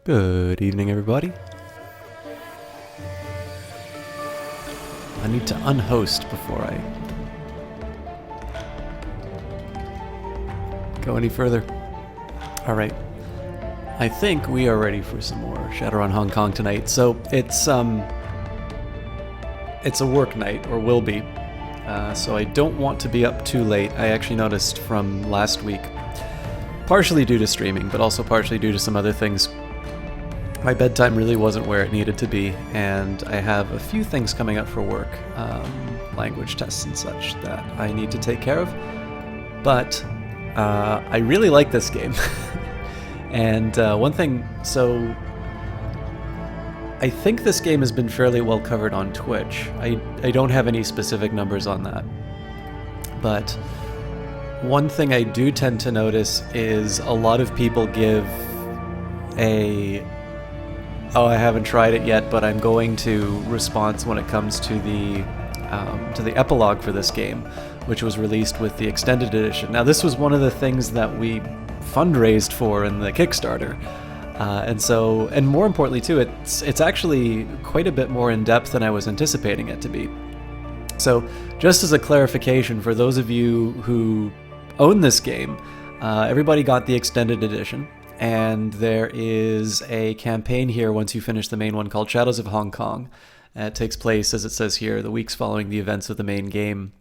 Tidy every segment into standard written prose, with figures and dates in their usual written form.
Good evening, everybody. I need to unhost before I go any further. Alright. I think we are ready for some more Shadowrun Hong Kong tonight. So it's a work night, or will be. So I don't want to be up too late. I actually noticed from last week, partially due to streaming, but also partially due to some other things, my bedtime really wasn't where it needed to be, and I have a few things coming up for work, language tests and such, that I need to take care of. But I really like this game. And one thing, so I think this game has been fairly well covered on Twitch. I don't have any specific numbers on that. But one thing I do tend to notice is a lot of people give oh, I haven't tried it yet, but I'm going to response when it comes to the epilogue for this game, which was released with the extended edition. Now, this was one of the things that we fundraised for in the Kickstarter, and more importantly too, it's actually quite a bit more in depth than I was anticipating it to be. So, just as a clarification for those of you who own this game, everybody got the extended edition. And there is a campaign here once you finish the main one called Shadows of Hong Kong. It takes place, as it says here, the weeks following the events of the main game.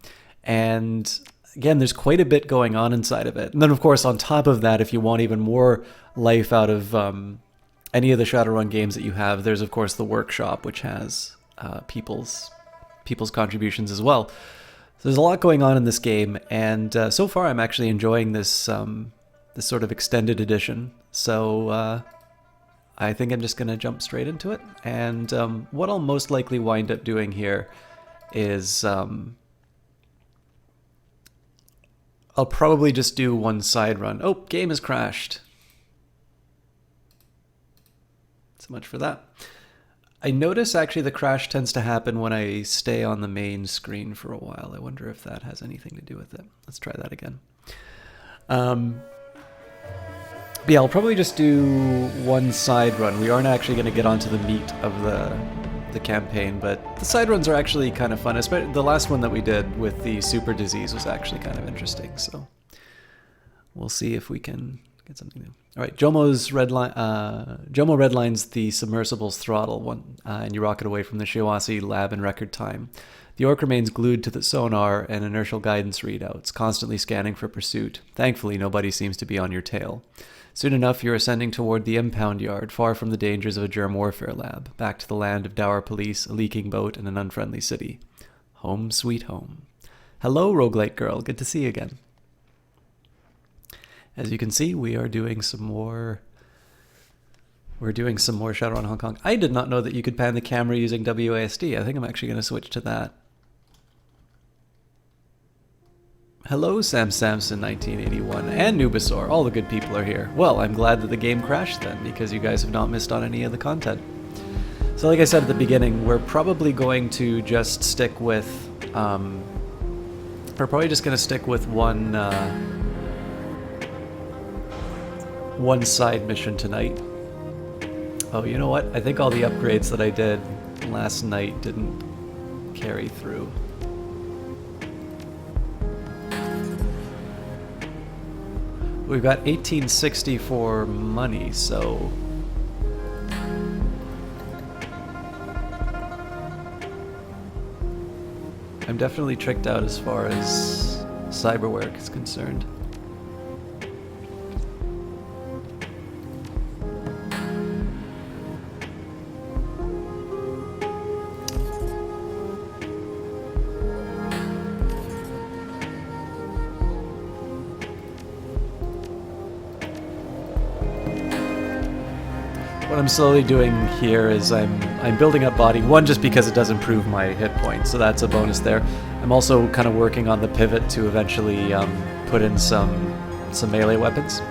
And again, there's quite a bit going on inside of it. And then, of course, on top of that, if you want even more life out of any of the Shadowrun games that you have, there's, of course, the workshop, which has people's contributions as well. So there's a lot going on in this game, and so far I'm actually enjoying this sort of extended edition. So I think I'm just going to jump straight into it. And what I'll most likely wind up doing here is I'll probably just do one side run. Oh, game has crashed. So much for that. I notice actually the crash tends to happen when I stay on the main screen for a while. I wonder if that has anything to do with it. Let's try that again. Yeah, I'll probably just do one side run. We aren't actually going to get onto the meat of the campaign, but the side runs are actually kind of fun. Especially the last one that we did with the super disease was actually kind of interesting. So we'll see if we can get something new. All right, Jomo redlines the submersible's throttle, and you rocket away from the Shiawase lab in record time. The Orc remains glued to the sonar and inertial guidance readouts, constantly scanning for pursuit. Thankfully, nobody seems to be on your tail. Soon enough, you're ascending toward the impound yard, far from the dangers of a germ warfare lab, back to the land of dour police, a leaking boat, and an unfriendly city. Home sweet home. Hello, roguelike girl. Good to see you again. As you can see, we are doing some more... We're doing some more Shadowrun Hong Kong. I did not know that you could pan the camera using WASD. I think I'm actually going to switch to that. Hello, Sam Samson 1981 and Nubasaur. All the good people are here. Well, I'm glad that the game crashed then, because you guys have not missed on any of the content. So like I said at the beginning, we're probably going to just stick with... we're probably just going to stick with one side mission tonight. Oh, you know what? I think all the upgrades that I did last night didn't carry through. We've got 1860 for money, so... I'm definitely tricked out as far as cyberwork is concerned. What I'm slowly doing here is I'm building up body, one just because it does improve my hit points, so that's a bonus there. I'm also kind of working on the pivot to eventually put in some melee weapons.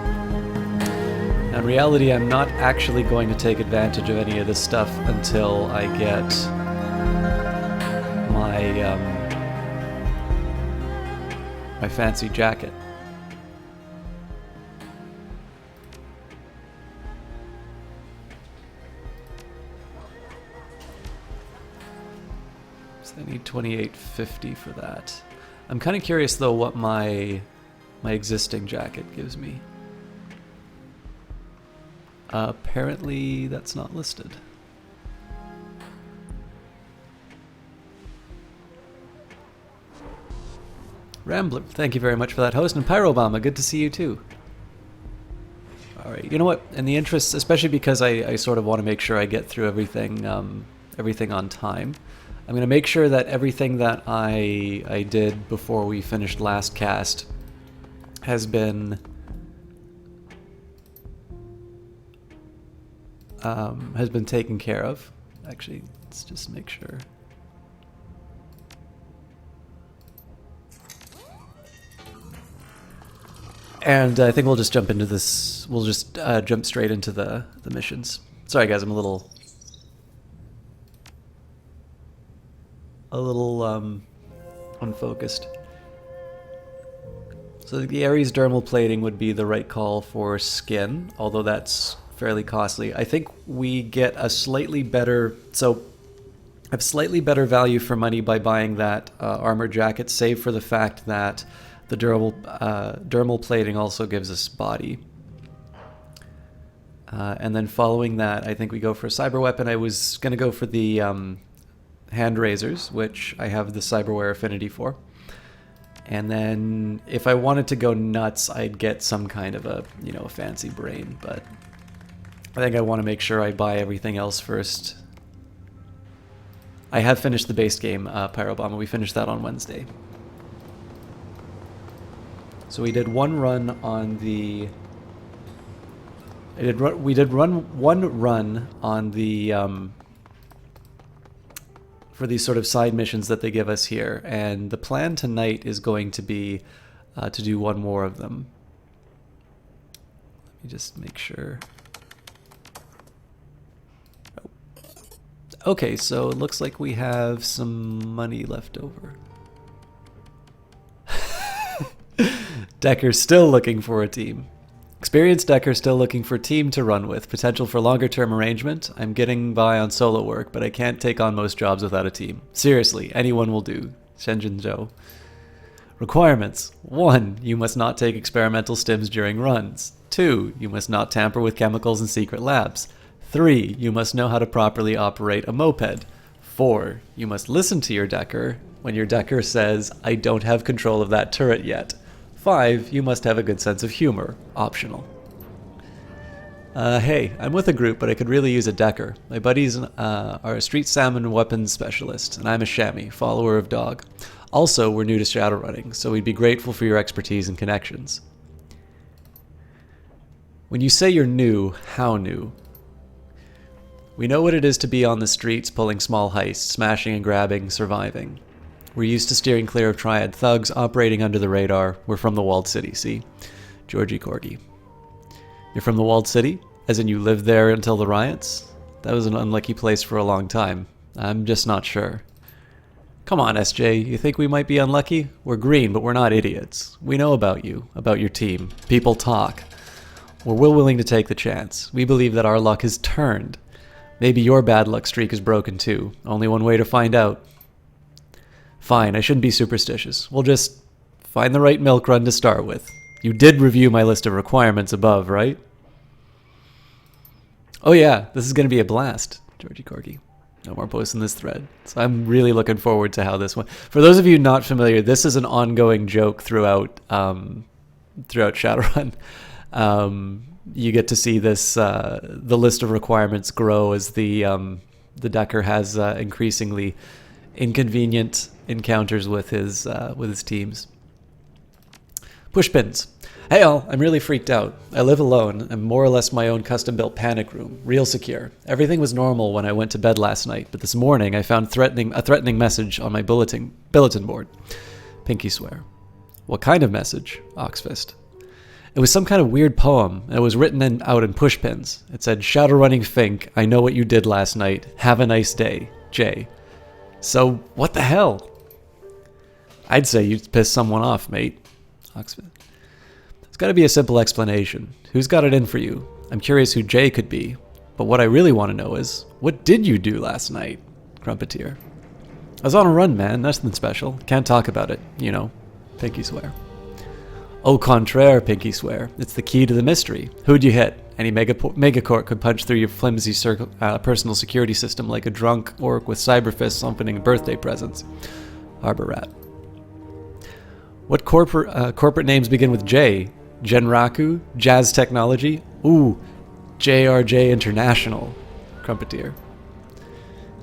Now, in reality, I'm not actually going to take advantage of any of this stuff until I get my fancy jacket. need 2850 for that. I'm kind of curious though what my existing jacket gives me. Apparently that's not listed. Rambler, thank you very much for that host, and Pyrobama, good to see you too. Alright, you know what, in the interest, especially because I sort of want to make sure I get through everything everything on time, I'm going to make sure that everything that I did before we finished last cast has been taken care of. Actually, let's just make sure. And I think we'll just jump into this. We'll just jump straight into the missions. Sorry, guys, I'm a little unfocused. So the Ares dermal plating would be the right call for skin, although that's fairly costly. I think we get a slightly better, so I have slightly better value for money by buying that armor jacket, save for the fact that the dermal plating also gives us body. And then following that, I think we go for a cyber weapon. I was going to go for the hand razors, which I have the cyberware affinity for. And then if I wanted to go nuts, I'd get some kind of a, you know, a fancy brain. But I think I want to make sure I buy everything else first. I have finished the base game, Pyrobama. We finished that on Wednesday. So we did one run on the... we did one run on the... for these sort of side missions that they give us here. And the plan tonight is going to be to do one more of them. Let me just make sure. Okay, so it looks like we have some money left over. Decker's still looking for a team. Experienced Decker still looking for a team to run with. Potential for longer term arrangement. I'm getting by on solo work, but I can't take on most jobs without a team. Seriously, anyone will do. Shenjin Zhou. Requirements. 1. You must not take experimental stims during runs. 2. You must not tamper with chemicals in secret labs. 3. You must know how to properly operate a moped. 4. You must listen to your Decker when your Decker says, I don't have control of that turret yet. 5. You must have a good sense of humor. Optional. Hey, I'm with a group, but I could really use a Decker. My buddies are a street salmon weapons specialist, and I'm a chamois, follower of dog. Also, we're new to Shadowrunning, so we'd be grateful for your expertise and connections. When you say you're new, how new? We know what it is to be on the streets pulling small heists, smashing and grabbing, surviving. We're used to steering clear of triad thugs, operating under the radar. We're from the walled city, see? Georgie Corgi. You're from the walled city? As in you lived there until the riots? That was an unlucky place for a long time. I'm just not sure. Come on, SJ, you think we might be unlucky? We're green, but we're not idiots. We know about you, about your team. People talk. We're willing to take the chance. We believe that our luck has turned. Maybe your bad luck streak is broken too. Only one way to find out. Fine, I shouldn't be superstitious. We'll just find the right milk run to start with. You did review my list of requirements above, right? Oh yeah, this is going to be a blast, Georgie Corgi. No more posts in this thread. So I'm really looking forward to how this one... For those of you not familiar, this is an ongoing joke throughout Shadowrun. You get to see this, the list of requirements grow as the Decker has increasingly inconvenient encounters with his teams. Pushpins. Hey all, I'm really freaked out. I live alone. I'm more or less my own custom-built panic room, real secure. Everything was normal when I went to bed last night, but this morning I found a threatening message on my bulletin board. Pinky swear. What kind of message? Oxfist. It was some kind of weird poem, and it was written out in pushpins. It said, Shadowrunning Fink, I know what you did last night. Have a nice day. Jay. So, what the hell? I'd say you pissed someone off, mate. Oxford. There's got to be a simple explanation. Who's got it in for you? I'm curious who Jay could be. But what I really want to know is, what did you do last night? Crumpeteer. I was on a run, man. Nothing special. Can't talk about it. You know. Pinky swear. Au contraire, Pinky swear. It's the key to the mystery. Who'd you hit? Any megacorp could punch through your flimsy personal security system like a drunk orc with cyber fists opening birthday presents. Harbor Rat. What corporate names begin with J? Genraku? Jazz Technology? Ooh, JRJ International. Crumpeteer.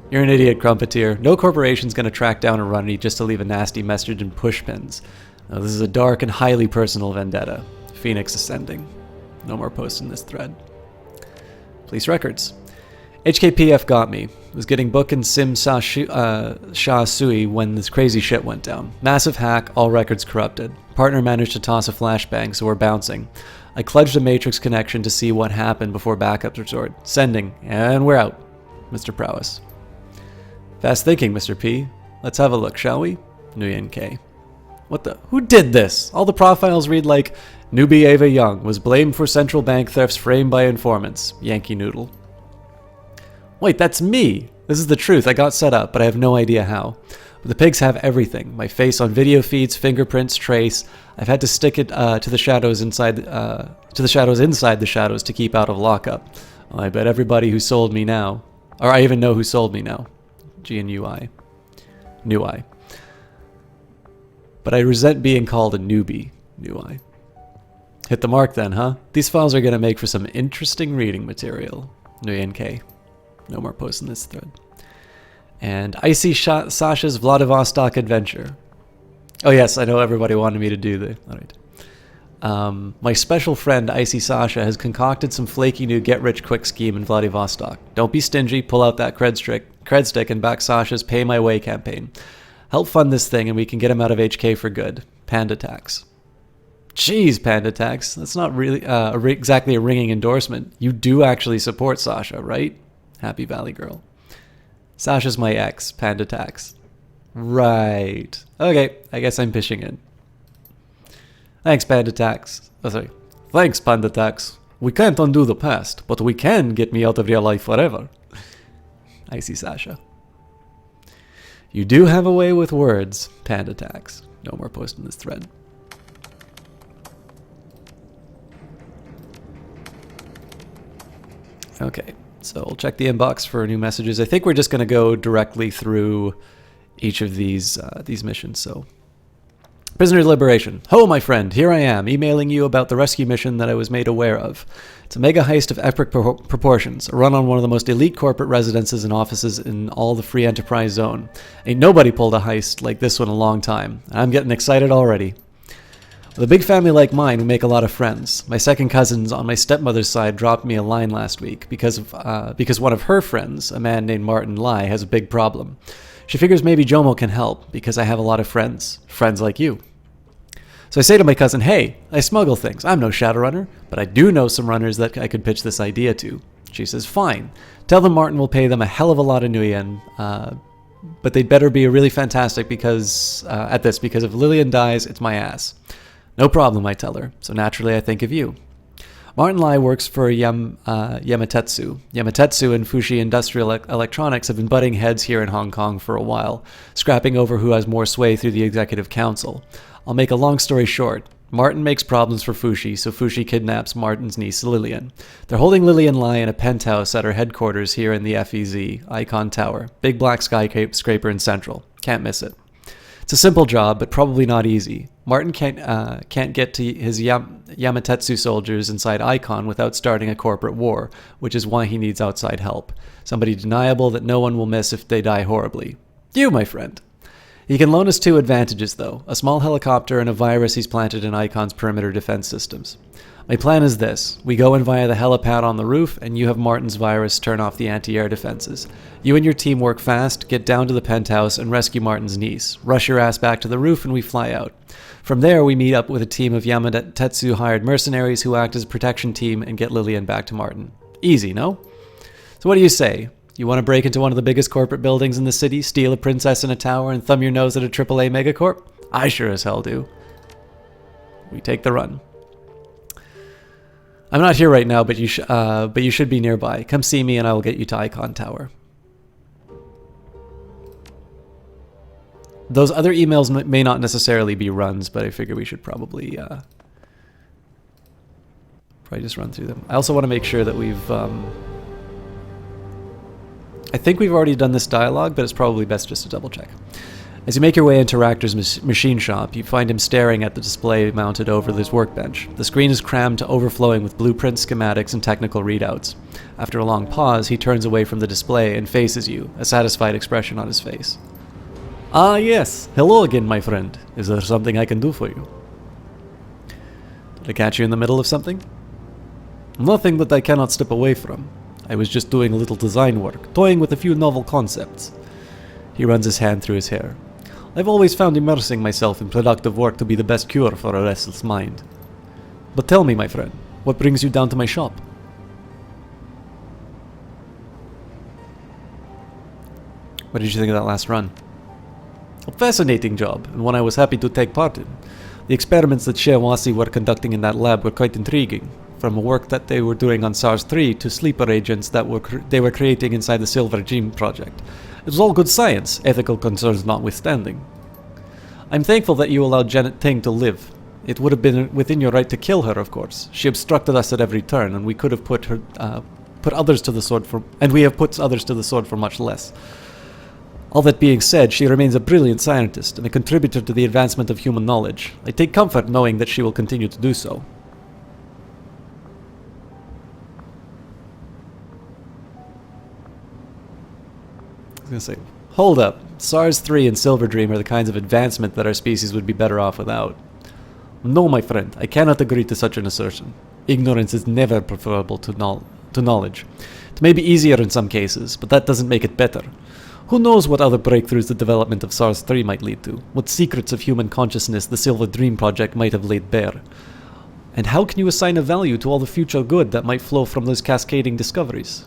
You're an idiot, Crumpeteer. No corporation's gonna track down a runny just to leave a nasty message in pushpins. Now, this is a dark and highly personal vendetta. Phoenix Ascending. No more posts in this thread. Police records. HKPF got me. Was getting booked in Sim Sha Sui when this crazy shit went down. Massive hack, all records corrupted. Partner managed to toss a flashbang, so we're bouncing. I clutched a matrix connection to see what happened before backups resort. Sending, and we're out. Mr. Prowess. Fast thinking, Mr. P. Let's have a look, shall we? Nguyen K. What the? Who did this? All the profiles read like, Newbie Ava Young was blamed for central bank thefts framed by informants. Yankee Noodle. Wait, that's me! This is the truth. I got set up, but I have no idea how. But the pigs have everything. My face on video feeds, fingerprints, trace. I've had to stick it to the shadows inside the shadows to keep out of lockup. Well, I bet everybody who sold me now. Or I even know who sold me now. GNUI. New I. But I resent being called a newbie. New I. Hit the mark then, huh? These files are going to make for some interesting reading material. Nguyen K. No more posts in this thread. And Icy Sasha's Vladivostok adventure. Oh yes, I know everybody wanted me to do the... Alright. My special friend Icy Sasha has concocted some flaky new get-rich-quick scheme in Vladivostok. Don't be stingy, pull out that cred stick and back Sasha's Pay My Way campaign. Help fund this thing and we can get him out of HK for good. Panda Tax. Jeez, Panda Tax. That's not really exactly a ringing endorsement. You do actually support Sasha, right? Happy Valley Girl. Sasha's my ex, Panda Tax. Right. Okay, I guess I'm pitching in. Thanks, Panda Tax. Oh, sorry. Thanks, Panda Tax. We can't undo the past, but we can get me out of your life forever. Icy Sasha. You do have a way with words, Panda Tax. No more post in this thread. Okay, so we'll check the inbox for new messages. I think we're just going to go directly through each of these missions. So, Prisoner Liberation. Ho, my friend, here I am, emailing you about the rescue mission that I was made aware of. It's a mega heist of epic proportions, a run on one of the most elite corporate residences and offices in all the free enterprise zone. Ain't nobody pulled a heist like this one in a long time. I'm getting excited already. With a big family like mine, we make a lot of friends. My second cousins on my stepmother's side dropped me a line last week because one of her friends, a man named Martin Lai, has a big problem. She figures maybe Jomo can help because I have a lot of friends like you. So I say to my cousin, hey, I smuggle things. I'm no Shadowrunner, but I do know some runners that I could pitch this idea to. She says, fine. Tell them Martin will pay them a hell of a lot of Nguyen, but they'd better be really fantastic because if Lillian dies, it's my ass. No problem, I tell her. So naturally, I think of you. Martin Lai works for Yamatetsu. Yamatetsu and Fushi Industrial Electronics have been butting heads here in Hong Kong for a while, scrapping over who has more sway through the executive council. I'll make a long story short. Martin makes problems for Fushi, so Fushi kidnaps Martin's niece, Lillian. They're holding Lillian Lai in a penthouse at her headquarters here in the FEZ, Icon Tower. Big black skyscraper in Central. Can't miss it. It's a simple job, but probably not easy. Martin can't get to his Yamatetsu soldiers inside Icon without starting a corporate war, which is why he needs outside help. Somebody deniable that no one will miss if they die horribly. You, my friend. He can loan us two advantages, though. A small helicopter and a virus he's planted in Icon's perimeter defense systems. My plan is this. We go in via the helipad on the roof, and you have Martin's virus turn off the anti-air defenses. You and your team work fast, get down to the penthouse, and rescue Martin's niece. Rush your ass back to the roof, and we fly out. From there, we meet up with a team of Yamatetsu-hired mercenaries who act as a protection team and get Lillian back to Martin. Easy, no? So what do you say? You want to break into one of the biggest corporate buildings in the city, steal a princess in a tower, and thumb your nose at a AAA megacorp? I sure as hell do. We take the run. I'm not here right now, but you should be nearby. Come see me and I will get you to Icon Tower. Those other emails may not necessarily be runs, but I figure we should probably just run through them. I also want to make sure that we've... I think we've already done this dialogue, but it's probably best just to double check. As you make your way into Rachter's machine shop, you find him staring at the display mounted over his workbench. The screen is crammed to overflowing with blueprints, schematics, and technical readouts. After a long pause, he turns away from the display and faces you, a satisfied expression on his face. Ah, yes. Hello again, my friend. Is there something I can do for you? Did I catch you in the middle of something? Nothing that I cannot step away from. I was just doing a little design work, toying with a few novel concepts. He runs his hand through his hair. I've always found immersing myself in productive work to be the best cure for a restless mind. But tell me, my friend, what brings you down to my shop? What did you think of that last run? A fascinating job, and one I was happy to take part in. The experiments that Shewasi were conducting in that lab were quite intriguing, from work that they were doing on SARS-3 to sleeper agents that they were creating inside the Silver Gene project. It was all good science, ethical concerns notwithstanding. I'm thankful that you allowed Janet Ting to live. It would have been within your right to kill her, of course. She obstructed us at every turn, and we could have put others to the sword for much less. All that being said, she remains a brilliant scientist and a contributor to the advancement of human knowledge. I take comfort knowing that she will continue to do so. I was going to say, hold up. SARS-3 and Silver Dream are the kinds of advancement that our species would be better off without. No, my friend, I cannot agree to such an assertion. Ignorance is never preferable to knowledge. It may be easier in some cases, but that doesn't make it better. Who knows what other breakthroughs the development of SARS-3 might lead to, what secrets of human consciousness the Silver Dream project might have laid bare. And how can you assign a value to all the future good that might flow from those cascading discoveries?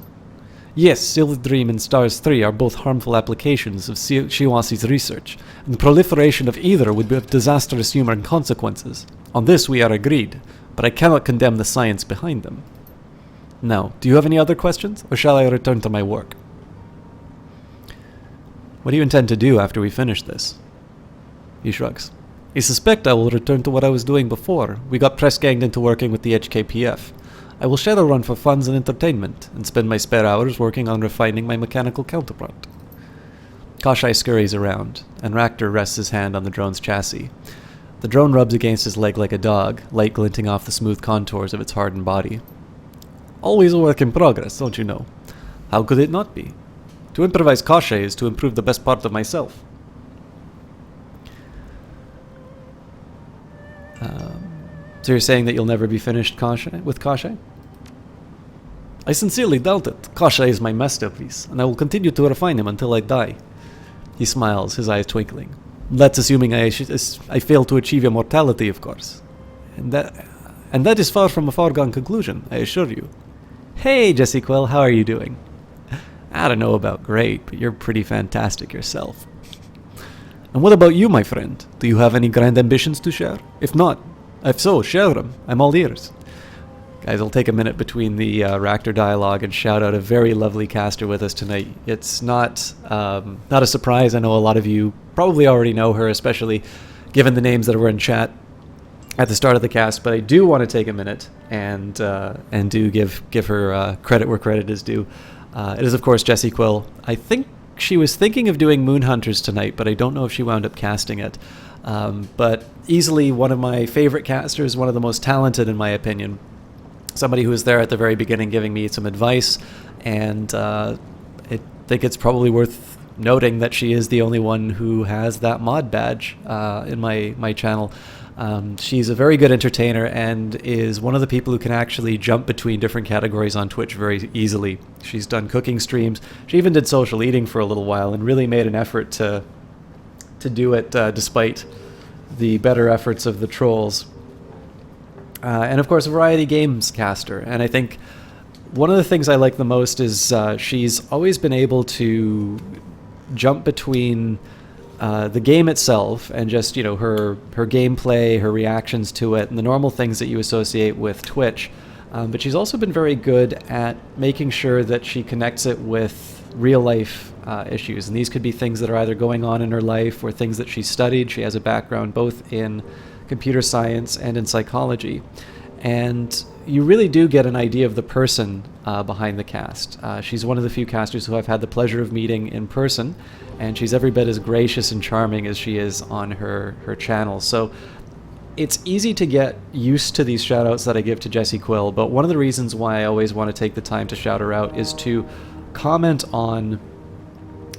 Yes, Silver Dream and SARS-3 are both harmful applications of Shewasi's research, and the proliferation of either would have disastrous human consequences. On this we are agreed, but I cannot condemn the science behind them. Now, do you have any other questions, or shall I return to my work? What do you intend to do after we finish this? He shrugs. I suspect I will return to what I was doing before. We got press-ganged into working with the HKPF. I will shadow run for funds and entertainment, and spend my spare hours working on refining my mechanical counterpart. Kashai scurries around, and Rachter rests his hand on the drone's chassis. The drone rubs against his leg like a dog, light glinting off the smooth contours of its hardened body. Always a work in progress, don't you know? How could it not be? To improvise Kashai is to improve the best part of myself. So you're saying that you'll never be finished with Kashai? I sincerely doubt it. Kashai is my masterpiece, and I will continue to refine him until I die. He smiles, his eyes twinkling. That's assuming I fail to achieve immortality, of course. And that is far from a foregone conclusion, I assure you. Hey, Jesse Quill, how are you doing? I don't know about great, but you're pretty fantastic yourself. And what about you, my friend? Do you have any grand ambitions to share? If so, share them. I'm all ears. Guys, I'll take a minute between the Rachter dialogue and shout out a very lovely caster with us tonight. It's not a surprise. I know a lot of you probably already know her, especially given the names that were in chat at the start of the cast. But I do want to take a minute and do give her credit where credit is due. It is, of course, Jessie Quill. I think she was thinking of doing Moonhunters tonight, but I don't know if she wound up casting it. But easily one of my favorite casters, one of the most talented in my opinion. Somebody who was there at the very beginning giving me some advice, and I think it's probably worth noting that she is the only one who has that mod badge in my channel. She's a very good entertainer and is one of the people who can actually jump between different categories on Twitch very easily. She's done cooking streams. She even did social eating for a little while and really made an effort to do it despite the better efforts of the trolls. And of course, a variety games caster. And I think one of the things I like the most is she's always been able to jump between the game itself and just, you know, her gameplay, her reactions to it, and the normal things that you associate with Twitch. But she's also been very good at making sure that she connects it with real life issues. And these could be things that are either going on in her life or things that she studied. She has a background both in computer science and in psychology. And you really do get an idea of the person behind the cast. She's one of the few casters who I've had the pleasure of meeting in person, and she's every bit as gracious and charming as she is on her channel. So it's easy to get used to these shout-outs that I give to Jessie Quill, but one of the reasons why I always want to take the time to shout her out is to comment on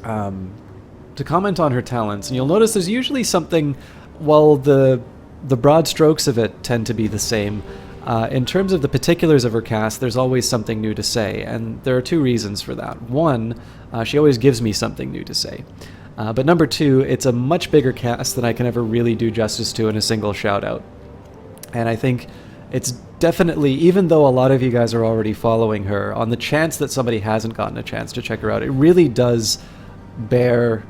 her talents. And you'll notice there's usually something, while the broad strokes of it tend to be the same, in terms of the particulars of her cast, there's always something new to say, and there are two reasons for that. One, she always gives me something new to say. But number two, it's a much bigger cast than I can ever really do justice to in a single shout-out. And I think it's definitely, even though a lot of you guys are already following her, on the chance that somebody hasn't gotten a chance to check her out, it really does bear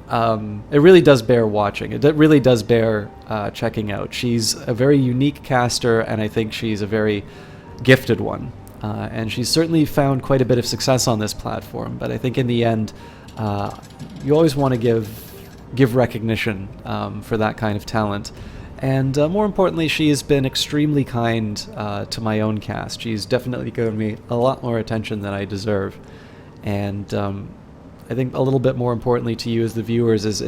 watching. It really does bear checking out. She's a very unique caster, and I think she's a very gifted one. And she's certainly found quite a bit of success on this platform, but I think in the end, you always want to give recognition for that kind of talent. And more importantly, she has been extremely kind to my own cast. She's definitely given me a lot more attention than I deserve. And I think a little bit more importantly to you as the viewers is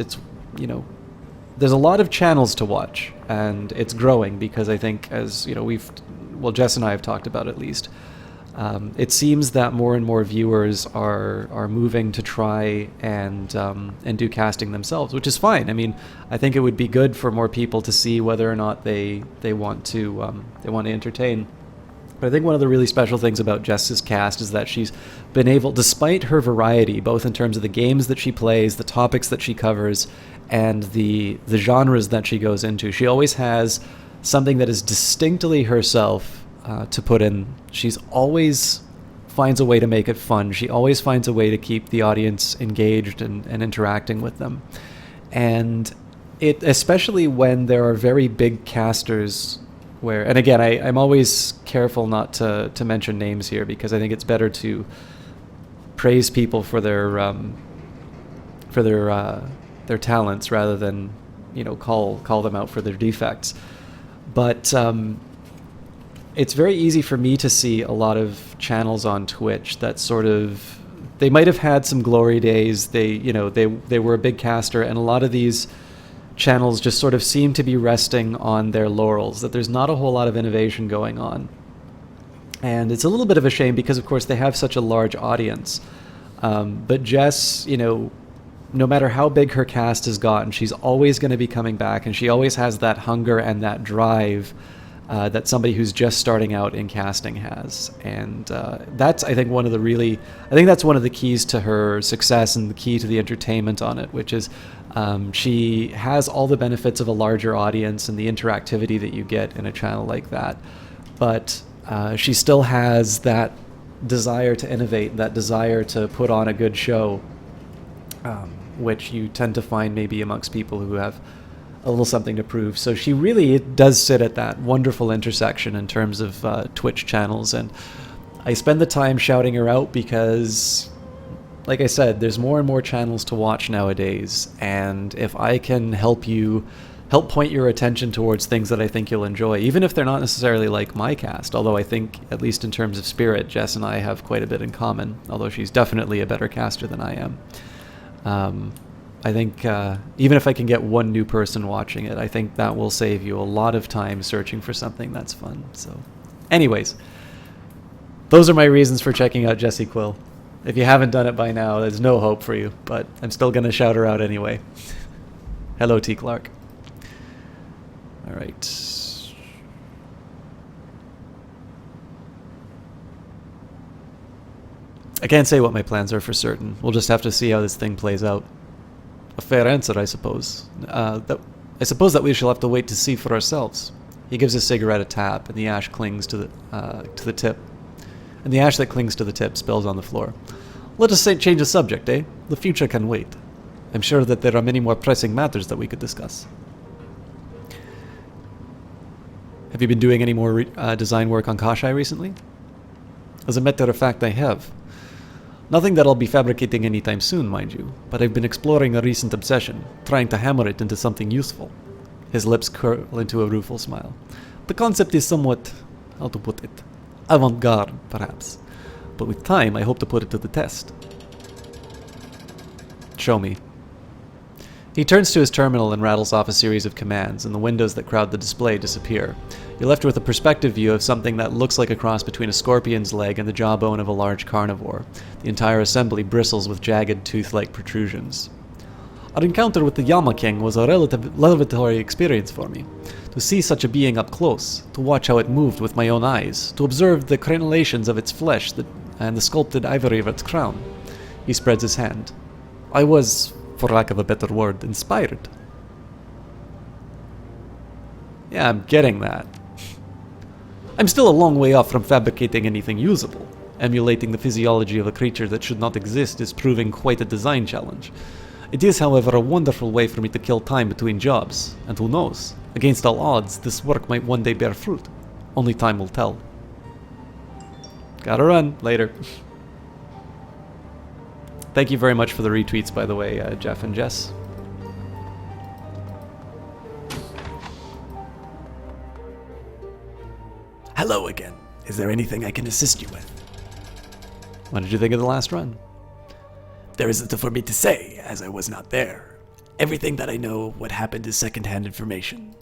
there's a lot of channels to watch, and it's growing because I think, as Jess and I have talked about at least, it seems that more and more viewers are moving to try and do casting themselves, which is fine. I mean, I think it would be good for more people to see whether or not they want to entertain. But I think one of the really special things about Jess's cast is that she's been able, despite her variety, both in terms of the games that she plays, the topics that she covers, and the genres that she goes into, she always has something that is distinctly herself to put in. She's always finds a way to make it fun. She always finds a way to keep the audience engaged and interacting with them. And it, especially when there are very big casters where, and again, I'm always careful not to mention names here because I think it's better to praise people for their talents rather than call them out for their defects. But it's very easy for me to see a lot of channels on Twitch that sort of, they might have had some glory days. They were a big caster, and a lot of these channels just sort of seem to be resting on their laurels, that there's not a whole lot of innovation going on. And it's a little bit of a shame because, of course, they have such a large audience. But Jess, no matter how big her cast has gotten, she's always going to be coming back, and she always has that hunger and that drive that somebody who's just starting out in casting has. And that's, I think, that's one of the keys to her success and the key to the entertainment on it, which is she has all the benefits of a larger audience and the interactivity that you get in a channel like that. But she still has that desire to innovate, that desire to put on a good show, which you tend to find maybe amongst people who have a little something to prove. So she really does sit at that wonderful intersection in terms of Twitch channels, and I spend the time shouting her out because, like I said, there's more and more channels to watch nowadays, and if I can help point your attention towards things that I think you'll enjoy, even if they're not necessarily like my cast, although I think, at least in terms of spirit, Jess and I have quite a bit in common, although she's definitely a better caster than I am. I think even if I can get one new person watching it, I think that will save you a lot of time searching for something that's fun. So anyways, those are my reasons for checking out Jessie Quill. If you haven't done it by now, there's no hope for you, but I'm still going to shout her out anyway. Hello, T. Clark. All right. I can't say what my plans are for certain. We'll just have to see how this thing plays out. A fair answer, I suppose. I suppose that we shall have to wait to see for ourselves. He gives his cigarette a tap, and the ash clings to the tip. And the ash that clings to the tip spills on the floor. Let us change the subject, eh? The future can wait. I'm sure that there are many more pressing matters that we could discuss. Have you been doing any more design work on Kashai recently? As a matter of fact, I have. Nothing that I'll be fabricating anytime soon, mind you, but I've been exploring a recent obsession, trying to hammer it into something useful. His lips curl into a rueful smile. The concept is somewhat, how to put it, avant-garde, perhaps. But with time, I hope to put it to the test. Show me. He turns to his terminal and rattles off a series of commands, and the windows that crowd the display disappear. You're left with a perspective view of something that looks like a cross between a scorpion's leg and the jawbone of a large carnivore. The entire assembly bristles with jagged, tooth-like protrusions. Our encounter with the Yama King was a revelatory experience for me. To see such a being up close, to watch how it moved with my own eyes, to observe the crenellations of its flesh and the sculpted ivory of its crown. He spreads his hand. I was, for lack of a better word, inspired. Yeah, I'm getting that. I'm still a long way off from fabricating anything usable. Emulating the physiology of a creature that should not exist is proving quite a design challenge. It is, however, a wonderful way for me to kill time between jobs, and who knows, against all odds, this work might one day bear fruit. Only time will tell. Gotta run. Later. Thank you very much for the retweets, by the way, Jeff and Jess. Hello again. Is there anything I can assist you with? What did you think of the last run? There is little for me to say, as I was not there. Everything that I know of what happened is second-hand information.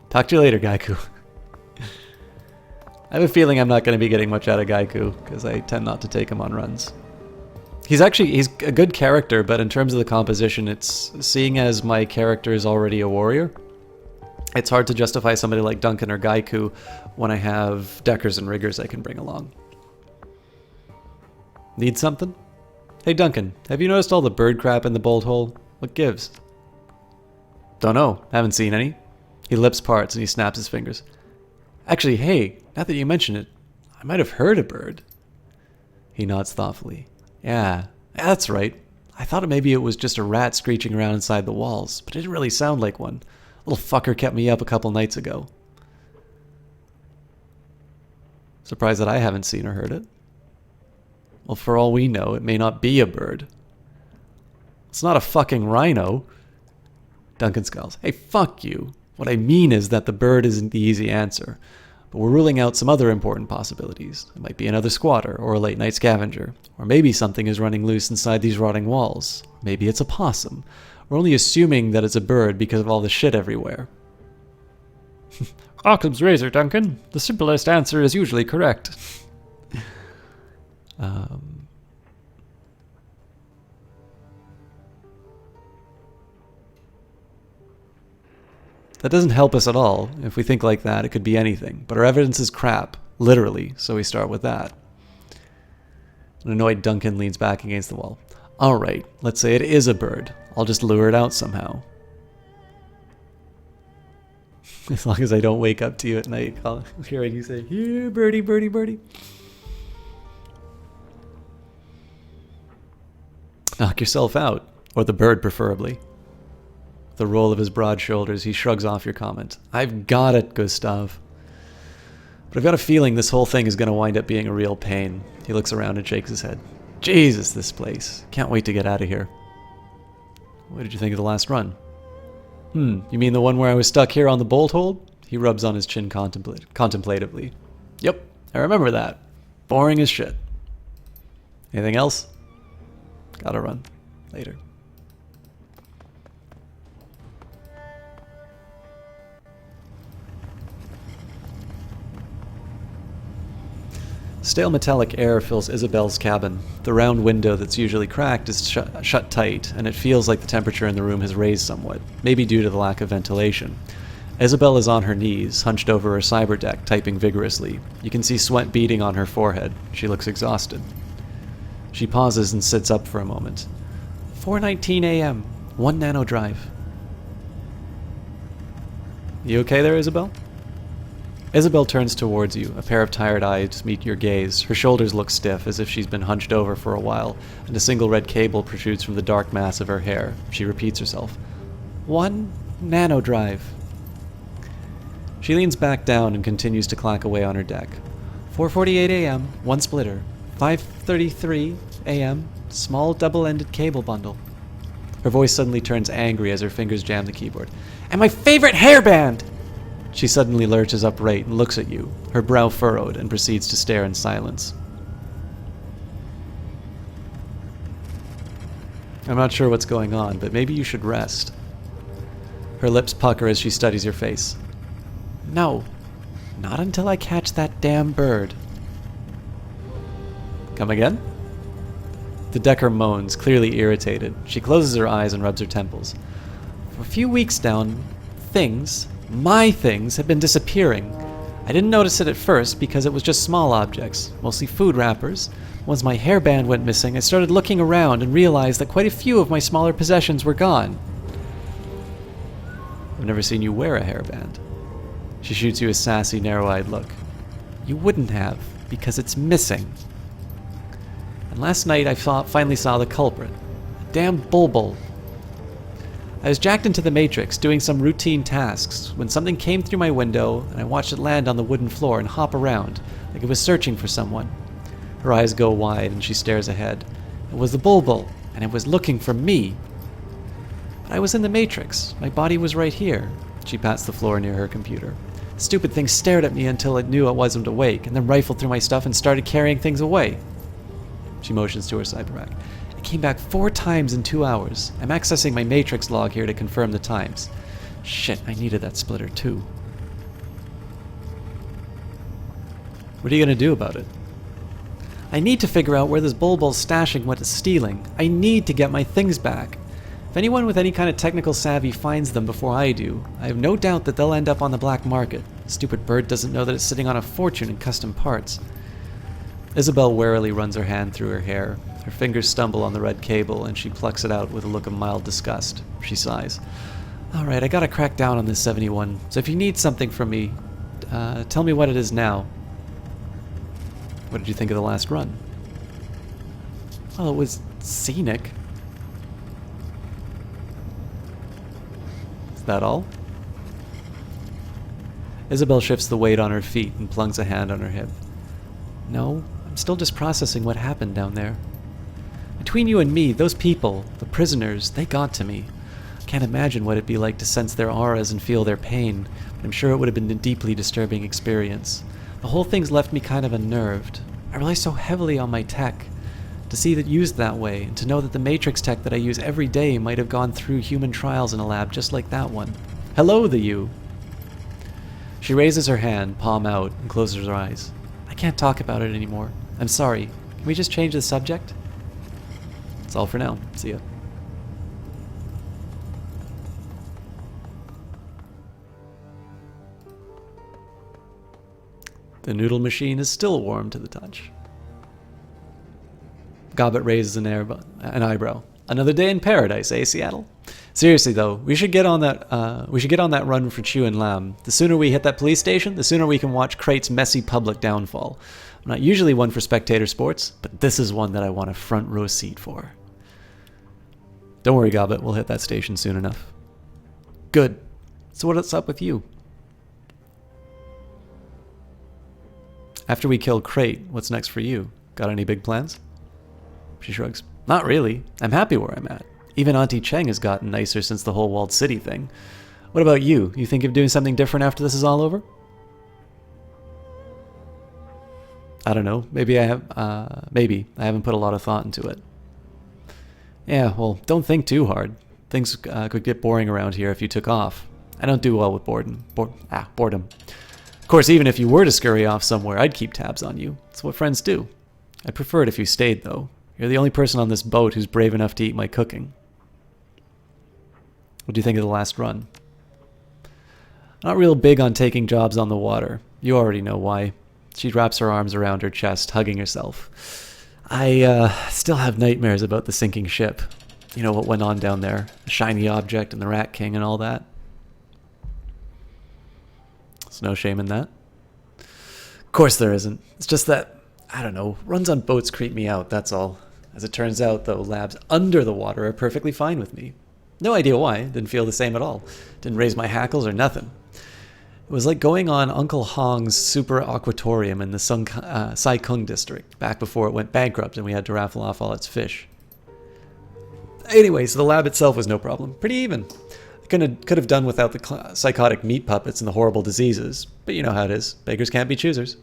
Talk to you later, Gaiku. I have a feeling I'm not going to be getting much out of Gaiku, because I tend not to take him on runs. He's a good character, but in terms of the composition, it's seeing as my character is already a warrior, it's hard to justify somebody like Duncan or Gaiku when I have deckers and riggers I can bring along. Need something? Hey Duncan, have you noticed all the bird crap in the bolt hole? What gives? Don't know, haven't seen any. He lips parts and he snaps his fingers. Actually, hey, now that you mention it, I might have heard a bird. He nods thoughtfully. Yeah, that's right. I thought maybe it was just a rat screeching around inside the walls, but it didn't really sound like one. Little fucker kept me up a couple nights ago. Surprised that I haven't seen or heard it. Well, for all we know, it may not be a bird. It's not a fucking rhino. Duncan scowls. Hey, fuck you. What I mean is that the bird isn't the easy answer. But we're ruling out some other important possibilities. It might be another squatter, or a late-night scavenger. Or maybe something is running loose inside these rotting walls. Maybe it's a possum. We're only assuming that it's a bird because of all the shit everywhere. Occam's razor, Duncan. The simplest answer is usually correct. That doesn't help us at all. If we think like that, it could be anything. But our evidence is crap, literally, so we start with that. An annoyed Duncan leans back against the wall. Alright, let's say it is a bird. I'll just lure it out somehow. As long as I don't wake up to you at night hearing you say, here, birdie, birdie, birdie. Knock yourself out. Or the bird, preferably. With a roll of his broad shoulders, he shrugs off your comment. I've got it, Gustav. But I've got a feeling this whole thing is going to wind up being a real pain. He looks around and shakes his head. Jesus, this place. Can't wait to get out of here. What did you think of the last run? You mean the one where I was stuck here on the bolt hold? He rubs on his chin contemplatively. Yep, I remember that. Boring as shit. Anything else? Gotta run. Later. Stale metallic air fills Isabel's cabin. The round window that's usually cracked is shut tight, and it feels like the temperature in the room has raised somewhat, maybe due to the lack of ventilation. Isabel is on her knees, hunched over her cyber deck, typing vigorously. You can see sweat beading on her forehead. She looks exhausted. She pauses and sits up for a moment. 4:19 a.m. 1 nano drive. You okay there, Isabel? Isabel turns towards you. A pair of tired eyes meet your gaze. Her shoulders look stiff, as if she's been hunched over for a while, and a single red cable protrudes from the dark mass of her hair. She repeats herself. 1 nano drive. She leans back down and continues to clack away on her deck. 4:48 a.m. 1 splitter. 5:33 a.m. Small double-ended cable bundle. Her voice suddenly turns angry as her fingers jam the keyboard. And my favorite hairband! She suddenly lurches upright and looks at you, her brow furrowed, and proceeds to stare in silence. I'm not sure what's going on, but maybe you should rest. Her lips pucker as she studies your face. No, not until I catch that damn bird. Come again? The Decker moans, clearly irritated. She closes her eyes and rubs her temples. For a few weeks now, my things, have been disappearing. I didn't notice it at first because it was just small objects, mostly food wrappers. Once my hairband went missing, I started looking around and realized that quite a few of my smaller possessions were gone. I've never seen you wear a hairband. She shoots you a sassy, narrow-eyed look. You wouldn't have, because it's missing. And last night I finally saw the culprit. A damn bulbul. I was jacked into the Matrix, doing some routine tasks, when something came through my window, and I watched it land on the wooden floor and hop around, like it was searching for someone. Her eyes go wide, and she stares ahead. It was the bulbul, and it was looking for me. But I was in the Matrix. My body was right here. She pats the floor near her computer. The stupid thing stared at me until it knew I wasn't awake, and then rifled through my stuff and started carrying things away. She motions to her cyber-rack. It came back 4 times in 2 hours. I'm accessing my Matrix log here to confirm the times. Shit, I needed that splitter too. What are you going to do about it? I need to figure out where this bulbul's stashing what it's stealing. I need to get my things back. If anyone with any kind of technical savvy finds them before I do, I have no doubt that they'll end up on the black market. The stupid bird doesn't know that it's sitting on a fortune in custom parts. Isabel warily runs her hand through her hair. Her fingers stumble on the red cable, and she plucks it out with a look of mild disgust. She sighs. All right, I gotta crack down on this 71, so if you need something from me, tell me what it is now. What did you think of the last run? Well, it was scenic. Is that all? Isabel shifts the weight on her feet and plunks a hand on her hip. No, I'm still just processing what happened down there. Between you and me, those people, the prisoners, they got to me. I can't imagine what it'd be like to sense their auras and feel their pain, but I'm sure it would have been a deeply disturbing experience. The whole thing's left me kind of unnerved. I rely so heavily on my tech. To see it used that way, and to know that the Matrix tech that I use every day might have gone through human trials in a lab just like that one. Hello, the you. She raises her hand, palm out, and closes her eyes. I can't talk about it anymore. I'm sorry. Can we just change the subject? That's all for now. See ya. The noodle machine is still warm to the touch. Gobbet raises an eyebrow. Another day in paradise, eh, Seattle? Seriously though, we should get on that. We should get on that run for Chew and Lam. The sooner we hit that police station, the sooner we can watch Crate's messy public downfall. I'm not usually one for spectator sports, but this is one that I want a front row seat for. Don't worry, Gobbet. We'll hit that station soon enough. Good. So what's up with you? After we kill Crate, what's next for you? Got any big plans? She shrugs. Not really. I'm happy where I'm at. Even Auntie Cheng has gotten nicer since the whole walled city thing. What about you? You think of doing something different after this is all over? I don't know. Maybe I have. Maybe I haven't put a lot of thought into it. Yeah, well, don't think too hard. Things could get boring around here if you took off. I don't do well with boredom. Boredom. Of course, even if you were to scurry off somewhere, I'd keep tabs on you. It's what friends do. I'd prefer it if you stayed, though. You're the only person on this boat who's brave enough to eat my cooking. What do you think of the last run? Not real big on taking jobs on the water. You already know why. She wraps her arms around her chest, hugging herself. I still have nightmares about the sinking ship. You know what went on down there. The shiny object and the Rat King and all that. There's no shame in that. Of course there isn't. It's just that, I don't know, runs on boats creep me out, that's all. As it turns out, though, labs under the water are perfectly fine with me. No idea why. Didn't feel the same at all. Didn't raise my hackles or nothing. It was like going on Uncle Hong's Super Aquatorium in the Sai Kung district back before it went bankrupt and we had to raffle off all its fish. Anyway, so the lab itself was no problem. Pretty even. Could have done without the psychotic meat puppets and the horrible diseases, but you know how it is. Beggars can't be choosers.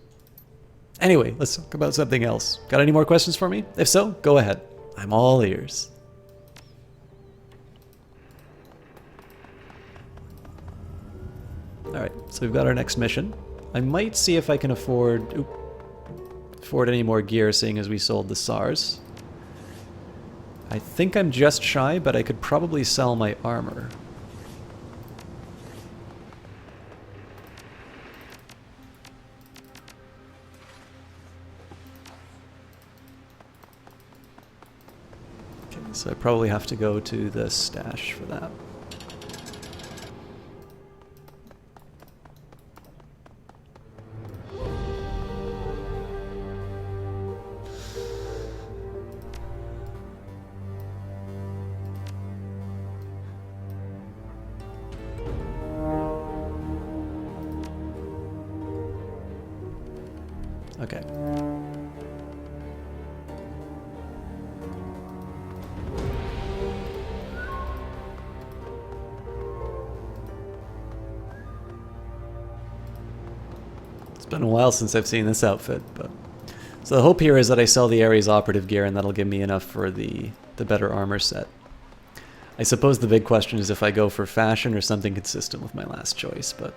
Anyway, let's talk about something else. Got any more questions for me? If so, go ahead. I'm all ears. Alright, so we've got our next mission. I might see if I can afford any more gear, seeing as we sold the SARS. I think I'm just shy, but I could probably sell my armor. Okay, so I probably have to go to the stash for that. Okay. It's been a while since I've seen this outfit, but so the hope here is that I sell the Ares operative gear and that'll give me enough for the better armor set. I suppose the big question is if I go for fashion or something consistent with my last choice, but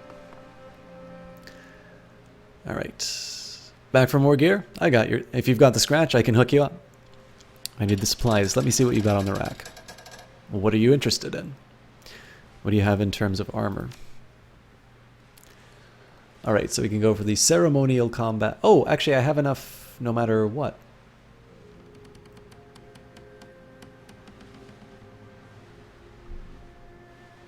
all right. Back for more gear? I got your... If you've got the scratch, I can hook you up. I need the supplies. Let me see what you got on the rack. Well, what are you interested in? What do you have in terms of armor? Alright, so we can go for the ceremonial combat. Oh, actually, I have enough no matter what.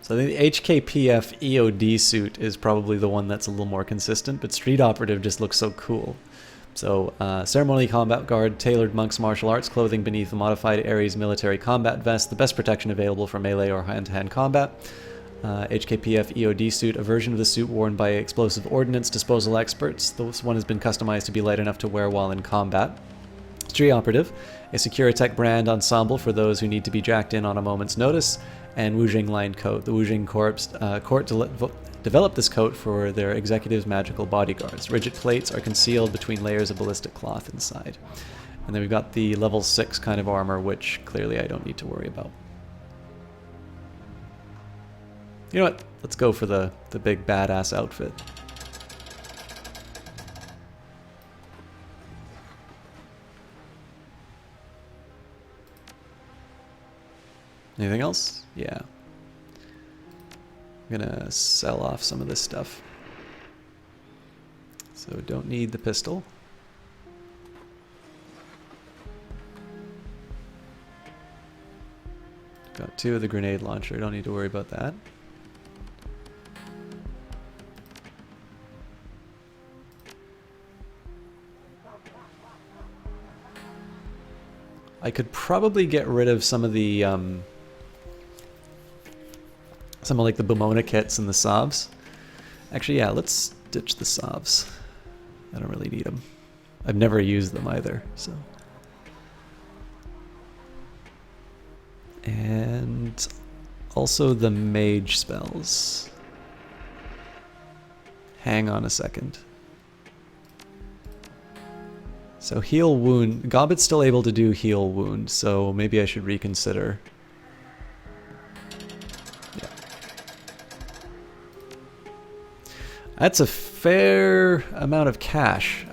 So the HKPF EOD suit is probably the one that's a little more consistent, but Street Operative just looks so cool. So, Ceremonial Combat Guard, tailored monk's martial arts clothing beneath a modified Ares military combat vest, the best protection available for melee or hand-to-hand combat. HKPF EOD suit, a version of the suit worn by explosive ordnance disposal experts. This one has been customized to be light enough to wear while in combat. Street Operative, a secure tech brand ensemble for those who need to be jacked in on a moment's notice. And Wujing line coat. The Wujing court developed this coat for their executives' magical bodyguards. Rigid plates are concealed between layers of ballistic cloth inside. And then we've got the level 6 kind of armor, which clearly I don't need to worry about. You know what? Let's go for the big badass outfit. Anything else? Yeah. I'm gonna sell off some of this stuff. So don't need the pistol. Got 2 of the grenade launcher, don't need to worry about that. I could probably get rid of some of the like the Bomona kits and the Sovs. Actually, yeah, let's ditch the Sovs. I don't really need them. I've never used them either, so. And also the mage spells. Hang on a second. So heal wound. Gobbet's still able to do heal wound, so maybe I should reconsider. Yeah. That's a fair amount of cash.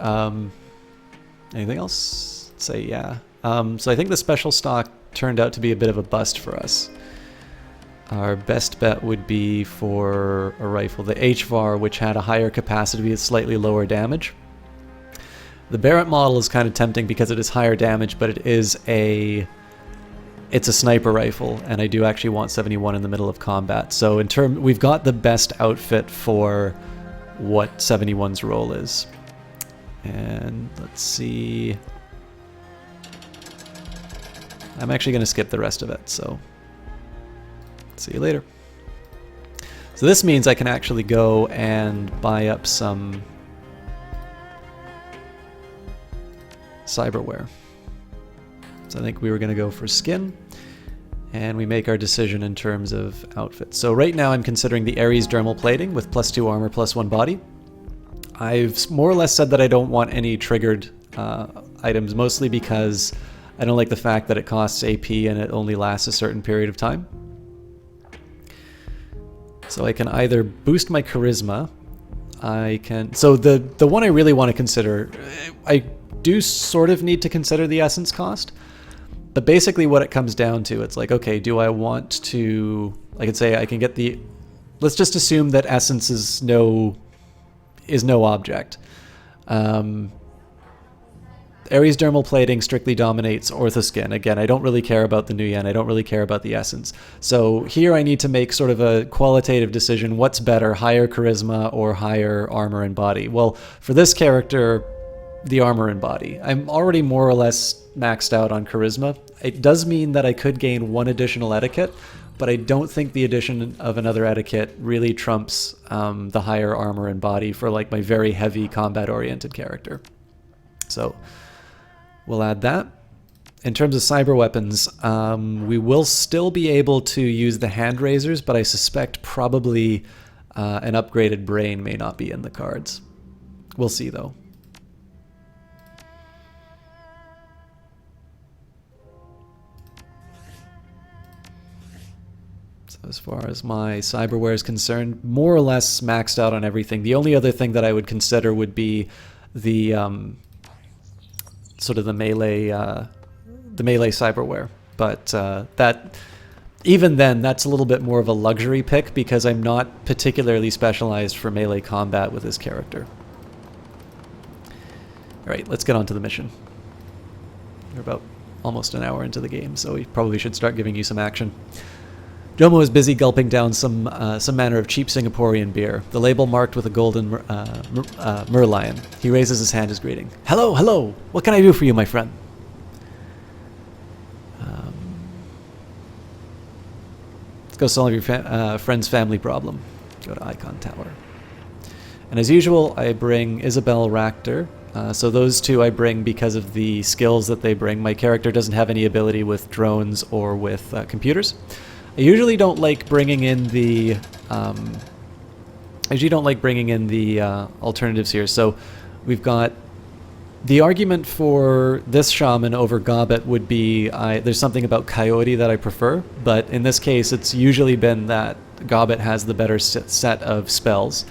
Anything else? Say yeah. So I think the special stock turned out to be a bit of a bust for us. Our best bet would be for a rifle, the HVAR, which had a higher capacity with slightly lower damage. The Barrett model is kind of tempting because it is higher damage, but it's a sniper rifle, and I do actually want 71 in the middle of combat. So we've got the best outfit for what 71's role is. And let's see. I'm actually going to skip the rest of it, so see you later. So this means I can actually go and buy up some cyberware. So I think we were going to go for skin, and we make our decision in terms of outfits. So right now I'm considering the Ares dermal plating with +2 armor, +1 body. I've more or less said that I don't want any triggered items, mostly because I don't like the fact that it costs AP and it only lasts a certain period of time. So I can either boost my charisma, so the one I really want to consider, I do sort of need to consider the essence cost, but basically what it comes down to, it's like, okay, do I want to, I can say I can get let's just assume that essence is no object. Ares dermal plating strictly dominates orthoskin. Again, I don't really care about the Nuyen, I don't really care about the essence. So here I need to make sort of a qualitative decision. What's better, higher charisma or higher armor and body? Well, for this character, the armor and body. I'm already more or less maxed out on charisma. It does mean that I could gain 1 additional etiquette, but I don't think the addition of another etiquette really trumps the higher armor and body for like my very heavy combat-oriented character. So we'll add that. In terms of cyber weapons, we will still be able to use the hand razors, but I suspect probably an upgraded brain may not be in the cards. We'll see though. So as far as my cyberware is concerned, more or less maxed out on everything. The only other thing that I would consider would be the sort of the melee cyberware, but that even then that's a little bit more of a luxury pick because I'm not particularly specialized for melee combat with this character. All right, let's get on to the mission. We're about almost an hour into the game, so we probably should start giving you some action. Jomo is busy gulping down some manner of cheap Singaporean beer, the label marked with a golden merlion. He raises his hand as greeting. Hello, hello! What can I do for you, my friend? Let's go solve your friend's family problem. Go to Icon Tower. And as usual, I bring Isabel Ractor. So those two I bring because of the skills that they bring. My character doesn't have any ability with drones or with computers. I usually don't like bringing in the alternatives here. So we've got the argument for this shaman over Gobbet would be there's something about Coyote that I prefer, but in this case it's usually been that Gobbet has the better set of spells.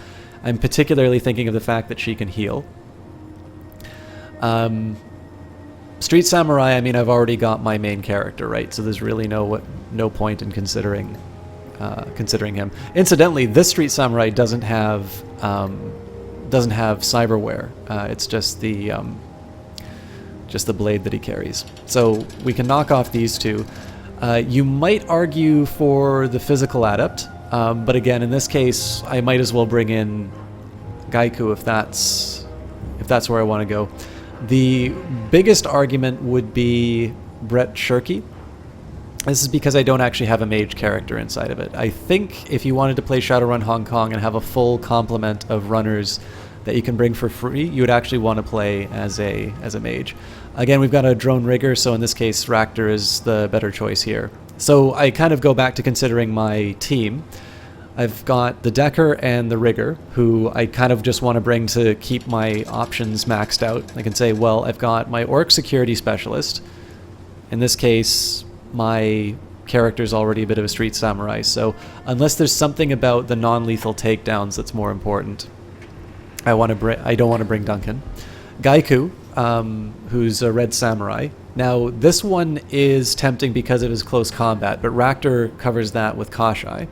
I'm particularly thinking of the fact that she can heal. Street Samurai, I mean, I've already got my main character, right? So there's really no point in considering him. Incidentally, this Street Samurai doesn't have cyberware. It's just the blade that he carries. So we can knock off these two. You might argue for the physical adept, but again, in this case, I might as well bring in Gaiku if that's where I want to go. The biggest argument would be Brett Shirky. This is because I don't actually have a mage character inside of it. I think if you wanted to play Shadowrun Hong Kong and have a full complement of runners that you can bring for free, you would actually want to play as a mage. Again, we've got a drone rigger, so in this case, Ractor is the better choice here. So I kind of go back to considering my team. I've got the Decker and the Rigger, who I kind of just want to bring to keep my options maxed out. I can say, well, I've got my Orc Security Specialist. In this case, my character's already a bit of a Street Samurai, so unless there's something about the non-lethal takedowns that's more important, I don't want to bring Duncan. Gaiku, who's a Red Samurai. Now, this one is tempting because it is close combat, but Ractor covers that with Kashai.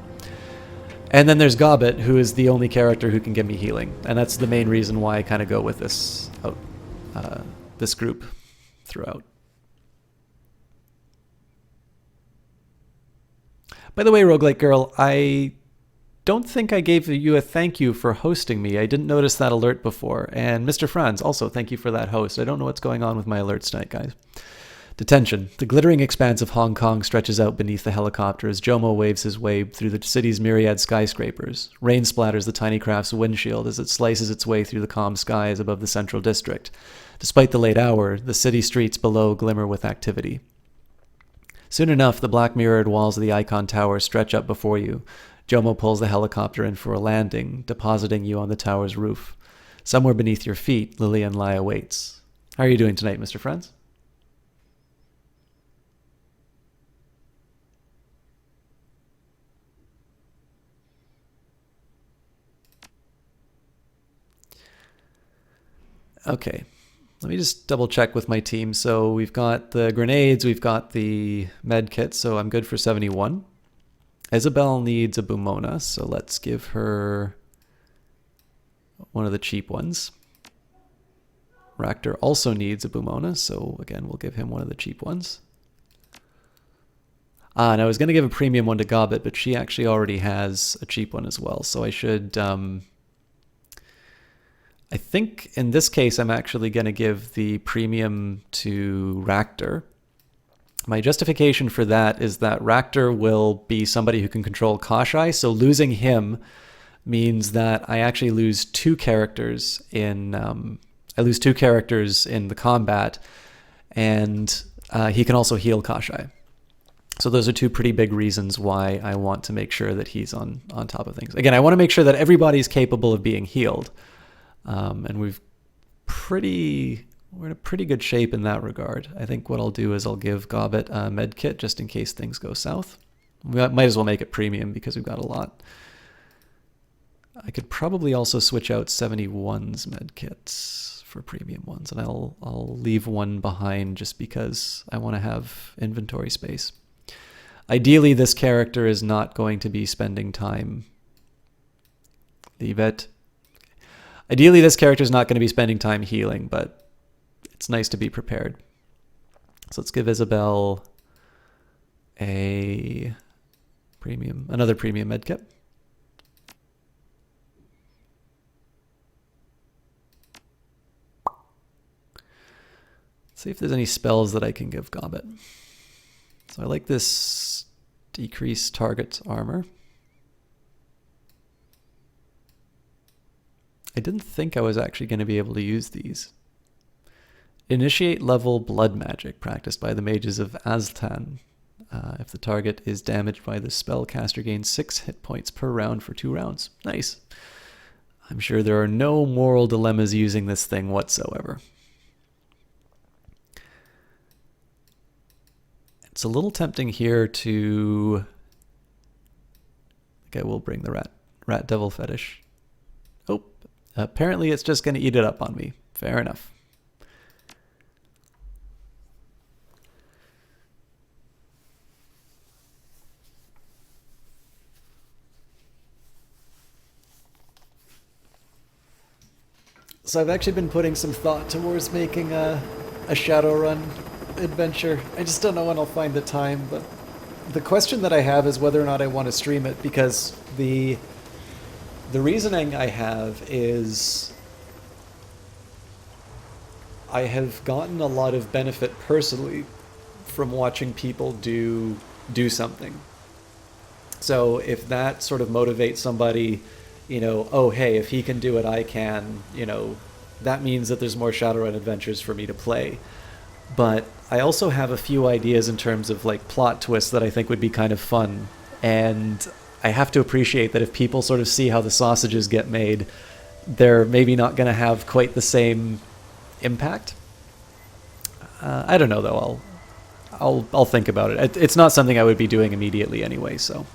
And then there's Gobbet, who is the only character who can give me healing. And that's the main reason why I kind of go with this group throughout. By the way, Roguelike Girl, I don't think I gave you a thank you for hosting me. I didn't notice that alert before. And Mr. Franz, also thank you for that host. I don't know what's going on with my alerts tonight, guys. Detention. The glittering expanse of Hong Kong stretches out beneath the helicopter as Jomo waves his way through the city's myriad skyscrapers. Rain splatters the tiny craft's windshield as it slices its way through the calm skies above the central district. Despite the late hour, the city streets below glimmer with activity. Soon enough, the black mirrored walls of the Icon Tower stretch up before you. Jomo pulls the helicopter in for a landing, depositing you on the tower's roof. Somewhere beneath your feet, Lillian Lai awaits. How are you doing tonight, Mr. Friends? Okay, let me just double check with my team. So we've got the grenades, we've got the med kit, so I'm good for 71. Isabel needs a Bumona, so let's give her one of the cheap ones. Ractor also needs a Bumona, so again, we'll give him one of the cheap ones. And I was going to give a premium one to Gobbet, but she actually already has a cheap one as well, so I should... I think in this case, I'm actually going to give the premium to Ractor. My justification for that is that Ractor will be somebody who can control Kashai, so losing him means that I actually lose two characters in the combat, and he can also heal Kashai. So those are two pretty big reasons why I want to make sure that he's on top of things. Again, I want to make sure that everybody's capable of being healed. And we're in a pretty good shape in that regard. I think what I'll do is I'll give Gobbet a med kit just in case things go south. We might as well make it premium because we've got a lot. I could probably also switch out 71's med kits for premium ones, and I'll leave one behind just because I want to have inventory space. Ideally, this character is not going to be spending time. Leave it. Ideally, this character is not going to be spending time healing, but it's nice to be prepared. So let's give Isabel another premium medkit. See if there's any spells that I can give Gobbet. So I like this decrease target armor. I didn't think I was actually going to be able to use these. Initiate level blood magic practiced by the mages of Aztan. If the target is damaged by the spell, caster gains 6 hit points per round for 2 rounds. Nice. I'm sure there are no moral dilemmas using this thing whatsoever. It's a little tempting here to... I think I will bring the rat devil fetish. Oh. Apparently it's just going to eat it up on me. Fair enough. So I've actually been putting some thought towards making a Shadowrun adventure. I just don't know when I'll find the time, but the question that I have is whether or not I want to stream it, because the reasoning I have is I have gotten a lot of benefit personally from watching people do something. So if that sort of motivates somebody, oh, hey, if he can do it, I can, that means that there's more Shadowrun adventures for me to play. But I also have a few ideas in terms of like plot twists that I think would be kind of fun. And I have to appreciate that if people sort of see how the sausages get made, they're maybe not going to have quite the same impact. I don't know though. I'll think about it. It's not something I would be doing immediately anyway. So,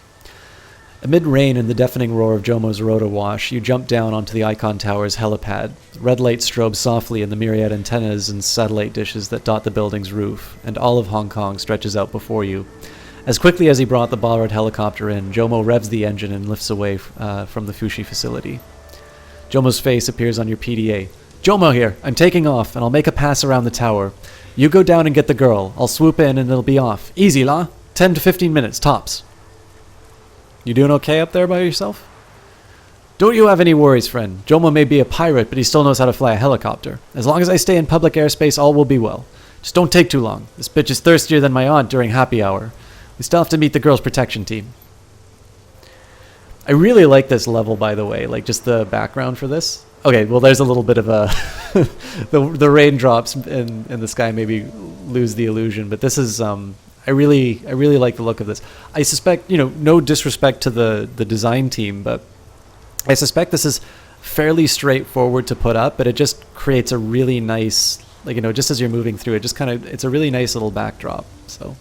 amid rain and the deafening roar of Jomo's rotor wash, you jump down onto the Icon Tower's helipad. Red light strobes softly in the myriad antennas and satellite dishes that dot the building's roof, and all of Hong Kong stretches out before you. As quickly as he brought the borrowed helicopter in, Jomo revs the engine and lifts away from the Fushi facility. Jomo's face appears on your PDA. Jomo here. I'm taking off, and I'll make a pass around the tower. You go down and get the girl. I'll swoop in and it'll be off. Easy, la. 10 to 15 minutes, tops. You doing okay up there by yourself? Don't you have any worries, friend. Jomo may be a pirate, but he still knows how to fly a helicopter. As long as I stay in public airspace, all will be well. Just don't take too long. This bitch is thirstier than my aunt during happy hour. We still have to meet the girls' protection team. I really like this level, by the way, like just the background for this. Okay, well, there's a little bit of a... the raindrops in the sky maybe lose the illusion, but this is... I really like the look of this. I suspect, no disrespect to the design team, but I suspect this is fairly straightforward to put up, but it just creates a really nice, just as you're moving through it, just kind of, it's a really nice little backdrop. So,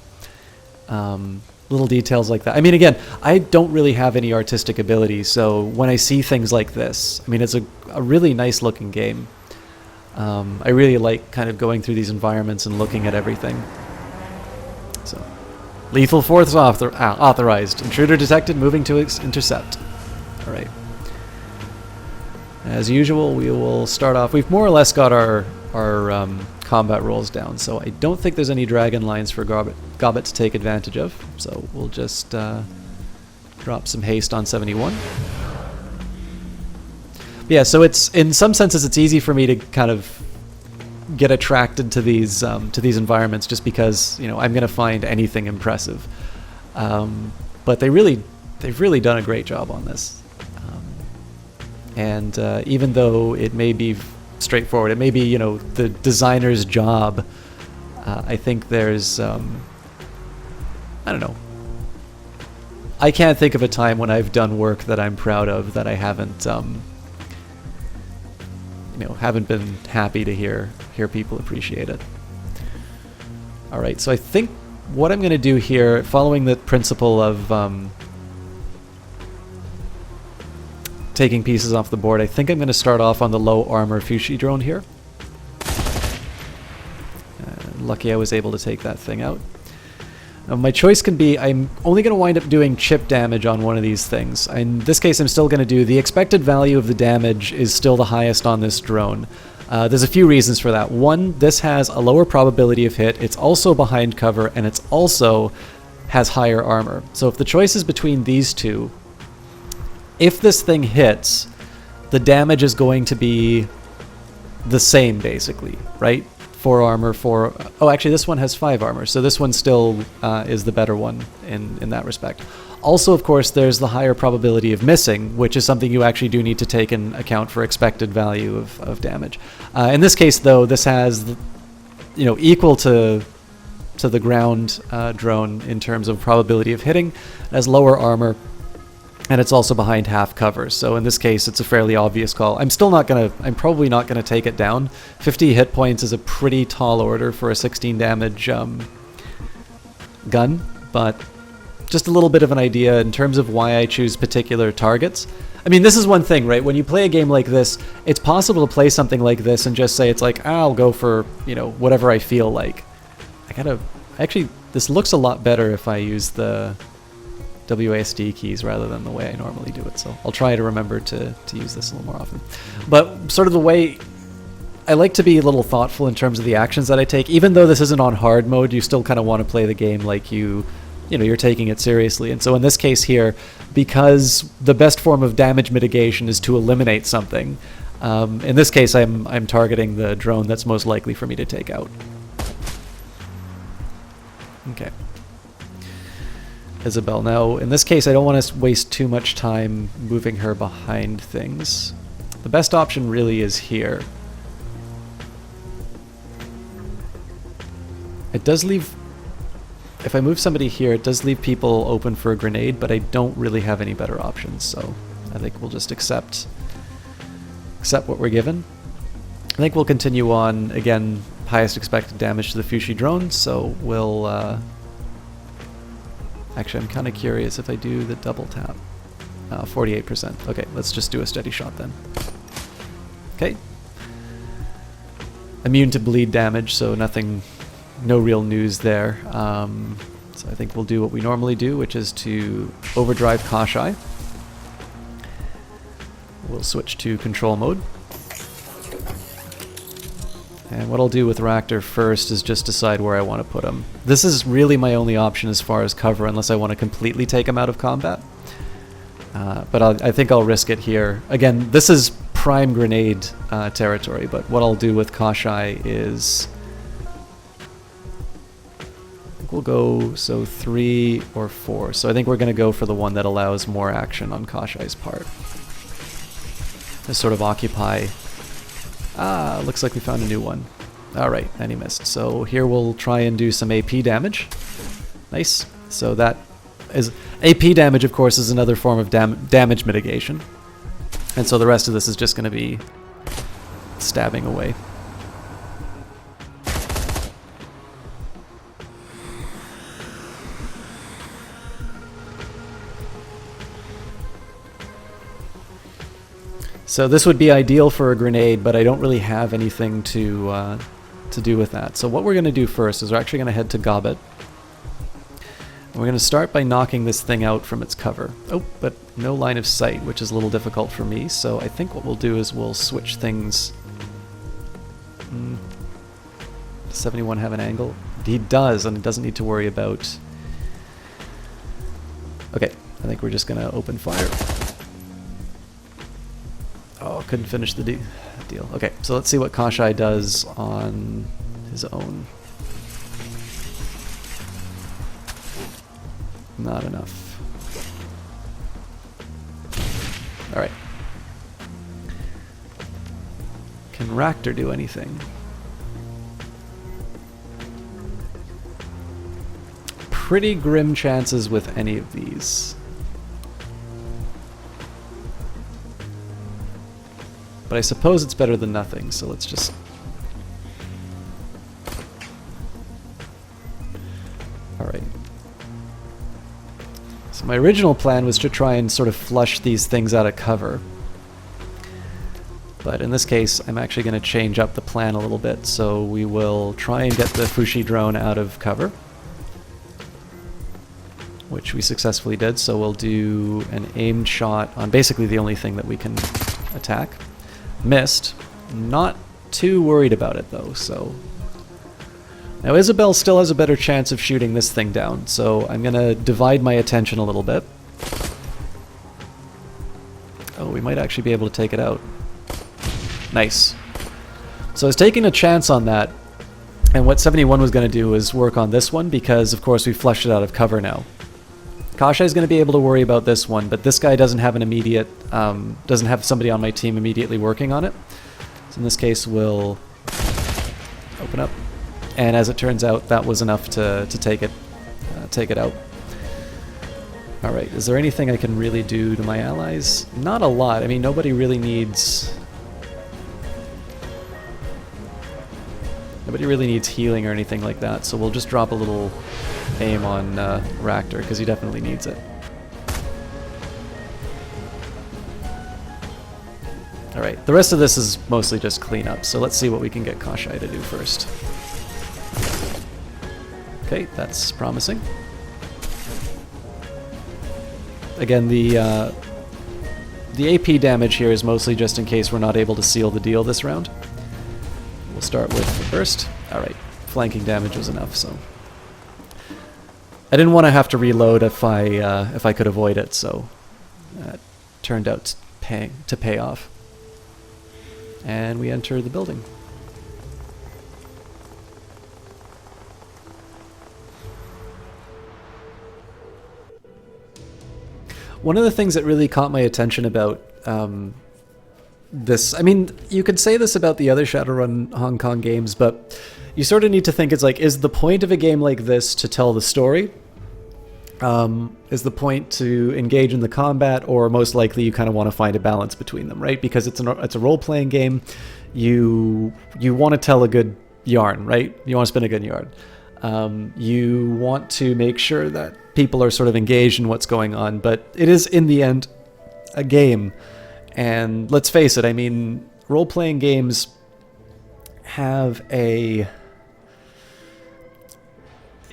little details like that. I mean, again, I don't really have any artistic ability, so when I see things like this, I mean, it's a really nice looking game. I really like kind of going through these environments and looking at everything. So, lethal force authorized. Intruder detected, moving to intercept. All right. As usual, we will start off. We've more or less got our combat rolls down, so I don't think there's any dragon lines for Gobbet to take advantage of. So we'll just drop some haste on 71. But yeah, so it's in some senses it's easy for me to kind of get attracted to these environments just because I'm gonna find anything impressive. But they've really done a great job on this. And even though it may be straightforward, it may be the designer's job. I think there's I don't know. I can't think of a time when I've done work that I'm proud of that I haven't haven't been happy to hear people appreciate it. All right, so I think what I'm going to do here, following the principle of taking pieces off the board, I think I'm going to start off on the low armor Fushi drone here. Lucky I was able to take that thing out. Now my choice can be, I'm only going to wind up doing chip damage on one of these things. In this case, I'm still going to do the expected value of the damage is still the highest on this drone. There's a few reasons for that. One, this has a lower probability of hit, it's also behind cover, and it's also has higher armor. So if the choice is between these two, if this thing hits, the damage is going to be the same, basically, right? 4 armor, 4... Oh, actually, this one has 5 armor, so this one still is the better one in that respect. Also, of course, there's the higher probability of missing, which is something you actually do need to take in account for expected value of damage. In this case, though, this has, equal to the ground drone in terms of probability of hitting. It has lower armor, and it's also behind half cover. So in this case, it's a fairly obvious call. I'm probably not gonna take it down. 50 hit points is a pretty tall order for a 16 damage gun, but just a little bit of an idea in terms of why I choose particular targets. I mean, this is one thing, right? When you play a game like this, it's possible to play something like this and just say it's like, I'll go for, whatever I feel like. Actually, this looks a lot better if I use the WASD keys rather than the way I normally do it, so I'll try to remember to use this a little more often. But sort of the way I like to be a little thoughtful in terms of the actions that I take. Even though this isn't on hard mode, you still kind of want to play the game like you're taking it seriously. And so in this case here, because the best form of damage mitigation is to eliminate something, in this case I'm targeting the drone that's most likely for me to take out. Okay. Isabel. Now, in this case, I don't want to waste too much time moving her behind things. The best option really is here. It does leave... If I move somebody here, it does leave people open for a grenade, but I don't really have any better options, so I think we'll just accept what we're given. I think we'll continue on, again, highest expected damage to the Fushi drone, so we'll... Actually, I'm kind of curious if I do the double tap. 48%. Okay, let's just do a steady shot then. Okay. Immune to bleed damage, so no real news there. So I think we'll do what we normally do, which is to overdrive Kashai. We'll switch to control mode. And what I'll do with Raptor first is just decide where I want to put him. This is really my only option as far as cover, unless I want to completely take him out of combat. But I think I'll risk it here. Again, this is prime grenade territory, but what I'll do with Kashai is we'll go, so 3 or 4. So I think we're going to go for the one that allows more action on Kashai's part. To sort of occupy... Ah, looks like we found a new one. Alright, and he missed. So here we'll try and do some AP damage. Nice. So that is... AP damage, of course, is another form of damage mitigation. And so the rest of this is just going to be stabbing away. So this would be ideal for a grenade, but I don't really have anything to do with that. So what we're going to do first is we're actually going to head to Gobbet. And we're going to start by knocking this thing out from its cover. Oh, but no line of sight, which is a little difficult for me. So I think what we'll do is we'll switch things. Does 71 have an angle? He does, and he doesn't need to worry about... Okay, I think we're just going to open fire. Oh, couldn't finish the deal. Okay, so let's see what Kashai does on his own. Not enough. Alright. Can Raptor do anything? Pretty grim chances with any of these. But I suppose it's better than nothing, so let's just... Alright. So my original plan was to try and sort of flush these things out of cover. But in this case, I'm actually going to change up the plan a little bit, so we will try and get the Fushi drone out of cover. Which we successfully did, so we'll do an aimed shot on basically the only thing that we can attack. Missed. Not too worried about it though, so... Now Isabel still has a better chance of shooting this thing down, so I'm gonna divide my attention a little bit. Oh, we might actually be able to take it out. Nice. So I was taking a chance on that, and what 71 was gonna do is work on this one, because of course we flushed it out of cover now. Kashai's going to be able to worry about this one, but this guy doesn't have an immediate, doesn't have somebody on my team immediately working on it. So in this case, we'll open up. And as it turns out, that was enough to take it out. Alright, is there anything I can really do to my allies? Not a lot. I mean, nobody really needs... Nobody really needs healing or anything like that, so we'll just drop a little aim on Raptor, because he definitely needs it. Alright, the rest of this is mostly just cleanup, so let's see what we can get Kashai to do first. Okay, that's promising. Again, the AP damage here is mostly just in case we're not able to seal the deal this round. We'll start with the first. Alright, flanking damage was enough, so... I didn't want to have to reload if I could avoid it, so that turned out to pay off. And we enter the building. One of the things that really caught my attention about this, I mean, you could say this about the other Shadowrun Hong Kong games, but you sort of need to think it's like, is the point of a game like this to tell the story? Is the point to engage in the combat, or most likely you kind of want to find a balance between them, right? Because it's a role-playing game, you want to tell a good yarn, right? You want to spin a good yarn. You want to make sure that people are sort of engaged in what's going on, but it is in the end a game. And let's face it, I mean, role-playing games have a...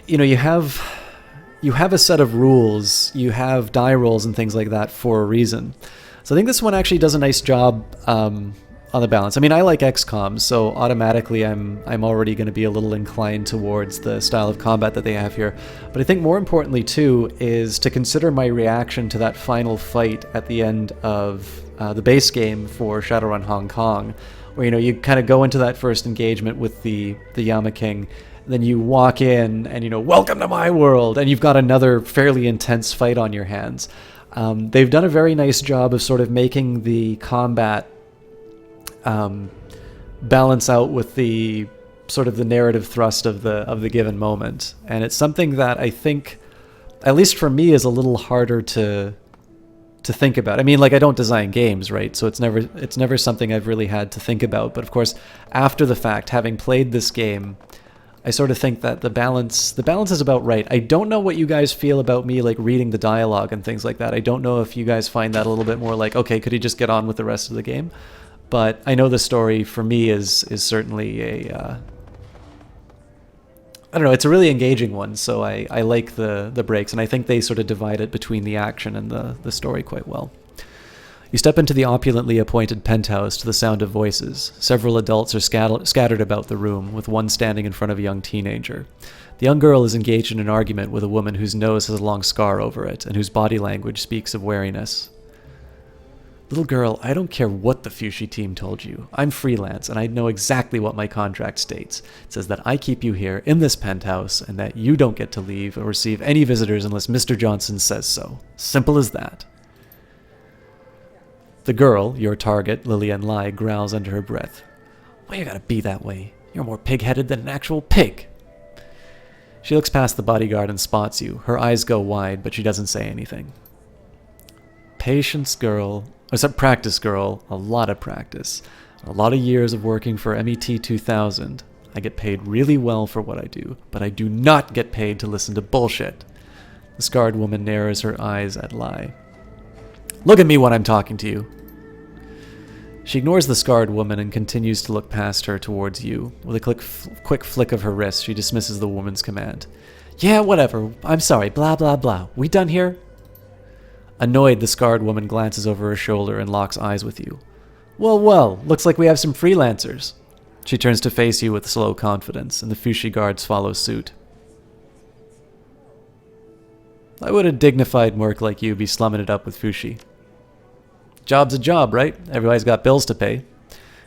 You know, you have a set of rules, you have die rolls and things like that for a reason. So I think this one actually does a nice job on the balance. I mean, I like XCOM, so automatically I'm already going to be a little inclined towards the style of combat that they have here. But I think more importantly too is to consider my reaction to that final fight at the end of the base game for Shadowrun Hong Kong, where, you know, you kind of go into that first engagement with the Yama King, Then you walk in and, welcome to my world, and you've got another fairly intense fight on your hands. They've done a very nice job of sort of making the combat balance out with the sort of the narrative thrust of the given moment. And it's something that I think, at least for me, is a little harder to think about. I mean, like, I don't design games, right? So it's never something I've really had to think about. But of course, after the fact, having played this game, I sort of think that the balance is about right. I don't know what you guys feel about me, like, reading the dialogue and things like that. I don't know if you guys find that a little bit more like, okay, could he just get on with the rest of the game? But I know the story for me is certainly a I don't know, it's a really engaging one, so I like the breaks, and I think they sort of divide it between the action and the story quite well. You step into the opulently appointed penthouse to the sound of voices. Several adults are scattered about the room, with one standing in front of a young teenager. The young girl is engaged in an argument with a woman whose nose has a long scar over it, and whose body language speaks of wariness. Little girl, I don't care what the Fushi team told you. I'm freelance, and I know exactly what my contract states. It says that I keep you here in this penthouse, and that you don't get to leave or receive any visitors unless Mr. Johnson says so. Simple as that. The girl, your target, Lillian Lai, growls under her breath. Why you gotta be that way? You're more pig-headed than an actual pig. She looks past the bodyguard and spots you. Her eyes go wide, but she doesn't say anything. Patience, girl. Practice, girl. A lot of practice. A lot of years of working for MET 2000. I get paid really well for what I do, but I do not get paid to listen to bullshit. The scarred woman narrows her eyes at Lai. Look at me when I'm talking to you. She ignores the scarred woman and continues to look past her towards you. With a quick flick of her wrist, she dismisses the woman's command. Yeah, whatever. I'm sorry. Blah, blah, blah. We done here? Annoyed, the scarred woman glances over her shoulder and locks eyes with you. Well, looks like we have some freelancers. She turns to face you with slow confidence, and the Fushi guards follow suit. Why would a dignified merc like you be slumming it up with Fushi? Job's a job, right? Everybody's got bills to pay.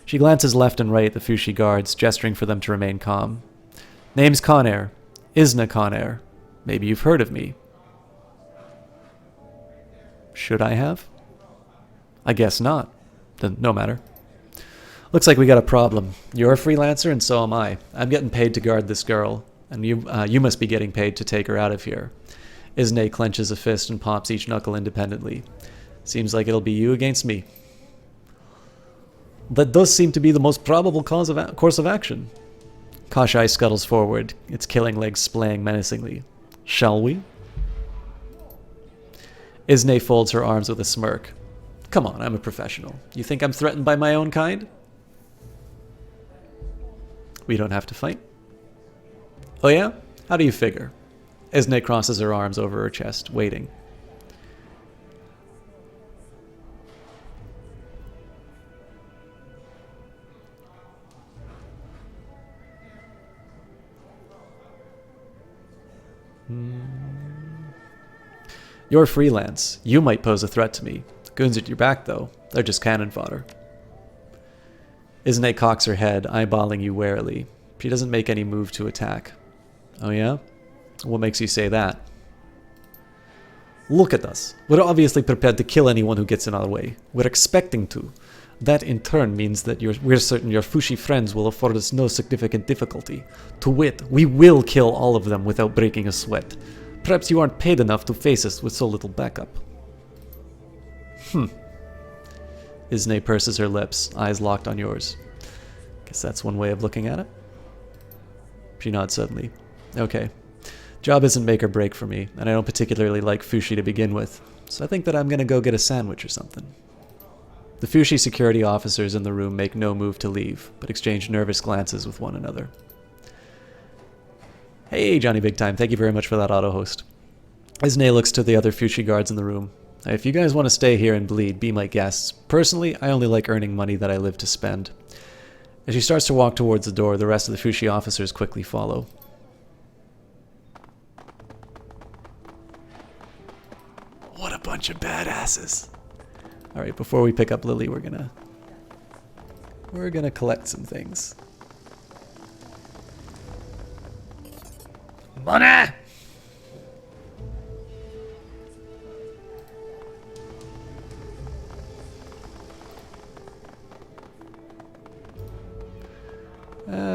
She glances left and right at the Fushi guards, gesturing for them to remain calm. Name's Conair. Isna Conair. Maybe you've heard of me. Should I have? I guess not. Then no matter. Looks like we got a problem. You're a freelancer and so am I. I'm getting paid to guard this girl, and you must be getting paid to take her out of here. Isne clenches a fist and pops each knuckle independently. Seems like it'll be you against me. That does seem to be the most probable course of action. Kashai scuttles forward, its killing legs splaying menacingly. Shall we? Isne folds her arms with a smirk. Come on, I'm a professional. You think I'm threatened by my own kind? We don't have to fight. Oh yeah? How do you figure? Isne crosses her arms over her chest, waiting. You're freelance. You might pose a threat to me. Goons at your back, though. They're just cannon fodder. Isne cocks her head, eyeballing you warily. She doesn't make any move to attack. Oh yeah? What makes you say that? Look at us. We're obviously prepared to kill anyone who gets in our way. We're expecting to. That in turn means that we're certain your Fushi friends will afford us no significant difficulty. To wit, we will kill all of them without breaking a sweat. Perhaps you aren't paid enough to face us with so little backup. Isne purses her lips, eyes locked on yours. Guess that's one way of looking at it. She nods suddenly. Okay. Job isn't make or break for me, and I don't particularly like Fushi to begin with, so I think that I'm gonna go get a sandwich or something. The Fushi security officers in the room make no move to leave, but exchange nervous glances with one another. Hey, Johnny Big Time, thank you very much for that auto-host. Isne looks to the other Fushi guards in the room. If you guys want to stay here and bleed, be my guests. Personally, I only like earning money that I live to spend. As she starts to walk towards the door, the rest of the Fushi officers quickly follow. What a bunch of badasses. Alright, before we pick up Lily, we're gonna collect some things. Money!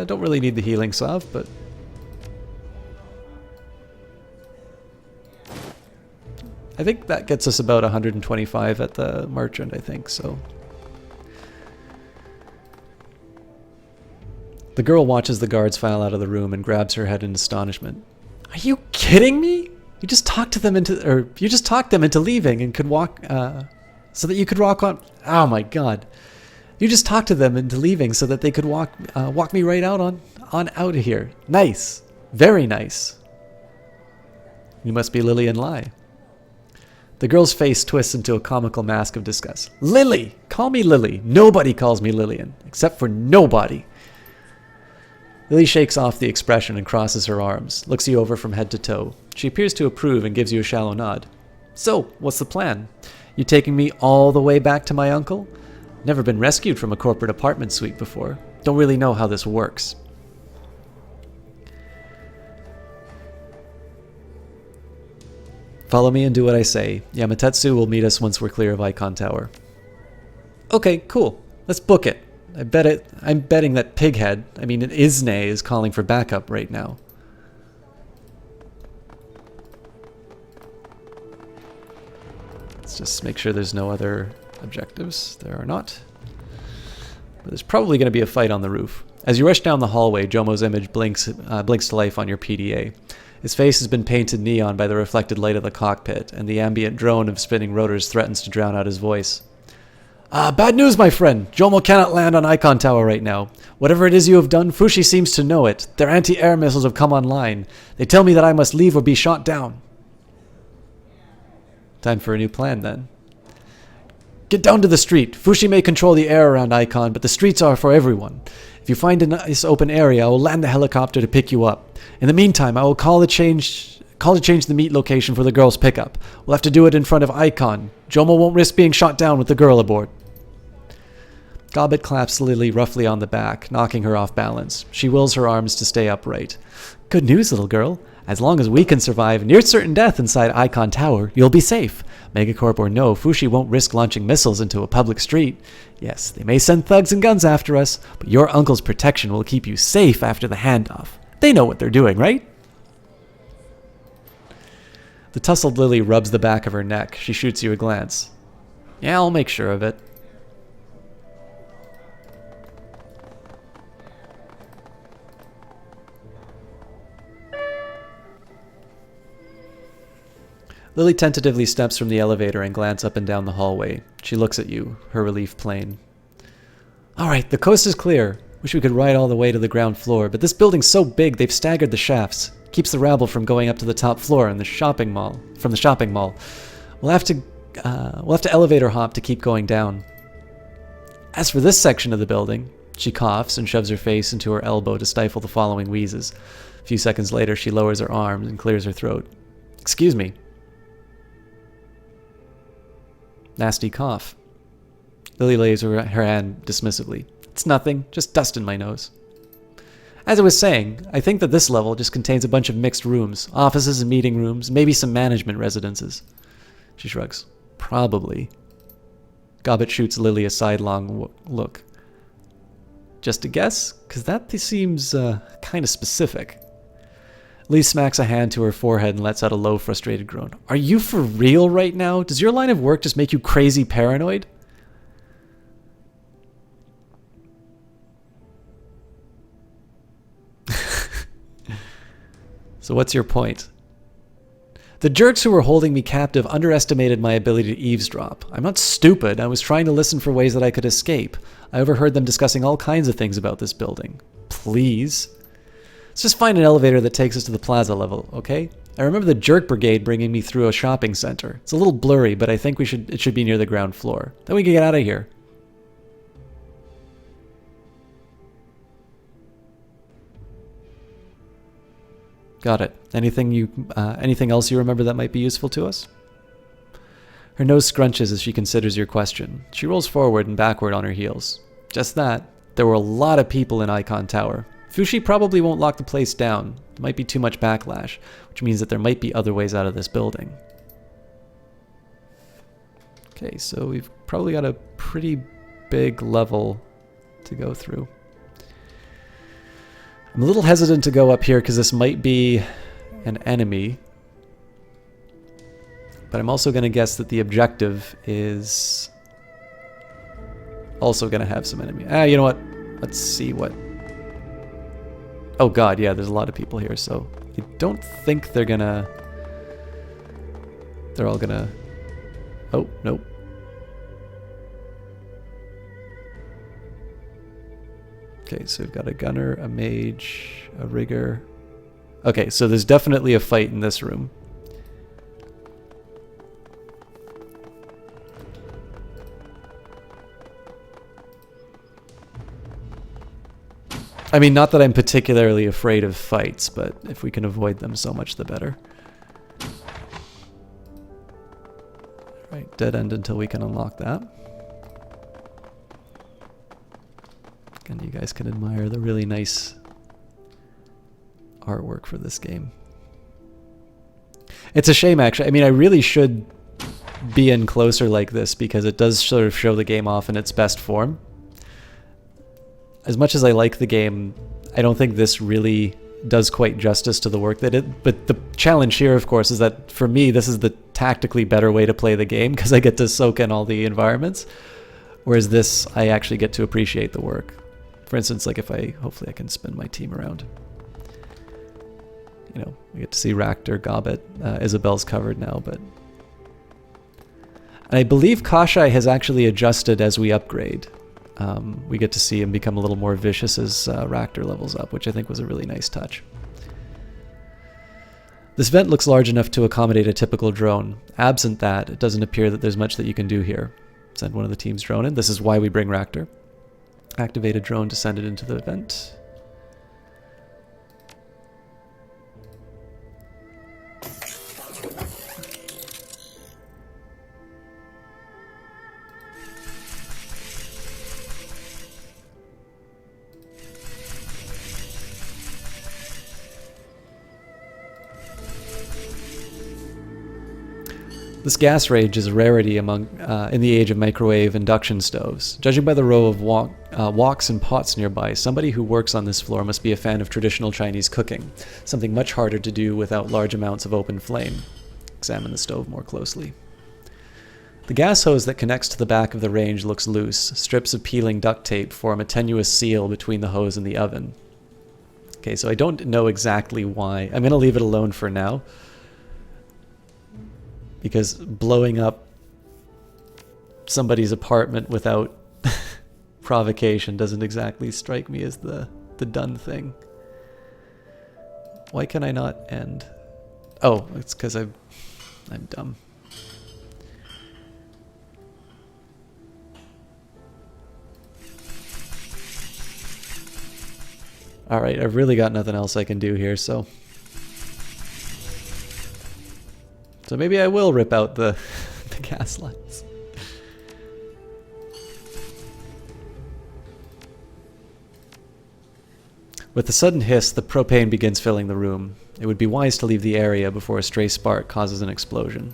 Don't really need the healing salve, but... I think that gets us about 125 at the merchant, I think, so... The girl watches the guards file out of the room and grabs her head in astonishment. Are you kidding me? You just talked them into leaving and could walk, so that you could walk on... Oh my god. You just talked to them into leaving so that they could walk me right out on out of here. Nice. Very nice. You must be Lily and Lai. The girl's face twists into a comical mask of disgust. Lily! Call me Lily. Nobody calls me Lillian. Except for nobody. Lily shakes off the expression and crosses her arms, looks you over from head to toe. She appears to approve and gives you a shallow nod. So, what's the plan? You taking me all the way back to my uncle? Never been rescued from a corporate apartment suite before. Don't really know how this works. Follow me and do what I say. Yamatetsu will meet us once we're clear of Icon Tower. Okay, cool. Let's book it. I'm betting that Pighead, Isne, is calling for backup right now. Let's just make sure there's no other objectives. There are not. But there's probably going to be a fight on the roof. As you rush down the hallway, Jomo's image blinks to life on your PDA. His face has been painted neon by the reflected light of the cockpit, and the ambient drone of spinning rotors threatens to drown out his voice. Bad news, my friend. Jomo cannot land on Icon Tower right now. Whatever it is you have done, Fushi seems to know it. Their anti-air missiles have come online. They tell me that I must leave or be shot down. Time for a new plan, then. Get down to the street. Fushi may control the air around Icon, but the streets are for everyone. If you find a nice open area, I will land the helicopter to pick you up. In the meantime, I will call to change the meet location for the girl's pickup. We'll have to do it in front of Icon. Jomo won't risk being shot down with the girl aboard. Gobbet claps Lily roughly on the back, knocking her off balance. She wills her arms to stay upright. Good news, little girl. As long as we can survive near certain death inside Icon Tower, you'll be safe. Megacorp or no, Fushi won't risk launching missiles into a public street. Yes, they may send thugs and guns after us, but your uncle's protection will keep you safe after the handoff. They know what they're doing, right? The tousled Lily rubs the back of her neck. She shoots you a glance. Yeah, I'll make sure of it. Lily tentatively steps from the elevator and glances up and down the hallway. She looks at you, her relief plain. Alright, the coast is clear. Wish we could ride all the way to the ground floor, but this building's so big they've staggered the shafts. Keeps the rabble from going up to the top floor in the shopping mall. We'll have to elevator hop to keep going down. As for this section of the building, she coughs and shoves her face into her elbow to stifle the following wheezes. A few seconds later, she lowers her arms and clears her throat. Excuse me. Nasty cough. Lily lays her hand dismissively. It's nothing, just dust in my nose. As I was saying, I think that this level just contains a bunch of mixed rooms, offices and meeting rooms, maybe some management residences. She shrugs. Probably. Gobbet shoots Lily a sidelong look. Just a guess? Because that seems kind of specific. Lee smacks a hand to her forehead and lets out a low, frustrated groan. Are you for real right now? Does your line of work just make you crazy paranoid? So what's your point? The jerks who were holding me captive underestimated my ability to eavesdrop. I'm not stupid. I was trying to listen for ways that I could escape. I overheard them discussing all kinds of things about this building. Please? Let's just find an elevator that takes us to the plaza level, okay? I remember the jerk brigade bringing me through a shopping center. It's a little blurry, but I think it should be near the ground floor. Then we can get out of here. Got it. Anything else you remember that might be useful to us? Her nose scrunches as she considers your question. She rolls forward and backward on her heels. Just that. There were a lot of people in Icon Tower. Fushi probably won't lock the place down. There might be too much backlash, which means that there might be other ways out of this building. Okay, so we've probably got a pretty big level to go through. I'm a little hesitant to go up here because this might be an enemy. But I'm also going to guess that the objective is also going to have some enemy. You know what? Let's see what... Oh god, yeah, there's a lot of people here, so I don't think they're gonna... They're all gonna... Oh, nope. Okay, so we've got a gunner, a mage, a rigger. Okay, so there's definitely a fight in this room. I mean, not that I'm particularly afraid of fights, but if we can avoid them, so much the better. Right, dead end until we can unlock that. And you guys can admire the really nice artwork for this game. It's a shame, actually. I mean, I really should be in closer like this because it does sort of show the game off in its best form. As much as I like the game, I don't think this really does quite justice to the work that it... But the challenge here, of course, is that for me, this is the tactically better way to play the game because I get to soak in all the environments. Whereas this, I actually get to appreciate the work. For instance, like if I... Hopefully I can spin my team around. You know, we get to see Ractor, Gobbet. Isabel's covered now, but... And I believe Kashai has actually adjusted as we upgrade. We get to see him become a little more vicious as Ractor levels up, which I think was a really nice touch. This vent looks large enough to accommodate a typical drone. Absent that, it doesn't appear that there's much that you can do here. Send one of the team's drone in. This is why we bring Ractor. Activated drone descended into the vent. This gas rage is a rarity among in the age of microwave induction stoves. Judging by the row of woks and pots nearby, somebody who works on this floor must be a fan of traditional Chinese cooking, something much harder to do without large amounts of open flame. Examine the stove more closely. The gas hose that connects to the back of the range looks loose. Strips of peeling duct tape form a tenuous seal between the hose and the oven. Okay, so I don't know exactly why. I'm going to leave it alone for now. Because blowing up somebody's apartment without provocation doesn't exactly strike me as the done thing. Why can I not end? Oh, it's because I'm dumb. Alright, I've really got nothing else I can do here, so maybe I will rip out the gas lines. With a sudden hiss, the propane begins filling the room. It would be wise to leave the area before a stray spark causes an explosion.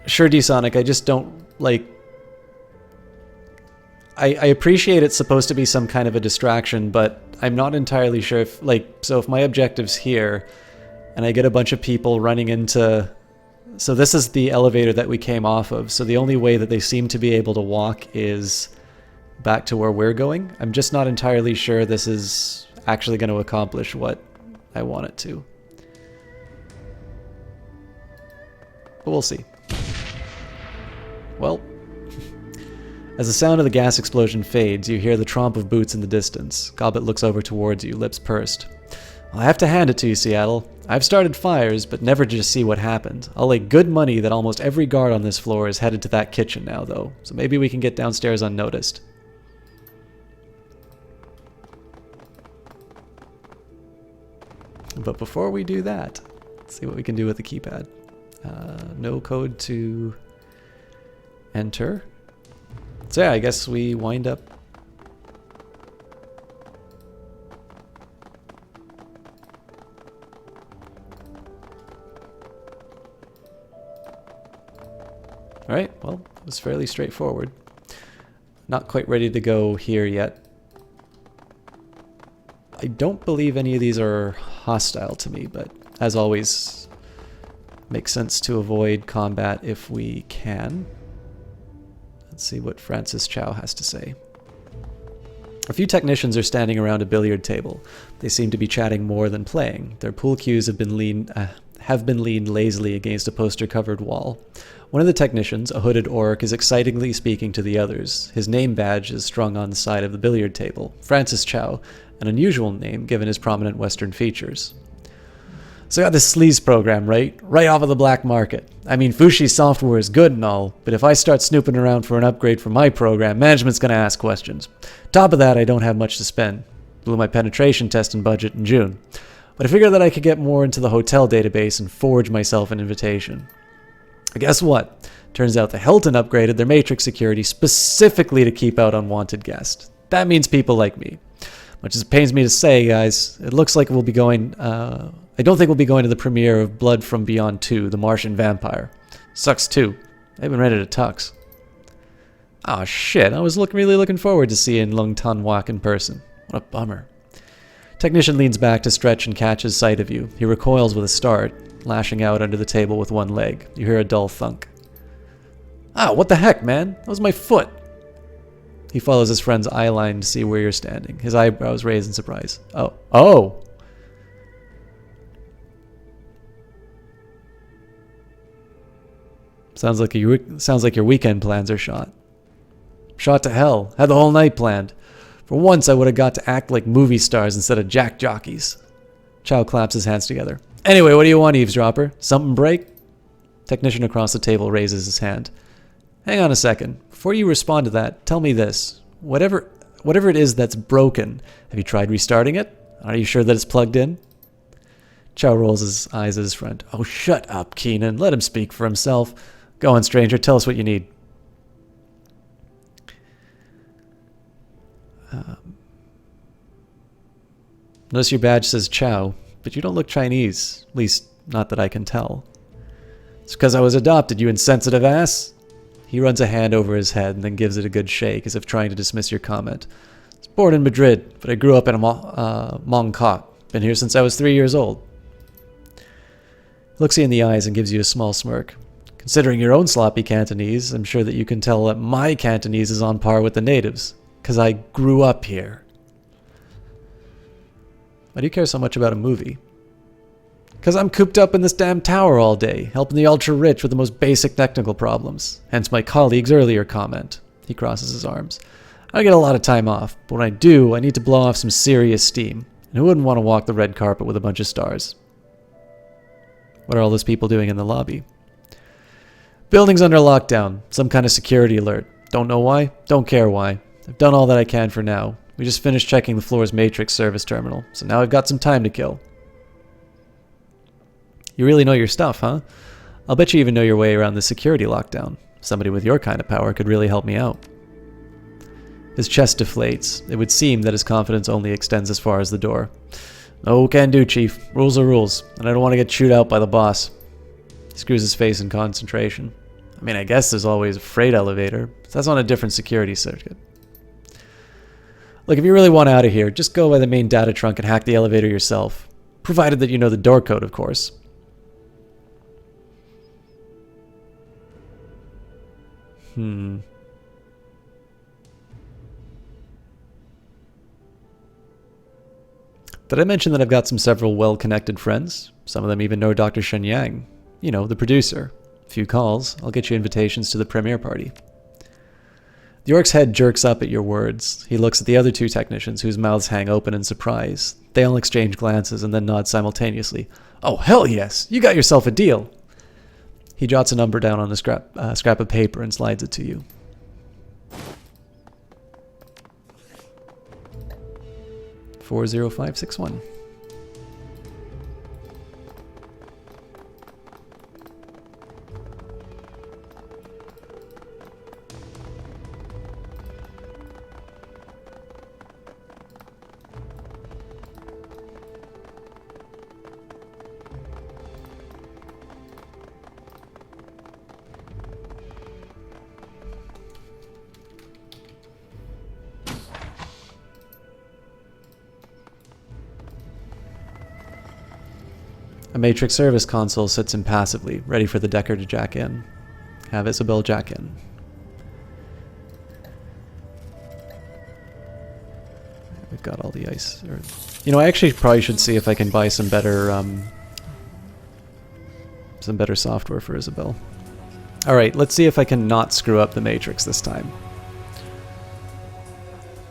Sure, D-Sonic, I just don't, like... I appreciate it's supposed to be some kind of a distraction, but I'm not entirely sure if, like, so if my objective's here, and I get a bunch of people running into... So this is the elevator that we came off of, so the only way that they seem to be able to walk is back to where we're going. I'm just not entirely sure this is actually going to accomplish what I want it to. But we'll see. Well, as the sound of the gas explosion fades, you hear the tromp of boots in the distance. Gobbet looks over towards you, lips pursed. Well, I have to hand it to you, Seattle. I've started fires, but never to see what happened. I'll lay good money that almost every guard on this floor is headed to that kitchen now, though, so maybe we can get downstairs unnoticed. But before we do that, let's see what we can do with the keypad. No code to enter. So yeah, I guess we wind up... Alright, well, it was fairly straightforward. Not quite ready to go here yet. I don't believe any of these are hostile to me, but as always, makes sense to avoid combat if we can. Let's see what Francis Chow has to say. A few technicians are standing around a billiard table. They seem to be chatting more than playing. Their pool cues have been leaned lazily against a poster-covered wall. One of the technicians, a hooded orc, is excitingly speaking to the others. His name badge is strung on the side of the billiard table. Francis Chow, an unusual name given his prominent Western features. So I got this sleaze program, right off of the black market. I mean, Fushi's software is good and all, but if I start snooping around for an upgrade for my program, management's gonna ask questions. Top of that, I don't have much to spend. Blew my penetration testing budget in June. But I figured that I could get more into the hotel database and forge myself an invitation. But guess what? Turns out the Hilton upgraded their matrix security specifically to keep out unwanted guests. That means people like me. Much as it pains me to say, guys, it looks like we'll be going... I don't think we'll be going to the premiere of Blood from Beyond 2, The Martian Vampire. Sucks too. I've been ready to tux. Aw shit, I was really looking forward to seeing Lung Tan Wak in person. What a bummer. Technician leans back to stretch and catches sight of you. He recoils with a start, lashing out under the table with one leg. You hear a dull thunk. Ah, what the heck, man? That was my foot. He follows his friend's eye line to see where you're standing. His eyebrows raise in surprise. Oh! Sounds like your weekend plans are shot. Shot to hell. Had the whole night planned. For once, I would have got to act like movie stars instead of jack jockeys. Chow claps his hands together. Anyway, what do you want, eavesdropper? Something break? Technician across the table raises his hand. Hang on a second. Before you respond to that, tell me this. Whatever it is that's broken, have you tried restarting it? Are you sure that it's plugged in? Chow rolls his eyes at his friend. Oh, shut up, Keenan. Let him speak for himself. Go on, stranger. Tell us what you need. Notice your badge says Chow, but you don't look Chinese. At least, not that I can tell. It's because I was adopted, you insensitive ass. He runs a hand over his head and then gives it a good shake, as if trying to dismiss your comment. I was born in Madrid, but I grew up in Mongkok. Been here since I was 3 years old. He looks you in the eyes and gives you a small smirk. Considering your own sloppy Cantonese, I'm sure that you can tell that my Cantonese is on par with the natives, because I grew up here. Why do you care so much about a movie? Because I'm cooped up in this damn tower all day, helping the ultra-rich with the most basic technical problems. Hence my colleague's earlier comment. He crosses his arms. I get a lot of time off, but when I do, I need to blow off some serious steam. And who wouldn't want to walk the red carpet with a bunch of stars? What are all those people doing in the lobby? Building's under lockdown. Some kind of security alert. Don't know why. Don't care why. I've done all that I can for now. We just finished checking the floor's matrix service terminal, so now I've got some time to kill. You really know your stuff, huh? I'll bet you even know your way around the security lockdown. Somebody with your kind of power could really help me out. His chest deflates. It would seem that his confidence only extends as far as the door. No can do, Chief. Rules are rules, and I don't want to get chewed out by the boss. He screws his face in concentration. I mean, I guess there's always a freight elevator, but that's on a different security circuit. Look, if you really want out of here, just go by the main data trunk and hack the elevator yourself. Provided that you know the door code, of course. Did I mention that I've got several well-connected friends? Some of them even know Dr. Shen Yang. You know, the producer. A few calls, I'll get you invitations to the premiere party. The orc's head jerks up at your words. He looks at the other two technicians whose mouths hang open in surprise. They all exchange glances and then nod simultaneously. Oh, hell yes! You got yourself a deal! He jots a number down on a scrap of paper and slides it to you. $40561. A Matrix service console sits impassively, ready for the Decker to jack in. Have Isabel jack in. We've got all the ice. You know, I actually probably should see if I can buy some better software for Isabel. Alright, let's see if I can not screw up the Matrix this time.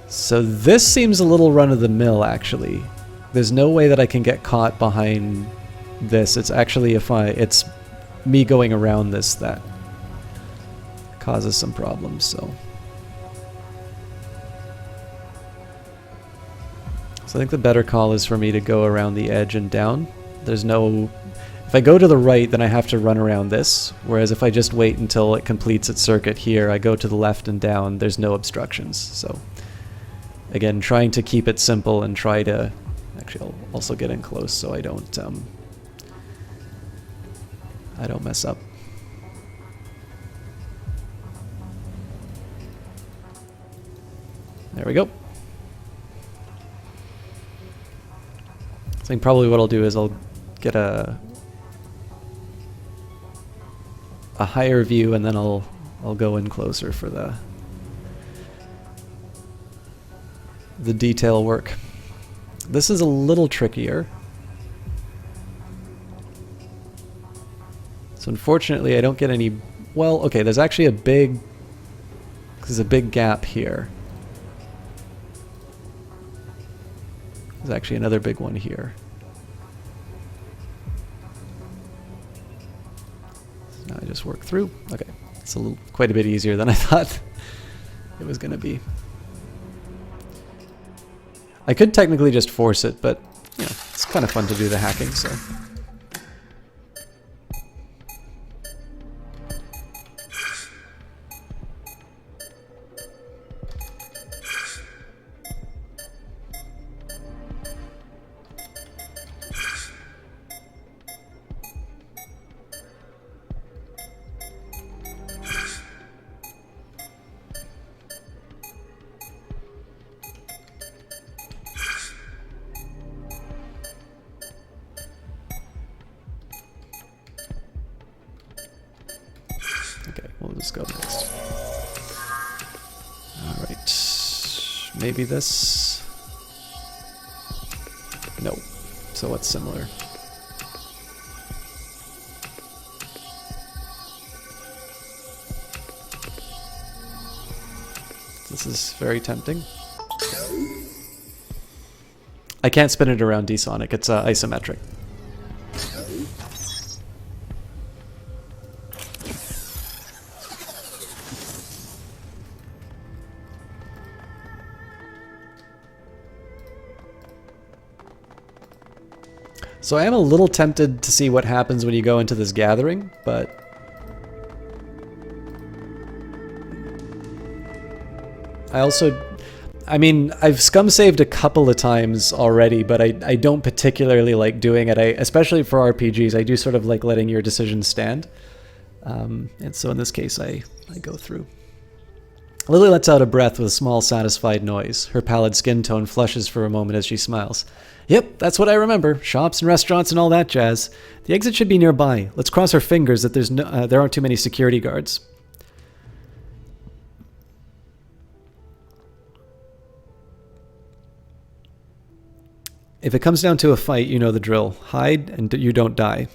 So this seems a little run-of-the-mill, actually. There's no way that I can get caught behind this. It's actually it's me going around this that causes some problems, so I think the better call is for me to go around the edge and down. There's no... If I go to the right, then I have to run around this, whereas if I just wait until it completes its circuit here, I go to the left and down, there's no obstructions. So again, trying to keep it simple and try to... Actually, I'll also get in close so I don't mess up. There we go. I think probably what I'll do is I'll get a higher view and then I'll go in closer for the detail work. This is a little trickier. So unfortunately I don't get any... Well, okay, there's actually a big gap here. There's actually another big one here. So now I just work through. Okay, it's quite a bit easier than I thought it was going to be. I could technically just force it, but you know, it's kind of fun to do the hacking, so... Okay, we'll just go next. Alright. Maybe this? No. So what's similar? This is very tempting. I can't spin it around D-Sonic, it's isometric. So I am a little tempted to see what happens when you go into this gathering, but... I mean, I've scum-saved a couple of times already, but I don't particularly like doing it. Especially for RPGs, I do sort of like letting your decisions stand. And so in this case, I go through. Lily lets out a breath with a small, satisfied noise. Her pallid skin tone flushes for a moment as she smiles. Yep, that's what I remember. Shops and restaurants and all that jazz. The exit should be nearby. Let's cross our fingers that there aren't too many security guards. If it comes down to a fight, you know the drill. Hide and you don't die.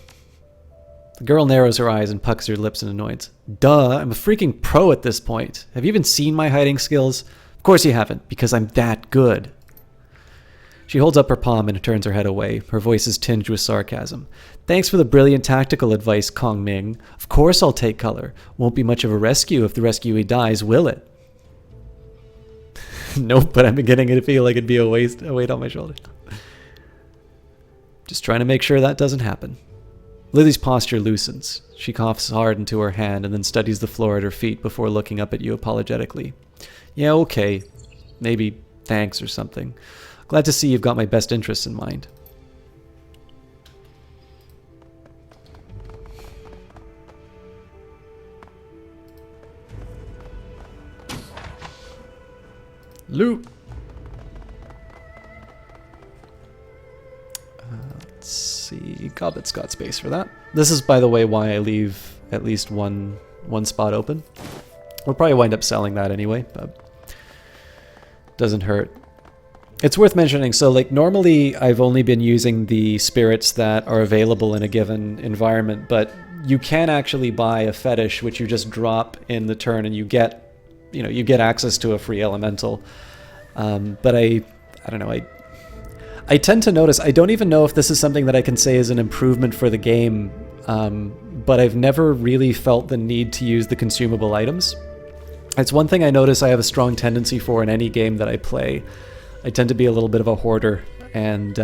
The girl narrows her eyes and puckers her lips in annoyance. Duh, I'm a freaking pro at this point. Have you even seen my hiding skills? Of course you haven't, because I'm that good. She holds up her palm and turns her head away. Her voice is tinged with sarcasm. Thanks for the brilliant tactical advice, Kong Ming. Of course I'll take color. Won't be much of a rescue if the rescuee dies, will it? Nope, but I'm beginning to feel like it'd be a weight on my shoulder. Just trying to make sure that doesn't happen. Lily's posture loosens. She coughs hard into her hand and then studies the floor at her feet before looking up at you apologetically. Yeah, okay. Maybe thanks or something. Glad to see you've got my best interests in mind. Loot! Let's see. Gobbet's got space for that. This is, by the way, why I leave at least one spot open. We'll probably wind up selling that anyway, but doesn't hurt. It's worth mentioning, so like normally I've only been using the spirits that are available in a given environment, but you can actually buy a fetish which you just drop in the turn and you get, you get access to a free elemental. But I don't know, I tend to notice, I don't even know if this is something that I can say is an improvement for the game, but I've never really felt the need to use the consumable items. It's one thing I notice I have a strong tendency for in any game that I play. I tend to be a little bit of a hoarder, and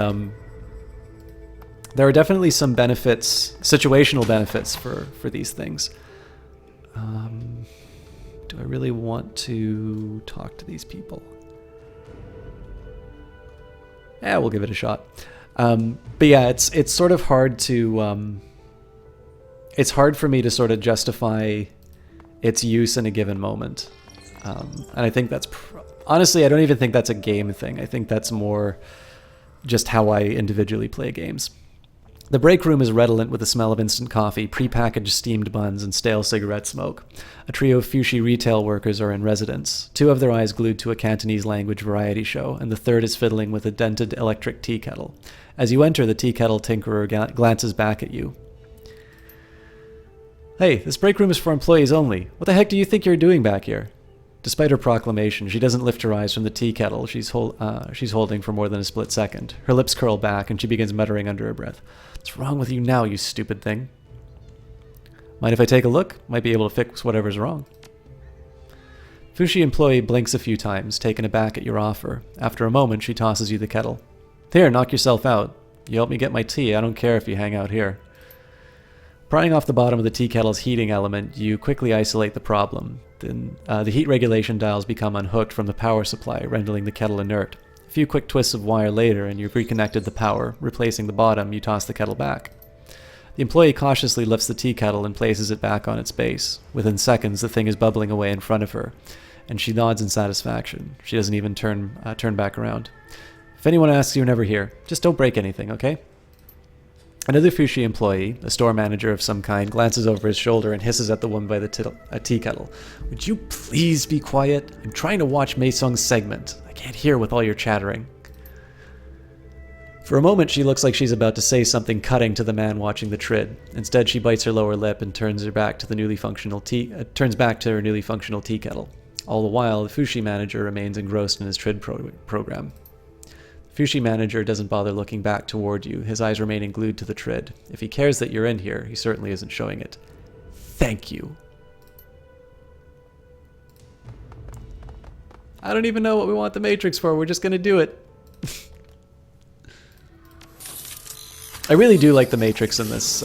there are definitely some benefits, situational benefits for these things. Do I really want to talk to these people? Yeah, we'll give it a shot. But yeah, it's sort of hard to... it's hard for me to sort of justify its use in a given moment. And I think that's... honestly, I don't even think that's a game thing. I think that's more just how I individually play games. The break room is redolent with the smell of instant coffee, prepackaged steamed buns, and stale cigarette smoke. A trio of Fushi retail workers are in residence. Two have their eyes glued to a Cantonese language variety show, and the third is fiddling with a dented electric tea kettle. As you enter, the tea kettle tinkerer glances back at you. Hey, this break room is for employees only. What the heck do you think you're doing back here? Despite her proclamation, she doesn't lift her eyes from the tea kettle she's holding for more than a split second. Her lips curl back, and she begins muttering under her breath. What's wrong with you now, you stupid thing? Mind if I take a look? Might be able to fix whatever's wrong. Fushi employee blinks a few times, taken aback at your offer. After a moment, she tosses you the kettle. Here, knock yourself out. You help me get my tea, I don't care if you hang out here. Prying off the bottom of the tea kettle's heating element, you quickly isolate the problem. Then the heat regulation dials become unhooked from the power supply, rendering the kettle inert. A few quick twists of wire later, and you've reconnected the power. Replacing the bottom, you toss the kettle back. The employee cautiously lifts the tea kettle and places it back on its base. Within seconds, the thing is bubbling away in front of her, and she nods in satisfaction. She doesn't even turn back around. If anyone asks, you're never here. Just don't break anything, okay? Another Fushi employee, a store manager of some kind, glances over his shoulder and hisses at the woman by the tea kettle. Would you please be quiet? I'm trying to watch Meisung's segment. I can't hear with all your chattering. For a moment, she looks like she's about to say something cutting to the man watching the trid. Instead, she bites her lower lip and turns back to her newly functional tea kettle. All the while, the Fushi manager remains engrossed in his trid program. Fushi manager doesn't bother looking back toward you, his eyes remaining glued to the trid. If he cares that you're in here, he certainly isn't showing it. Thank you. I don't even know what we want the Matrix for, we're just gonna do it. I really do like the Matrix in this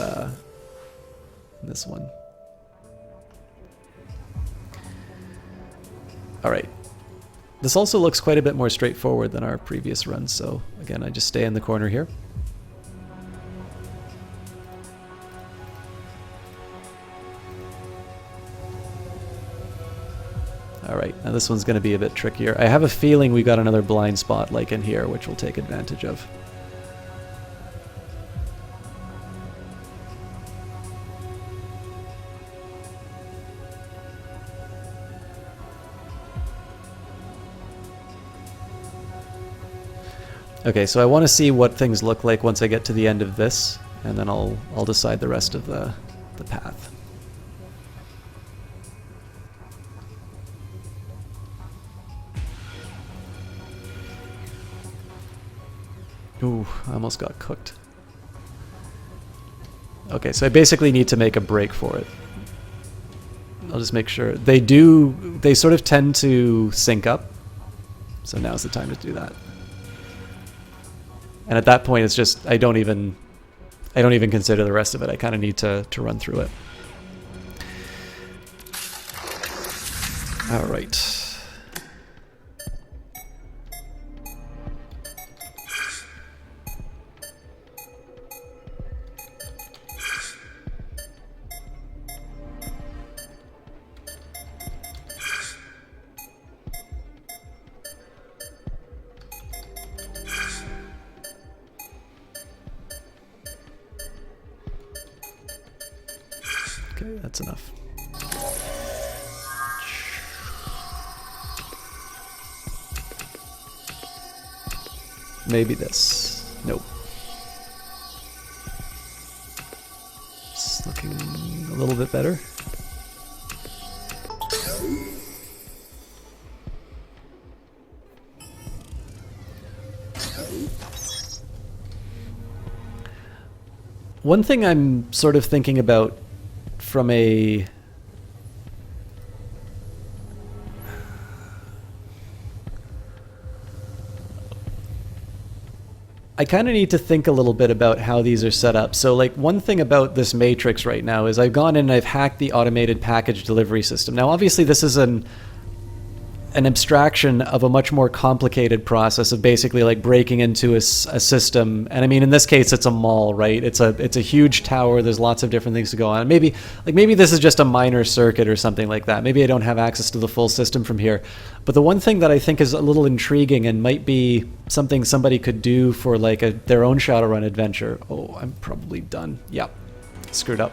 one. Alright. This also looks quite a bit more straightforward than our previous runs, so again, I just stay in the corner here. Alright, now this one's going to be a bit trickier. I have a feeling we got another blind spot like in here, which we'll take advantage of. Okay, so I want to see what things look like once I get to the end of this, and then I'll decide the rest of the path. Ooh, I almost got cooked. Okay, so I basically need to make a break for it. I'll just make sure. They sort of tend to sync up, so now's the time to do that. And at that point, it's just, I don't even consider the rest of it. I kind of need to run through it. All right. that's enough. Maybe this. Nope. It's looking a little bit better. One thing I'm sort of thinking about from a... I kind of need to think a little bit about how these are set up. So like one thing about this matrix right now is I've gone in and I've hacked the automated package delivery system. Now obviously this is an abstraction of a much more complicated process of basically like breaking into a system. And I mean, in this case, it's a mall, right? It's a huge tower. There's lots of different things to go on. Maybe this is just a minor circuit or something like that. Maybe I don't have access to the full system from here. But the one thing that I think is a little intriguing and might be something somebody could do for like their own Shadowrun adventure. Oh, I'm probably done. Yep. Screwed up.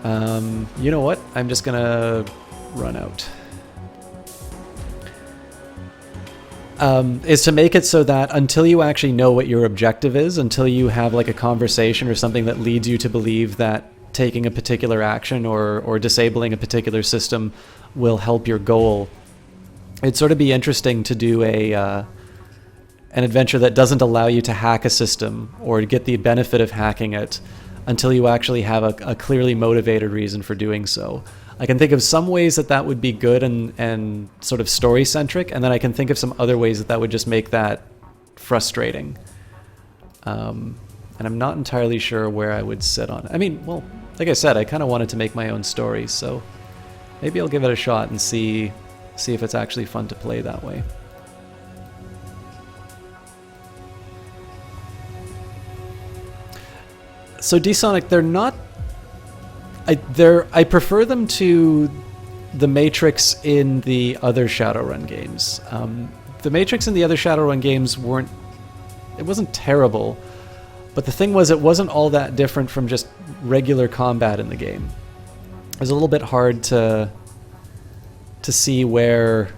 You know what? I'm just gonna run out. Is to make it so that until you actually know what your objective is, until you have like a conversation or something that leads you to believe that taking a particular action or disabling a particular system will help your goal, it'd sort of be interesting to do an adventure that doesn't allow you to hack a system or to get the benefit of hacking it until you actually have a clearly motivated reason for doing so. I can think of some ways that would be good and sort of story-centric, and then I can think of some other ways that would just make that frustrating. And I'm not entirely sure where I would sit on it. I mean, well, like I said, I kind of wanted to make my own story, so maybe I'll give it a shot and see if it's actually fun to play that way. So D-Sonic, they're not... I prefer them to the Matrix in the other Shadowrun games. The Matrix in the other Shadowrun games wasn't terrible, but the thing was it wasn't all that different from just regular combat in the game. It was a little bit hard to see where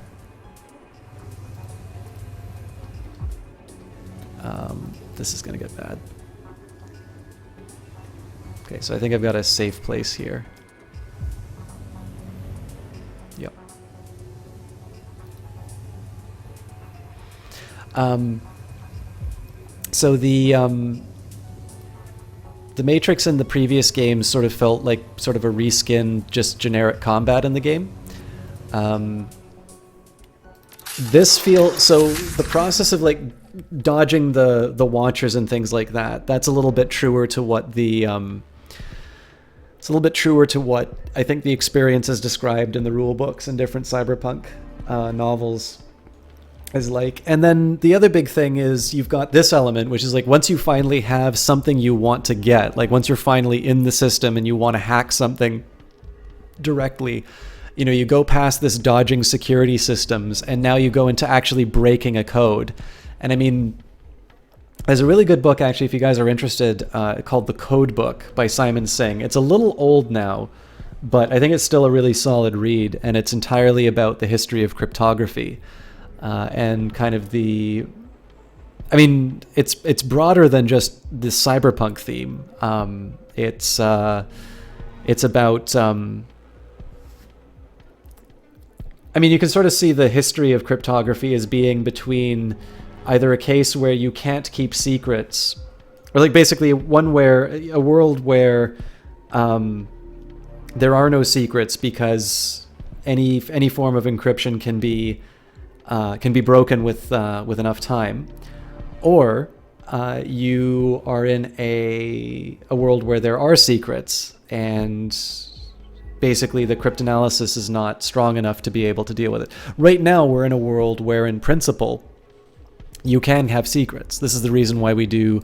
this is going to get bad. Okay, so I think I've got a safe place here. Yep. So the Matrix in the previous games sort of felt like sort of a reskin, just generic combat in the game. So the process of like dodging the Watchers and things like that, that's a little bit truer to what it's a little bit truer to what I think the experience is described in the rule books and different cyberpunk novels is like. And then the other big thing is you've got this element, which is like once you finally have something you want to get, like once you're finally in the system and you want to hack something directly, you know, you go past this dodging security systems and now you go into actually breaking a code. And I mean, there's a really good book, actually, if you guys are interested, called The Code Book by Simon Singh. It's a little old now, but I think it's still a really solid read, and it's entirely about the history of cryptography and kind of the... I mean, it's broader than just the cyberpunk theme. It's about... I mean, you can sort of see the history of cryptography as being between... either a case where you can't keep secrets, or like basically a world where there are no secrets because any form of encryption can be broken with enough time, or you are in a world where there are secrets and basically the cryptanalysis is not strong enough to be able to deal with it. Right now we're in a world where in principle you can have secrets. This is the reason why we do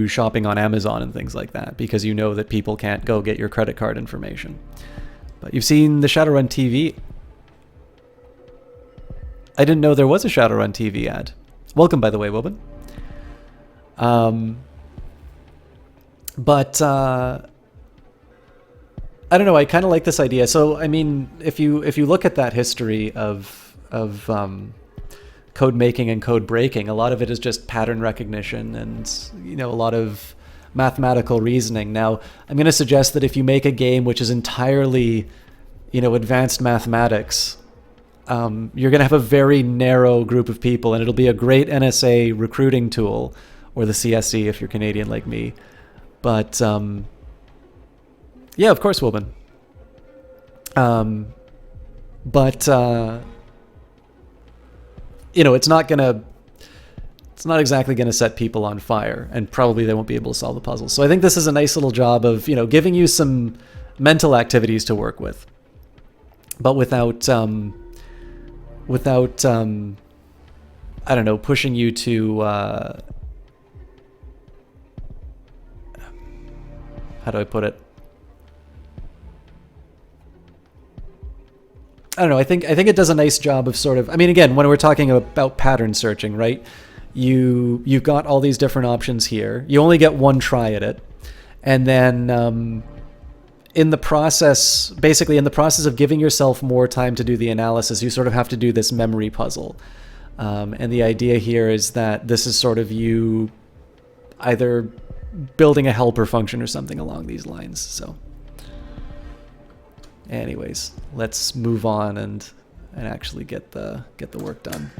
shopping on Amazon and things like that, because you know that people can't go get your credit card information. But you've seen the Shadowrun TV. I didn't know there was a Shadowrun TV ad. Welcome, by the way, Wilbin. But I don't know. I kind of like this idea. So, I mean, if you look at that history of code making and code breaking, a lot of it is just pattern recognition and, you know, a lot of mathematical reasoning. Now, I'm going to suggest that if you make a game which is entirely, you know, advanced mathematics, you're going to have a very narrow group of people, and it'll be a great NSA recruiting tool, or the CSE if you're Canadian like me. But yeah, of course, Wilbin. But you know, it's not exactly gonna set people on fire, and probably they won't be able to solve the puzzle. So I think this is a nice little job of, you know, giving you some mental activities to work with, but without I don't know, pushing you to how do I put it? I don't know. I think it does a nice job of sort of. I mean, again, when we're talking about pattern searching, right? You've got all these different options here. You only get one try at it, and then in the process of giving yourself more time to do the analysis, you sort of have to do this memory puzzle. And the idea here is that this is sort of you either building a helper function or something along these lines. So. Anyways, let's move on and actually get the work done.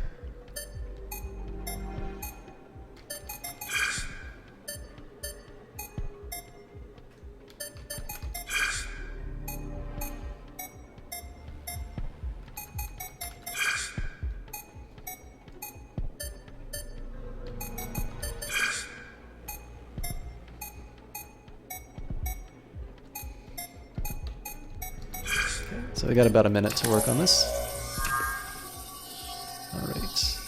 So we got about a minute to work on this. All right.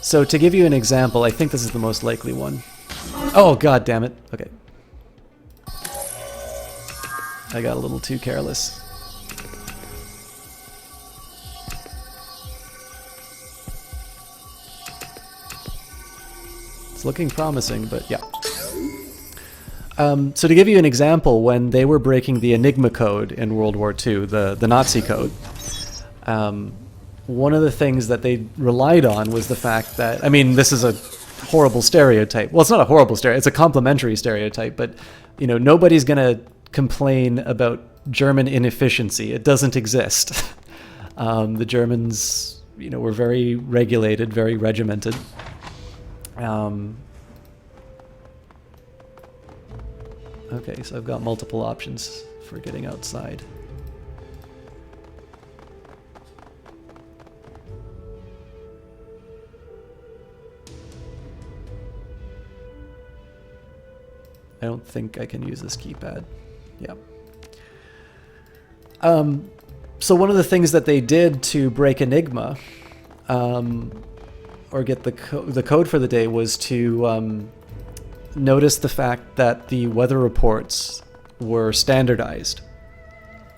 So to give you an example, I think this is the most likely one. Oh, god damn it. Okay. I got a little too careless. It's looking promising, but yeah. So to give you an example, when they were breaking the Enigma code in World War II, the Nazi code, one of the things that they relied on was the fact that, I mean, this is a horrible stereotype. Well, it's not a horrible stereotype, it's a complimentary stereotype, but, you know, nobody's going to complain about German inefficiency. It doesn't exist. The Germans, you know, were very regulated, very regimented. Okay, so I've got multiple options for getting outside. I don't think I can use this keypad. Yeah. So one of the things that they did to break Enigma, or get the code for the day, was to notice the fact that the weather reports were standardized.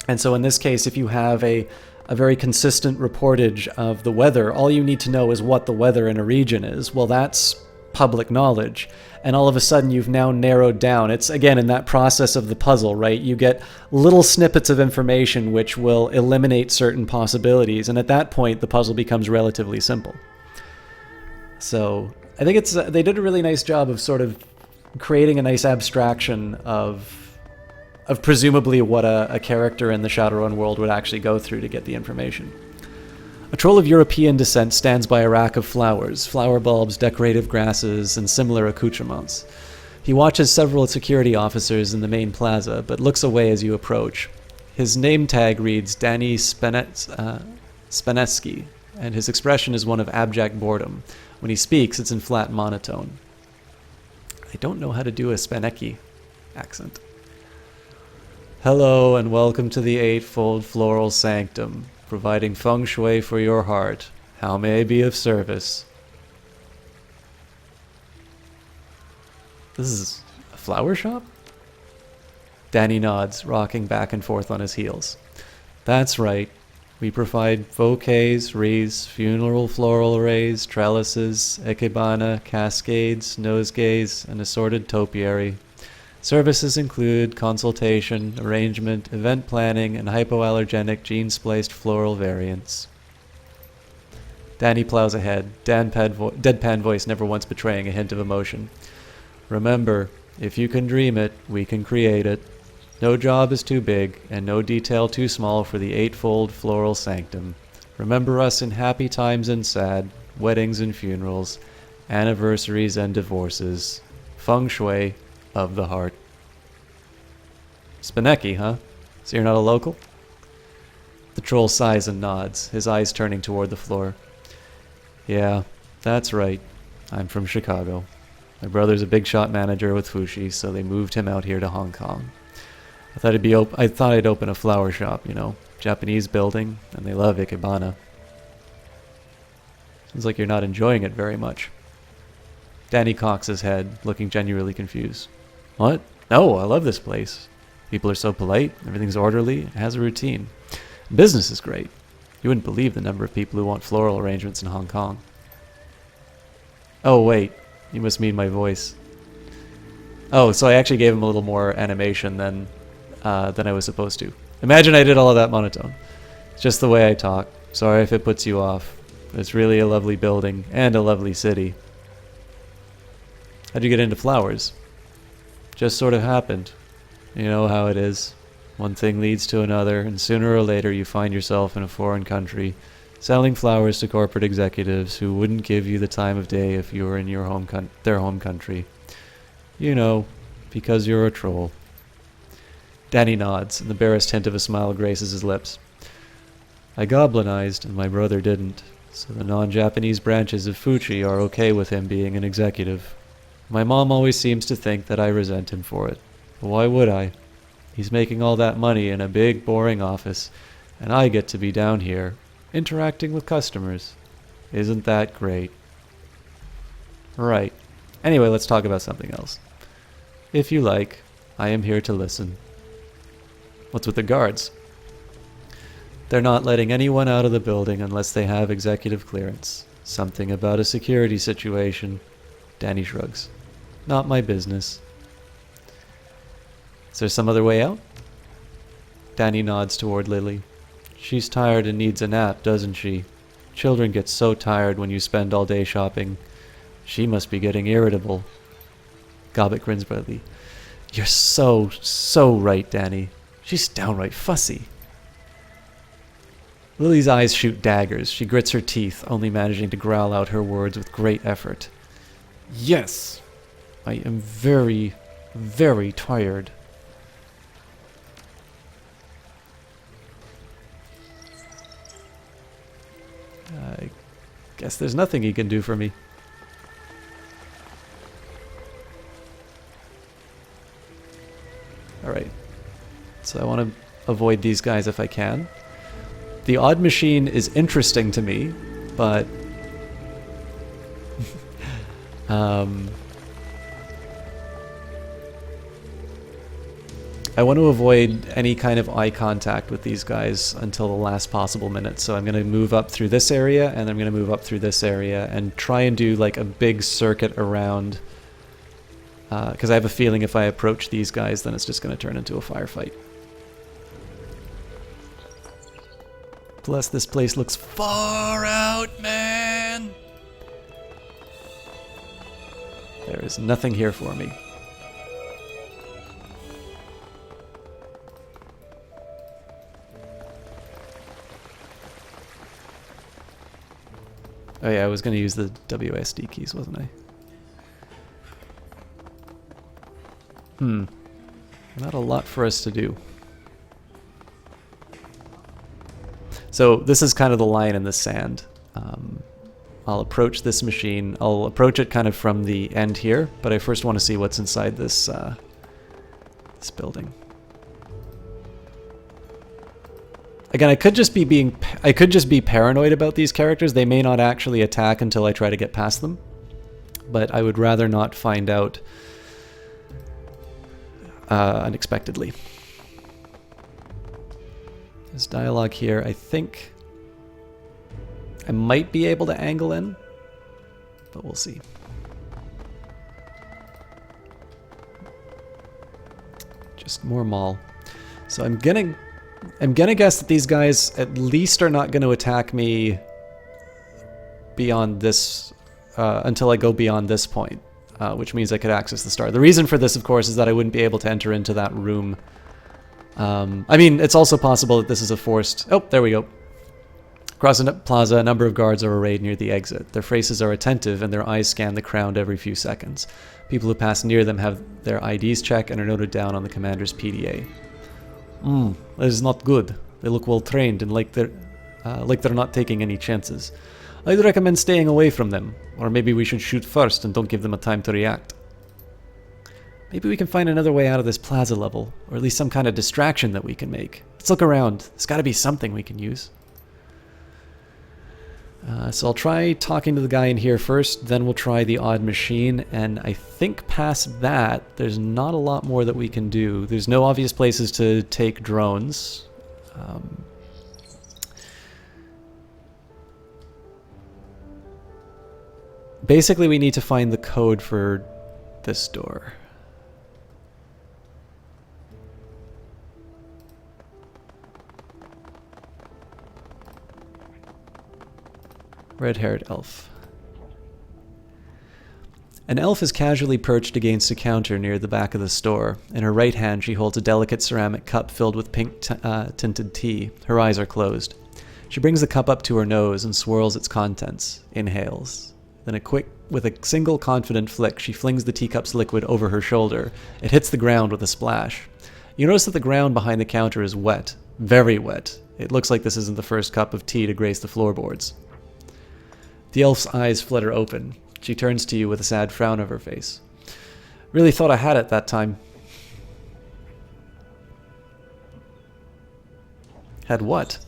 And so in this case, if you have a very consistent reportage of the weather, all you need to know is what the weather in a region is. Well, that's public knowledge. And all of a sudden you've now narrowed down. It's, again, in that process of the puzzle, right? You get little snippets of information which will eliminate certain possibilities. And at that point, the puzzle becomes relatively simple. So I think they did a really nice job of sort of creating a nice abstraction of presumably what a character in the Shadowrun world would actually go through to get the information. A troll of European descent stands by a rack of flowers, flower bulbs, decorative grasses, and similar accoutrements. He watches several security officers in the main plaza, but looks away as you approach. His name tag reads Danny Spenetsky, and his expression is one of abject boredom. When he speaks, it's in flat monotone. I don't know how to do a Spenecki accent. Hello and welcome to the Eightfold Floral Sanctum, providing feng shui for your heart. How may I be of service? This is a flower shop? Danny nods, rocking back and forth on his heels. That's right. We provide bouquets, wreaths, funeral floral arrays, trellises, ikebana, cascades, nosegays, and assorted topiary. Services include consultation, arrangement, event planning, and hypoallergenic gene-spliced floral variants. Danny plows ahead, deadpan voice never once betraying a hint of emotion. Remember, if you can dream it, we can create it. No job is too big, and no detail too small for the eightfold floral sanctum. Remember us in happy times and sad, weddings and funerals, anniversaries and divorces. Feng shui of the heart. Spinecki, huh? So you're not a local? The troll sighs and nods, his eyes turning toward the floor. Yeah, that's right. I'm from Chicago. My brother's a big shot manager with Fushi, so they moved him out here to Hong Kong. I thought I'd open a flower shop, you know, Japanese building, and they love ikebana. Seems like you're not enjoying it very much. Danny cocks his head, looking genuinely confused. What? No, I love this place. People are so polite, everything's orderly, it has a routine. Business is great. You wouldn't believe the number of people who want floral arrangements in Hong Kong. Oh, wait. You must mean my voice. Oh, so I actually gave him a little more animation than I was supposed to. Imagine I did all of that monotone. It's just the way I talk. Sorry if it puts you off. It's really a lovely building and a lovely city. How'd you get into flowers? Just sort of happened. You know how it is. One thing leads to another, and sooner or later you find yourself in a foreign country, selling flowers to corporate executives who wouldn't give you the time of day if you were in your their home country. You know, because you're a troll. Danny nods, and the barest hint of a smile graces his lips. I goblinized, and my brother didn't, so the non-Japanese branches of Fuchi are okay with him being an executive. My mom always seems to think that I resent him for it. But why would I? He's making all that money in a big, boring office, and I get to be down here, interacting with customers. Isn't that great? Right. Anyway, let's talk about something else. If you like, I am here to listen. What's with the guards? They're not letting anyone out of the building unless they have executive clearance. Something about a security situation. Danny shrugs. Not my business. Is there some other way out? Danny nods toward Lily. She's tired and needs a nap, doesn't she? Children get so tired when you spend all day shopping. She must be getting irritable. Gobbet grins brightly. You're so right, Danny. She's downright fussy. Lily's eyes shoot daggers. She grits her teeth, only managing to growl out her words with great effort. Yes, I am very, very tired. I guess there's nothing he can do for me. Alright. So I want to avoid these guys if I can. The odd machine is interesting to me, but... I want to avoid any kind of eye contact with these guys until the last possible minute. So I'm going to move up through this area, and I'm going to move up through this area, and try and do like a big circuit around. Because I have a feeling if I approach these guys, then it's just going to turn into a firefight. Plus, this place looks far out, man! There is nothing here for me. Oh yeah, I was going to use the WSD keys, wasn't I? Not a lot for us to do. So this is kind of the line in the sand. I'll approach this machine. I'll approach it kind of from the end here, but I first want to see what's inside this this building. Again, I could just be paranoid about these characters. They may not actually attack until I try to get past them, but I would rather not find out unexpectedly. There's dialogue here. I think I might be able to angle in, but we'll see. Just more mall. So I'm gonna guess that these guys at least are not going to attack me beyond this until I go beyond this point, which means I could access the star. The reason for this, of course, is that I wouldn't be able to enter into that room. I mean, it's also possible that this is a forced... Oh, there we go. Across the plaza, a number of guards are arrayed near the exit. Their faces are attentive, and their eyes scan the crowd every few seconds. People who pass near them have their IDs checked and are noted down on the commander's PDA. That is not good. They look well trained and like they're not taking any chances. I'd recommend staying away from them, or maybe we should shoot first and don't give them a time to react. Maybe we can find another way out of this plaza level, or at least some kind of distraction that we can make. Let's look around. There's got to be something we can use. So I'll try talking to the guy in here first, then we'll try the odd machine, and I think past that, there's not a lot more that we can do. There's no obvious places to take drones. Basically, we need to find the code for this door. Red-haired elf. An elf is casually perched against a counter near the back of the store. In her right hand, she holds a delicate ceramic cup filled with pink tinted tea. Her eyes are closed. She brings the cup up to her nose and swirls its contents. Inhales. Then with a single confident flick, she flings the teacup's liquid over her shoulder. It hits the ground with a splash. You notice that the ground behind the counter is wet. Very wet. It looks like this isn't the first cup of tea to grace the floorboards. The elf's eyes flutter open. She turns to you with a sad frown on her face. Really thought I had it that time. Had what?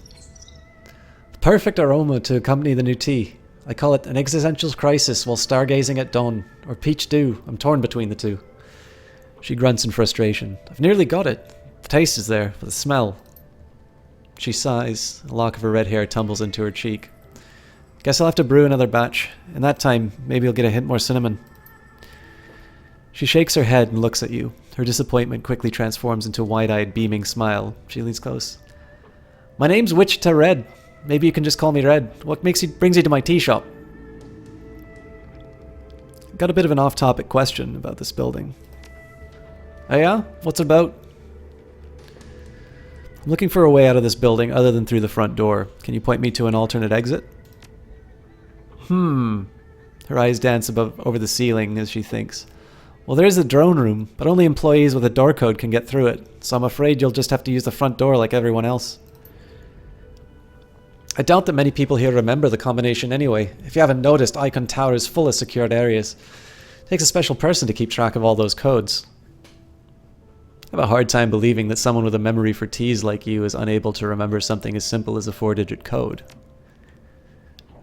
The perfect aroma to accompany the new tea. I call it an existential crisis while stargazing at dawn, or peach dew. I'm torn between the two. She grunts in frustration. I've nearly got it. The taste is there, but the smell. She sighs. A lock of her red hair tumbles into her cheek. Guess I'll have to brew another batch. In that time, maybe you'll get a hint more cinnamon. She shakes her head and looks at you. Her disappointment quickly transforms into a wide-eyed, beaming smile. She leans close. My name's Wichita Red. Maybe you can just call me Red. What brings you to my tea shop? Got a bit of an off-topic question about this building. Oh yeah? What's it about? I'm looking for a way out of this building other than through the front door. Can you point me to an alternate exit? Her eyes dance over the ceiling as she thinks. Well, there's the drone room, but only employees with a door code can get through it, so I'm afraid you'll just have to use the front door like everyone else. I doubt that many people here remember the combination anyway. If you haven't noticed, Icon Tower is full of secured areas. It takes a special person to keep track of all those codes. I have a hard time believing that someone with a memory for teas like you is unable to remember something as simple as a 4-digit code.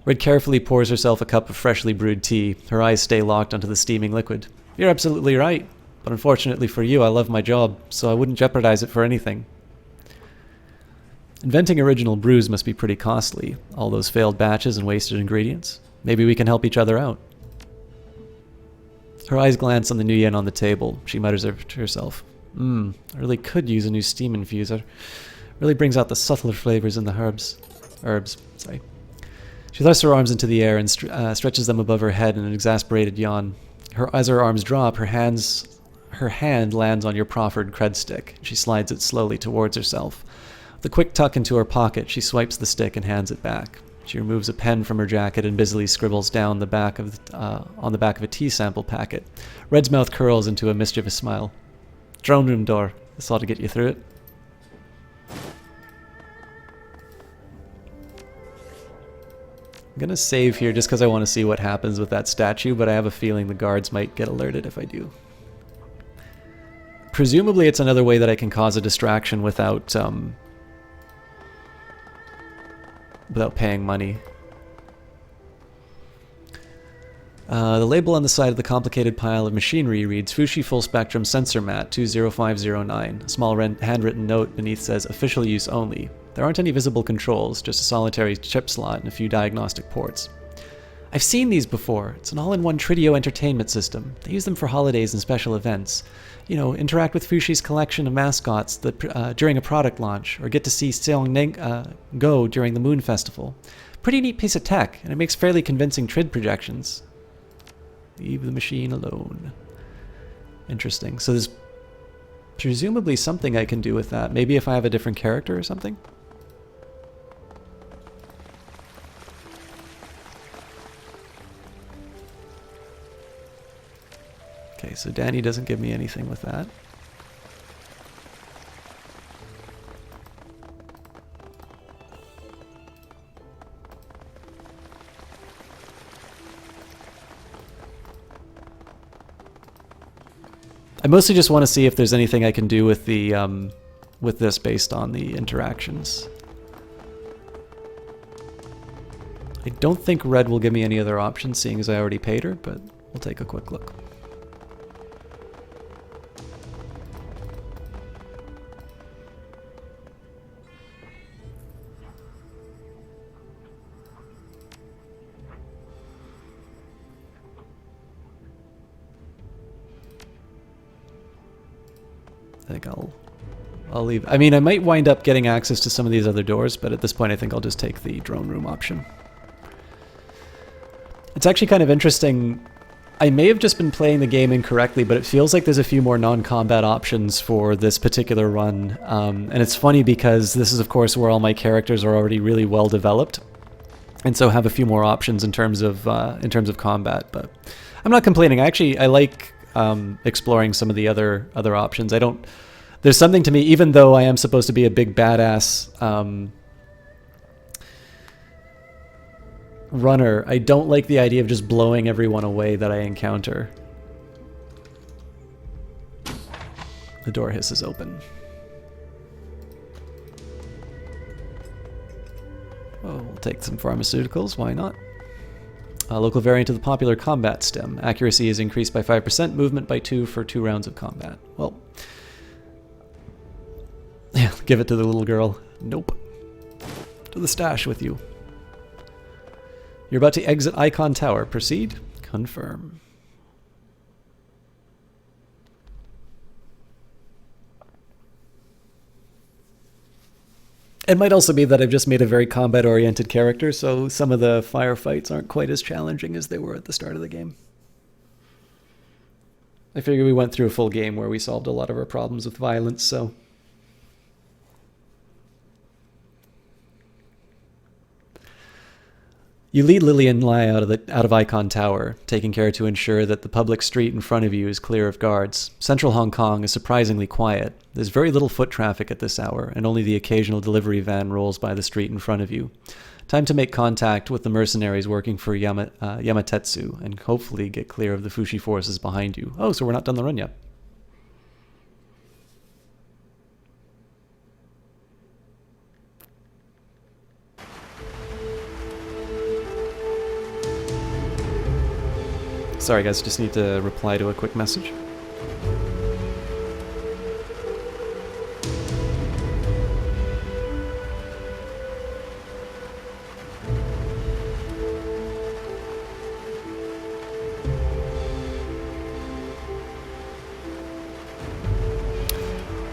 Red carefully pours herself a cup of freshly brewed tea. Her eyes stay locked onto the steaming liquid. You're absolutely right, but unfortunately for you, I love my job, so I wouldn't jeopardize it for anything. Inventing original brews must be pretty costly. All those failed batches and wasted ingredients. Maybe we can help each other out. Her eyes glance on the new yen on the table. She mutters to herself. I really could use a new steam infuser. Really brings out the subtler flavors in the herbs. She thrusts her arms into the air and stretches them above her head in an exasperated yawn. As her arms drop, her hand lands on your proffered cred stick. She slides it slowly towards herself. With a quick tuck into her pocket, she swipes the stick and hands it back. She removes a pen from her jacket and busily scribbles down on the back of a tea sample packet. Red's mouth curls into a mischievous smile. Drone room door. This ought to get you through it. I'm gonna save here just because I want to see what happens with that statue, but I have a feeling the guards might get alerted if I do. Presumably it's another way that I can cause a distraction without paying money. The label on the side of the complicated pile of machinery reads Fushi Full Spectrum Sensor Mat 20509. A small handwritten note beneath says official use only. There aren't any visible controls, just a solitary chip slot and a few diagnostic ports. I've seen these before. It's an all-in-one Trideo entertainment system. They use them for holidays and special events. You know, interact with Fushi's collection of mascots during a product launch, or get to see Seong Go during the Moon Festival. Pretty neat piece of tech, and it makes fairly convincing Trid projections. Leave the machine alone. Interesting. So there's presumably something I can do with that. Maybe if I have a different character or something? Okay, so Danny doesn't give me anything with that. I mostly just want to see if there's anything I can do with the with this based on the interactions. I don't think Red will give me any other options, seeing as I already paid her, but we'll take a quick look. I think I'll leave. I mean, I might wind up getting access to some of these other doors, but at this point I think I'll just take the drone room option. It's actually kind of interesting. I may have just been playing the game incorrectly, but it feels like there's a few more non-combat options for this particular run. And it's funny because this is, of course, where all my characters are already really well developed, and so have a few more options in terms of combat. But I'm not complaining. I like exploring some of the other options. There's something to me, even though I am supposed to be a big badass runner, I don't like the idea of just blowing everyone away that I encounter. The door hisses open. Oh, we'll take some pharmaceuticals, why not? A local variant of the popular combat stem. Accuracy is increased by 5%, movement by 2 for 2 rounds of combat. Well, yeah, give it to the little girl. Nope. To the stash with you. You're about to exit Icon Tower. Proceed? Confirm. It might also be that I've just made a very combat-oriented character, so some of the firefights aren't quite as challenging as they were at the start of the game. I figure we went through a full game where we solved a lot of our problems with violence, so... You lead Lily and Lai out of Icon Tower, taking care to ensure that the public street in front of you is clear of guards. Central Hong Kong is surprisingly quiet. There's very little foot traffic at this hour, and only the occasional delivery van rolls by the street in front of you. Time to make contact with the mercenaries working for Yamatetsu, and hopefully get clear of the Fushi forces behind you. Oh, so we're not done the run yet. Sorry guys, just need to reply to a quick message.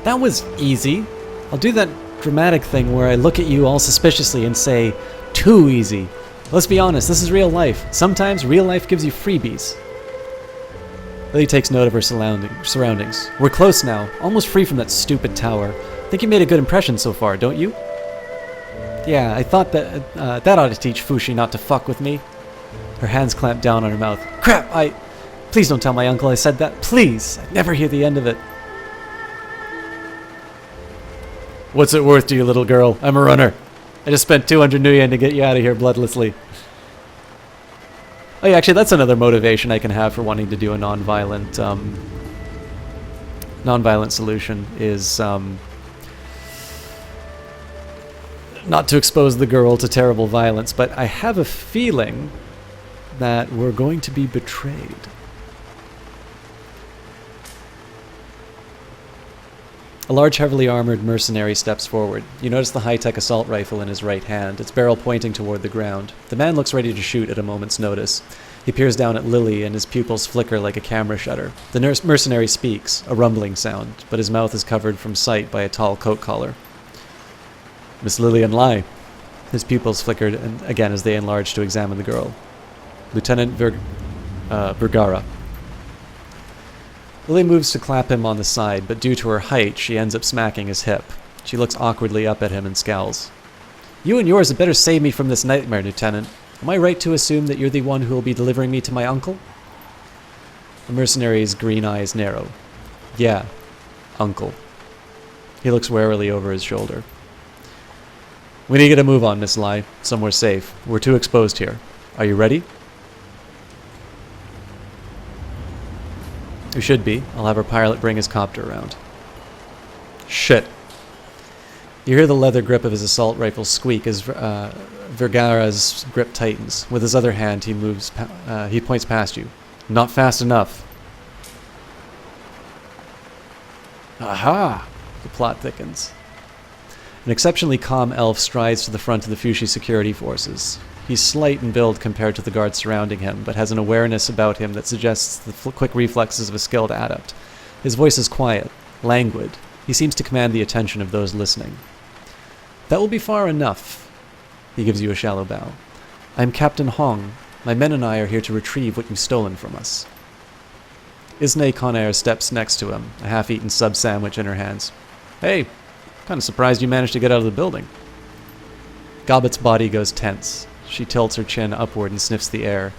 That was easy. I'll do that dramatic thing where I look at you all suspiciously and say, too easy. Let's be honest, this is real life. Sometimes real life gives you freebies. Lily takes note of her surroundings. We're close now, almost free from that stupid tower. Think you made a good impression so far, don't you? Yeah, I thought that that ought to teach Fushi not to fuck with me. Her hands clamp down on her mouth. Crap, Please don't tell my uncle I said that. Please! I'd never hear the end of it. What's it worth to you, little girl? I'm a runner. I just spent 200 nuyen to get you out of here bloodlessly. Oh yeah, actually that's another motivation I can have for wanting to do a non-violent solution is not to expose the girl to terrible violence, but I have a feeling that we're going to be betrayed. A large, heavily armored mercenary steps forward. You notice the high-tech assault rifle in his right hand, its barrel pointing toward the ground. The man looks ready to shoot at a moment's notice. He peers down at Lily, and his pupils flicker like a camera shutter. The mercenary speaks, a rumbling sound, but his mouth is covered from sight by a tall coat collar. Miss Lillian Lai. His pupils flickered again as they enlarged to examine the girl. Lieutenant Vergara. Lily moves to clap him on the side, but due to her height, she ends up smacking his hip. She looks awkwardly up at him and scowls. You and yours had better save me from this nightmare, Lieutenant. Am I right to assume that you're the one who will be delivering me to my uncle? The mercenary's green eyes narrow. Yeah, uncle. He looks warily over his shoulder. We need to get a move on, Miss Lai. Somewhere safe. We're too exposed here. Are you ready? You should be. I'll have our pilot bring his copter around. Shit. You hear the leather grip of his assault rifle squeak as Vergara's grip tightens. With his other hand, he points past you. Not fast enough. Aha! The plot thickens. An exceptionally calm elf strides to the front of the Fushi security forces. He's slight in build compared to the guards surrounding him, but has an awareness about him that suggests the quick reflexes of a skilled adept. His voice is quiet, languid. He seems to command the attention of those listening. That will be far enough. He gives you a shallow bow. I'm Captain Hong. My men and I are here to retrieve what you've stolen from us. Isne Conair steps next to him, a half-eaten sub-sandwich in her hands. Hey, kind of surprised you managed to get out of the building. Gobbet's body goes tense. She tilts her chin upward and sniffs the air,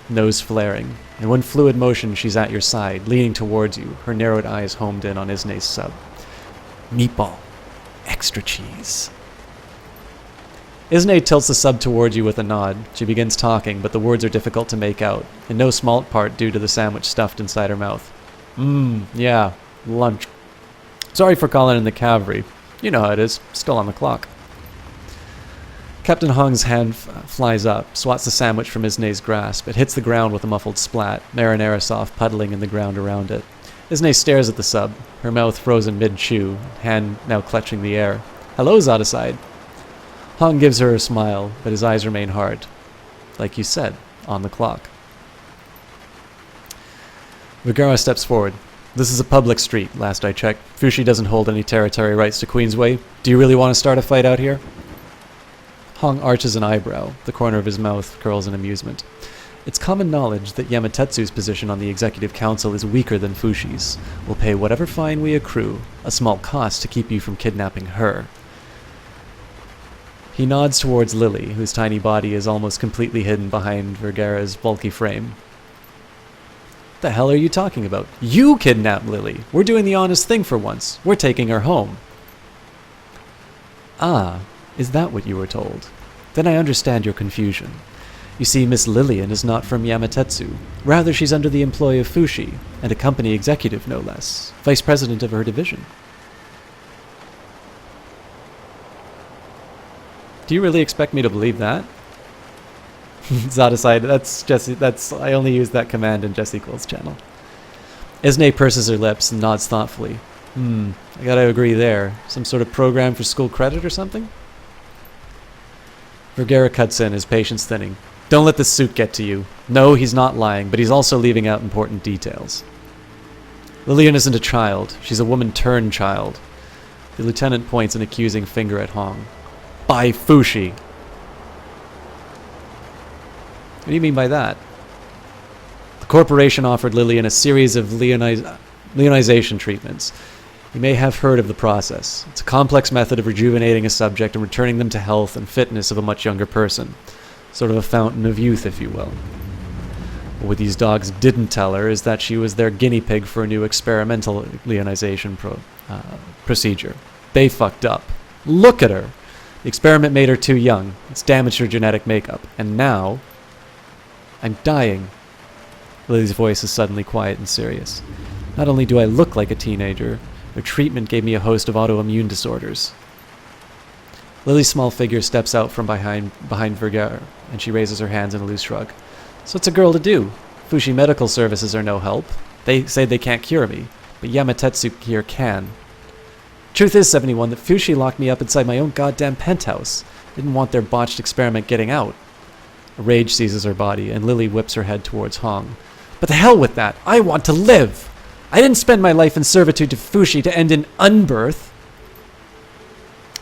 nose flaring. In one fluid motion, she's at your side, leaning towards you, her narrowed eyes homed in on Isne's sub. Meatball. Extra cheese. Isne tilts the sub towards you with a nod. She begins talking, but the words are difficult to make out, in no small part due to the sandwich stuffed inside her mouth. Yeah, lunch. Sorry for calling in the cavalry. You know how it is, still on the clock. Captain Hong's hand flies up, swats the sandwich from Isne's grasp. It hits the ground with a muffled splat, marinara sauce puddling in the ground around it. Isne stares at the sub, her mouth frozen mid-chew, hand now clutching the air. Hello, Zodicide. Hong gives her a smile, but his eyes remain hard. Like you said, on the clock. Vergara steps forward. This is a public street, last I checked. Fushi doesn't hold any territory rights to Queensway. Do you really want to start a fight out here? Hong arches an eyebrow. The corner of his mouth curls in amusement. It's common knowledge that Yamatetsu's position on the executive council is weaker than Fushi's. We'll pay whatever fine we accrue, a small cost to keep you from kidnapping her. He nods towards Lily, whose tiny body is almost completely hidden behind Vergara's bulky frame. The hell are you talking about? You kidnapped Lily! We're doing the honest thing for once. We're taking her home. Ah, is that what you were told? Then I understand your confusion. You see, Miss Lillian is not from Yamatetsu. Rather, she's under the employ of Fushi, and a company executive no less, vice president of her division. Do you really expect me to believe that? Zodicide, I only use that command in Jess Equals channel. Isne purses her lips and nods thoughtfully. I gotta agree there. Some sort of program for school credit or something? Vergara cuts in, his patience thinning. Don't let this suit get to you. No, he's not lying, but he's also leaving out important details. Lillian isn't a child. She's a woman-turned child. The lieutenant points an accusing finger at Hong. By Fushi. What do you mean by that? The corporation offered Lillian a series of leonization treatments. You may have heard of the process. It's a complex method of rejuvenating a subject and returning them to health and fitness of a much younger person. Sort of a fountain of youth, if you will. But what these dogs didn't tell her is that she was their guinea pig for a new experimental leonization procedure. They fucked up. Look at her! The experiment made her too young. It's damaged her genetic makeup. And now, I'm dying. Lily's voice is suddenly quiet and serious. Not only do I look like a teenager, their treatment gave me a host of autoimmune disorders. Lily's small figure steps out from behind Vergara, and she raises her hands in a loose shrug. So what's a girl to do? Fushi Medical Services are no help. They say they can't cure me, but Yamatetsu here can. Truth is, 71, that Fushi locked me up inside my own goddamn penthouse. Didn't want their botched experiment getting out. A rage seizes her body, and Lily whips her head towards Hong. But the hell with that! I want to live! I didn't spend my life in servitude to Fushi to end in unbirth!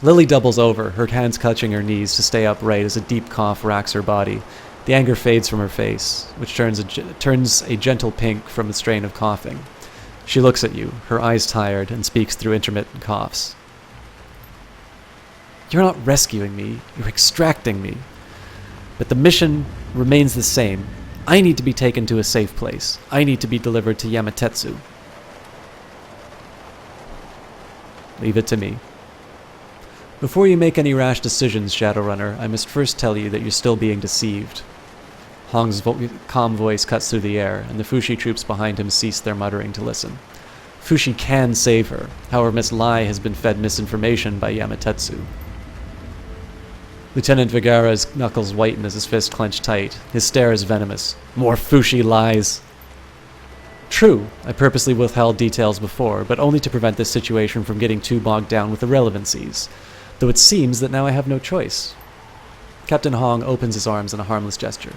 Lily doubles over, her hands clutching her knees to stay upright as a deep cough racks her body. The anger fades from her face, which turns a gentle pink from the strain of coughing. She looks at you, her eyes tired, and speaks through intermittent coughs. You're not rescuing me, you're extracting me. But the mission remains the same. I need to be taken to a safe place. I need to be delivered to Yamatetsu. Leave it to me. Before you make any rash decisions, Shadowrunner, I must first tell you that you're still being deceived. Hong's calm voice cuts through the air, and the Fushi troops behind him cease their muttering to listen. Fushi can save her. However, Miss Lai has been fed misinformation by Yamatetsu. Lieutenant Vergara's knuckles whiten as his fist clenched tight. His stare is venomous. More Fushi lies. True, I purposely withheld details before, but only to prevent this situation from getting too bogged down with irrelevancies. Though it seems that now I have no choice. Captain Hong opens his arms in a harmless gesture.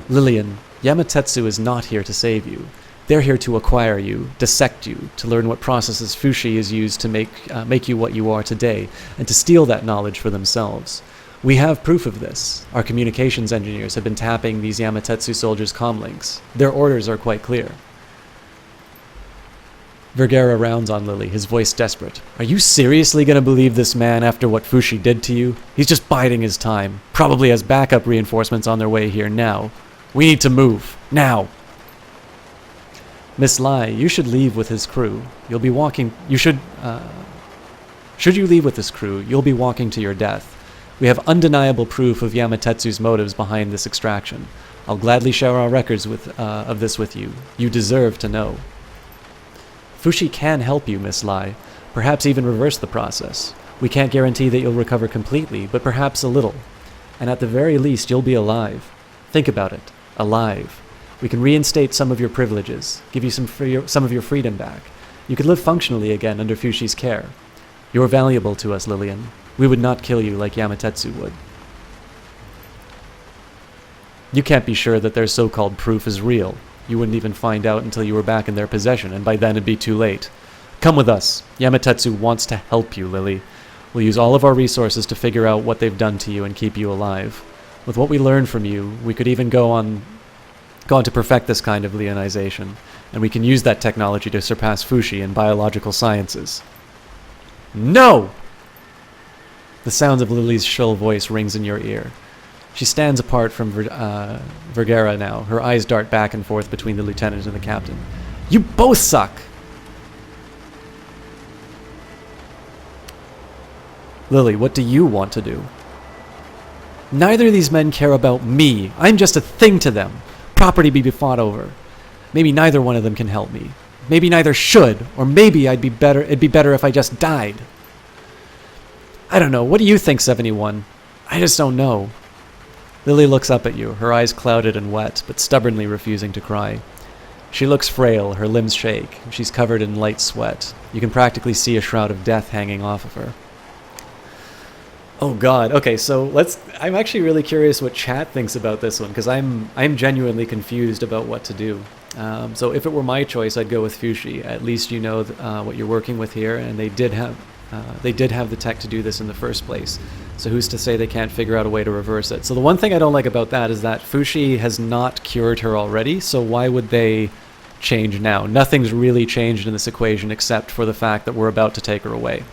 Lillian, Yamatetsu is not here to save you. They're here to acquire you, dissect you, to learn what processes Fushi is used to make you what you are today, and to steal that knowledge for themselves. We have proof of this. Our communications engineers have been tapping these Yamatetsu soldiers' comlinks. Their orders are quite clear. Vergara rounds on Lily, his voice desperate. Are you seriously going to believe this man after what Fushi did to you? He's just biding his time. Probably has backup reinforcements on their way here now. We need to move. Now. Miss Lai, you should leave with his crew. You'll be walking... Should you leave with this crew, you'll be walking to your death. We have undeniable proof of Yamatetsu's motives behind this extraction. I'll gladly share our records of this with you. You deserve to know. Fushi can help you, Miss Lai. Perhaps even reverse the process. We can't guarantee that you'll recover completely, but perhaps a little. And at the very least, you'll be alive. Think about it. Alive. We can reinstate some of your privileges, give you some of your freedom back. You could live functionally again under Fushi's care. You're valuable to us, Lillian. We would not kill you like Yamatetsu would. You can't be sure that their so-called proof is real. You wouldn't even find out until you were back in their possession, and by then it'd be too late. Come with us. Yamatetsu wants to help you, Lily. We'll use all of our resources to figure out what they've done to you and keep you alive. With what we learned from you, we could even go on to perfect this kind of leonization, and we can use that technology to surpass Fushi in biological sciences. No! The sound of Lily's shrill voice rings in your ear. She stands apart from Vergara now. Her eyes dart back and forth between the lieutenant and the captain. You both suck! Lily, what do you want to do? Neither of these men care about me. I'm just a thing to them. Property be fought over. Maybe neither one of them can help me. Maybe neither should, or maybe it'd be better if I just died. I don't know. What do you think, 71? I just don't know. Lily looks up at you, her eyes clouded and wet, but stubbornly refusing to cry. She looks frail, her limbs shake. She's covered in light sweat. You can practically see a shroud of death hanging off of her. Oh god. Okay, so I'm actually really curious what chat thinks about this one, because I'm genuinely confused about what to do. So if it were my choice, I'd go with Fushi. At least you know what you're working with here, and they did have the tech to do this in the first place. So who's to say they can't figure out a way to reverse it? So the one thing I don't like about that is that Fushi has not cured her already, so why would they change now? Nothing's really changed in this equation except for the fact that we're about to take her away.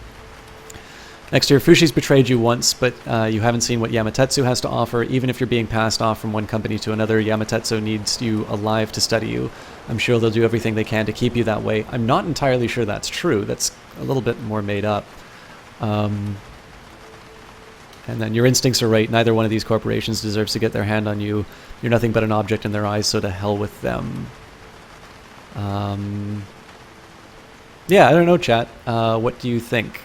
Next here, Fushi's betrayed you once, but you haven't seen what Yamatetsu has to offer. Even if you're being passed off from one company to another, Yamatetsu needs you alive to study you. I'm sure they'll do everything they can to keep you that way. I'm not entirely sure that's true. That's a little bit more made up. And then your instincts are right. Neither one of these corporations deserves to get their hand on you. You're nothing but an object in their eyes, so to hell with them. Yeah, I don't know, chat. What do you think?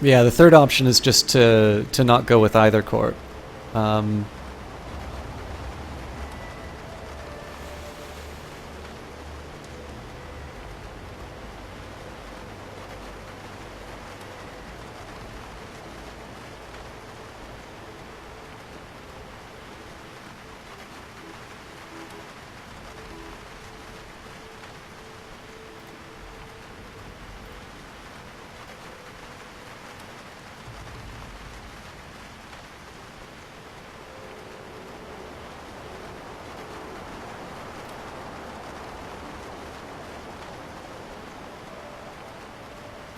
Yeah, the third option is just to not go with either corp.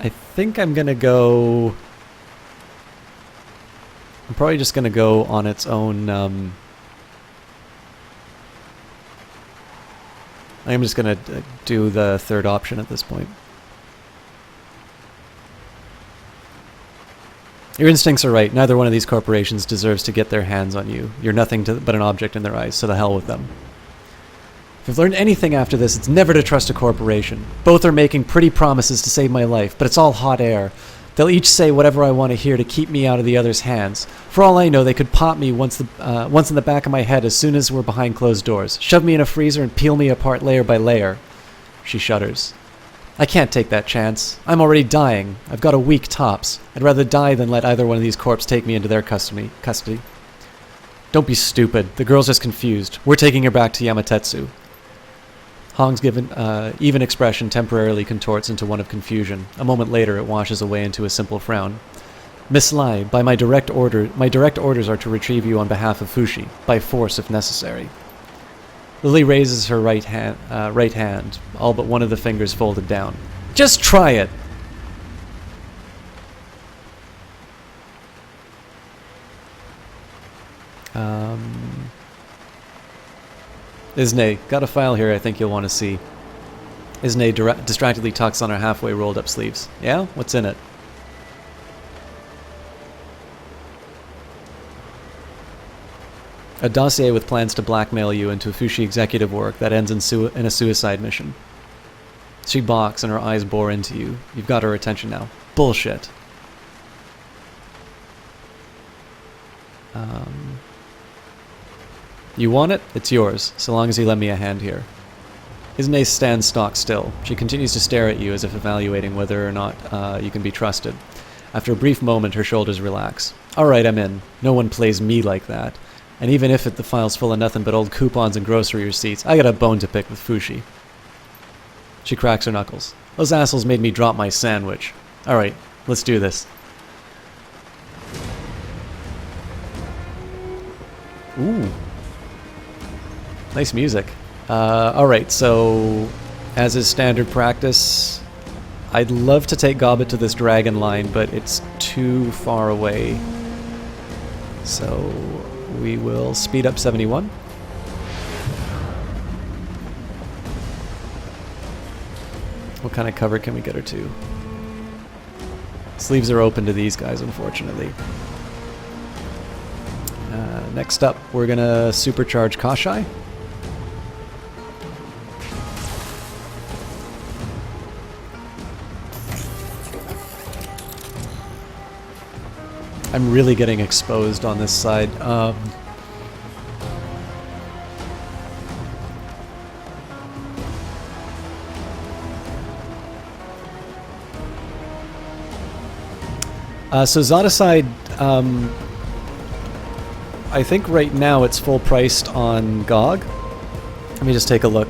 I think I'm gonna go... I'm probably just gonna go on its own... I'm just gonna do the third option at this point. Your instincts are right. Neither one of these corporations deserves to get their hands on you. You're nothing but an object in their eyes, so the hell with them. If I've learned anything after this, it's never to trust a corporation. Both are making pretty promises to save my life, but it's all hot air. They'll each say whatever I want to hear to keep me out of the other's hands. For all I know, they could pop me once in the back of my head as soon as we're behind closed doors, shove me in a freezer and peel me apart layer by layer. She shudders. I can't take that chance. I'm already dying. I've got a week tops. I'd rather die than let either one of these corps take me into their custody. Don't be stupid. The girl's just confused. We're taking her back to Yamatetsu. Hong's even expression temporarily contorts into one of confusion. A moment later, it washes away into a simple frown. Miss Lai, by my direct orders are to retrieve you on behalf of Fushi, by force if necessary. Lily raises her right hand, all but one of the fingers folded down. Just try it! Isne, got a file here I think you'll want to see. Isne distractedly tucks on her halfway rolled up sleeves. Yeah? What's in it? A dossier with plans to blackmail you into Fushi executive work that ends in a suicide mission. She balks and her eyes bore into you. You've got her attention now. Bullshit. You want it? It's yours, so long as you lend me a hand here. Ismay stands stock still. She continues to stare at you as if evaluating whether or not you can be trusted. After a brief moment, her shoulders relax. Alright, I'm in. No one plays me like that. And even if the file's full of nothing but old coupons and grocery receipts, I got a bone to pick with Fushi. She cracks her knuckles. Those assholes made me drop my sandwich. Alright, let's do this. Ooh. Nice music. Alright, so as is standard practice, I'd love to take Gobbet to this dragon line, but it's too far away. So we will speed up 71. What kind of cover can we get her to? Sleeves are open to these guys, unfortunately. Next up, we're gonna supercharge Kashai. I'm really getting exposed on this side. So Zoticide, I think right now it's full priced on GOG. Let me just take a look.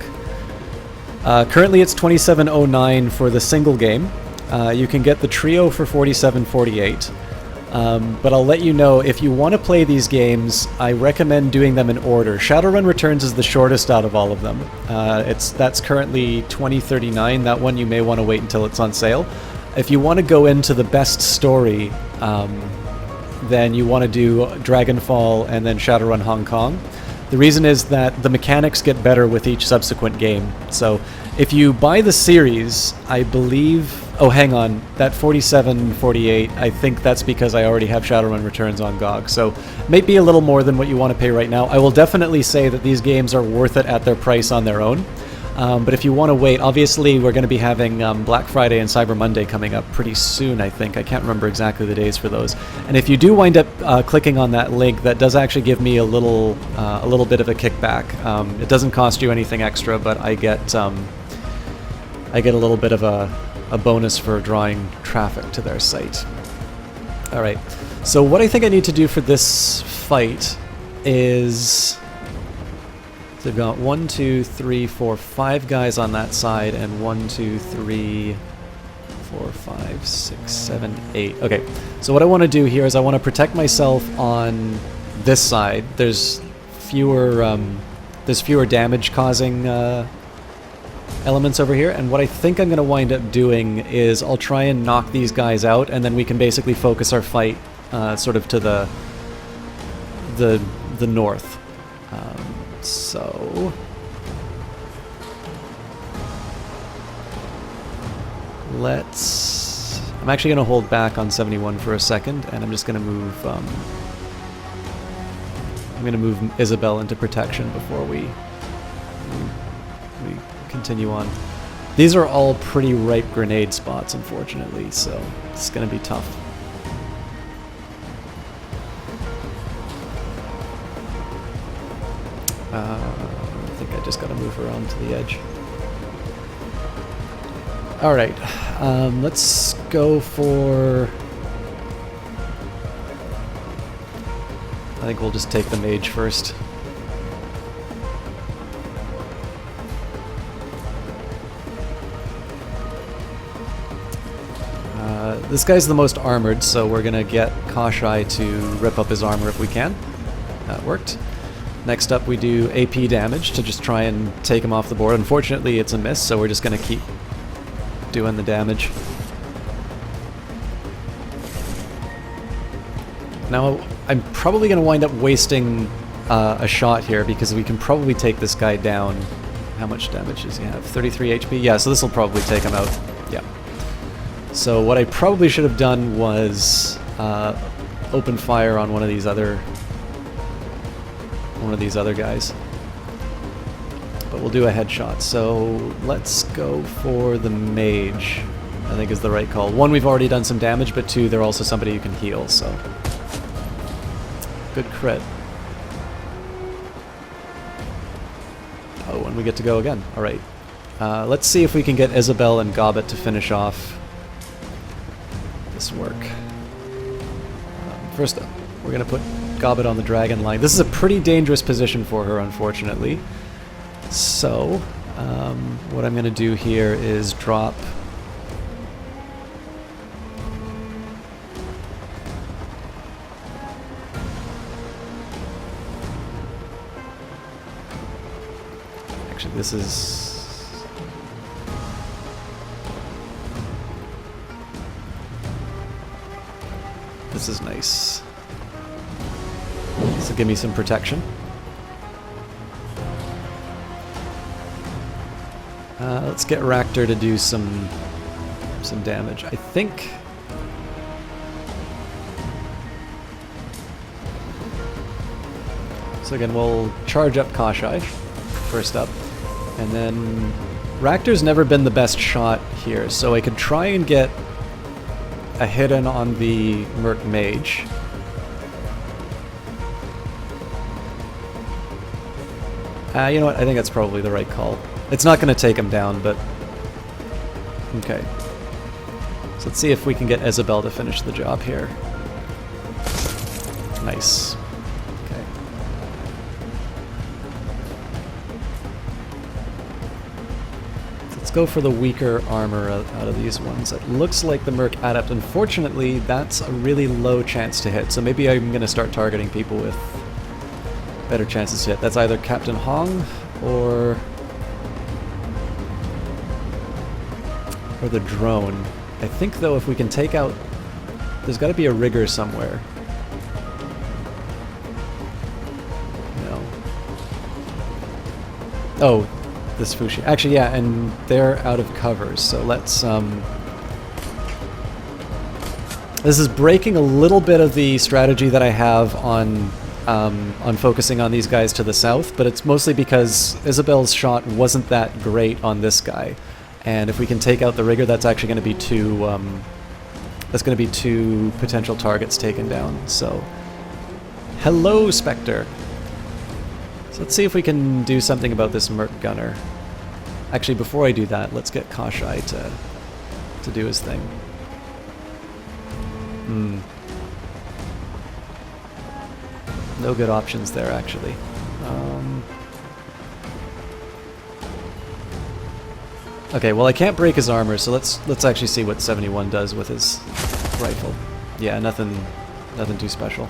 Currently it's $27.09 for the single game. You can get the trio for $47.48. But I'll let you know, if you want to play these games, I recommend doing them in order. Shadowrun Returns is the shortest out of all of them. That's currently $20.39. That one you may want to wait until it's on sale. If you want to go into the best story, then you want to do Dragonfall and then Shadowrun Hong Kong. The reason is that the mechanics get better with each subsequent game. So if you buy the series, I believe... Oh, hang on. That $47.48, I think that's because I already have Shadowrun Returns on GOG. So maybe a little more than what you want to pay right now. I will definitely say that these games are worth it at their price on their own. But if you want to wait, obviously we're going to be having Black Friday and Cyber Monday coming up pretty soon, I think. I can't remember exactly the days for those. And if you do wind up clicking on that link, that does actually give me a little bit of a kickback. It doesn't cost you anything extra, but I get a little bit of a bonus for drawing traffic to their site. All right. So what I think I need to do for this fight is... They've got 1, 2, 3, 4, 5 guys on that side, and 1, 2, 3, 4, 5, 6, 7, 8. Okay, so what I want to do here is I want to protect myself on this side. There's fewer damage-causing elements over here, and what I think I'm going to wind up doing is I'll try and knock these guys out, and then we can basically focus our fight sort of to the north. So let's... I'm actually going to hold back on 71 for a second, and I'm just going to move... I'm going to move Isabel into protection before we continue on. These are all pretty ripe grenade spots, unfortunately, so it's going to be tough. I think I just got to move around to the edge. Alright, let's go for... I think we'll just take the mage first. This guy's the most armored, so we're gonna get Kashai to rip up his armor if we can. That worked. Next up we do AP damage to just try and take him off the board. Unfortunately it's a miss, so we're just gonna keep doing the damage. Now I'm probably gonna wind up wasting a shot here because we can probably take this guy down. How much damage does he have? 33 HP? Yeah, so this will probably take him out. Yeah. So what I probably should have done was open fire on one of these other guys. But we'll do a headshot. So let's go for the mage, I think is the right call. One, we've already done some damage, but two, they're also somebody who can heal, so good crit. Oh, and we get to go again. Alright. Let's see if we can get Isabel and Gobbet to finish off this work. First up, we're going to put Gobbet on the dragon line. This is a pretty dangerous position for her, unfortunately. So, what I'm going to do here is drop... Actually, this is... This is nice. This will give me some protection. Let's get Raptor to do some damage. I think... So again, we'll charge up Kashai first up. And then... Raptor's never been the best shot here, so I could try and get a hit in on the Merc Mage. You know what? I think that's probably the right call. It's not going to take him down, but... Okay. So let's see if we can get Isabel to finish the job here. Nice. Okay. Let's go for the weaker armor out of these ones. It looks like the Merc Adept. Unfortunately, that's a really low chance to hit, so maybe I'm going to start targeting people with better chances to hit. That's either Captain Hong or the drone. I think, though, if we can take out... There's got to be a rigger somewhere. No. Oh, this Fushi. Actually, yeah, and they're out of cover, so let's... This is breaking a little bit of the strategy that I have on on focusing on these guys to the south, but it's mostly because Isabel's shot wasn't that great on this guy. And if we can take out the rigger, that's actually going to be two potential targets taken down. So, hello, Spectre. So let's see if we can do something about this Merc Gunner. Actually, before I do that, let's get Kashai to do his thing. No good options there, actually. Okay, well I can't break his armor, so let's actually see what 71 does with his rifle. Yeah, nothing too special.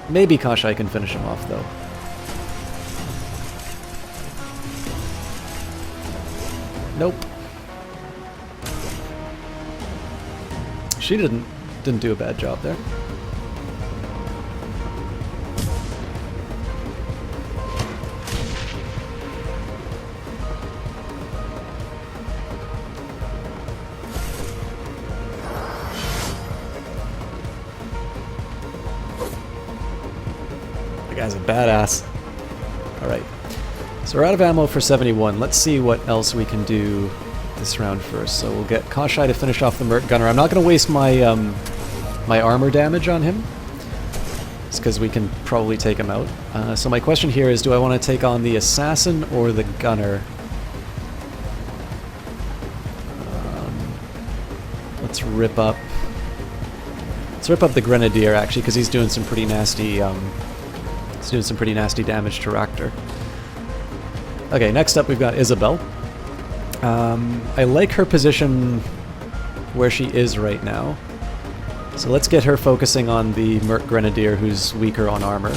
Maybe Kashai can finish him off though. Nope. She didn't do a bad job there. The guy's a badass. Alright. So we're out of ammo for 71. Let's see what else we can do this round first. So we'll get Kashai to finish off the Merc Gunner. I'm not going to waste my my armor damage on him. It's because we can probably take him out. So my question here is, do I want to take on the Assassin or the Gunner? Let's rip up the Grenadier actually, because he's doing some pretty nasty damage to Raptor. Okay, next up we've got Isabel. I like her position where she is right now. So let's get her focusing on the Merc Grenadier, who's weaker on armor.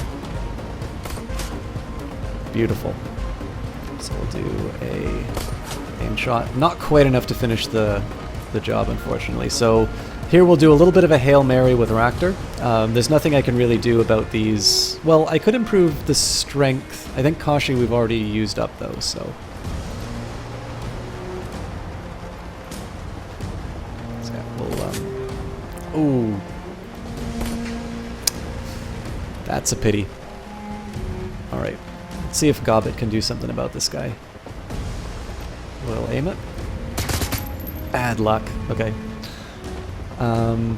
Beautiful. So we'll do a aim shot. Not quite enough to finish the job, unfortunately. So here we'll do a little bit of a Hail Mary with Raptor. There's nothing I can really do about these. Well, I could improve the strength. I think Kashi we've already used up though, so. Ooh. That's a pity. Alright. Let's see if Gobbet can do something about this guy. We'll aim it. Bad luck. Okay. I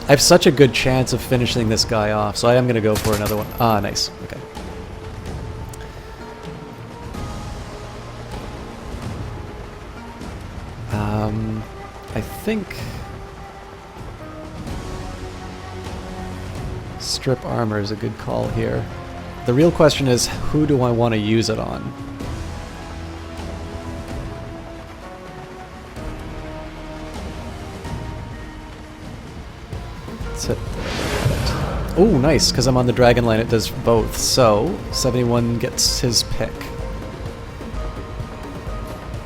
have such a good chance of finishing this guy off, so I am going to go for another one. Ah, nice. Okay. I think strip armor is a good call here. The real question is, who do I want to use it on? Let's hit the... Oh, nice, because I'm on the dragon line, it does both. So, 71 gets his pick.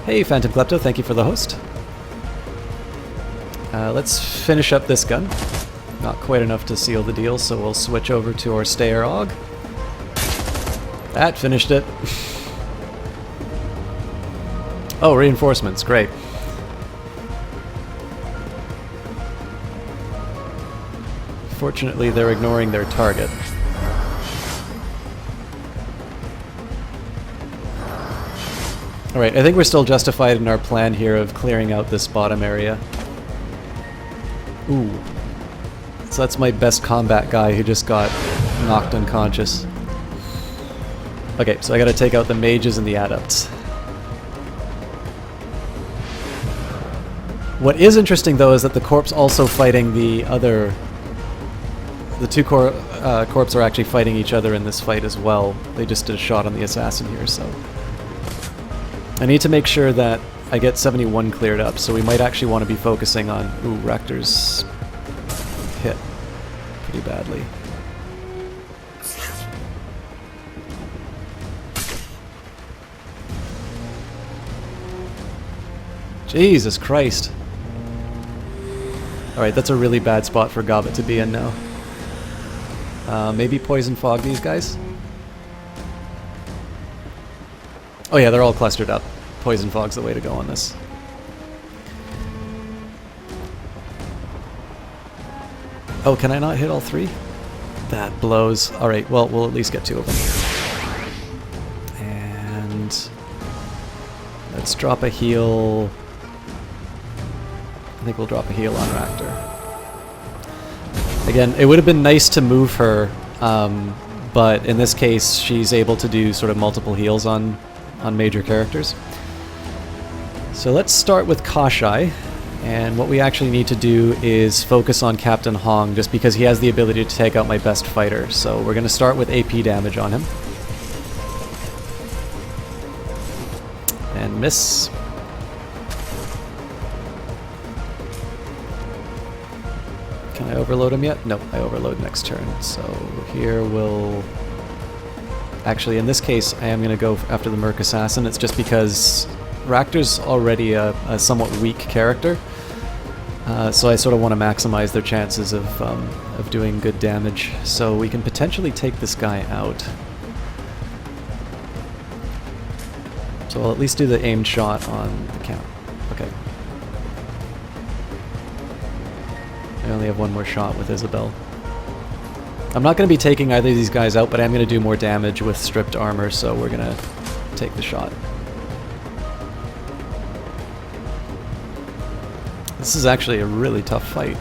Hey, Phantom Klepto, thank you for the host. Let's finish up this gun. Not quite enough to seal the deal, so we'll switch over to our Stayer AUG. That finished it. Oh, reinforcements, great. Fortunately, they're ignoring their target. Alright, I think we're still justified in our plan here of clearing out this bottom area. Ooh. So that's my best combat guy who just got knocked unconscious. Okay, so I gotta take out the mages and the adepts. What is interesting though is that the corp's also fighting the other... The two corps are actually fighting each other in this fight as well. They just did a shot on the assassin here, so... I need to make sure that I get 71 cleared up, so we might actually want to be focusing on... Ooh, Raptor's hit pretty badly. Jesus Christ. Alright, that's a really bad spot for Gobbet to be in now. Maybe Poison Fog these guys? Oh yeah, they're all clustered up. Poison Fog's the way to go on this. Oh, can I not hit all 3? That blows. Alright, well, we'll at least get 2 of them. And let's drop a heal. I think we'll drop a heal on Raptor. Again, it would have been nice to move her, but in this case, she's able to do sort of multiple heals on major characters. So let's start with Kashai, and what we actually need to do is focus on Captain Hong, just because he has the ability to take out my best fighter. So we're going to start with AP damage on him. And miss. Can I overload him yet? No, I overload next turn. So here we'll... Actually, in this case, I am going to go after the Merc Assassin. It's just because Raptor's already a somewhat weak character. So I sort of want to maximize their chances of doing good damage. So we can potentially take this guy out. So I'll at least do the aimed shot on the count. Okay. I only have one more shot with Isabel. I'm not going to be taking either of these guys out, but I'm going to do more damage with stripped armor, so we're going to take the shot. This is actually a really tough fight.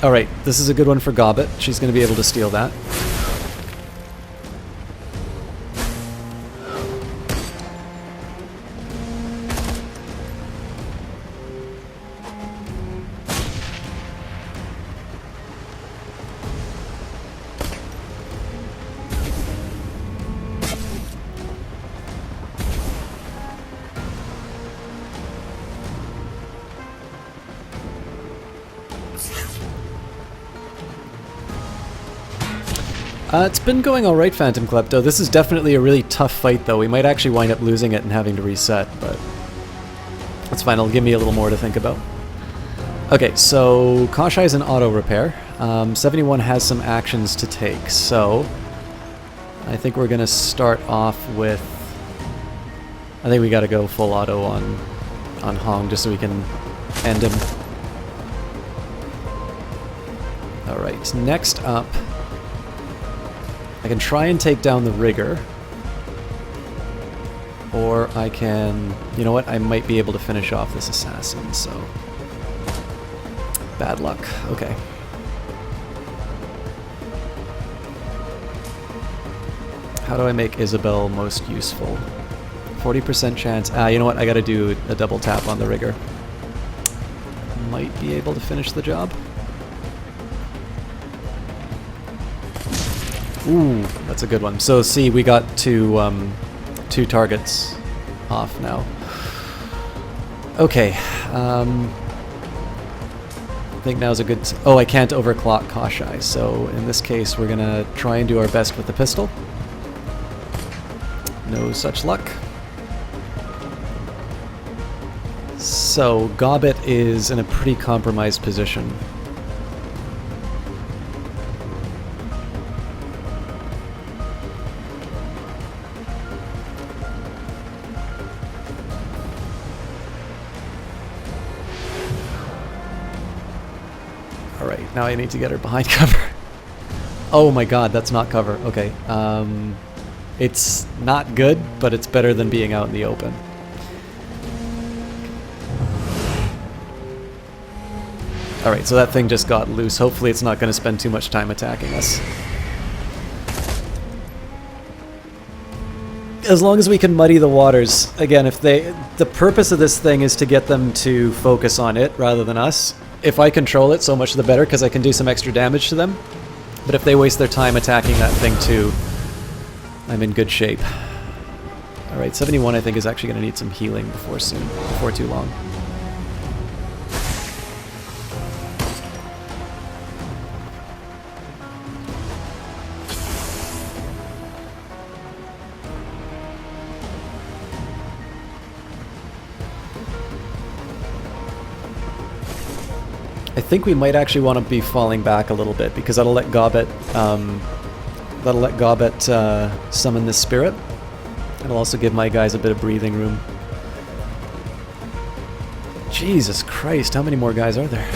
Alright, this is a good one for Gobbet. She's going to be able to steal that. It's been going alright, Phantom Klepto. This is definitely a really tough fight, though. We might actually wind up losing it and having to reset, but that's fine. It'll give me a little more to think about. Okay, so Kashai is an auto repair. 71 has some actions to take, so I think we're going to start off with... I think we got to go full auto on Hong just so we can end him. Alright, next up... I can try and take down the Rigger. Or I can... You know what? I might be able to finish off this assassin, so... Bad luck. Okay. How do I make Isabel most useful? 40% chance... you know what? I gotta do a double tap on the Rigger. Might be able to finish the job. Ooh, that's a good one. So see, we got two targets off now. Okay. I think now's a good... Oh, I can't overclock Kashai, so in this case we're gonna try and do our best with the pistol. No such luck. So, Gobbet is in a pretty compromised position. Alright, now I need to get her behind cover. Oh my god, that's not cover. Okay. It's not good, but it's better than being out in the open. Alright, so that thing just got loose. Hopefully it's not going to spend too much time attacking us. As long as we can muddy the waters. Again, if they... The purpose of this thing is to get them to focus on it rather than us. If I control it, so much the better, because I can do some extra damage to them. But if they waste their time attacking that thing too, I'm in good shape. Alright, 71 I think is actually going to need some healing before too long. I think we might actually want to be falling back a little bit because that'll let Gobbet summon this spirit. It'll also give my guys a bit of breathing room. Jesus Christ, how many more guys are there?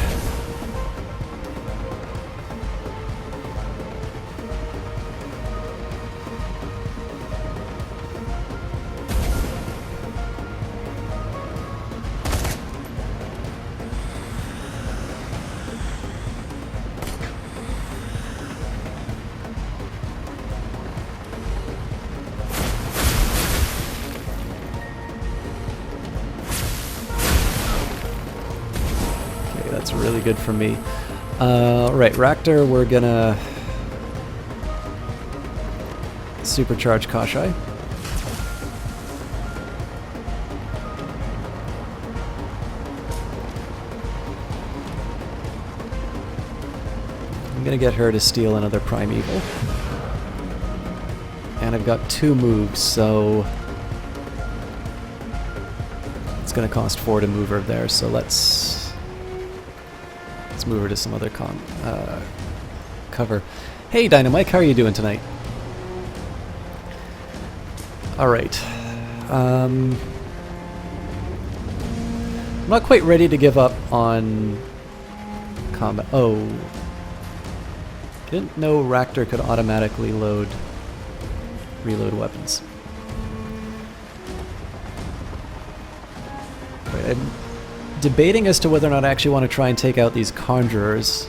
That's really good for me. Right, Raktor, we're gonna supercharge Kashai. I'm gonna get her to steal another Primeval. And I've got 2 moves, so it's gonna cost 4 to move her there, so let's move her to some other cover. Hey Dynamite, how are you doing tonight? Alright. I'm not quite ready to give up on combat. Oh. Didn't know Raktor could automatically reload weapons. Right, I'm debating as to whether or not I actually want to try and take out these Conjurers,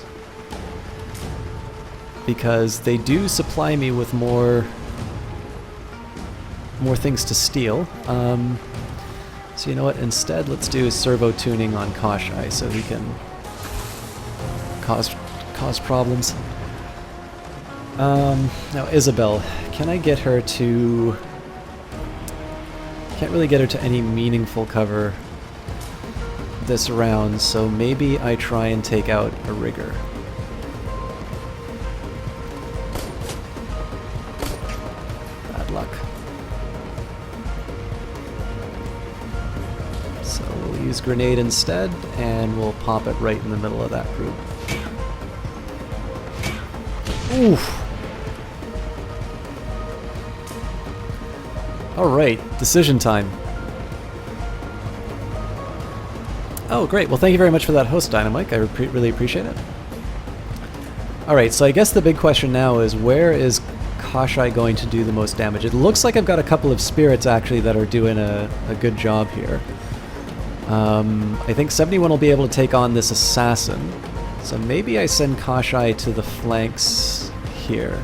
because they do supply me with more things to steal. So you know what, instead let's do servo tuning on Kashai so he can cause problems. Now Isabel, can I get her to... Can't really get her to any meaningful cover this round, so maybe I try and take out a Rigger. Bad luck. So we'll use Grenade instead, and we'll pop it right in the middle of that group. Oof! Alright, decision time. Oh, great. Well, thank you very much for that host, Dynamite. I really appreciate it. Alright, so I guess the big question now is, where is Kashai going to do the most damage? It looks like I've got a couple of spirits, actually, that are doing a good job here. I think 71 will be able to take on this assassin. So maybe I send Kashai to the flanks here.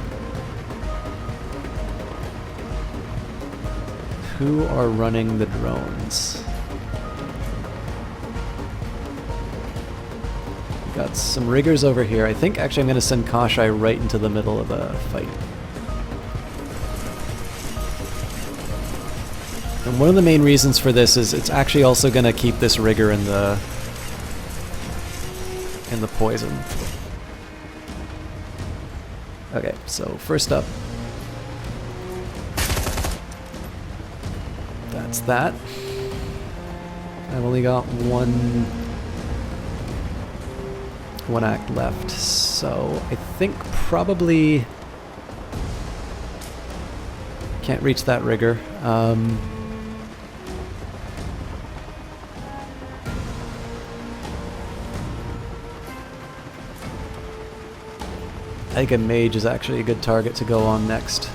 Who are running the drones? Got some riggers over here. I think actually I'm going to send Kashai right into the middle of the fight. And one of the main reasons for this is it's actually also going to keep this rigger in the poison. Okay, so first up, that's that. I've only got one act left, so I think probably can't reach that rigger. I think a mage is actually a good target to go on next.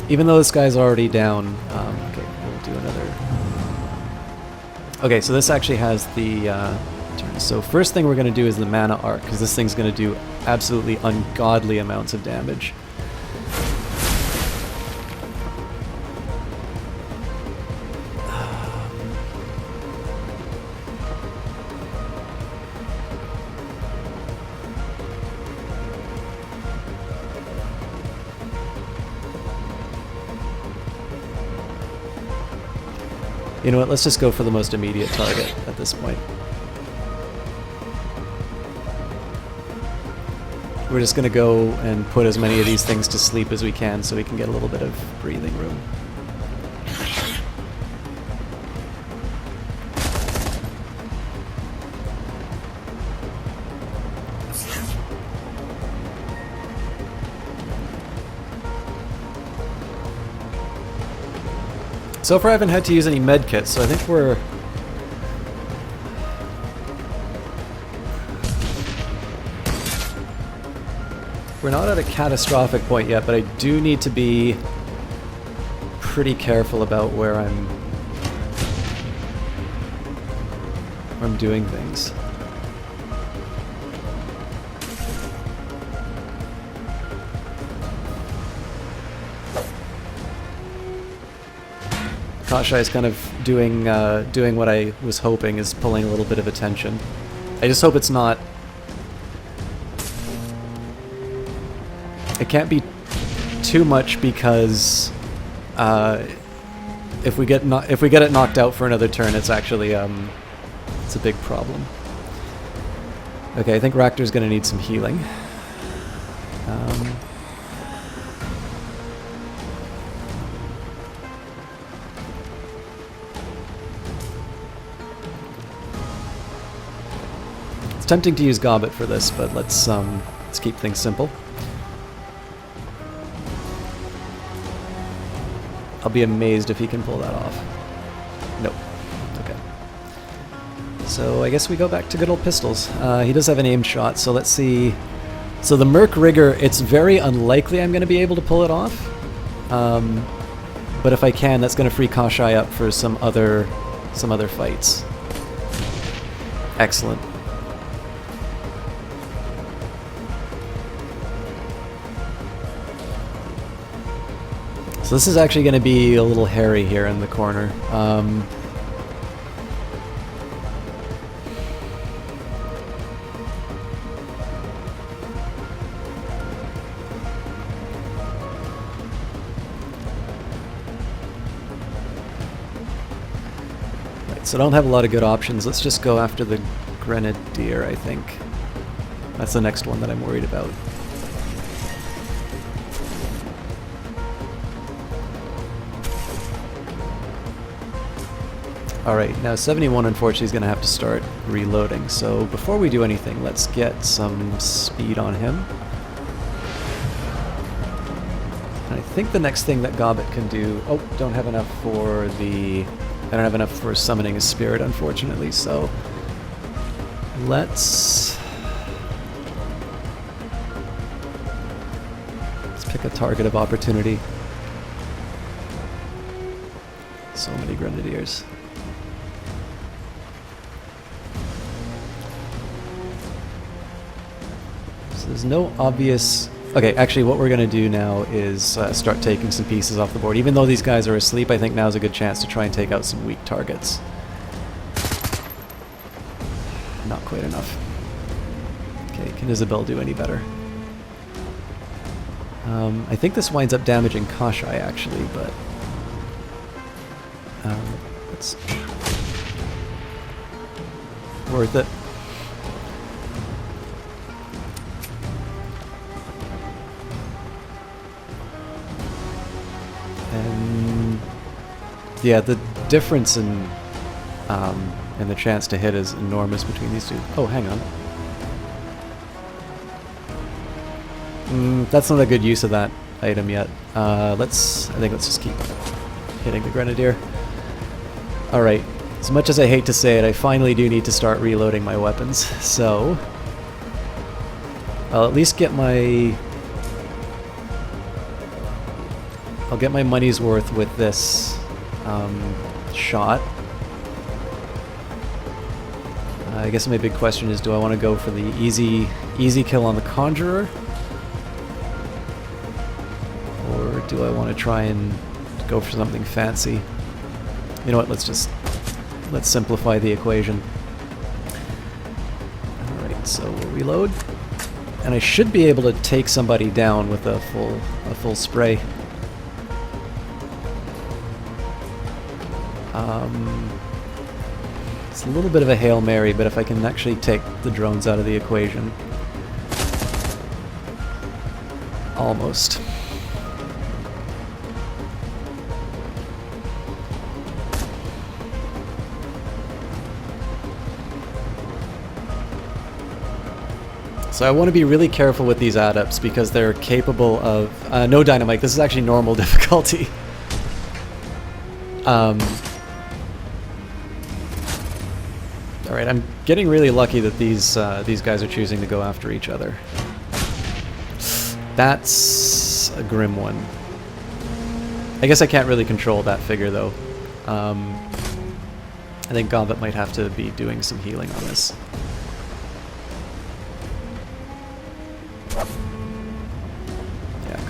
Even though this guy's already down, okay, we'll do another. Okay, so this actually has the turn. So first thing we're going to do is the mana arc, because this thing's going to do absolutely ungodly amounts of damage. You know what, let's just go for the most immediate target at this point. we're just going to go and put as many of these things to sleep as we can so we can get a little bit of breathing room. So far I haven't had to use any med kits, so I think we're not at a catastrophic point yet, but I do need to be pretty careful about where I'm doing things. Kashai is kind of doing what I was hoping, is pulling a little bit of attention. I just hope it's not... It can't be too much, because if we get it knocked out for another turn, it's actually it's a big problem. Okay, I think Raktor's going to need some healing. It's tempting to use Gobbet for this, but let's keep things simple. I'll be amazed if he can pull that off. Nope. Okay. So I guess we go back to good old pistols. He does have an aimed shot, so let's see. So the Merc Rigger, it's very unlikely I'm going to be able to pull it off. But if I can, that's going to free Kashai up for some other fights. Excellent. So this is actually going to be a little hairy here in the corner. Right, so I don't have a lot of good options. Let's just go after the Grenadier, I think. That's the next one that I'm worried about. Alright, now 71 unfortunately is going to have to start reloading, so before we do anything, let's get some speed on him. And I think the next thing that Gobbet can do... Oh, don't have enough for the... I don't have enough for summoning a spirit, unfortunately, so... Let's pick a target of opportunity. So many Grenadiers. There's no obvious... Okay, actually what we're going to do now is start taking some pieces off the board. Even though these guys are asleep, I think now's a good chance to try and take out some weak targets. Not quite enough. Okay, can Isabel do any better? I think this winds up damaging Kashai actually, but... it's worth it. And yeah, the difference in the chance to hit is enormous between these two. Oh, hang on. That's not a good use of that item yet. I think let's just keep hitting the Grenadier. Alright, as much as I hate to say it, I finally do need to start reloading my weapons, so I'll at least get my... I'll get my money's worth with this shot. I guess my big question is, do I want to go for the easy kill on the Conjurer? Or do I want to try and go for something fancy? You know what, let's simplify the equation. Alright, so we'll reload. And I should be able to take somebody down with a full spray. It's a little bit of a Hail Mary, but if I can actually take the drones out of the equation. Almost. So I want to be really careful with these adepts because they're capable of... no dynamite, this is actually normal difficulty. Alright, I'm getting really lucky that these guys are choosing to go after each other. That's a grim one. I guess I can't really control that figure though. I think Gombat might have to be doing some healing on this.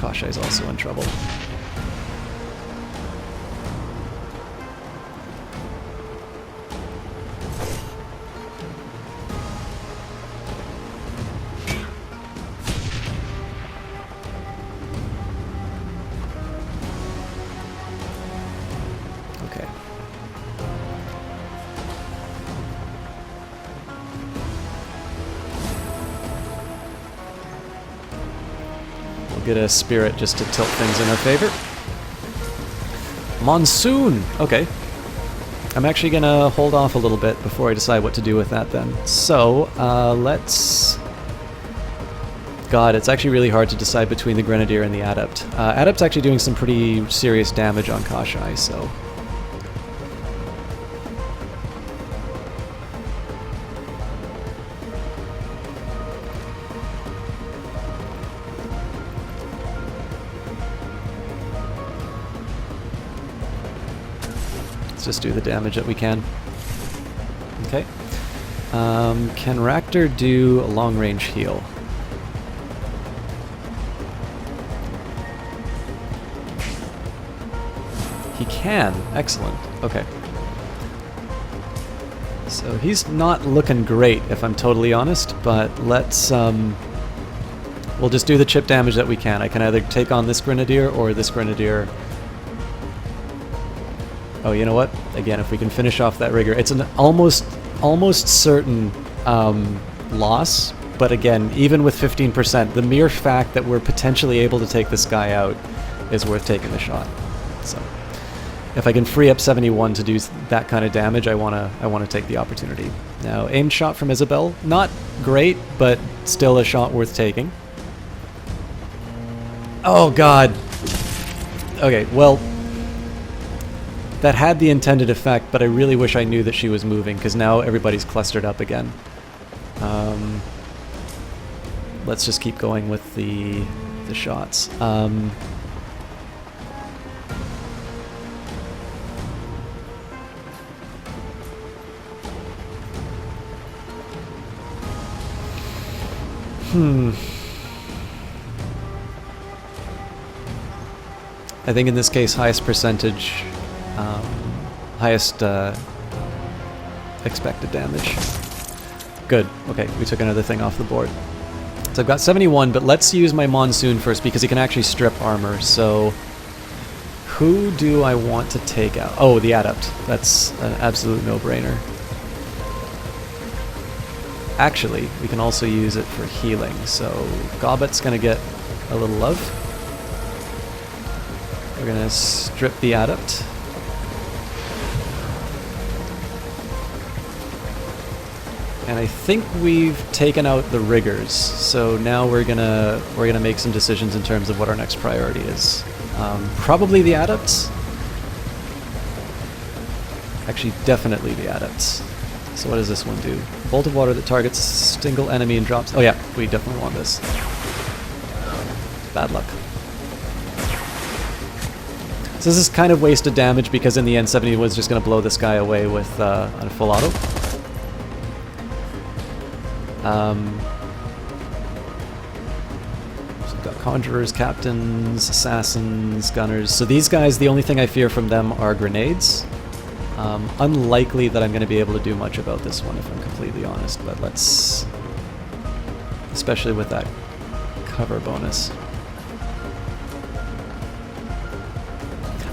Kashai's also in trouble. Okay. Get a spirit just to tilt things in our favor. Monsoon! Okay. I'm actually gonna hold off a little bit before I decide what to do with that then. So, let's... God, it's actually really hard to decide between the Grenadier and the Adept. Adept's actually doing some pretty serious damage on Kashai, so... just do the damage that we can. Okay. Can Raktor do a long-range heal? He can. Excellent. Okay. So he's not looking great, if I'm totally honest, but let's... we'll just do the chip damage that we can. I can either take on this Grenadier or this Grenadier. Oh, you know what? Again, if we can finish off that rigger, it's an almost certain loss. But again, even with 15%, the mere fact that we're potentially able to take this guy out is worth taking the shot. So, if I can free up 71 to do that kind of damage, I wanna take the opportunity. Now, aimed shot from Isabel, not great, but still a shot worth taking. Oh God. Okay, well. That had the intended effect, but I really wish I knew that she was moving, because now everybody's clustered up again. Let's just keep going with the shots. I think in this case, highest percentage... highest expected damage. Good. Okay, we took another thing off the board. So I've got 71, but let's use my Monsoon first because he can actually strip armor. So who do I want to take out? Oh, the Adept. That's an absolute no-brainer. Actually, we can also use it for healing. So Gobet's going to get a little love. We're going to strip the Adept. And I think we've taken out the riggers, so now we're gonna make some decisions in terms of what our next priority is. Probably the Adepts. Actually, definitely the Adepts. So what does this one do? Bolt of water that targets single enemy and drops... Oh yeah, we definitely want this. Bad luck. So this is kind of wasted damage because in the end 70 was just going to blow this guy away with a full auto. So we've got Conjurers, Captains, Assassins, Gunners. So these guys, the only thing I fear from them are grenades. Unlikely that I'm going to be able to do much about this one, if I'm completely honest, but let's... Especially with that cover bonus.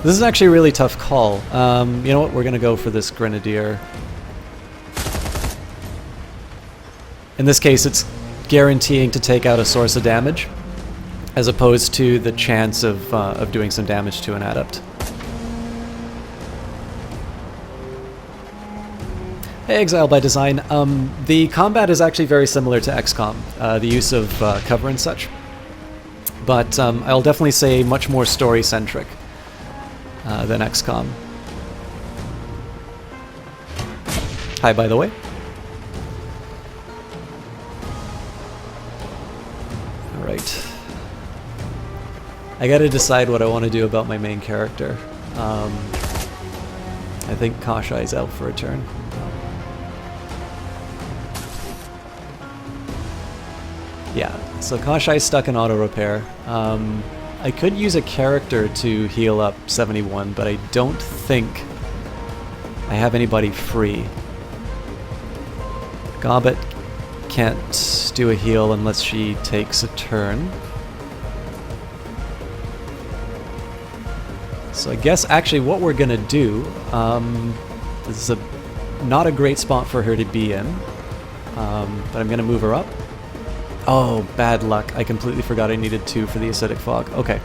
This is actually a really tough call. You know what? We're going to go for this Grenadier. In this case, it's guaranteeing to take out a source of damage. as opposed to the chance of doing some damage to an adept. Hey, Exile by Design. The combat is actually very similar to XCOM, the use of cover and such. But I'll definitely say much more story-centric than XCOM. Hi, by the way. Alright. I gotta decide what I want to do about my main character. I think Kashai's out for a turn. Yeah, so Kashai's stuck in auto repair. I could use a character to heal up 71, but I don't think I have anybody free. Gobbet can't do a heal unless she takes a turn. So I guess actually what we're gonna do, this is not a great spot for her to be in, but I'm gonna move her up. Oh, bad luck. I completely forgot I needed 2 for the acidic fog. Okay.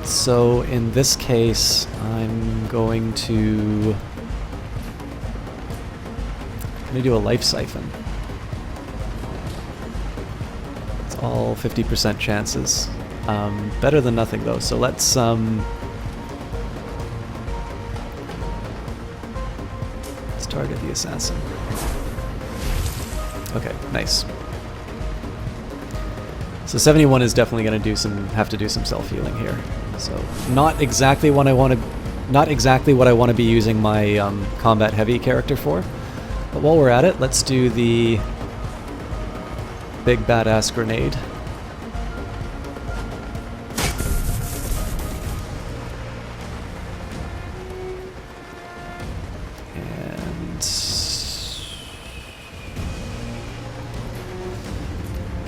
So in this case, I'm going to do a life siphon. It's all 50% chances. Better than nothing though, so let's target the assassin. Okay, nice. So 71 is definitely going to have to do some self-healing here. So not exactly what I want to be using my combat heavy character for. But while we're at it, let's do the big badass grenade.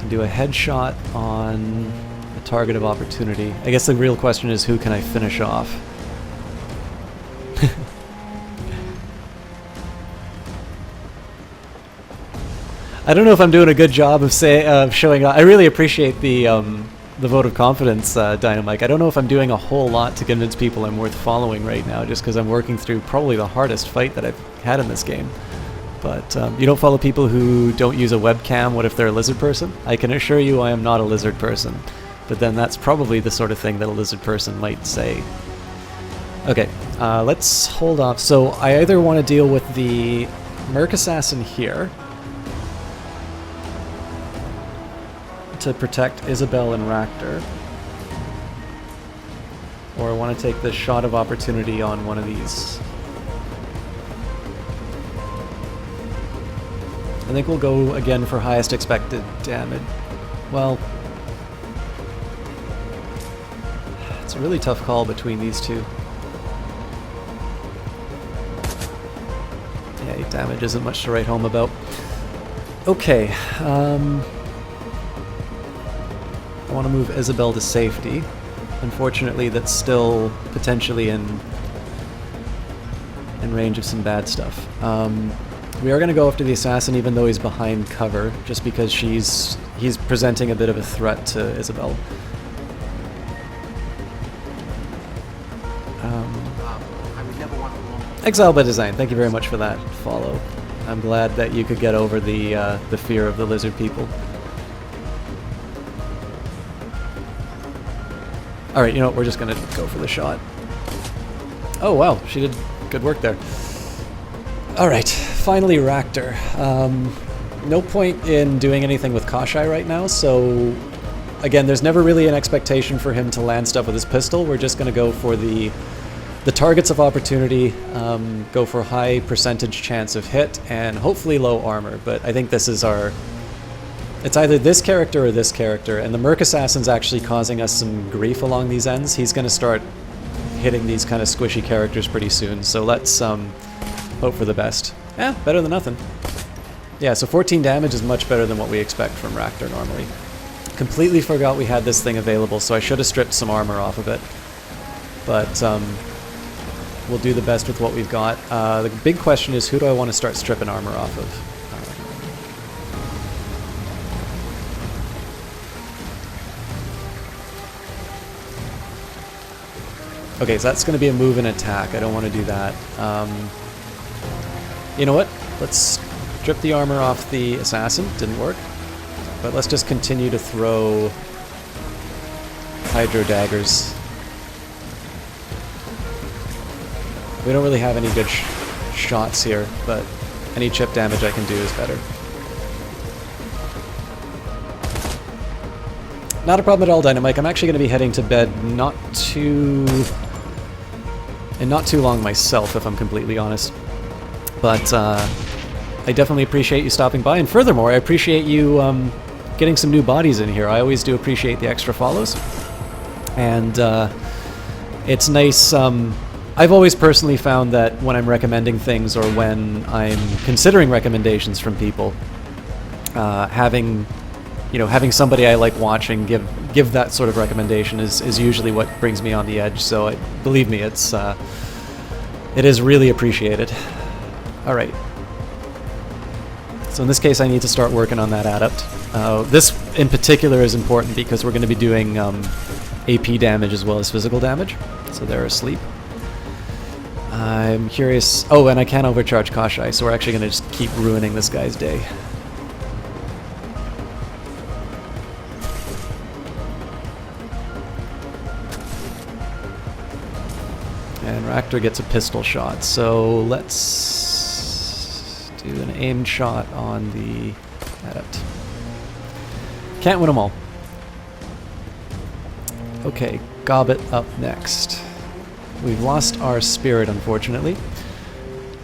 Do a headshot on a target of opportunity. I guess the real question is, who can I finish off? I don't know if I'm doing a good job of showing off. I really appreciate the vote of confidence, Dynamite. I don't know if I'm doing a whole lot to convince people I'm worth following right now, just because I'm working through probably the hardest fight that I've had in this game. But you don't follow people who don't use a webcam. What if they're a lizard person? I can assure you I am not a lizard person. But then that's probably the sort of thing that a lizard person might say. Okay, let's hold off. So I either want to deal with the Merc Assassin here to protect Isabel and Ractor, or I want to take the shot of opportunity on one of these. I think we'll go again for highest expected damage. Well, it's a really tough call between these two. Yeah, 8 damage isn't much to write home about. Okay, I want to move Isabel to safety. Unfortunately, that's still potentially in range of some bad stuff. We are going to go after the assassin even though he's behind cover, just because he's presenting a bit of a threat to Isabel. Exile by Design, thank you very much for that follow. I'm glad that you could get over the fear of the lizard people. Alright, you know what, we're just going to go for the shot. Oh wow, she did good work there. Alright, finally Ractor. No point in doing anything with Kashai right now, so again, there's never really an expectation for him to land stuff with his pistol. We're just going to go for the targets of opportunity, go for high percentage chance of hit, and hopefully low armor, but I think this is our... It's either this character or this character, and the Merc Assassin's actually causing us some grief along these ends. He's going to start hitting these kind of squishy characters pretty soon, so let's hope for the best. Yeah, better than nothing. Yeah, so 14 damage is much better than what we expect from Ractor normally. Completely forgot we had this thing available, so I should have stripped some armor off of it. But we'll do the best with what we've got. The big question is, who do I want to start stripping armor off of? Okay, so that's going to be a move and attack. I don't want to do that. You know what? Let's strip the armor off the assassin. Didn't work. But let's just continue to throw hydro daggers. We don't really have any good shots here, but any chip damage I can do is better. Not a problem at all, Dynamite. I'm actually going to be heading to bed in not too long myself, if I'm completely honest. But I definitely appreciate you stopping by, and furthermore, I appreciate you getting some new bodies in here. I always do appreciate the extra follows, and it's nice. I've always personally found that when I'm recommending things or when I'm considering recommendations from people, having somebody I like watching give that sort of recommendation is usually what brings me on the edge. So believe me, it is really appreciated. All right. So in this case, I need to start working on that adept. This in particular is important because we're going to be doing AP damage as well as physical damage. So they're asleep. I'm curious. Oh, and I can't overcharge Kashai, so we're actually going to just keep ruining this guy's day. And Raptor gets a pistol shot, so let's do an aimed shot on the adept. Can't win them all. Okay, Gobbet up next. We've lost our spirit, unfortunately.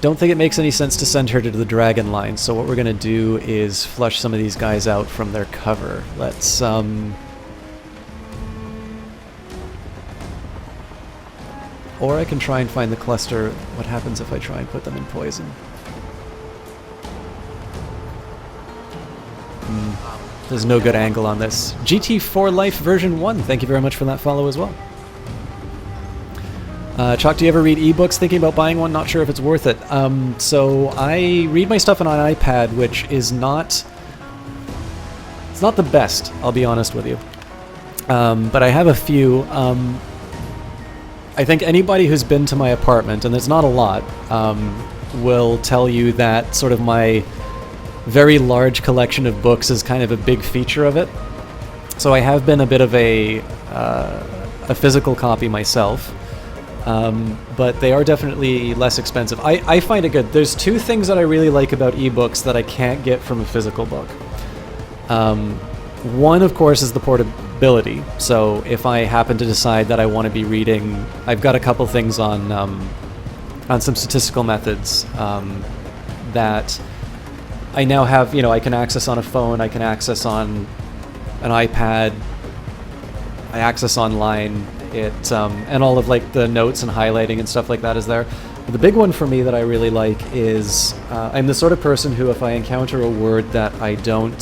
Don't think it makes any sense to send her to the dragon line, so what we're going to do is flush some of these guys out from their cover. Let's, or I can try and find the cluster. What happens if I try and put them in poison? There's no good angle on this. GT4 Life version 1, thank you very much for that follow as well. Chalk, do you ever read ebooks? Thinking about buying one, not sure if it's worth it. So I read my stuff on an iPad, which is not... It's not the best, I'll be honest with you. But I have a few. I think anybody who's been to my apartment, and there's not a lot, will tell you that sort of my very large collection of books is kind of a big feature of it. So I have been a bit of a physical copy myself, but they are definitely less expensive. I find it good. There's two things that I really like about ebooks that I can't get from a physical book. One, of course, is the portability. So if I happen to decide that I want to be reading, I've got a couple things on some statistical methods that I now have. I can access on a phone, I can access on an iPad, I access online. And all of like the notes and highlighting and stuff like that is there. But the big one for me that I really like is I'm the sort of person who, if I encounter a word that I don't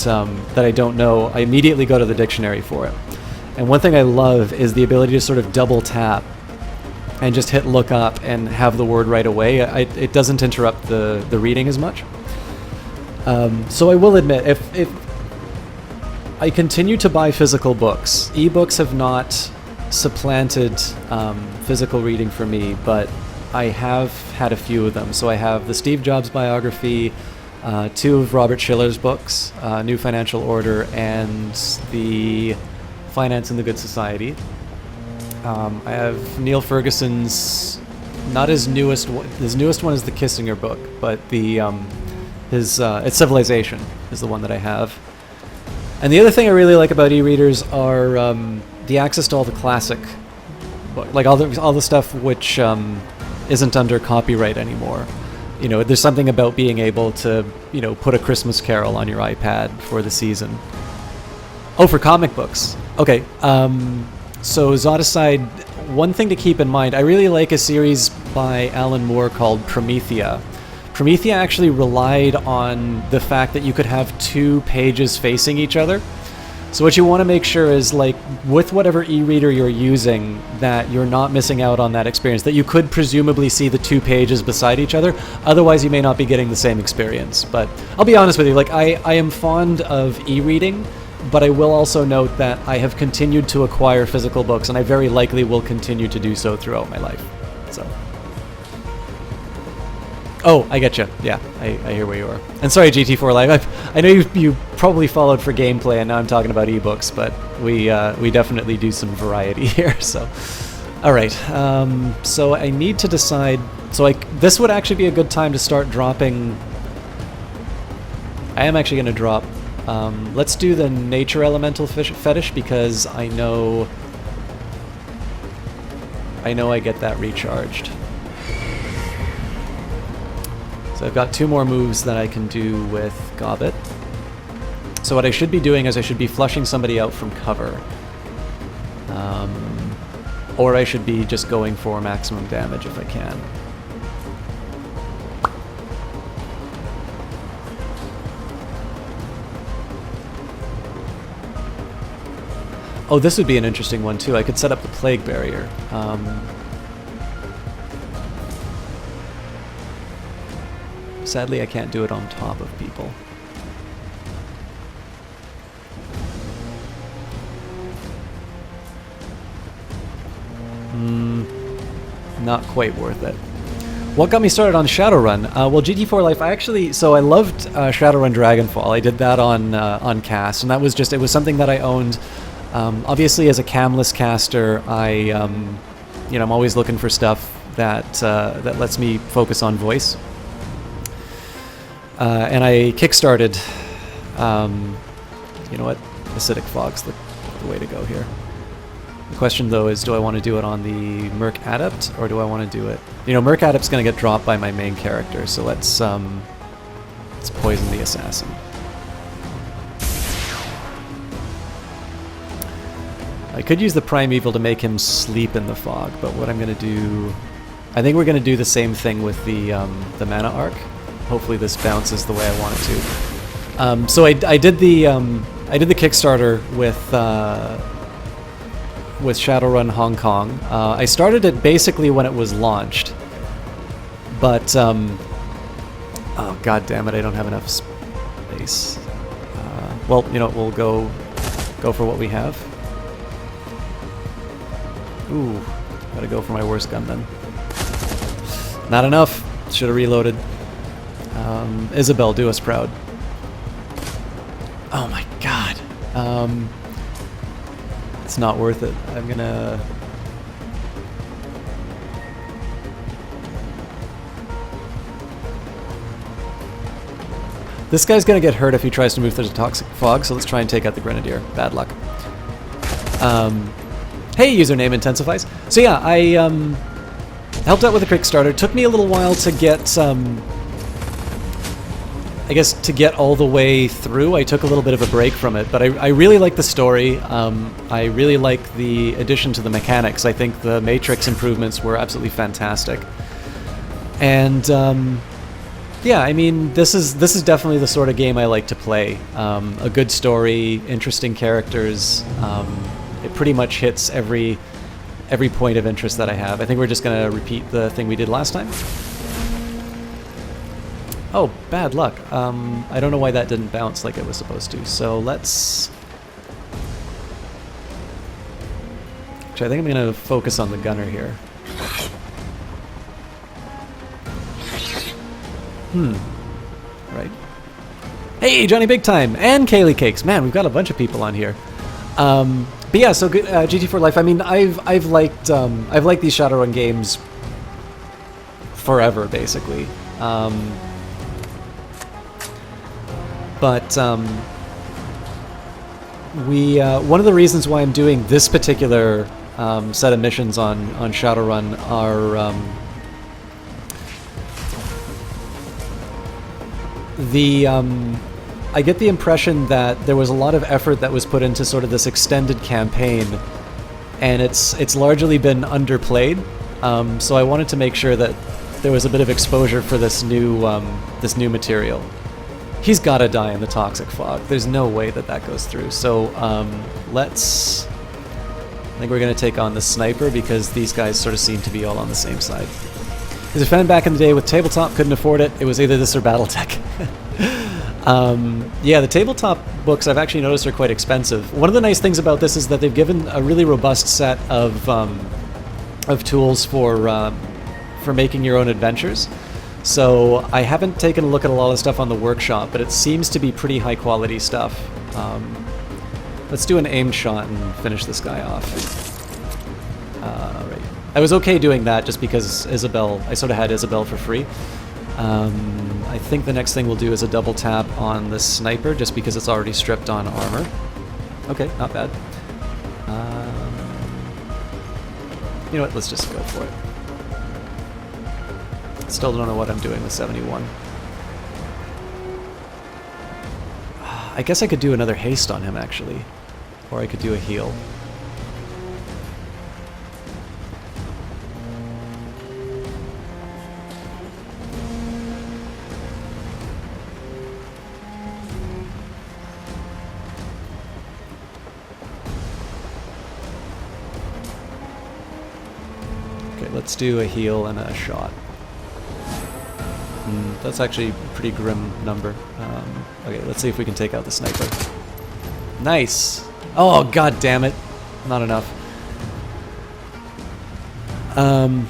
know, I immediately go to the dictionary for it. And one thing I love is the ability to sort of double tap and just hit look up and have the word right away. It doesn't interrupt the reading as much. So I will admit, if I continue to buy physical books, ebooks have not supplanted physical reading for me, but I have had a few of them. So I have the Steve Jobs biography, two of Robert Schiller's books, New Financial Order, and the Finance and the Good Society. I have Neil Ferguson's, not his newest one. His newest one is the Kissinger book, but it's Civilization is the one that I have. And the other thing I really like about e-readers are the access to all the classic, like all the stuff which isn't under copyright anymore. There's something about being able to, put A Christmas Carol on your iPad for the season. Oh, for comic books. Okay. So Zoticide, one thing to keep in mind, I really like a series by Alan Moore called Promethea. Promethea actually relied on the fact that you could have two pages facing each other. So what you want to make sure is, like, with whatever e-reader you're using, that you're not missing out on that experience, that you could presumably see the two pages beside each other. Otherwise, you may not be getting the same experience. But I'll be honest with you, like, I am fond of e-reading, but I will also note that I have continued to acquire physical books, and I very likely will continue to do so throughout my life. So. Oh, I get you. Yeah, I hear where you are. And sorry, GT4 Live. I know you probably followed for gameplay, and now I'm talking about ebooks, but we definitely do some variety here. So, all right. So I need to decide. So this would actually be a good time to start dropping. I am actually going to drop. Let's do the nature elemental fetish because I know I get that recharged. So I've got 2 more moves that I can do with Gobbet. So what I should be doing is I should be flushing somebody out from cover. Or I should be just going for maximum damage if I can. Oh, this would be an interesting one too. I could set up the plague barrier. Sadly, I can't do it on top of people. Not quite worth it. What got me started on Shadowrun? Well, GT4 Life, I loved Shadowrun Dragonfall. I did that on cast, and that was it was something that I owned. Obviously, as a camless caster, I'm always looking for stuff that lets me focus on voice. And I kickstarted, you know what, Acidic Fog's the way to go here. The question though is, do I want to do it on the Merc Adept, or do I want to do it... Merc Adept's going to get dropped by my main character, so let's poison the assassin. I could use the Primeval to make him sleep in the fog, but what I'm going to do... I think we're going to do the same thing with the Mana Arc. Hopefully this bounces the way I want it to. So I did the Kickstarter with Shadowrun Hong Kong. I started it basically when it was launched, but oh god damn it, I don't have enough space. Well, we'll go for what we have. Ooh, gotta go for my worst gun then. Not enough. Should have reloaded. Isabel, do us proud. Oh my god. It's not worth it. I'm gonna... This guy's gonna get hurt if he tries to move through the toxic fog, so let's try and take out the Grenadier. Bad luck. Hey, username intensifies. So yeah, I helped out with the Kickstarter. Took me a little while to get... I guess to get all the way through. I took a little bit of a break from it, but I really like the story. I really like the addition to the mechanics. I think the Matrix improvements were absolutely fantastic. And yeah, I mean, this is definitely the sort of game I like to play. A good story, interesting characters. It pretty much hits every point of interest that I have. I think we're just gonna repeat the thing we did last time. Oh, bad luck. I don't know why that didn't bounce like it was supposed to. So let's... Actually, I think I'm going to focus on the gunner here. Right. Hey, Johnny Big Time! And Kaylee Cakes! Man, we've got a bunch of people on here. But yeah, so good, GT4 Life. I mean, I've liked these Shadowrun games forever, basically. But one of the reasons why I'm doing this particular set of missions on Shadowrun are I get the impression that there was a lot of effort that was put into sort of this extended campaign, and it's largely been underplayed. So I wanted to make sure that there was a bit of exposure for this new material. He's gotta die in the toxic fog. There's no way that goes through. So I think we're gonna take on the sniper because these guys sort of seem to be all on the same side. As a fan back in the day with tabletop, couldn't afford it. It was either this or BattleTech. Yeah, the tabletop books I've actually noticed are quite expensive. One of the nice things about this is that they've given a really robust set of tools for making your own adventures. So I haven't taken a look at a lot of stuff on the workshop, but it seems to be pretty high quality stuff. Let's do an aimed shot and finish this guy off. Right. I was okay doing that just because Isabel, I sort of had Isabel for free. I think the next thing we'll do is a double tap on the sniper, just because it's already stripped on armor. Okay, not bad. You know what, let's just go for it. Still don't know what I'm doing with 71. I guess I could do another haste on him, actually. Or I could do a heal. Let's do a heal and a shot. That's actually a pretty grim number. Okay, let's see if we can take out the sniper. Nice! Oh, god damn it. Not enough.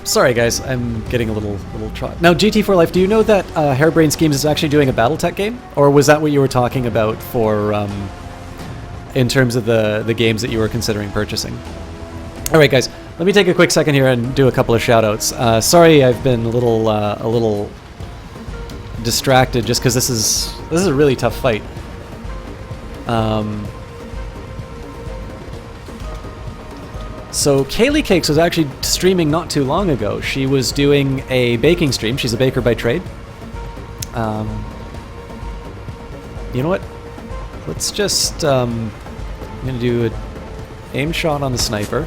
Sorry guys, I'm getting a little trot. Now, GT4 Life, do you know that Harebrained Schemes is actually doing a BattleTech game? Or was that what you were talking about for, in terms of the games that you were considering purchasing? Alright guys, let me take a quick second here and do a couple of shoutouts. Sorry I've been a little distracted just because this is a really tough fight. So Kaylee Cakes was actually streaming not too long ago. She was doing a baking stream. She's a baker by trade. You know what? Let's just I'm gonna do an aim shot on the sniper.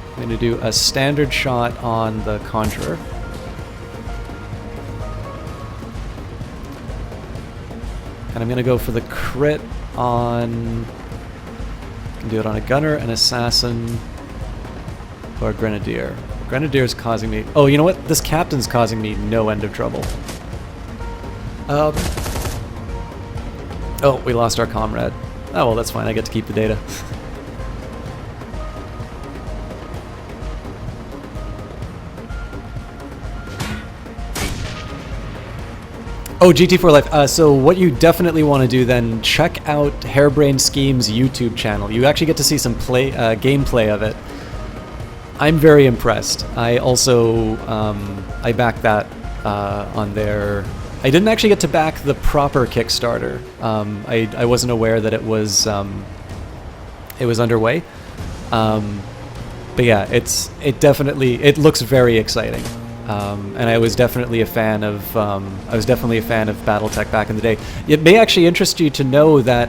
I'm going to do a standard shot on the Conjurer. And I'm going to go for the crit on... I can do it on a Gunner, an Assassin, or a Grenadier. Grenadier's causing me... Oh, you know what? This Captain's causing me no end of trouble. Oh, we lost our comrade. Oh, well, that's fine. I get to keep the data. Oh, GT4 Life. So what you definitely want to do then, check out Harebrained Schemes' YouTube channel. You actually get to see some gameplay of it. I'm very impressed. I also, I backed that on their... I didn't actually get to back the proper Kickstarter. I wasn't aware that it was underway. But yeah, it looks very exciting. And I was definitely a fan of BattleTech back in the day. It may actually interest you to know that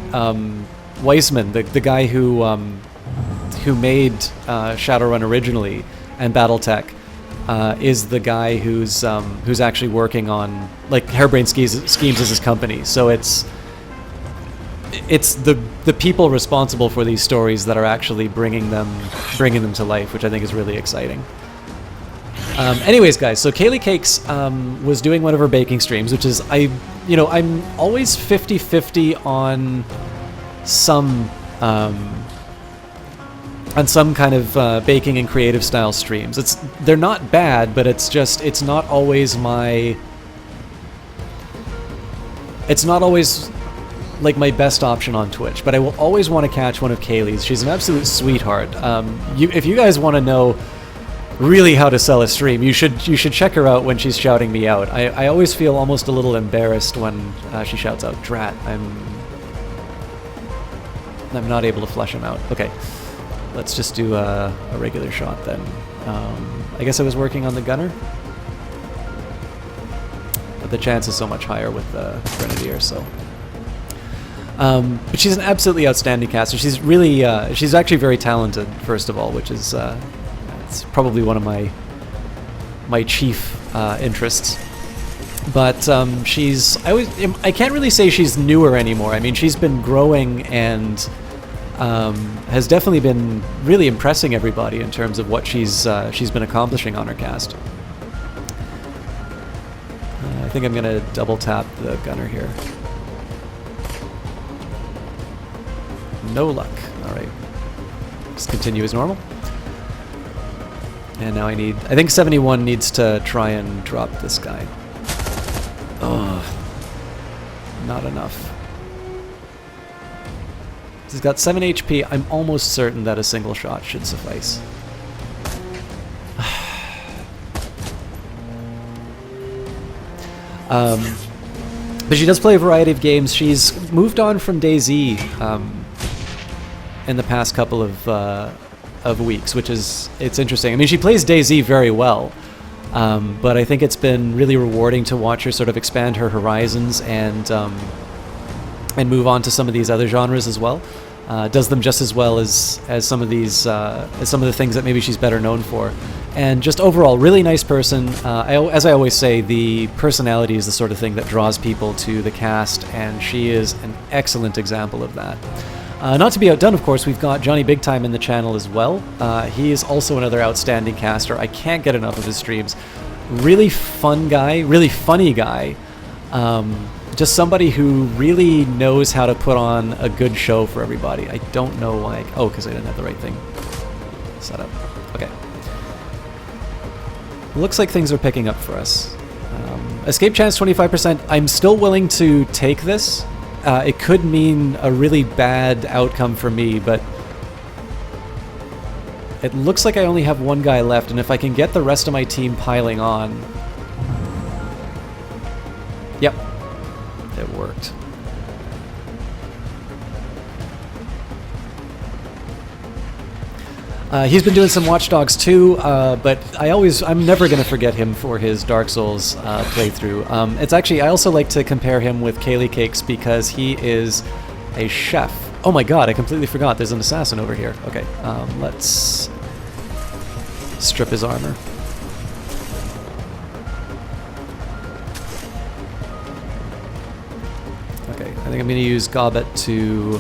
Weissman, the guy who made Shadowrun originally and BattleTech, is the guy who's actually working on, like, Harebrained Schemes as his company. So it's the people responsible for these stories that are actually bringing them to life, which I think is really exciting. Anyways, guys, so Kaylee Cakes was doing one of her baking streams, which is, I'm always 50-50 on some kind of baking and creative style streams. They're not bad, but it's not always like my best option on Twitch. But I will always want to catch one of Kaylee's. She's an absolute sweetheart. If you guys want to know really how to sell a stream, you should check her out when she's shouting me out. I always feel almost a little embarrassed when she shouts out "Drat." I'm not able to flesh him out. Okay, let's just do a regular shot then. I guess I was working on the Gunner, but the chance is so much higher with the Grenadier. So, but she's an absolutely outstanding caster. She's really she's actually very talented. First of all, which is it's probably one of my chief interests. But I can't really say she's newer anymore. I mean, she's been growing and has definitely been really impressing everybody in terms of what she's been accomplishing on her cast. I think I'm gonna double tap the Gunner here. No luck. All right. Just continue as normal. And now I think 71 needs to try and drop this guy. Oh, not enough. He's got 7 HP. I'm almost certain that a single shot should suffice. But she does play a variety of games. She's moved on from DayZ in the past couple of weeks, which is it's interesting. I mean, she plays DayZ very well, but I think it's been really rewarding to watch her sort of expand her horizons and move on to some of these other genres as well. Does them just as well as some of these as some of the things that maybe she's better known for. And just overall, really nice person. As I always say, the personality is the sort of thing that draws people to the cast, and she is an excellent example of that. Not to be outdone, of course, we've got Johnny Big Time in the channel as well. He is also another outstanding caster. I can't get enough of his streams. Really fun guy, really funny guy. Just somebody who really knows how to put on a good show for everybody. I don't know why. Oh, because I didn't have the right thing set up. Okay. Looks like things are picking up for us. Escape chance 25%. I'm still willing to take this. It could mean a really bad outcome for me, but it looks like I only have one guy left, and if I can get the rest of my team piling on... Yep. It worked. He's been doing some Watch Dogs too, but I'm never going to forget him for his Dark Souls playthrough. It's actually, I also like to compare him with Kaylee Cakes because he is a chef. Oh my god, I completely forgot. There's an assassin over here. Okay, let's strip his armor. Okay, I think I'm going to use Gobbet to...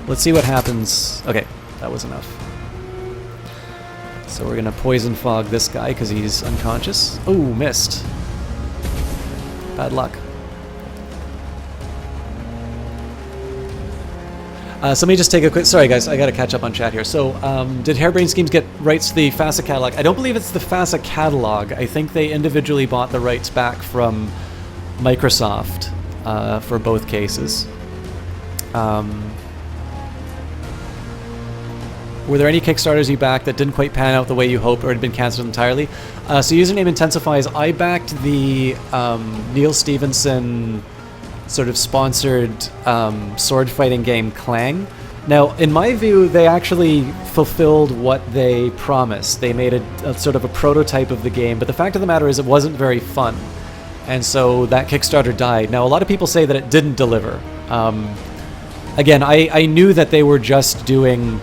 Let's see what happens. Okay, that was enough. So we're going to Poison Fog this guy because he's unconscious. Oh, missed. Bad luck. So let me just take a quick... Sorry, guys, I got to catch up on chat here. So, did Harebrained Schemes get rights to the FASA catalog? I don't believe it's the FASA catalog. I think they individually bought the rights back from Microsoft for both cases. Were there any Kickstarters you backed that didn't quite pan out the way you hoped or had been cancelled entirely? So Username Intensifies, I backed the Neil Stephenson sort of sponsored sword fighting game Clang. Now, in my view, they actually fulfilled what they promised. They made a sort of a prototype of the game, but the fact of the matter is it wasn't very fun. And so that Kickstarter died. Now, a lot of people say that it didn't deliver. Again, I knew that they were just doing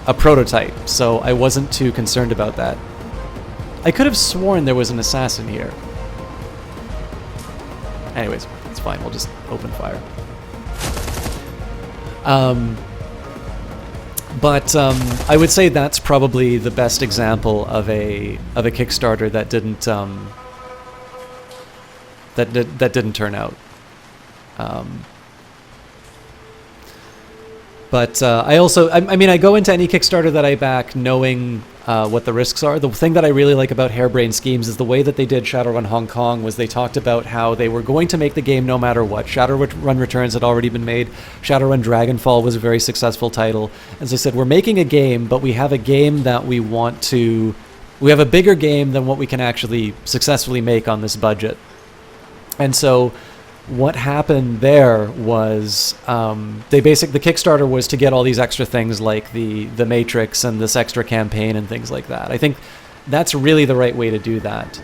a prototype, so I wasn't too concerned about that. I could have sworn there was an assassin here. Anyways, it's fine, we'll just open fire. But I would say that's probably the best example of a Kickstarter that didn't that didn't turn out. But I mean, I go into any Kickstarter that I back knowing what the risks are. The thing that I really like about Harebrained Schemes is the way that they did Shadowrun Hong Kong was they talked about how they were going to make the game no matter what. Shadowrun Returns had already been made. Shadowrun Dragonfall was a very successful title. As I said, we're making a game, but we have a game that we want to... We have a bigger game than what we can actually successfully make on this budget. And so... what happened there was the Kickstarter was to get all these extra things like the Matrix and this extra campaign and things like that. I think that's really the right way to do that.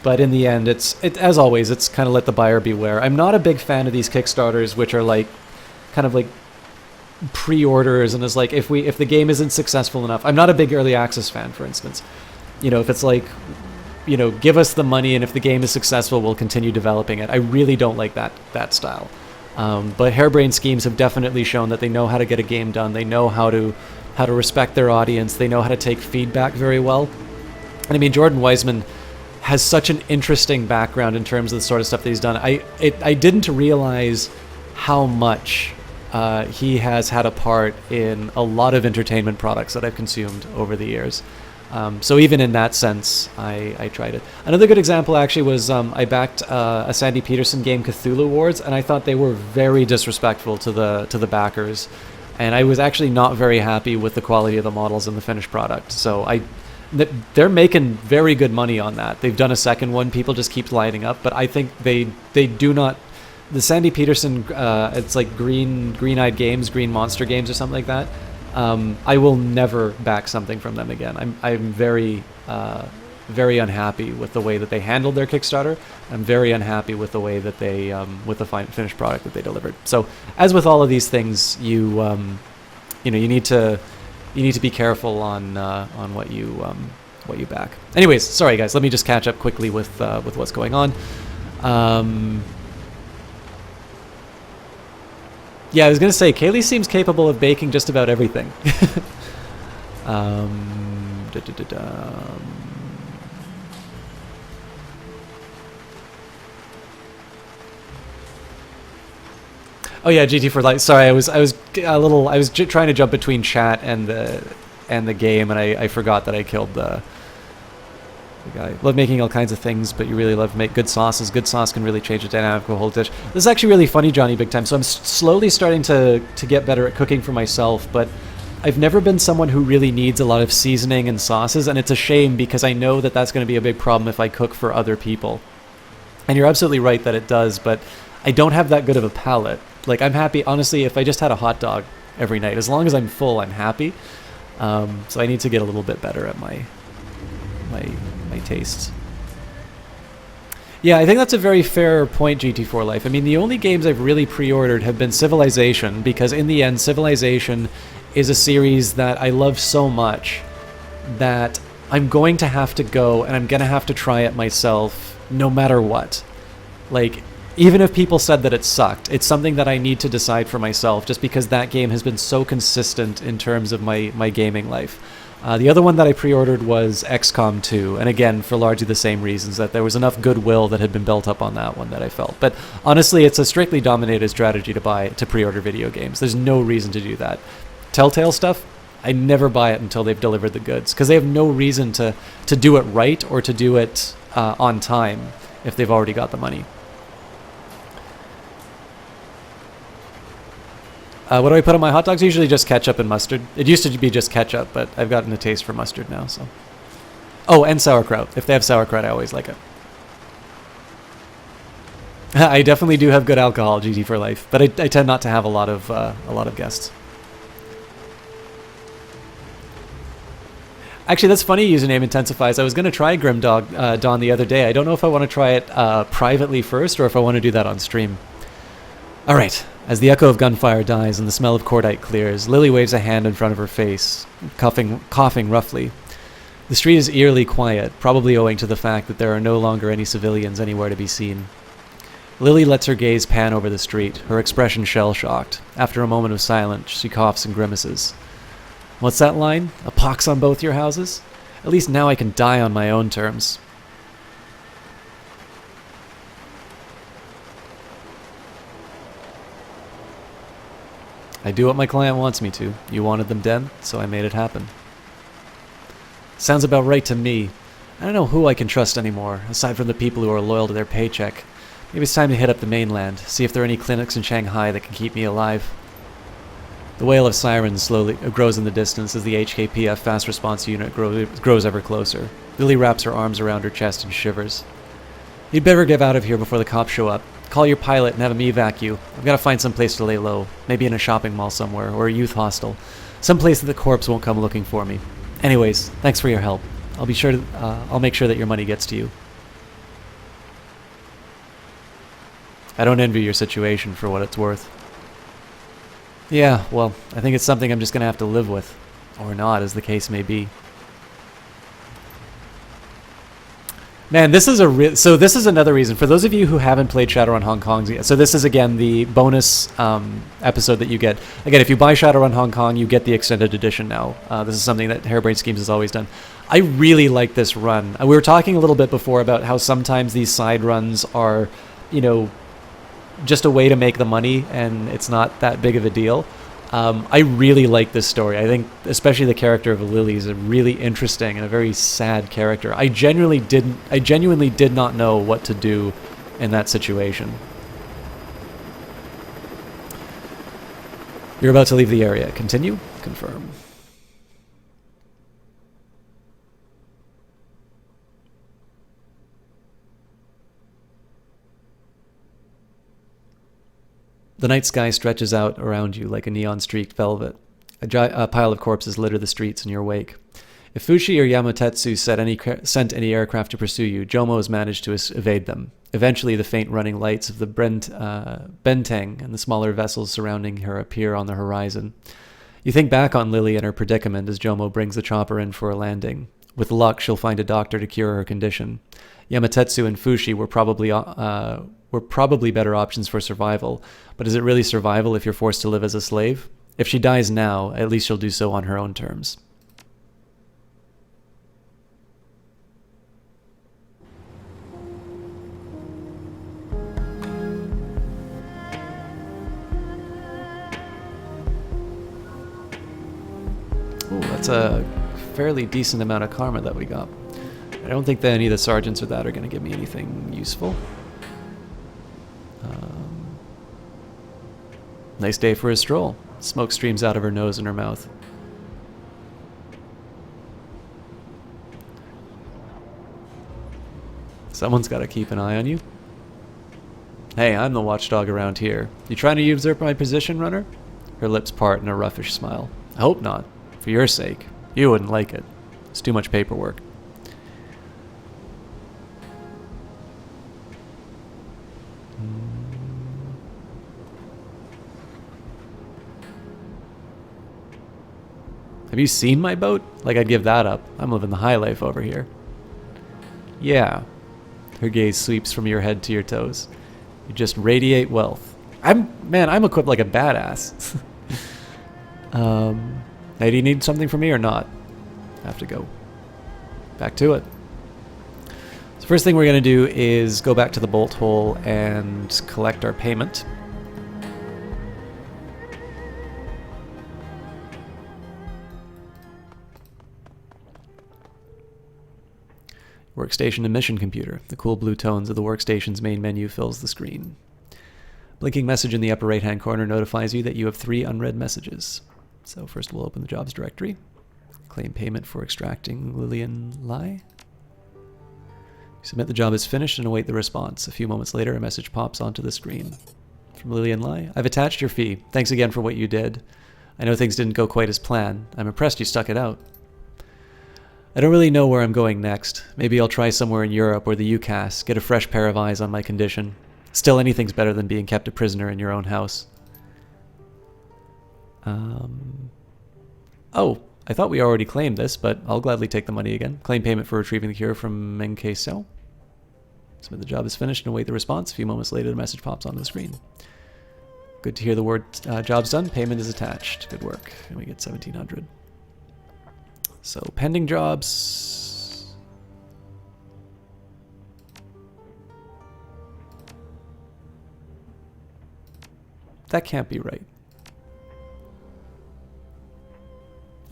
But in the end, as always, it's kind of let the buyer beware. I'm not a big fan of these Kickstarters, which are like kind of like pre-orders and is like if the game isn't successful enough. I'm not a big early access fan, for instance. You know, if it's like, you know, give us the money, and if the game is successful, we'll continue developing it. I really don't like that style. But Harebrained Schemes have definitely shown that they know how to get a game done. They know how to respect their audience. They know how to take feedback very well. And I mean, Jordan Weisman has such an interesting background in terms of the sort of stuff that he's done. I didn't realize how much he has had a part in a lot of entertainment products that I've consumed over the years. So even in that sense, I tried it. Another good example actually was I backed a Sandy Peterson game, Cthulhu Wars, and I thought they were very disrespectful to the backers, and I was actually not very happy with the quality of the models and the finished product. So they're making very good money on that. They've done a second one. People just keep lining up, but I think they do not. The Sandy Peterson, it's like Green-Eyed Games, Green Monster Games, or something like that. I will never back something from them again. I'm very unhappy with the way that they handled their Kickstarter. I'm very unhappy with the way that they with the finished product that they delivered. So as with all of these things, you need to be careful on what you back. Anyways, sorry guys, let me just catch up quickly with what's going on. Yeah, I was going to say, Kaylee seems capable of baking just about everything. Oh yeah, GT for Light. Sorry, I was trying to jump between chat and the game, and I forgot that I killed the guy. Love making all kinds of things, but you really love to make good sauces. Good sauce can really change the dynamic of a whole dish. This is actually really funny, Johnny Big Time. So I'm slowly starting to get better at cooking for myself, but I've never been someone who really needs a lot of seasoning and sauces, and it's a shame because I know that that's going to be a big problem if I cook for other people. And you're absolutely right that it does, but I don't have that good of a palate. Like, I'm happy, honestly, if I just had a hot dog every night. As long as I'm full, I'm happy. So I need to get a little bit better at my tastes. Yeah, I think that's a very fair point, GT4 Life. I mean, the only games I've really pre-ordered have been Civilization, because in the end, Civilization is a series that I love so much that I'm going to have to go and I'm going to have to try it myself no matter what. Like, even if people said that it sucked, it's something that I need to decide for myself just because that game has been so consistent in terms of my gaming life. The other one that I pre-ordered was XCOM 2, and again, for largely the same reasons, that there was enough goodwill that had been built up on that one that I felt. But honestly, it's a strictly dominated strategy to pre-order video games. There's no reason to do that. Telltale stuff, I never buy it until they've delivered the goods, because they have no reason to do it right or to do it on time if they've already got the money. What do I put on my hot dogs? Usually just ketchup and mustard. It used to be just ketchup, but I've gotten a taste for mustard now. So, oh, and sauerkraut. If they have sauerkraut, I always like it. I definitely do have good alcohol, GT for Life, but I tend not to have a lot of guests. Actually, that's funny. Username intensifies. I was going to try Grimdog Dawn the other day. I don't know if I want to try it privately first or if I want to do that on stream. All right. As the echo of gunfire dies and the smell of cordite clears, Lily waves a hand in front of her face, coughing roughly. The street is eerily quiet, probably owing to the fact that there are no longer any civilians anywhere to be seen. Lily lets her gaze pan over the street, her expression shell-shocked. After a moment of silence, she coughs and grimaces. What's that line? A pox on both your houses? At least now I can die on my own terms. I do what my client wants me to. You wanted them dead, so I made it happen. Sounds about right to me. I don't know who I can trust anymore, aside from the people who are loyal to their paycheck. Maybe it's time to hit up the mainland, see if there are any clinics in Shanghai that can keep me alive. The wail of sirens slowly grows in the distance as the HKPF fast response unit grows ever closer. Lily wraps her arms around her chest and shivers. You'd better get out of here before the cops show up. Call your pilot and have him evac you. I've got to find some place to lay low. Maybe in a shopping mall somewhere, or a youth hostel. Some place that the corpse won't come looking for me. Anyways, thanks for your help. I'll make sure that your money gets to you. I don't envy your situation for what it's worth. Yeah, well, I think it's something I'm just going to have to live with. Or not, as the case may be. Man, this is so this is another reason for those of you who haven't played Shadowrun Hong Kong yet. So this is again the bonus episode that you get. Again, if you buy Shadowrun Hong Kong, you get the extended edition now. This is something that Harebrained Schemes has always done. I really like this run. We were talking a little bit before about how sometimes these side runs are, you know, just a way to make the money, and it's not that big of a deal. I really like this story. I think especially the character of Lily is a really interesting and a very sad character. I genuinely did not know what to do in that situation. You're about to leave the area. Continue? Confirm. The night sky stretches out around you like a neon-streaked velvet. A pile of corpses litter the streets in your wake. If Fushi or Yamatetsu sent any aircraft to pursue you, Jomo has managed to evade them. Eventually, the faint running lights of the Benteng and the smaller vessels surrounding her appear on the horizon. You think back on Lily and her predicament as Jomo brings the chopper in for a landing. With luck, she'll find a doctor to cure her condition. Yamatetsu and Fushi were probably better options for survival, but is it really survival if you're forced to live as a slave? If she dies now, at least she'll do so on her own terms. Ooh, that's a fairly decent amount of karma that we got. I don't think that any of the sergeants or that are going to give me anything useful. Nice day for a stroll. Smoke streams out of her nose and her mouth. Someone's got to keep an eye on you. Hey, I'm the watchdog around here. You trying to usurp my position, runner? Her lips part in a roughish smile. I hope not. For your sake. You wouldn't like it. It's too much paperwork. Have you seen my boat? Like I'd give that up. I'm living the high life over here. Yeah. Her gaze sweeps from your head to your toes. You just radiate wealth. I'm equipped like a badass. Hey, do you need something from me or not? I have to go. Back to it. So first thing we're going to do is go back to the bolt hole and collect our payment. Workstation and mission computer. The cool blue tones of the workstation's main menu fills the screen. Blinking message in the upper right-hand corner notifies you that you have 3 unread messages. So first we'll open the jobs directory. Claim payment for extracting Lillian Lai. Submit the job as finished and await the response. A few moments later, a message pops onto the screen. From Lillian Lai. I've attached your fee. Thanks again for what you did. I know things didn't go quite as planned. I'm impressed you stuck it out. I don't really know where I'm going next. Maybe I'll try somewhere in Europe or the UCAS, get a fresh pair of eyes on my condition. Still, anything's better than being kept a prisoner in your own house. Oh, I thought we already claimed this, but I'll gladly take the money again. Claim payment for retrieving the cure from Menkei Seo. Submit the job is finished and await the response. A few moments later, the message pops on the screen. Good to hear the word job's done. Payment is attached. Good work. And we get 1,700. So, pending jobs. That can't be right.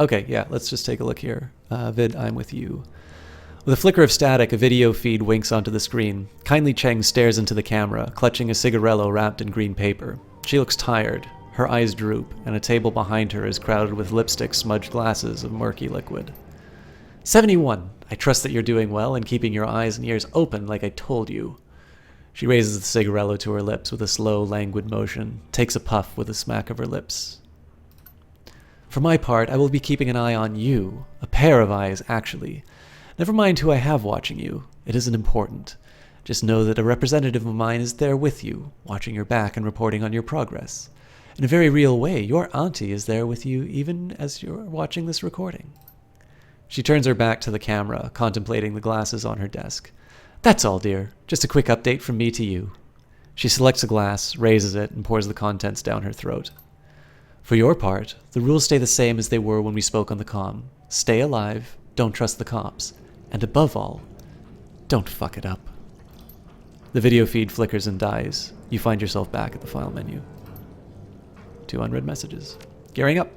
Okay, yeah, let's just take a look here. Vid, I'm with you. With a flicker of static, a video feed winks onto the screen. Kindly Cheng stares into the camera, clutching a cigarello wrapped in green paper. She looks tired. Her eyes droop, and a table behind her is crowded with lipstick-smudged glasses of murky liquid. 71. I trust that you're doing well and keeping your eyes and ears open like I told you. She raises the cigarello to her lips with a slow, languid motion, takes a puff with a smack of her lips. For my part, I will be keeping an eye on you. A pair of eyes, actually. Never mind who I have watching you. It isn't important. Just know that a representative of mine is there with you, watching your back and reporting on your progress. In a very real way, your auntie is there with you even as you're watching this recording. She turns her back to the camera, contemplating the glasses on her desk. That's all, dear. Just a quick update from me to you. She selects a glass, raises it, and pours the contents down her throat. For your part, the rules stay the same as they were when we spoke on the comm. Stay alive, don't trust the cops, and above all, don't fuck it up. The video feed flickers and dies. You find yourself back at the file menu. 2 unread messages. Gearing up.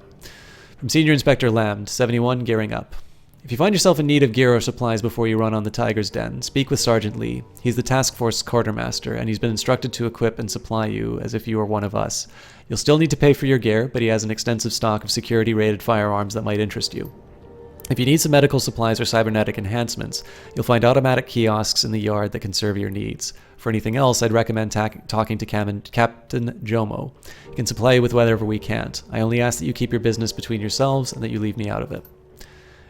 From Senior Inspector Lamb, 71, gearing up. If you find yourself in need of gear or supplies before you run on the Tiger's Den, speak with Sergeant Lee. He's the task force quartermaster, and he's been instructed to equip and supply you as if you were one of us. You'll still need to pay for your gear, but he has an extensive stock of security-rated firearms that might interest you. If you need some medical supplies or cybernetic enhancements, you'll find automatic kiosks in the yard that can serve your needs. For anything else, I'd recommend talking to Captain Jomo. He can supply you with whatever we can't. I only ask that you keep your business between yourselves and that you leave me out of it.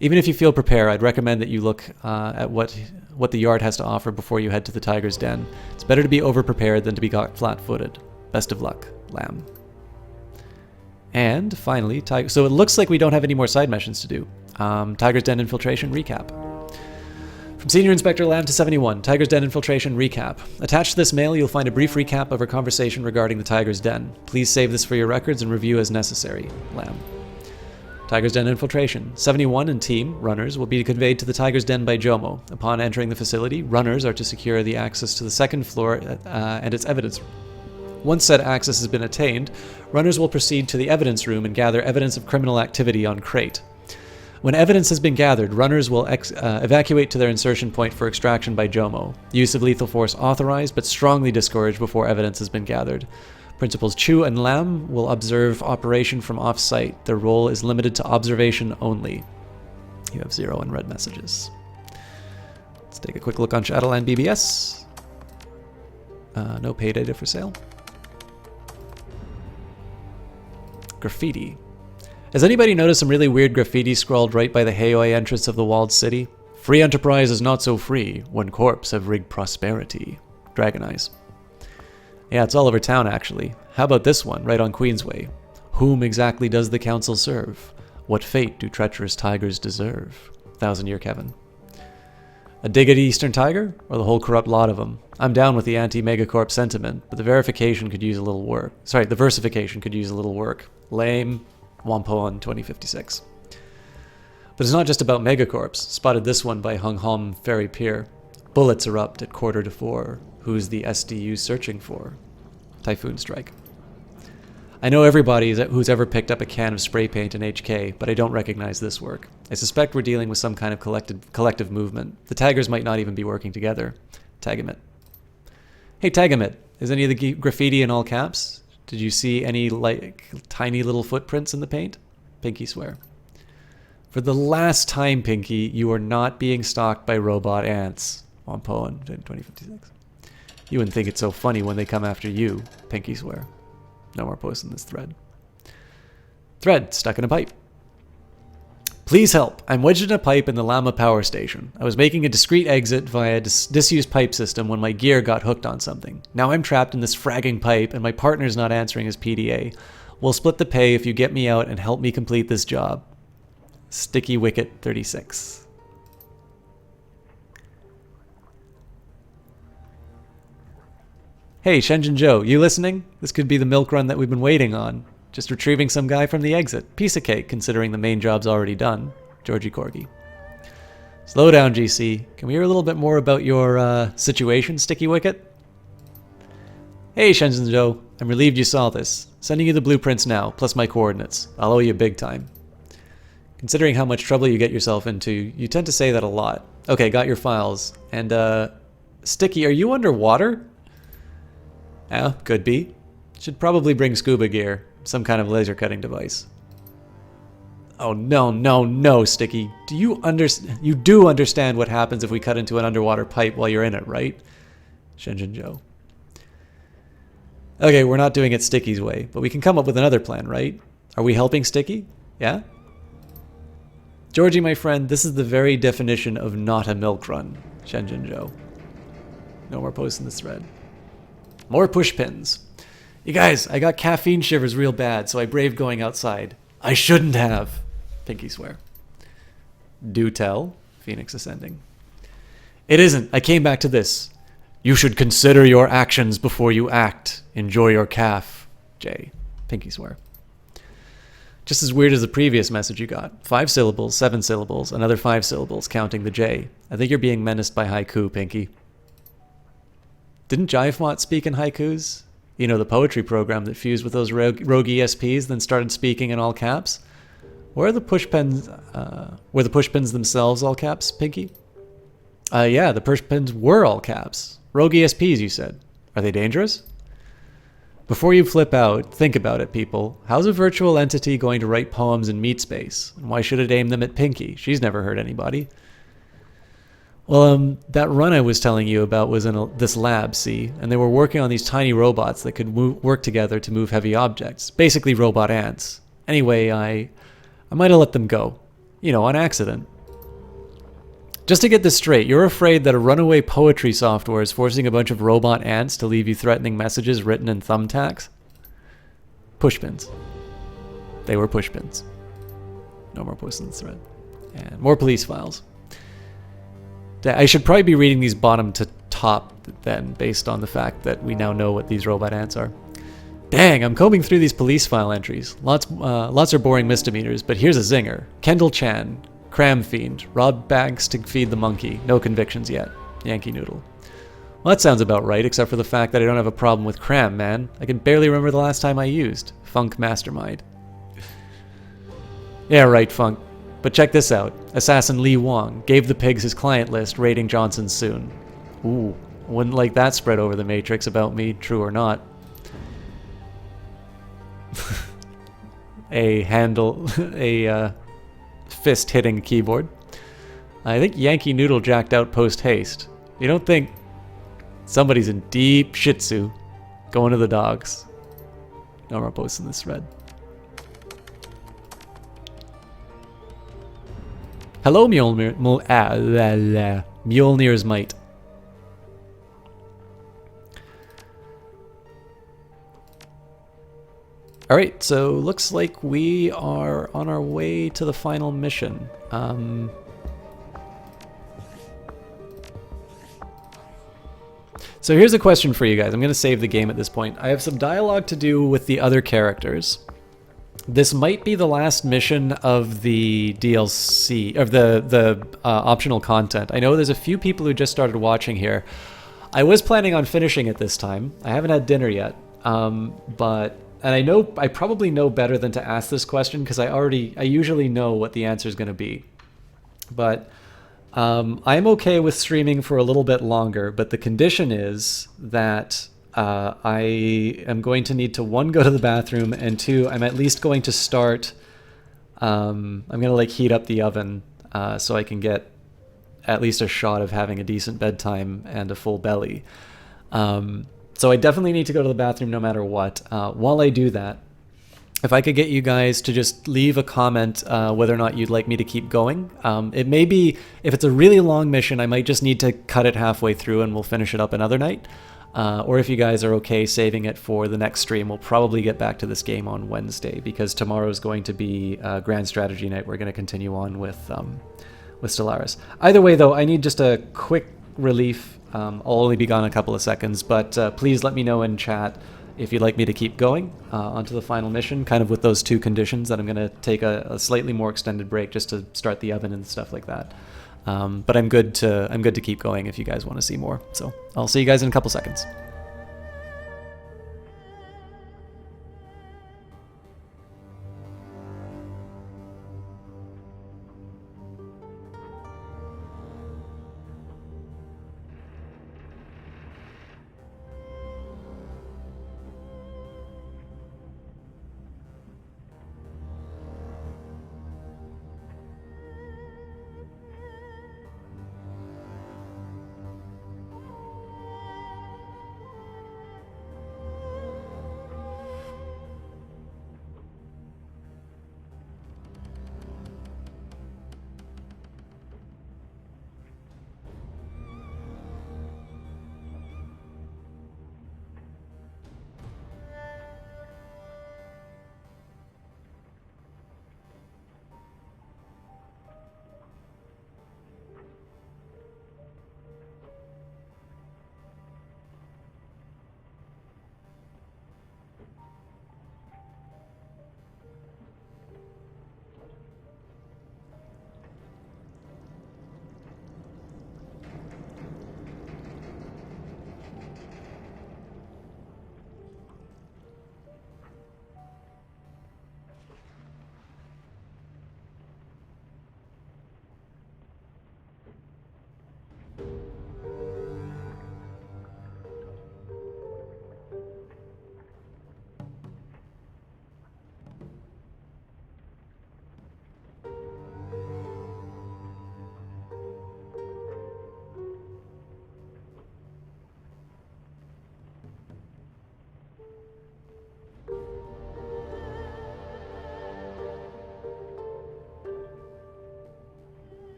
Even if you feel prepared, I'd recommend that you look at what the yard has to offer before you head to the Tiger's Den. It's better to be over-prepared than to be caught flat-footed. Best of luck, Lamb. And finally, so it looks like we don't have any more side missions to do. Tiger's Den infiltration recap. From Senior Inspector Lamb to 71, Tiger's Den infiltration recap. Attached to this mail, you'll find a brief recap of our conversation regarding the Tiger's Den. Please save this for your records and review as necessary, Lamb. Tiger's Den infiltration. 71 and team, runners, will be conveyed to the Tiger's Den by Jomo. Upon entering the facility, runners are to secure the access to the second floor and its evidence room. Once said access has been attained, runners will proceed to the evidence room and gather evidence of criminal activity on Crate. When evidence has been gathered, runners will evacuate to their insertion point for extraction by Jomo. Use of lethal force authorized, but strongly discouraged before evidence has been gathered. Principals Chu and Lam will observe operation from off-site. Their role is limited to observation only. You have 0 unread messages. Let's take a quick look on Shadowland BBS. No pay data for sale. Graffiti. Has anybody noticed some really weird graffiti scrawled right by the Heioi entrance of the walled city? Free enterprise is not so free when corps have rigged prosperity. Dragon Eyes. Yeah, it's all over town, actually. How about this one, right on Queensway? Whom exactly does the council serve? What fate do treacherous tigers deserve? 1000-Year Kevin. A dig at Eastern Tiger? Or the whole corrupt lot of them? I'm down with the anti-megacorp sentiment, but the verification could use a little work. Sorry, the versification could use a little work. Lame. Wampoan 2056. But it's not just about megacorps. Spotted this one by Hung Hom Ferry Pier. Bullets erupt at 3:45. Who's the SDU searching for? Typhoon Strike. I know everybody who's ever picked up a can of spray paint in HK, but I don't recognize this work. I suspect we're dealing with some kind of collective movement. The taggers might not even be working together. Tagamit. Hey Tagamit, is any of the graffiti in all caps? Did you see any tiny little footprints in the paint? Pinky swear. For the last time, Pinky, you are not being stalked by robot ants. On Poen 2056. You wouldn't think it's so funny when they come after you. Pinky swear. No more posts in this thread. Thread stuck in a pipe. Please help. I'm wedged in a pipe in the Llama power station. I was making a discreet exit via a disused pipe system when my gear got hooked on something. Now I'm trapped in this fragging pipe and my partner's not answering his PDA. We'll split the pay if you get me out and help me complete this job. Sticky Wicket 36. Hey, Shenzhen Joe, you listening? This could be the milk run that we've been waiting on. Just retrieving some guy from the exit. Piece of cake, considering the main job's already done. Georgie Corgi. Slow down, GC. Can we hear a little bit more about your situation, Sticky Wicket? Hey, Shenzhen Joe. I'm relieved you saw this. Sending you the blueprints now, plus my coordinates. I'll owe you big time. Considering how much trouble you get yourself into, you tend to say that a lot. Okay, got your files. And, Sticky, are you underwater? Yeah, could be. Should probably bring scuba gear. Some kind of laser cutting device. Oh no, Sticky. You do understand what happens if we cut into an underwater pipe while you're in it, right? Shenzhen Joe. Okay, we're not doing it Sticky's way, but we can come up with another plan, right? Are we helping Sticky? Yeah? Georgie, my friend, this is the very definition of not a milk run. Shenzhen Joe. No more posts in this thread. More push pins. You guys, I got caffeine shivers real bad, so I braved going outside. I shouldn't have. Pinky swear. Do tell. Phoenix Ascending. It isn't. I came back to this. You should consider your actions before you act. Enjoy your calf. J. Pinky swear. Just as weird as the previous message you got. 5 syllables, 7 syllables, another 5 syllables, counting the J. I think you're being menaced by haiku, Pinky. Didn't Jivemot speak in haikus? You know, the poetry program that fused with those rogue ESPs, then started speaking in all caps? Were the push pins themselves all caps, Pinky? Yeah, the push pins were all caps. Rogue ESPs, you said. Are they dangerous? Before you flip out, think about it, people. How's a virtual entity going to write poems in meat space? And why should it aim them at Pinky? She's never hurt anybody. Well, that run I was telling you about was in this lab, see? And they were working on these tiny robots that could work together to move heavy objects. Basically robot ants. Anyway, I might have let them go. You know, on accident. Just to get this straight, you're afraid that a runaway poetry software is forcing a bunch of robot ants to leave you threatening messages written in thumbtacks? Pushpins. They were pushpins. No more posts in the thread. And more police files. I should probably be reading these bottom to top then, based on the fact that we now know what these robot ants are. Dang, I'm combing through these police file entries. Lots are boring misdemeanors, but here's a zinger. Kendall Chan. Cram fiend. Robbed bags to feed the monkey. No convictions yet. Yankee Noodle. Well, that sounds about right, except for the fact that I don't have a problem with cram, man. I can barely remember the last time I used. Funk Mastermind. Yeah, right, Funk. But check this out. Assassin Lee Wong gave the pigs his client list, raiding Johnson soon. Ooh, wouldn't like that spread over the Matrix about me, true or not. a fist hitting keyboard. I think Yankee Noodle jacked out post haste. You don't think somebody's in deep shih tzu going to the dogs? No more posts in this thread. Hello, Mjolnir's might. Alright, so looks like we are on our way to the final mission. So here's a question for you guys. I'm going to save the game at this point. I have some dialogue to do with the other characters. This might be the last mission of the DLC, of the optional content. I know there's a few people who just started watching here. I was planning on finishing it this time. I haven't had dinner yet, and I probably know better than to ask this question because I usually know what the answer is going to be. But I'm okay with streaming for a little bit longer, but the condition is that I am going to need to, 1, go to the bathroom, and 2, I'm at least going to start, I'm going to like heat up the oven so I can get at least a shot of having a decent bedtime and a full belly. So I definitely need to go to the bathroom no matter what. While I do that, if I could get you guys to just leave a comment whether or not you'd like me to keep going. It may be, if it's a really long mission, I might just need to cut it halfway through and we'll finish it up another night. Or if you guys are okay saving it for the next stream, we'll probably get back to this game on Wednesday because tomorrow's going to be Grand Strategy Night. We're going to continue on with Stellaris. Either way, though, I need just a quick relief. I'll only be gone a couple of seconds, but please let me know in chat if you'd like me to keep going onto the final mission, kind of with those 2 conditions that I'm going to take a slightly more extended break just to start the oven and stuff like that. But I'm good to keep going if you guys want to see more. So I'll see you guys in a couple seconds.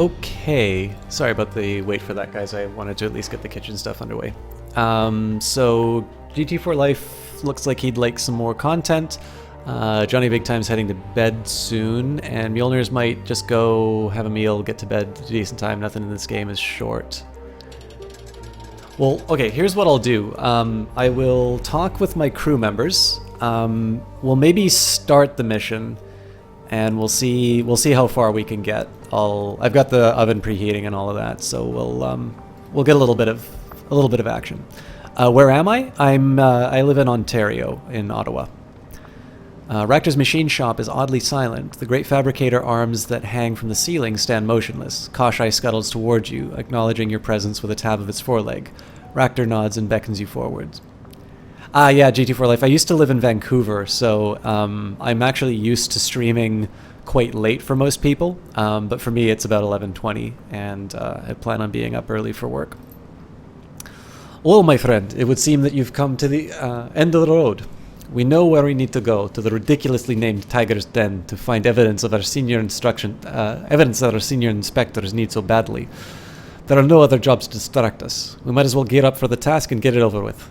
Okay. Sorry about the wait for that, guys. I wanted to at least get the kitchen stuff underway. So GT4 Life looks like he'd like some more content. Johnny Big Time's heading to bed soon, and Mjolnir's might just go have a meal, get to bed at a decent time. Nothing in this game is short. Well, okay, here's what I'll do. I will talk with my crew members. We'll maybe start the mission, and we'll see how far we can get. I've got the oven preheating and all of that, so we'll get a little bit of action. Where am I? I live in Ontario, in Ottawa. Ractor's machine shop is oddly silent. The great fabricator arms that hang from the ceiling stand motionless. Koshai scuttles towards you, acknowledging your presence with a tap of its foreleg. Ractor nods and beckons you forwards. Yeah, GT4 Life. I used to live in Vancouver, so I'm actually used to streaming quite late for most people, but for me it's about 11:20, and I plan on being up early for work. Well, my friend, it would seem that you've come to the end of the road. We know where we need to go, to the ridiculously named Tiger's Den, to find evidence that our senior inspectors need so badly. There are no other jobs to distract us. We might as well gear up for the task and get it over with.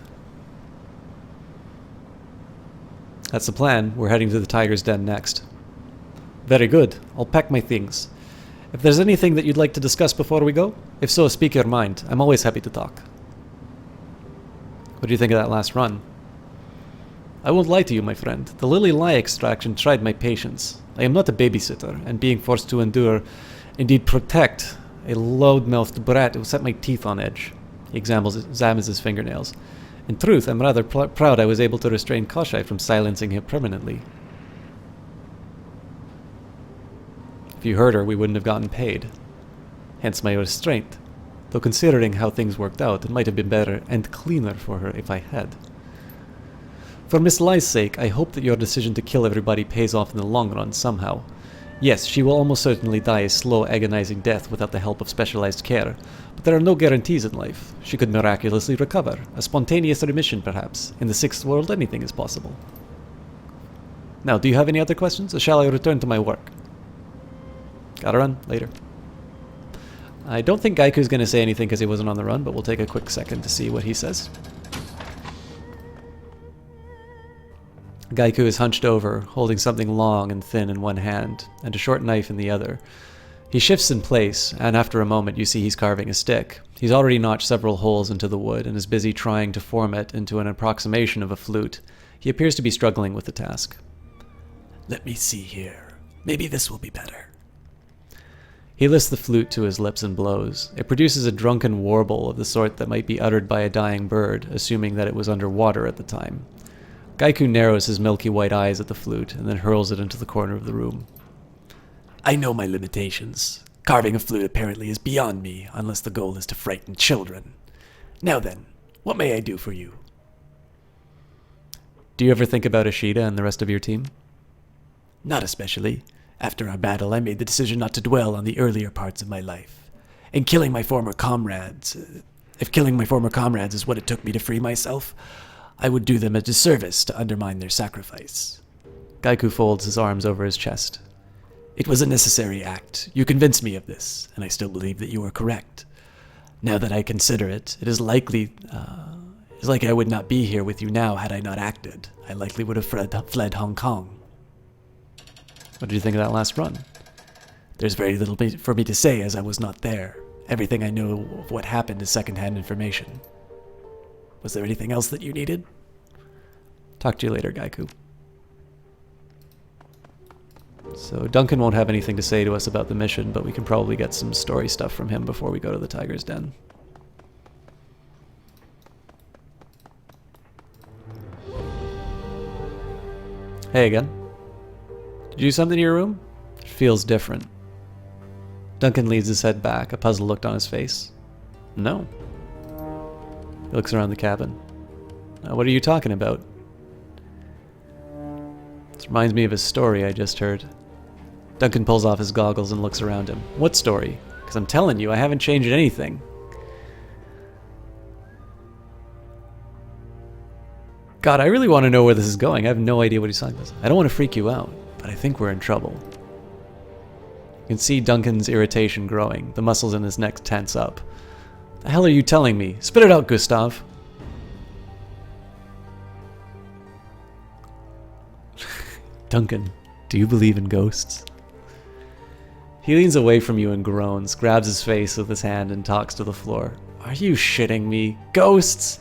That's the plan. We're heading to the Tiger's Den next. Very good. I'll pack my things. If there's anything that you'd like to discuss before we go, if so, speak your mind. I'm always happy to talk. What do you think of that last run? I won't lie to you, my friend. The Lily Lie extraction tried my patience. I am not a babysitter, and being forced to endure, indeed protect, a loud-mouthed brat will set my teeth on edge. He examines his fingernails. In truth, I'm rather proud I was able to restrain Koshai from silencing him permanently. If you heard her, we wouldn't have gotten paid. Hence my restraint. Though considering how things worked out, it might have been better and cleaner for her if I had. For Miss Lie's sake, I hope that your decision to kill everybody pays off in the long run somehow. Yes, she will almost certainly die a slow, agonizing death without the help of specialized care, but there are no guarantees in life. She could miraculously recover. A spontaneous remission, perhaps. In the sixth world, anything is possible. Now, do you have any other questions, or shall I return to my work? Gotta run. Later. I don't think Gaiku's going to say anything because he wasn't on the run, but we'll take a quick second to see what he says. Gaiku is hunched over, holding something long and thin in one hand, and a short knife in the other. He shifts in place, and after a moment you see he's carving a stick. He's already notched several holes into the wood, and is busy trying to form it into an approximation of a flute. He appears to be struggling with the task. Let me see here. Maybe this will be better. He lifts the flute to his lips and blows. It produces a drunken warble of the sort that might be uttered by a dying bird, assuming that it was under water at the time. Gaiku narrows his milky white eyes at the flute, and then hurls it into the corner of the room. I know my limitations. Carving a flute apparently is beyond me, unless the goal is to frighten children. Now then, what may I do for you? Do you ever think about Ishida and the rest of your team? Not especially. After our battle, I made the decision not to dwell on the earlier parts of my life. If killing my former comrades is what it took me to free myself, I would do them a disservice to undermine their sacrifice. Gaiku folds his arms over his chest. It was a necessary act. You convinced me of this, and I still believe that you are correct. Now that I consider it, it is likely I would not be here with you now had I not acted. I likely would have fled Hong Kong. What did you think of that last run? There's very little for me to say as I was not there. Everything I know of what happened is secondhand information. Was there anything else that you needed? Talk to you later, Gaiku. So Duncan won't have anything to say to us about the mission, but we can probably get some story stuff from him before we go to the Tiger's Den. Hey again. Did you do something in your room? It feels different. Duncan leads his head back, a puzzled look on his face. No. He looks around the cabin. What are you talking about? This reminds me of a story I just heard. Duncan pulls off his goggles and looks around him. What story? Because I'm telling you, I haven't changed anything. God, I really want to know where this is going. I have no idea what he's talking about. I don't want to freak you out, but I think we're in trouble. You can see Duncan's irritation growing. The muscles in his neck tense up. The hell are you telling me? Spit it out, Gustav. Duncan, do you believe in ghosts? He leans away from you and groans, grabs his face with his hand and talks to the floor. Are you shitting me? Ghosts?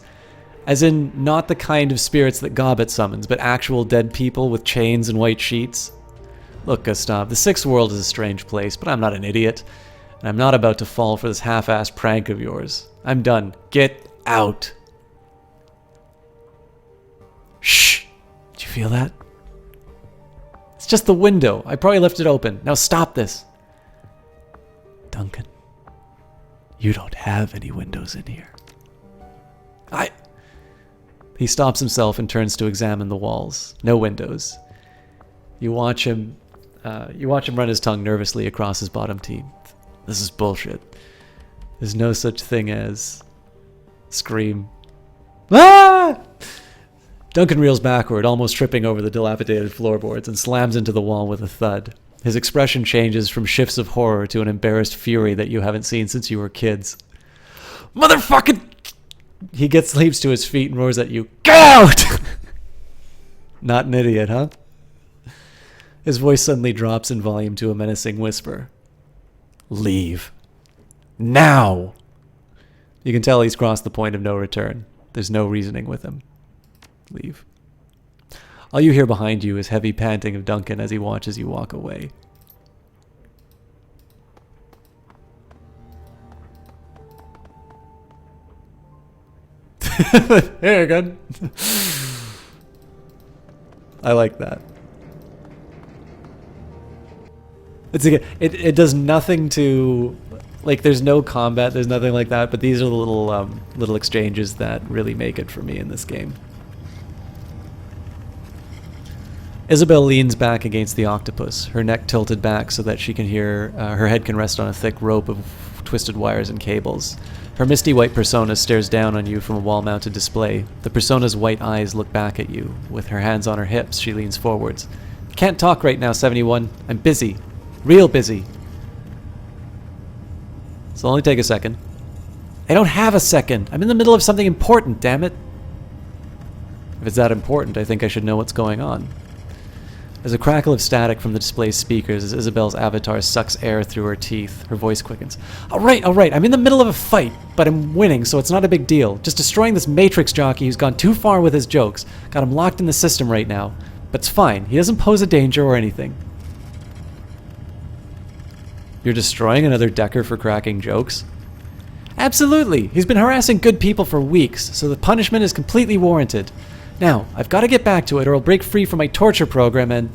As in, not the kind of spirits that Gobbet summons, but actual dead people with chains and white sheets? Look, Gustav, the Sixth World is a strange place, but I'm not an idiot. And I'm not about to fall for this half-assed prank of yours. I'm done. Get out. Shh! Did you feel that? It's just the window. I probably left it open. Now stop this. Duncan, you don't have any windows in here. He stops himself and turns to examine the walls. No windows. You watch him run his tongue nervously across his bottom teeth. This is bullshit. There's no such thing as... Scream. Ah! Duncan reels backward, almost tripping over the dilapidated floorboards, and slams into the wall with a thud. His expression changes from shifts of horror to an embarrassed fury that you haven't seen since you were kids. Motherfucking... He leaps to his feet and roars at you. Get out! Not an idiot, huh? His voice suddenly drops in volume to a menacing whisper. Leave. Now! You can tell he's crossed the point of no return. There's no reasoning with him. Leave. All you hear behind you is heavy panting of Duncan as he watches you walk away. Very good. I like that. It does nothing to, like, there's no combat, there's nothing like that, but these are the little exchanges that really make it for me in this game. Isabel leans back against the octopus, her neck tilted back so that she can hear, her head can rest on a thick rope of twisted wires and cables. Her misty white persona stares down on you from a wall-mounted display. The persona's white eyes look back at you. With her hands on her hips, she leans forwards. Can't talk right now, 71. I'm busy. Real busy. This'll only take a second. I don't have a second. I'm in the middle of something important, damn it. If it's that important, I think I should know what's going on. There's a crackle of static from the display's speakers as Isabel's avatar sucks air through her teeth. Her voice quickens. All right. I'm in the middle of a fight, but I'm winning, so it's not a big deal. Just destroying this Matrix jockey who's gone too far with his jokes. Got him locked in the system right now. But it's fine. He doesn't pose a danger or anything. You're destroying another Decker for cracking jokes? Absolutely. He's been harassing good people for weeks, so the punishment is completely warranted. Now, I've got to get back to it or I'll break free from my torture program and...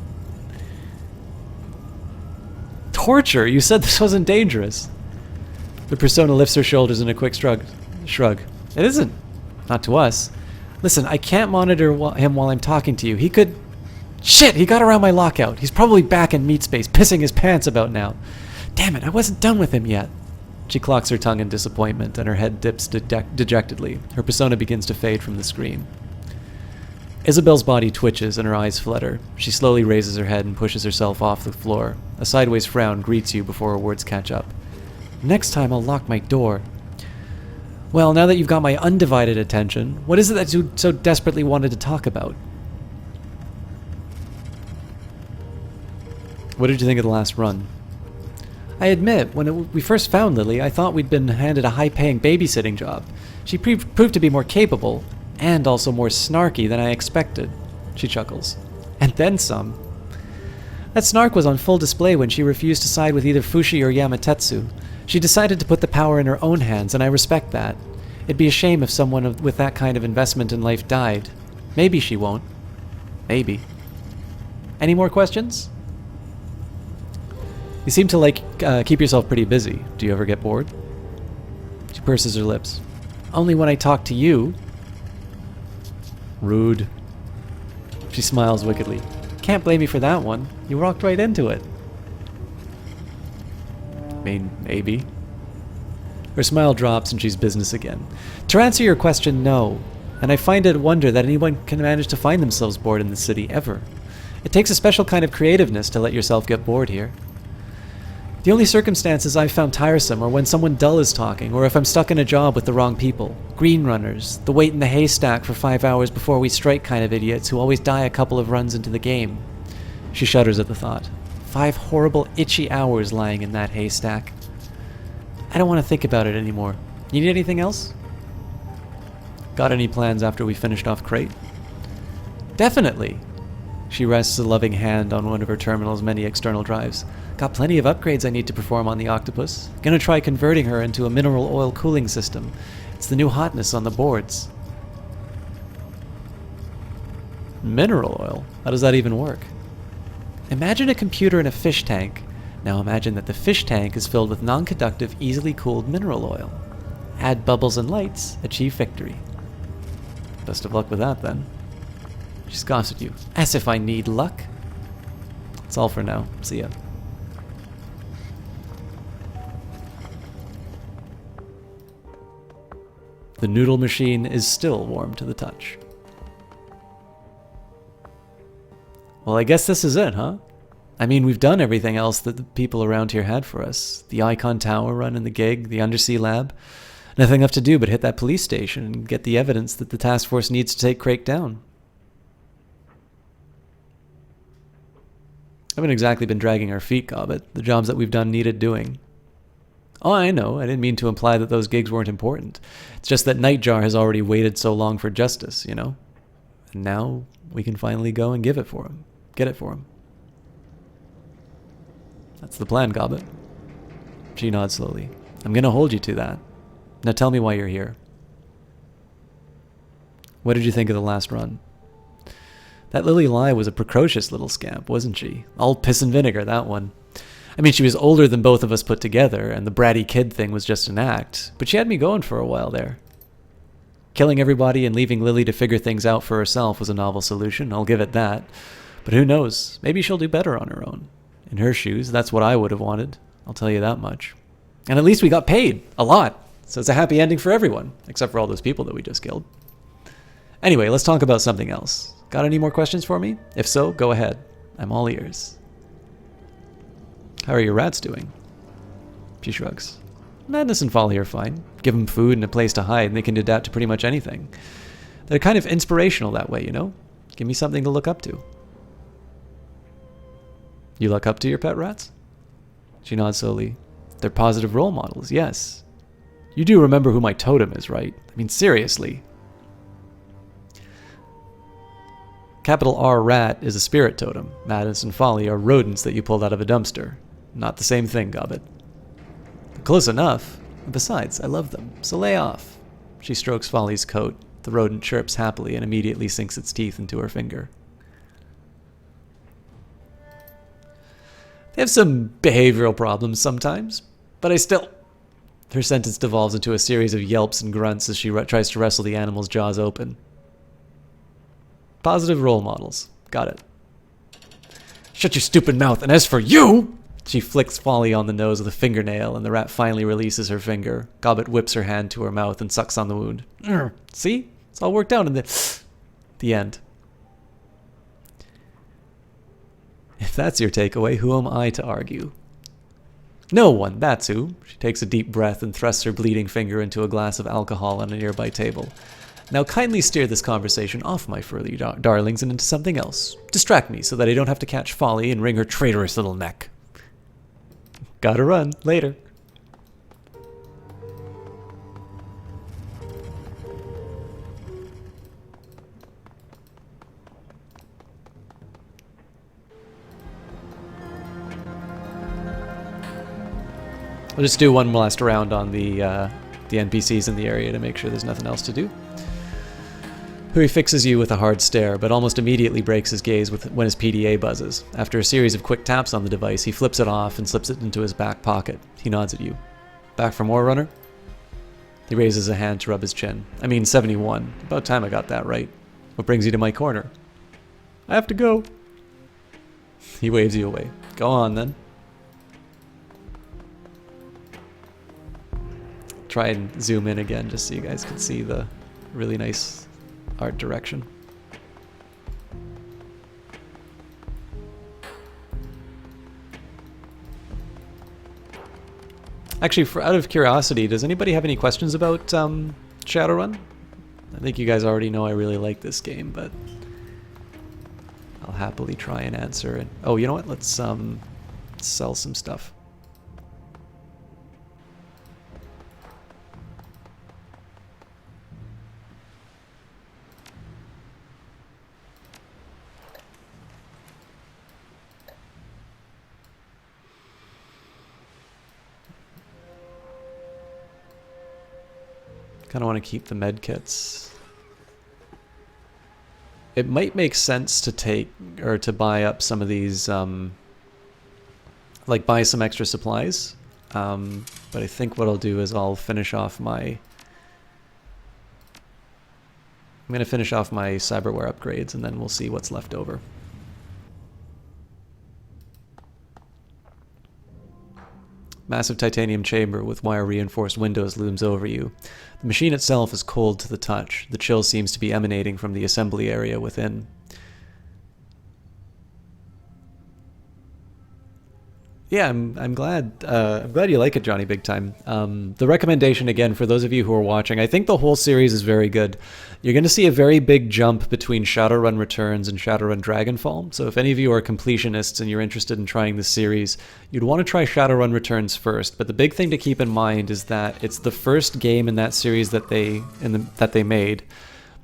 Torture? You said this wasn't dangerous. The persona lifts her shoulders in a quick shrug. It isn't. Not to us. Listen, I can't monitor him while I'm talking to you. He could... Shit, he got around my lockout. He's probably back in meat space, pissing his pants about now. Damn it, I wasn't done with him yet. She clocks her tongue in disappointment and her head dips dejectedly. Her persona begins to fade from the screen. Isabel's body twitches and her eyes flutter. She slowly raises her head and pushes herself off the floor. A sideways frown greets you before her words catch up. Next time I'll lock my door. Well, now that you've got my undivided attention, what is it that you so desperately wanted to talk about? What did you think of the last run? I admit, when we first found Lily, I thought we'd been handed a high-paying babysitting job. She proved to be more capable, and also more snarky than I expected. She chuckles. And then some. That snark was on full display when she refused to side with either Fushi or Yamatetsu. She decided to put the power in her own hands, and I respect that. It'd be a shame if someone with that kind of investment in life died. Maybe she won't. Maybe. Any more questions? You seem to keep yourself pretty busy. Do you ever get bored? She purses her lips. Only when I talk to you. Rude. She smiles wickedly. Can't blame me for that one. You walked right into it. I mean, maybe. Her smile drops and she's business again. To answer your question, no. And I find it a wonder that anyone can manage to find themselves bored in the city ever. It takes a special kind of creativeness to let yourself get bored here. The only circumstances I've found tiresome are when someone dull is talking, or if I'm stuck in a job with the wrong people. Green runners, the wait in the haystack for 5 hours before we strike kind of idiots who always die a couple of runs into the game. She shudders at the thought. 5 horrible, itchy hours lying in that haystack. I don't want to think about it anymore. You need anything else? Got any plans after we finished off Crate? Definitely. She rests a loving hand on one of her terminal's many external drives. Got plenty of upgrades I need to perform on the Octopus. Gonna try converting her into a mineral oil cooling system. It's the new hotness on the boards. Mineral oil? How does that even work? Imagine a computer in a fish tank. Now imagine that the fish tank is filled with non-conductive, easily cooled mineral oil. Add bubbles and lights, achieve victory. Best of luck with that, then. She scoffs at you. As if I need luck. That's all for now. See ya. The noodle machine is still warm to the touch. Well, I guess this is it, huh? I mean, we've done everything else that the people around here had for us. The Icon Tower run and the gig, the undersea lab. Nothing left to do but hit that police station and get the evidence that the task force needs to take Crake down. I haven't exactly been dragging our feet, Gobbet. The jobs that we've done needed doing. Oh, I know. I didn't mean to imply that those gigs weren't important. It's just that Nightjar has already waited so long for justice, you know? And now we can finally go and give it for him. Get it for him. That's the plan, Gobbet. She nods slowly. I'm going to hold you to that. Now tell me why you're here. What did you think of the last run? That Lily Lai was a precocious little scamp, wasn't she? All piss and vinegar, that one. I mean, she was older than both of us put together, and the bratty kid thing was just an act, but she had me going for a while there. Killing everybody and leaving Lily to figure things out for herself was a novel solution, I'll give it that. But who knows, maybe she'll do better on her own. In her shoes, that's what I would have wanted, I'll tell you that much. And at least we got paid, a lot, so it's a happy ending for everyone, except for all those people that we just killed. Anyway, let's talk about something else. Got any more questions for me? If so, go ahead. I'm all ears. How are your rats doing? She shrugs. Madness and Folly are fine. Give them food and a place to hide, and they can adapt to pretty much anything. They're kind of inspirational that way, you know? Give me something to look up to. You look up to your pet rats? She nods slowly. They're positive role models, yes. You do remember who my totem is, right? I mean, seriously. Capital R rat is a spirit totem. Madness and Folly are rodents that you pulled out of a dumpster. Not the same thing, Gobbet. Close enough. Besides, I love them, so lay off. She strokes Folly's coat. The rodent chirps happily and immediately sinks its teeth into her finger. They have some behavioral problems sometimes, but I still... Her sentence devolves into a series of yelps and grunts as she tries to wrestle the animal's jaws open. Positive role models. Got it. Shut your stupid mouth, and as for you... She flicks Folly on the nose with a fingernail, and the rat finally releases her finger. Gobbet whips her hand to her mouth and sucks on the wound. See? It's all worked out in the end. If that's your takeaway, who am I to argue? No one, that's who. She takes a deep breath and thrusts her bleeding finger into a glass of alcohol on a nearby table. Now kindly steer this conversation off my furry darlings and into something else. Distract me so that I don't have to catch Folly and wring her traitorous little neck. Gotta run. Later. I'll just do one last round on the NPCs in the area to make sure there's nothing else to do. Hui fixes you with a hard stare, but almost immediately breaks his gaze when his PDA buzzes. After a series of quick taps on the device, he flips it off and slips it into his back pocket. He nods at you. Back for more, runner? He raises a hand to rub his chin. I mean, 71. About time I got that right. What brings you to my corner? I have to go. He waves you away. Go on, then. Try and zoom in again just so you guys can see the really nice art direction. Actually, out of curiosity, does anybody have any questions about Shadowrun? I think you guys already know I really like this game, but I'll happily try and answer it. Oh, you know what? Let's sell some stuff. Kind of want to keep the med kits. It might make sense to take or to buy up some of these, like buy some extra supplies. But I think what I'll do is I'll finish off my. I'm going to finish off my cyberware upgrades and then we'll see what's left over. Massive titanium chamber with wire-reinforced windows looms over you. The machine itself is cold to the touch. The chill seems to be emanating from the assembly area within. Yeah, I'm glad you like it, Johnny Big Time. The recommendation, again, for those of you who are watching, I think the whole series is very good. You're going to see a very big jump between Shadowrun Returns and Shadowrun Dragonfall. So if any of you are completionists and you're interested in trying this series, you'd want to try Shadowrun Returns first. But the big thing to keep in mind is that it's the first game in that series that they made.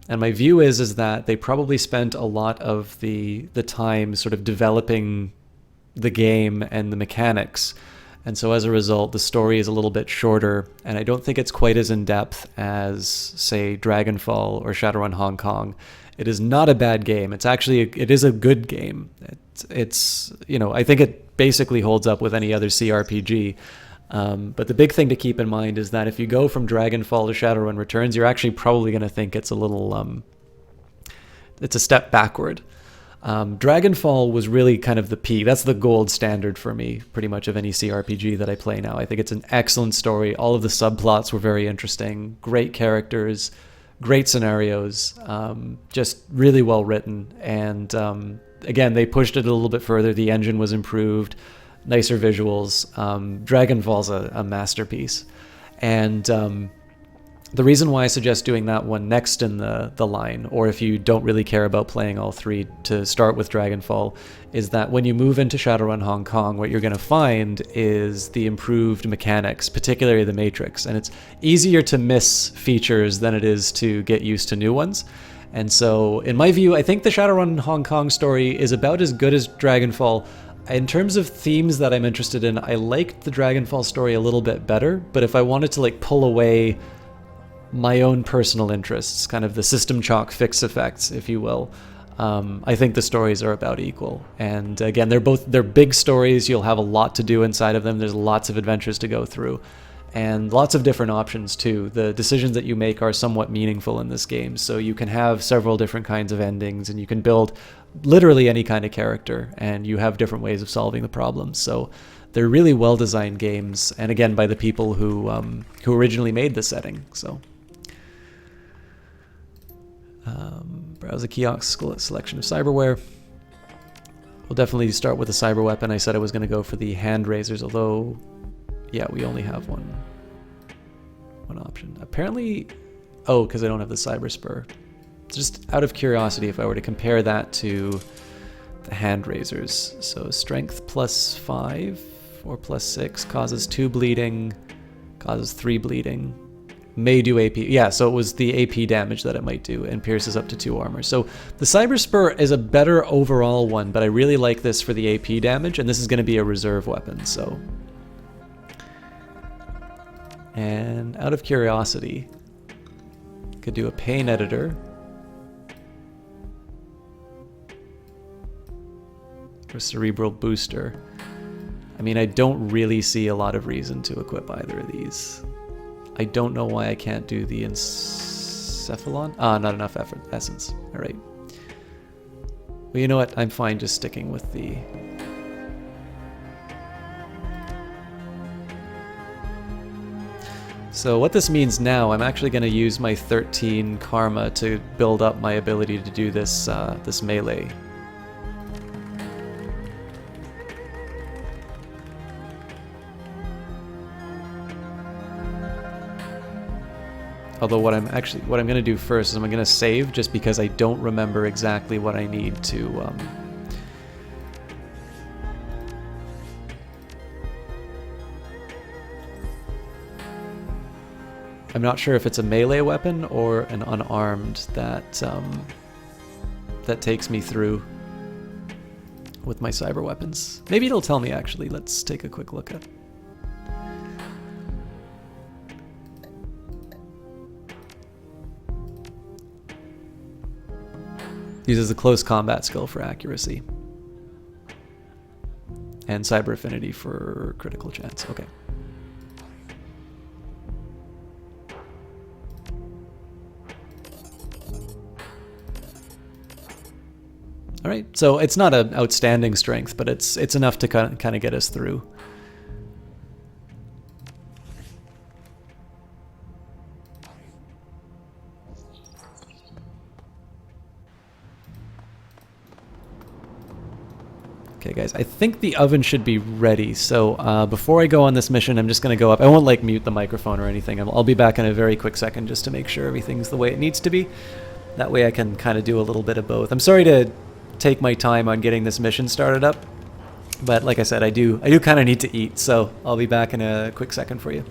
And my view is that they probably spent a lot of the time sort of developing the game and the mechanics, and so as a result the story is a little bit shorter, and I don't think it's quite as in-depth as, say, Dragonfall or Shadowrun Hong Kong. It is not a bad game. It's actually it is a good game. It's you know, I think it basically holds up with any other CRPG. But the big thing to keep in mind is that if you go from Dragonfall to Shadowrun Returns, you're actually probably going to think it's a little it's a step backward. Dragonfall was really kind of the peak. That's the gold standard for me, pretty much, of any CRPG that I play now. I think it's an excellent story. All of the subplots were very interesting. Great characters, great scenarios, just really well written. And again, they pushed it a little bit further. The engine was improved, nicer visuals. Dragonfall's a masterpiece. And the reason why I suggest doing that one next in the line, or if you don't really care about playing all three, to start with Dragonfall, is that when you move into Shadowrun Hong Kong, what you're going to find is the improved mechanics, particularly the Matrix. And it's easier to miss features than it is to get used to new ones. And so, in my view, I think the Shadowrun Hong Kong story is about as good as Dragonfall. In terms of themes that I'm interested in, I liked the Dragonfall story a little bit better, but if I wanted to pull away my own personal interests, kind of the system chalk fix effects, if you will, I think the stories are about equal. And again, they're big stories. You'll have a lot to do inside of them. There's lots of adventures to go through, and lots of different options too. The decisions that you make are somewhat meaningful in this game, so you can have several different kinds of endings, and you can build literally any kind of character, and you have different ways of solving the problems. So they're really well-designed games, and again, by the people who originally made the setting. So browse a kiosk selection of cyberware. We'll definitely start with a cyber weapon. I said I was going to go for the hand razors, although, yeah, we only have one option. Apparently, oh, because I don't have the cyber spur. Just out of curiosity, if I were to compare that to the hand razors, so strength +5 or +6 causes 2 bleeding, causes 3 bleeding. May do AP. Yeah, so it was the AP damage that it might do, and pierces up to 2 armor. So the Cyber Spur is a better overall one, but I really like this for the AP damage, and this is going to be a reserve weapon, so. And out of curiosity, could do a pain editor. Or cerebral booster. I mean, I don't really see a lot of reason to equip either of these. I don't know why I can't do the encephalon. Not enough essence. All right. Well, you know what? I'm fine just sticking with the. So what this means now, I'm actually going to use my 13 karma to build up my ability to do this this melee. Although what I'm going to do first is I'm going to save, just because I don't remember exactly what I need to. I'm not sure if it's a melee weapon or an unarmed that that takes me through with my cyber weapons. Maybe it'll tell me, actually. Let's take a quick look at. Uses a close combat skill for accuracy. And cyber affinity for critical chance. Okay. All right, so it's not an outstanding strength, but it's enough to kind of get us through. Okay, guys, I think the oven should be ready. So before I go on this mission, I'm just going to go up. I won't like mute the microphone or anything. I'll be back in a very quick second just to make sure everything's the way it needs to be. That way I can kind of do a little bit of both. I'm sorry to take my time on getting this mission started up, but like I said, I do kind of need to eat, so I'll be back in a quick second for you.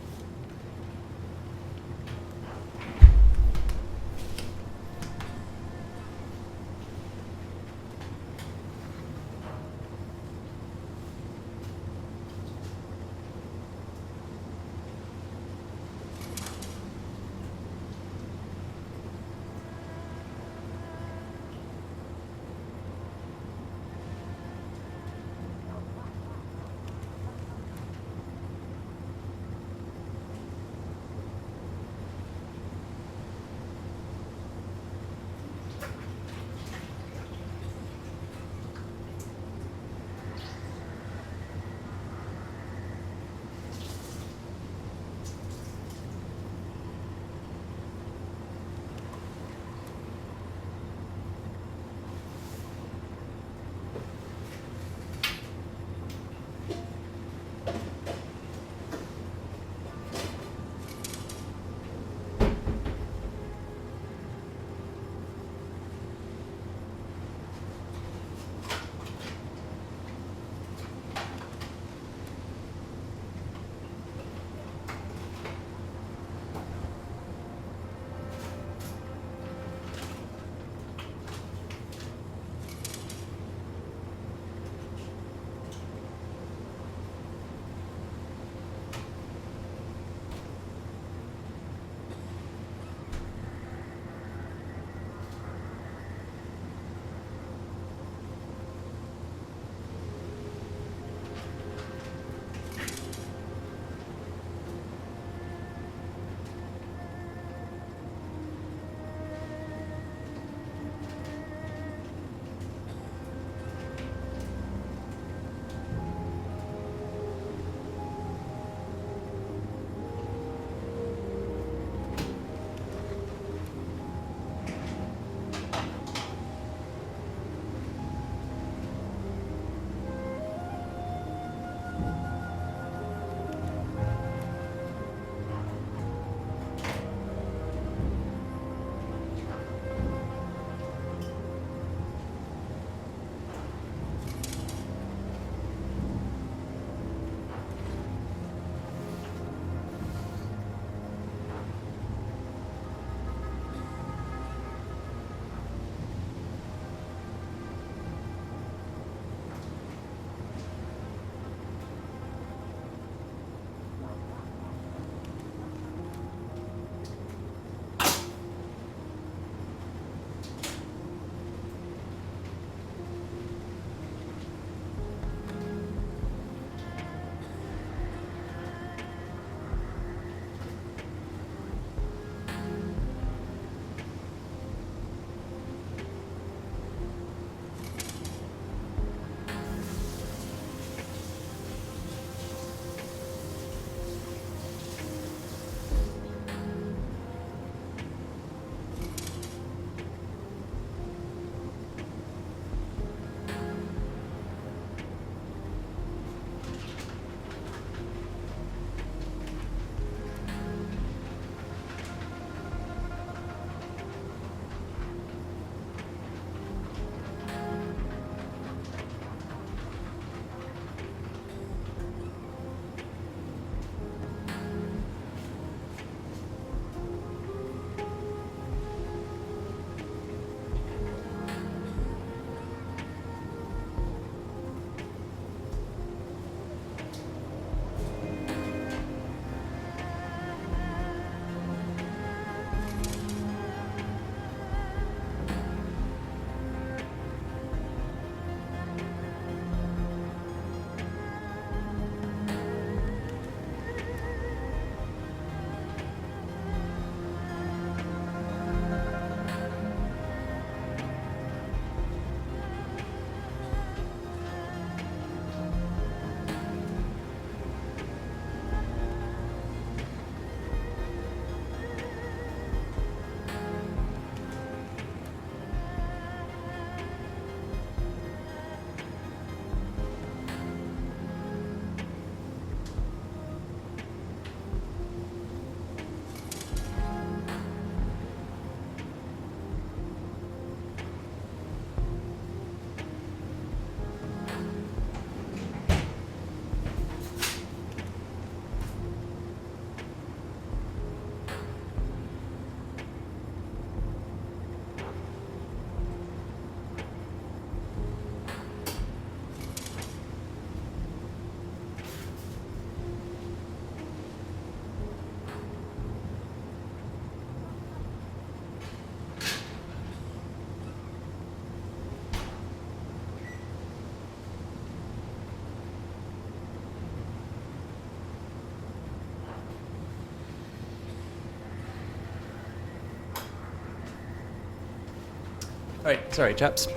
Alright, sorry, chaps.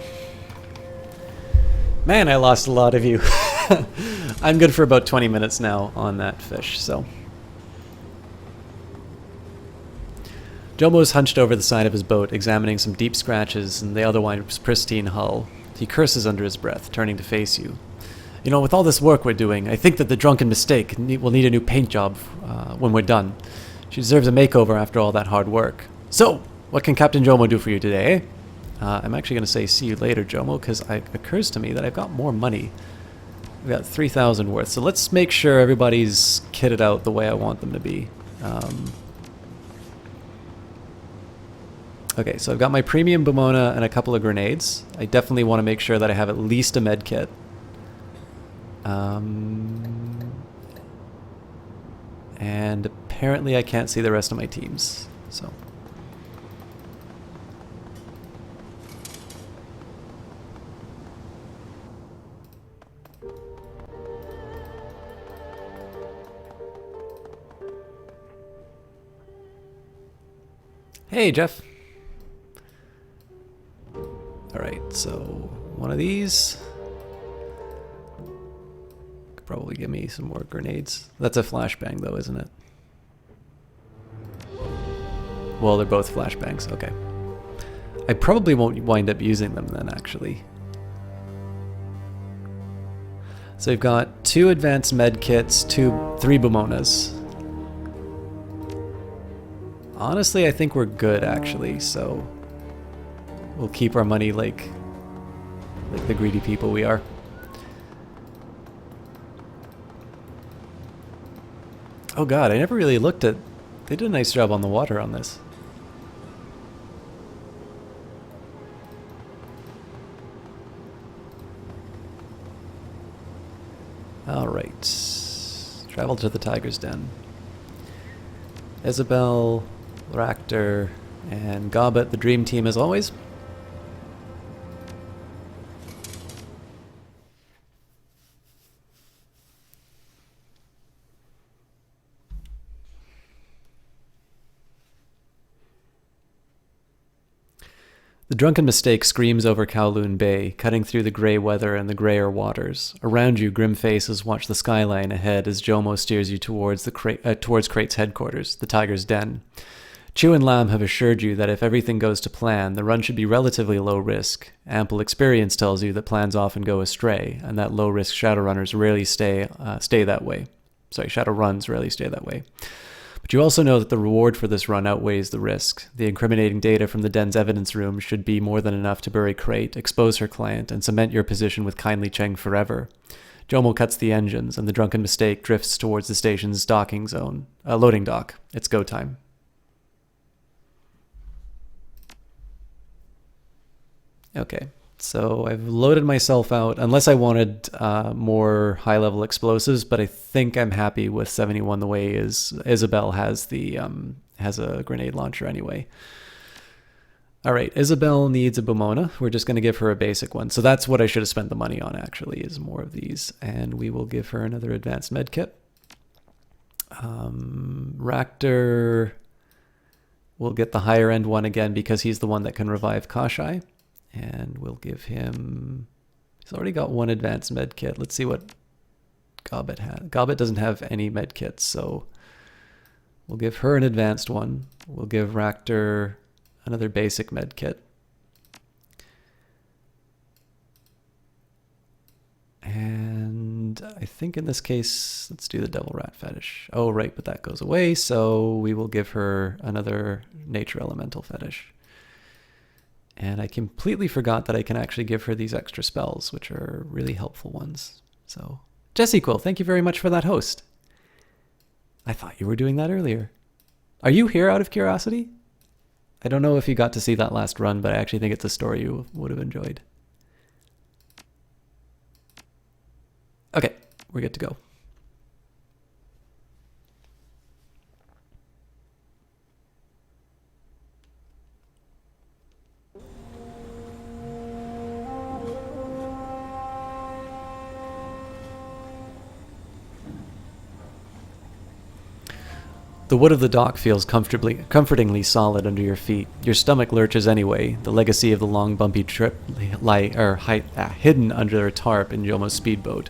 Man, I lost a lot of you. I'm good for about 20 minutes now on that fish, so. Jomo's hunched over the side of his boat, examining some deep scratches in the otherwise pristine hull. He curses under his breath, turning to face you. You know, with all this work we're doing, I think that the drunken mistake will need a new paint job when we're done. She deserves a makeover after all that hard work. So, what can Captain Jomo do for you today, eh? I'm actually going to say see you later, Jomo, because it occurs to me that I've got more money. I've got 3,000 worth, so let's make sure everybody's kitted out the way I want them to be. Okay, so I've got my premium Bomona and a couple of grenades. I definitely want to make sure that I have at least a med kit. And apparently I can't see the rest of my teams, so. Hey, Jeff. Alright, so one of these. Could probably give me some more grenades. That's a flashbang though, isn't it? Well, they're both flashbangs, okay. I probably won't wind up using them then, actually. So we've got 2 advanced med kits, 3 Bumonas. Honestly, I think we're good, actually, so we'll keep our money like the greedy people we are. Oh god, I never really looked at... They did a nice job on the water on this. Alright. Travel to the Tiger's Den. Isabel, Ractor, and Gobbet, the dream team as always. The drunken mistake screams over Kowloon Bay, cutting through the grey weather and the greyer waters. Around you, grim faces watch the skyline ahead as Jomo steers you towards Crate's headquarters, the Tiger's Den. Chu and Lam have assured you that if everything goes to plan, the run should be relatively low risk. Ample experience tells you that plans often go astray, and that low-risk Shadowrunners rarely stay that way. Sorry, Shadowruns rarely stay that way. But you also know that the reward for this run outweighs the risk. The incriminating data from the Den's evidence room should be more than enough to bury Crate, expose her client, and cement your position with Kindly Cheng forever. Jomo cuts the engines, and the drunken mistake drifts towards the station's docking zone. Loading dock. It's go time. Okay. So I've loaded myself out, unless I wanted more high-level explosives, but I think I'm happy with 71 the way Isabel has a grenade launcher anyway. All right, Isabel needs a Bomona. We're just going to give her a basic one. So that's what I should have spent the money on, actually, is more of these. And we will give her another advanced med kit. Ractor will get the higher-end one again because he's the one that can revive Kashai. And we'll give him... He's already got one advanced med kit. Let's see what Gobbet has. Gobbet doesn't have any med kits, so we'll give her an advanced one. We'll give Ractor another basic med kit. And I think in this case, let's do the Devil Rat Fetish. Oh, right, but that goes away, so we will give her another Nature Elemental Fetish. And I completely forgot that I can actually give her these extra spells, which are really helpful ones. So, Jessiquil, thank you very much for that host. I thought you were doing that earlier. Are you here out of curiosity? I don't know if you got to see that last run, but I actually think it's a story you would have enjoyed. Okay, we're good to go. The wood of the dock feels comfortingly solid under your feet. Your stomach lurches anyway, the legacy of the long bumpy trip hidden under a tarp in Jomo's speedboat.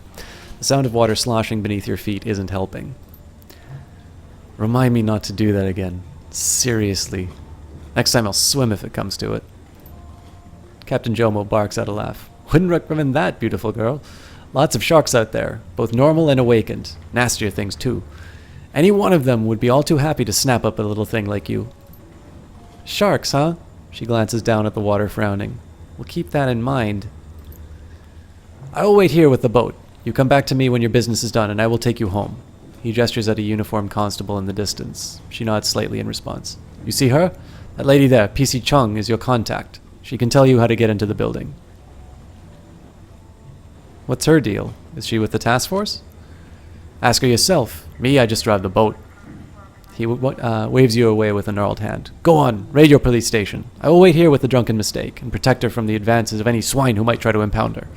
The sound of water sloshing beneath your feet isn't helping. Remind me not to do that again. Seriously. Next time I'll swim if it comes to it. Captain Jomo barks out a laugh. Wouldn't recommend that, beautiful girl. Lots of sharks out there, both normal and awakened. Nastier things, too. Any one of them would be all too happy to snap up a little thing like you. Sharks, huh? She glances down at the water, frowning. We'll keep that in mind. I will wait here with the boat. You come back to me when your business is done, and I will take you home. He gestures at a uniformed constable in the distance. She nods slightly in response. You see her? That lady there, PC Chung, is your contact. She can tell you how to get into the building. What's her deal? Is she with the task force? Ask her yourself. Me, I just drive the boat. He waves you away with a gnarled hand. Go on, raid your police station. I will wait here with the drunken mistake and protect her from the advances of any swine who might try to impound her.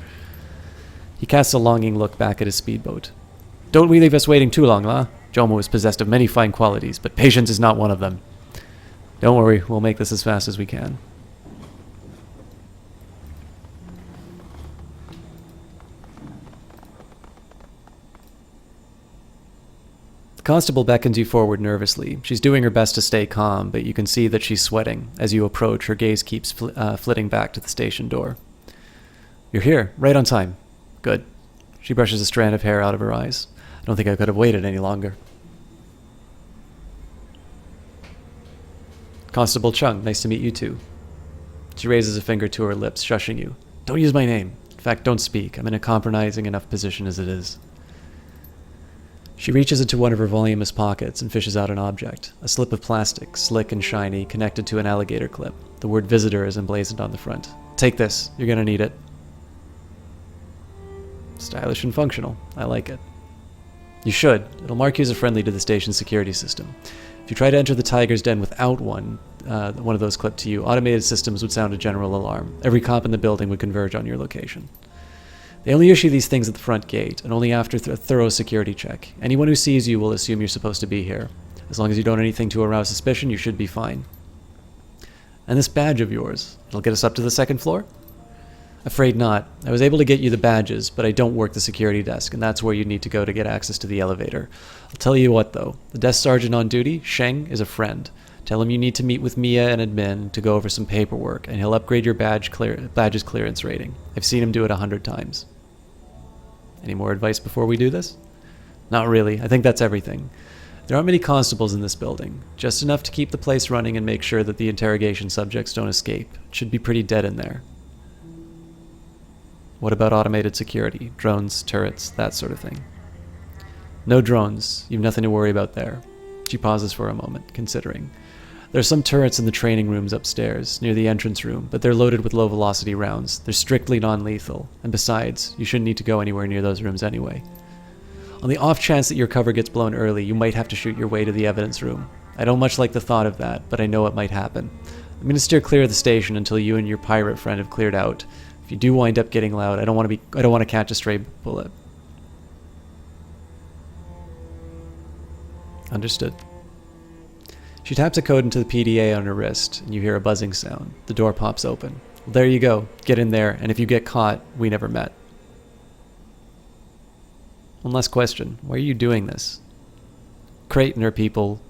He casts a longing look back at his speedboat. Don't we leave us waiting too long, La? Jomo is possessed of many fine qualities, but patience is not one of them. Don't worry, we'll make this as fast as we can. The constable beckons you forward nervously. She's doing her best to stay calm, but you can see that she's sweating. As you approach, her gaze keeps flitting back to the station door. You're here, right on time. Good. She brushes a strand of hair out of her eyes. I don't think I could have waited any longer. Constable Chung, nice to meet you too. She raises a finger to her lips, shushing you. Don't use my name. In fact, don't speak. I'm in a compromising enough position as it is. She reaches into one of her voluminous pockets and fishes out an object. A slip of plastic, slick and shiny, connected to an alligator clip. The word visitor is emblazoned on the front. Take this. You're gonna need it. Stylish and functional. I like it. You should. It'll mark you as a friendly to the station's security system. If you try to enter the Tiger's Den without one of those clipped to you, automated systems would sound a general alarm. Every cop in the building would converge on your location. They only issue these things at the front gate, and only after a thorough security check. Anyone who sees you will assume you're supposed to be here. As long as you don't do anything to arouse suspicion, you should be fine. And this badge of yours, it'll get us up to the second floor? Afraid not. I was able to get you the badges, but I don't work the security desk, and that's where you need to go to get access to the elevator. I'll tell you what, though. The desk sergeant on duty, Sheng, is a friend. Tell him you need to meet with Mia and admin to go over some paperwork, and he'll upgrade your badge's clearance rating. I've seen him do it 100 times. Any more advice before we do this? Not really. I think that's everything. There aren't many constables in this building. Just enough to keep the place running and make sure that the interrogation subjects don't escape. It should be pretty dead in there. What about automated security? Drones, turrets, that sort of thing. No drones. You've nothing to worry about there. She pauses for a moment, considering. There are some turrets in the training rooms upstairs, near the entrance room, but they're loaded with low-velocity rounds. They're strictly non-lethal, and besides, you shouldn't need to go anywhere near those rooms anyway. On the off chance that your cover gets blown early, you might have to shoot your way to the evidence room. I don't much like the thought of that, but I know it might happen. I'm going to steer clear of the station until you and your pirate friend have cleared out. If you do wind up getting loud, I don't want to catch a stray bullet. Understood. She taps a code into the PDA on her wrist, and you hear a buzzing sound. The door pops open. Well, there you go. Get in there, and if you get caught, we never met. One last question. Why are you doing this? Crate and her people,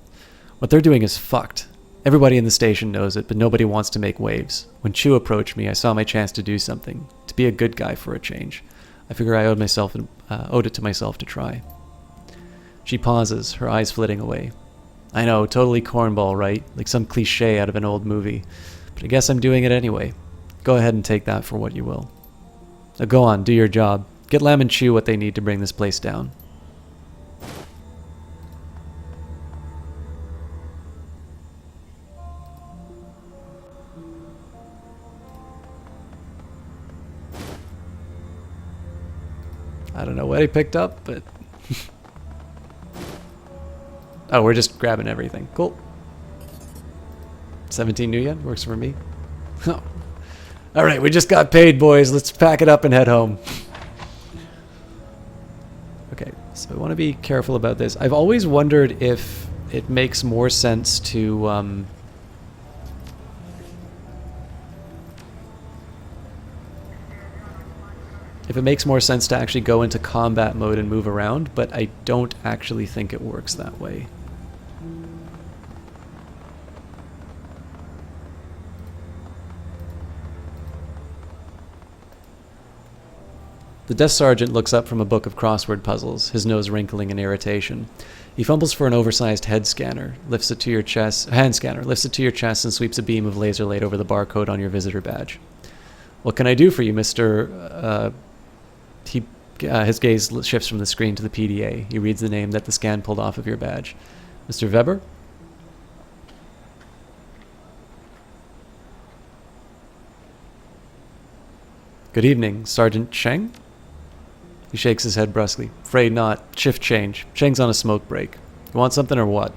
what they're doing is fucked. Everybody in the station knows it, but nobody wants to make waves. When Chu approached me, I saw my chance to do something, to be a good guy for a change. I figure I owed it to myself to try. She pauses, her eyes flitting away. I know, totally cornball, right? Like some cliche out of an old movie. But I guess I'm doing it anyway. Go ahead and take that for what you will. Now go on, do your job. Get Lam and Chu what they need to bring this place down. I don't know what he picked up, but... Oh, we're just grabbing everything. Cool. 17 new yen works for me. Oh. Alright, we just got paid, boys. Let's pack it up and head home. Okay, so I want to be careful about this. I've always wondered if it makes more sense to if it makes more sense to actually go into combat mode and move around, but I don't actually think it works that way. The desk sergeant looks up from a book of crossword puzzles, his nose wrinkling in irritation. He fumbles for an oversized hand scanner, lifts it to your chest, and sweeps a beam of laser light over the barcode on your visitor badge. What can I do for you, Mr. His gaze shifts from the screen to the PDA. He reads the name that the scan pulled off of your badge. Mr. Weber? Good evening, Sergeant Sheng? He shakes his head brusquely. Afraid not. Shift change. Sheng's on a smoke break. You want something or what?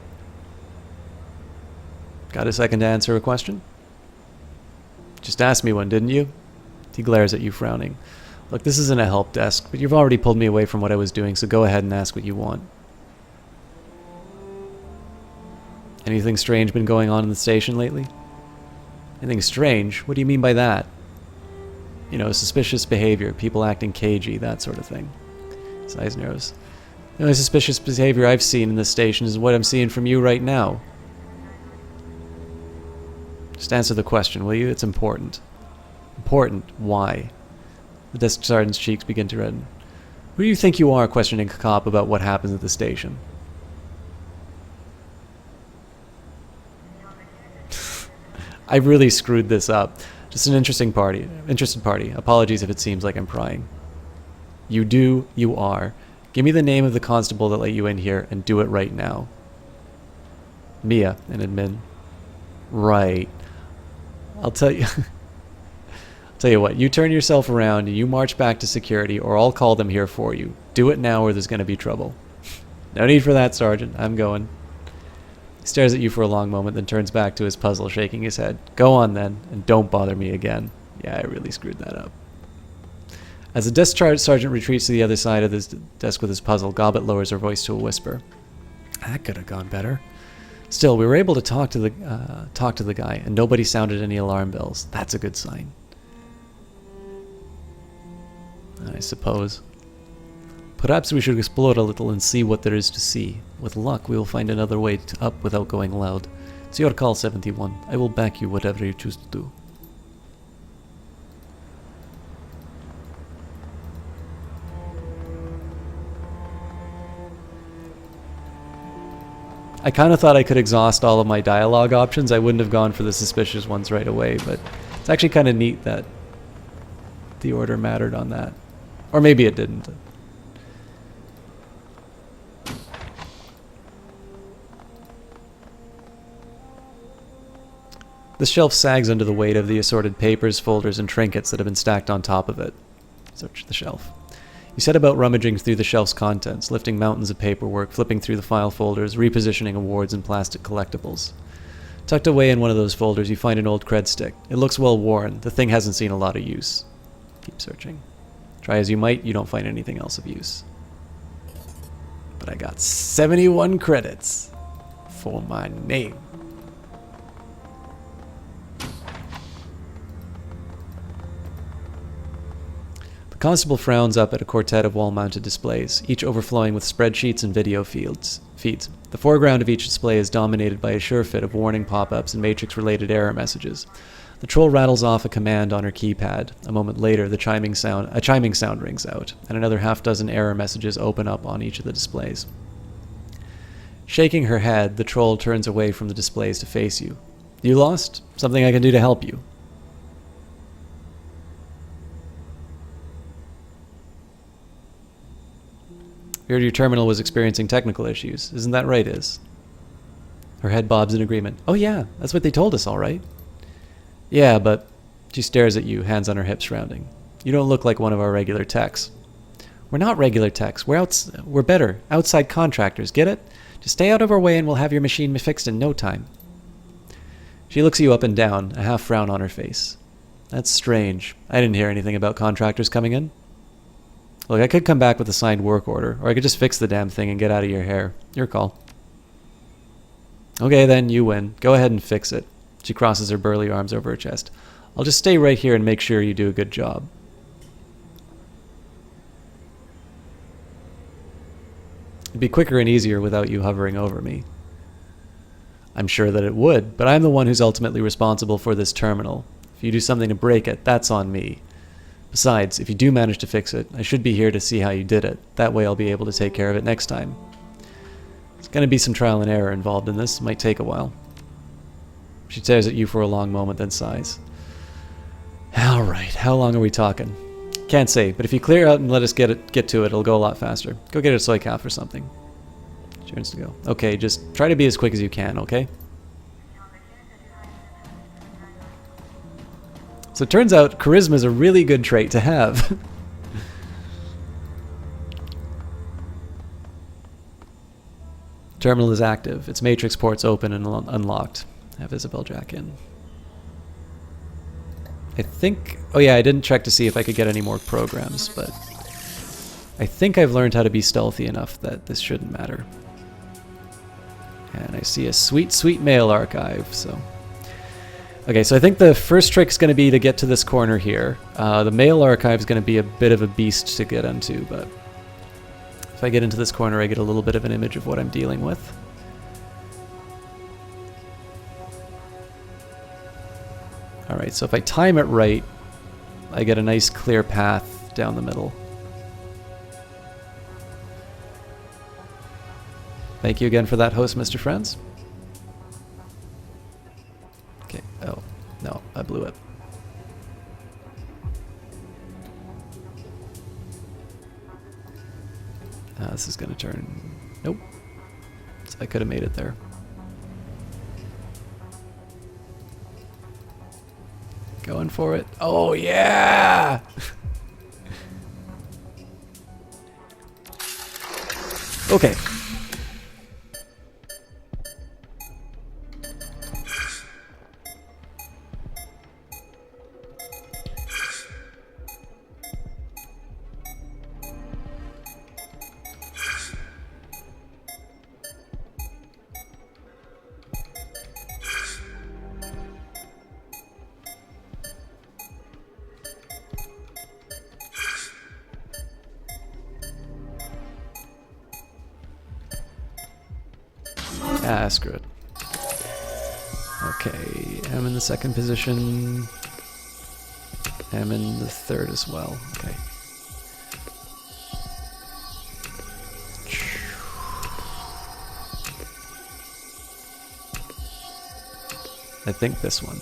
Got a second to answer a question? Just asked me one, didn't you? He glares at you, frowning. Look, this isn't a help desk, but you've already pulled me away from what I was doing, so go ahead and ask what you want. Anything strange been going on in the station lately? Anything strange? What do you mean by that? You know, suspicious behavior, people acting cagey, that sort of thing. His eyes narrows. The only suspicious behavior I've seen in this station is what I'm seeing from you right now. Just answer the question, will you? It's important. Important? Why? The desk sergeant's cheeks begin to redden. Who do you think you are questioning a cop about what happens at the station? I really screwed this up. Just an interested party. Apologies if it seems like I'm prying. You do, you are. Give me the name of the constable that let you in here, and do it right now. Mia, an admin. Right. I'll tell you... Tell you what, you turn yourself around and you march back to security, or I'll call them here for you. Do it now or there's going to be trouble. No need for that, Sergeant. I'm going. He stares at you for a long moment, then turns back to his puzzle, shaking his head. Go on then, and don't bother me again. Yeah, I really screwed that up. As the desk sergeant retreats to the other side of his desk with his puzzle, Gobbet lowers her voice to a whisper. That could have gone better. Still, we were able to talk to the guy, and nobody sounded any alarm bells. That's a good sign. I suppose. Perhaps we should explore a little and see what there is to see. With luck, we will find another way up without going loud. It's your call, 71. I will back you whatever you choose to do. I kind of thought I could exhaust all of my dialogue options. I wouldn't have gone for the suspicious ones right away, but it's actually kind of neat that the order mattered on that. Or maybe it didn't. The shelf sags under the weight of the assorted papers, folders, and trinkets that have been stacked on top of it. Search the shelf. You set about rummaging through the shelf's contents, lifting mountains of paperwork, flipping through the file folders, repositioning awards and plastic collectibles. Tucked away in one of those folders, you find an old cred stick. It looks well worn. The thing hasn't seen a lot of use. Keep searching. Try as you might, you don't find anything else of use. But I got 71 credits for my name. The constable frowns up at a quartet of wall-mounted displays, each overflowing with spreadsheets and video feeds. The foreground of each display is dominated by a sure fit of warning pop-ups and matrix-related error messages. The troll rattles off a command on her keypad. A moment later, a chiming sound rings out, and another half-dozen error messages open up on each of the displays. Shaking her head, the troll turns away from the displays to face you. You lost? Something I can do to help you. Heard your terminal was experiencing technical issues. Isn't that right, Iz? Her head bobs in agreement. Oh yeah, that's what they told us, all right. Yeah, but... She stares at you, hands on her hips, rounding. You don't look like one of our regular techs. We're not regular techs. We're better. Outside contractors, get it? Just stay out of our way and we'll have your machine fixed in no time. She looks you up and down, a half frown on her face. That's strange. I didn't hear anything about contractors coming in. Look, I could come back with a signed work order, or I could just fix the damn thing and get out of your hair. Your call. Okay, then you win. Go ahead and fix it. She crosses her burly arms over her chest. I'll just stay right here and make sure you do a good job. It'd be quicker and easier without you hovering over me. I'm sure that it would, but I'm the one who's ultimately responsible for this terminal. If you do something to break it, that's on me. Besides, if you do manage to fix it, I should be here to see how you did it. That way I'll be able to take care of it next time. There's going to be some trial and error involved in this. Might take a while. She stares at you for a long moment, then sighs. Alright, how long are we talking? Can't say, but if you clear out and let us get to it, it'll go a lot faster. Go get a soy calf or something. She turns to go. Okay, just try to be as quick as you can, okay? So it turns out charisma is a really good trait to have. Terminal is active. Its matrix ports open and unlocked. Have Isabel Jack in. I think... Oh yeah, I didn't check to see if I could get any more programs, but... I think I've learned how to be stealthy enough that this shouldn't matter. And I see a sweet, sweet mail archive, so... Okay, so I think the first trick is going to be to get to this corner here. The mail archive is going to be a bit of a beast to get into, but... If I get into this corner, I get a little bit of an image of what I'm dealing with. Alright, so if I time it right, I get a nice clear path down the middle. Thank you again for that, host, Mr. Friends. Okay, oh, no, I blew it. This is going to turn... Nope. So I could have made it there. Going for it. Oh, yeah! Okay. Ah, screw it. Okay, I'm in the second position. I'm in the third as well. Okay. I think this one.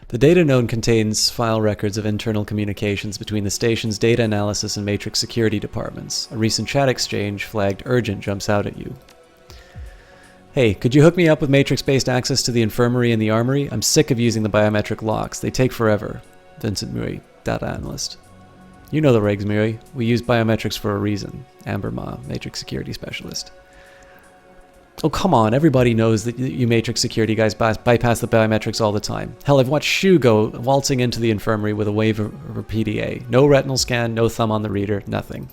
The data node contains file records of internal communications between the station's data analysis and matrix security departments. A recent chat exchange flagged urgent jumps out at you. Hey, could you hook me up with matrix-based access to the infirmary and the armory? I'm sick of using the biometric locks. They take forever. Vincent Murray, data analyst. You know the regs, Murray. We use biometrics for a reason. Amber Ma, matrix security specialist. Oh, come on. Everybody knows that you matrix security guys bypass the biometrics all the time. Hell, I've watched Shu go waltzing into the infirmary with a wave of her PDA. No retinal scan, no thumb on the reader, nothing.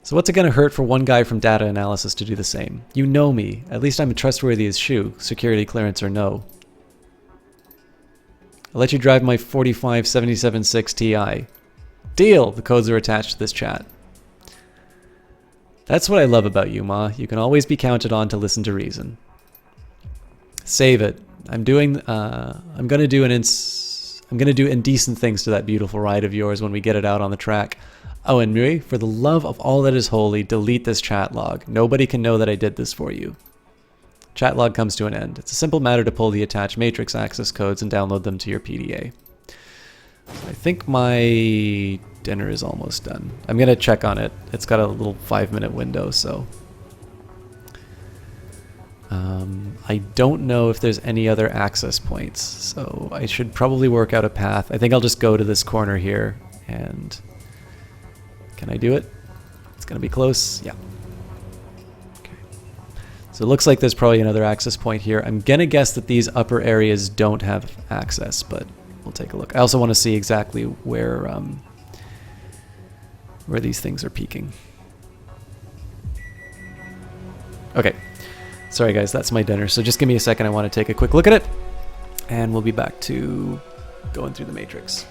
So what's it going to hurt for one guy from data analysis to do the same? You know me. At least I'm as trustworthy as Shu, security clearance or no. I'll let you drive my 45 77.6 Ti. Deal! The codes are attached to this chat. That's what I love about you, Ma. You can always be counted on to listen to reason. Save it. I'm gonna do indecent things to that beautiful ride of yours when we get it out on the track. Oh, and Miri, for the love of all that is holy, delete this chat log. Nobody can know that I did this for you. Chat log comes to an end. It's a simple matter to pull the attached matrix access codes and download them to your PDA. I think my dinner is almost done. I'm going to check on it. It's got a little 5-minute window, so... I don't know if there's any other access points, so I should probably work out a path. I think I'll just go to this corner here, and... Can I do it? It's going to be close. Yeah. Okay. So it looks like there's probably another access point here. I'm going to guess that these upper areas don't have access, but... We'll take a look. I also want to see exactly where where these things are peaking. Okay, sorry guys, that's my dinner. So just give me a second. I want to take a quick look at it, and we'll be back to going through the matrix.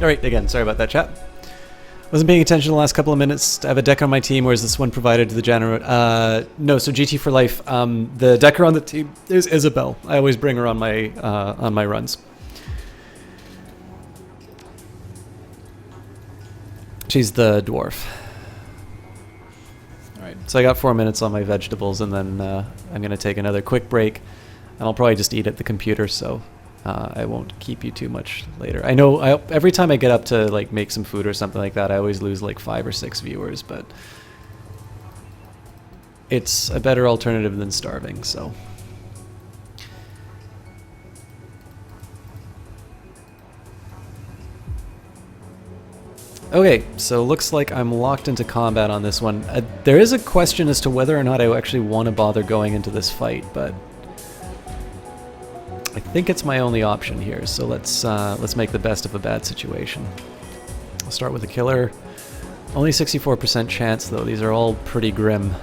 Alright, again, sorry about that, chat. Wasn't paying attention the last couple of minutes. I have a deck on my team, or is this one provided to the general? No, so GT for life. The decker on the team is Isabel. I always bring her on my runs. She's the dwarf. Alright, so I got 4 minutes on my vegetables, and then I'm going to take another quick break, and I'll probably just eat at the computer, so I won't keep you too much later. I know every time I get up to like make some food or something like that, I always lose like 5 or 6 viewers, but it's a better alternative than starving, so. Okay, so looks like I'm locked into combat on this one. There is a question as to whether or not I actually want to bother going into this fight, but I think it's my only option here, so let's make the best of a bad situation. I'll start with the killer. Only 64% chance, though. These are all pretty grim.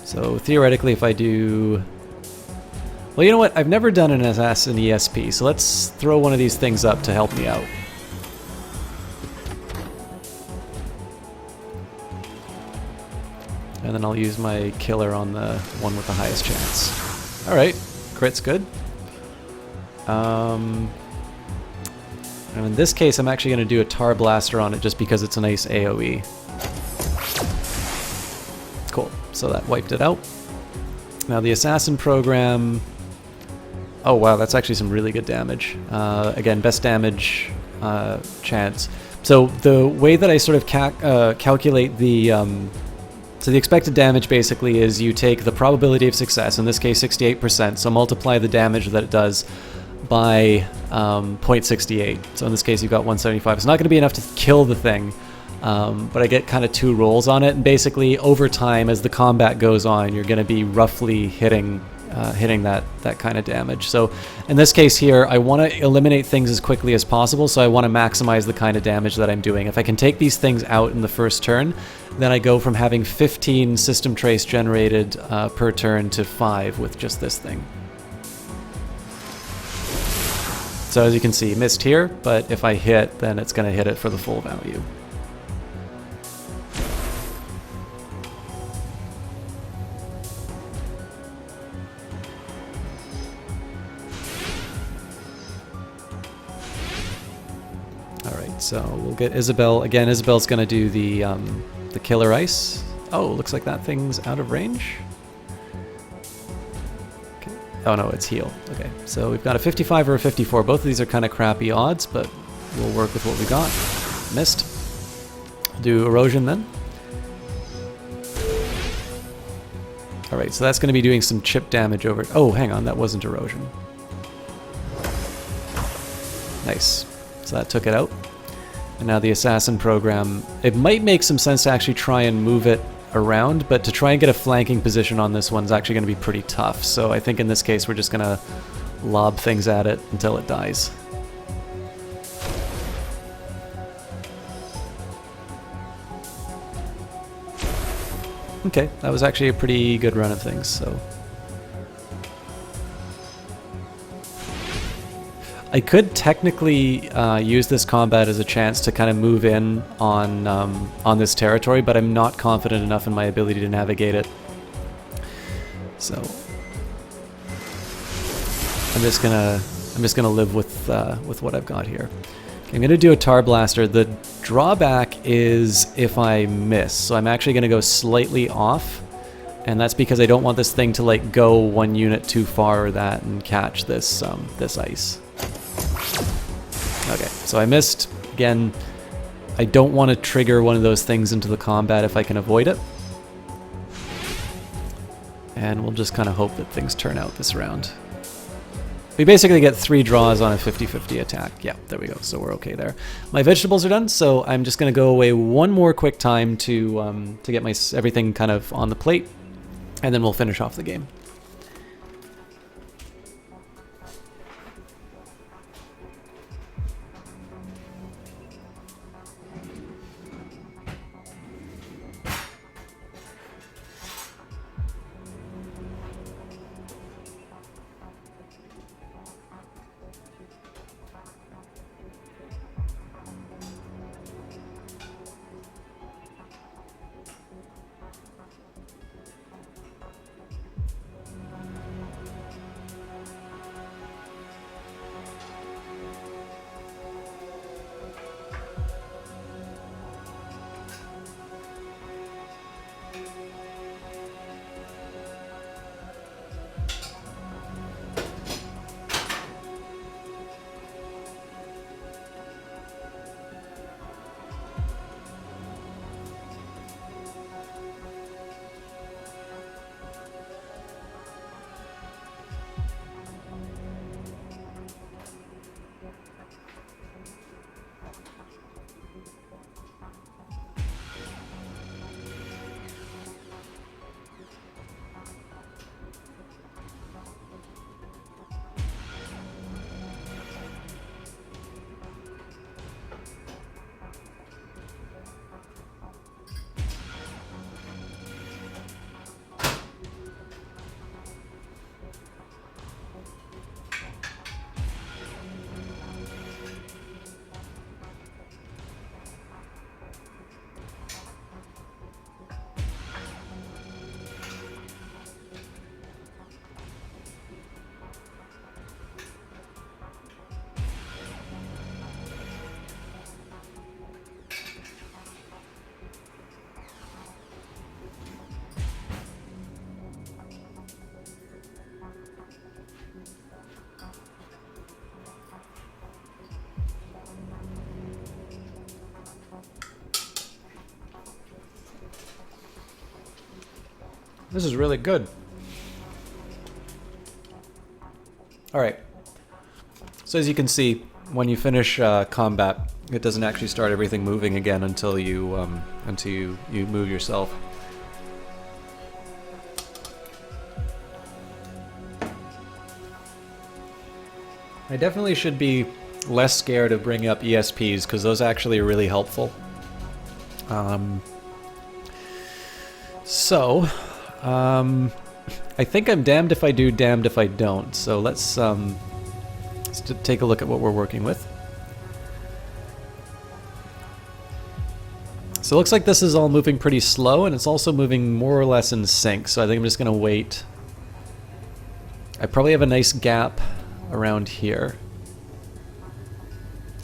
So theoretically, if I do... Well, you know what? I've never done an assassin ESP, so let's throw one of these things up to help me out. And then I'll use my killer on the one with the highest chance. Alright, crit's good. And in this case, I'm actually going to do a Tar Blaster on it just because it's a nice AoE. Cool, so that wiped it out. Now the Assassin program... Oh wow, that's actually some really good damage. Again, best damage chance. So the way that I sort of calculate the... So the expected damage basically is you take the probability of success, in this case 68%, so multiply the damage that it does by 0.68. So in this case you've got 175. It's not going to be enough to kill the thing, but I get kind of 2 rolls on it, and basically over time as the combat goes on you're going to be roughly hitting that kind of damage. So in this case here, I want to eliminate things as quickly as possible, so I want to maximize the kind of damage that I'm doing. If I can take these things out in the first turn, then I go from having 15 system trace generated per turn to 5 with just this thing. So as you can see, missed here, but if I hit, then it's going to hit it for the full value. So we'll get Isabel again. Isabel's going to do the killer ice. Oh, looks like that thing's out of range. Okay. Oh no, it's heal. Okay, so we've got a 55 or a 54. Both of these are kind of crappy odds, but we'll work with what we got. Missed. Do erosion then. All right, so that's going to be doing some chip damage over. Oh, hang on, that wasn't erosion. Nice. So that took it out. And now the assassin program. It might make some sense to actually try and move it around, but to try and get a flanking position on this one's actually going to be pretty tough. So I think in this case we're just going to lob things at it until it dies. Okay, that was actually a pretty good run of things, so... I could technically use this combat as a chance to kind of move in on this territory, but I'm not confident enough in my ability to navigate it. So I'm just gonna live with what I've got here. Okay, I'm gonna do a Tar Blaster. The drawback is if I miss, so I'm actually gonna go slightly off, and that's because I don't want this thing to like go one unit too far or that and catch this this ice. Okay, so I missed. Again, I don't want to trigger one of those things into the combat if I can avoid it. And we'll just kind of hope that things turn out this round. We basically get 3 draws on a 50-50 attack. Yeah, there we go. So we're okay there. My vegetables are done, so I'm just going to go away one more quick time to get my everything kind of on the plate, and then we'll finish off the game. This is really good. All right. So as you can see, when you finish combat, it doesn't actually start everything moving again until you move yourself. I definitely should be less scared of bringing up ESPs because those actually are really helpful. I think I'm damned if I do, damned if I don't. So let's take a look at what we're working with. So it looks like this is all moving pretty slow, and it's also moving more or less in sync. So I think I'm just going to wait. I probably have a nice gap around here.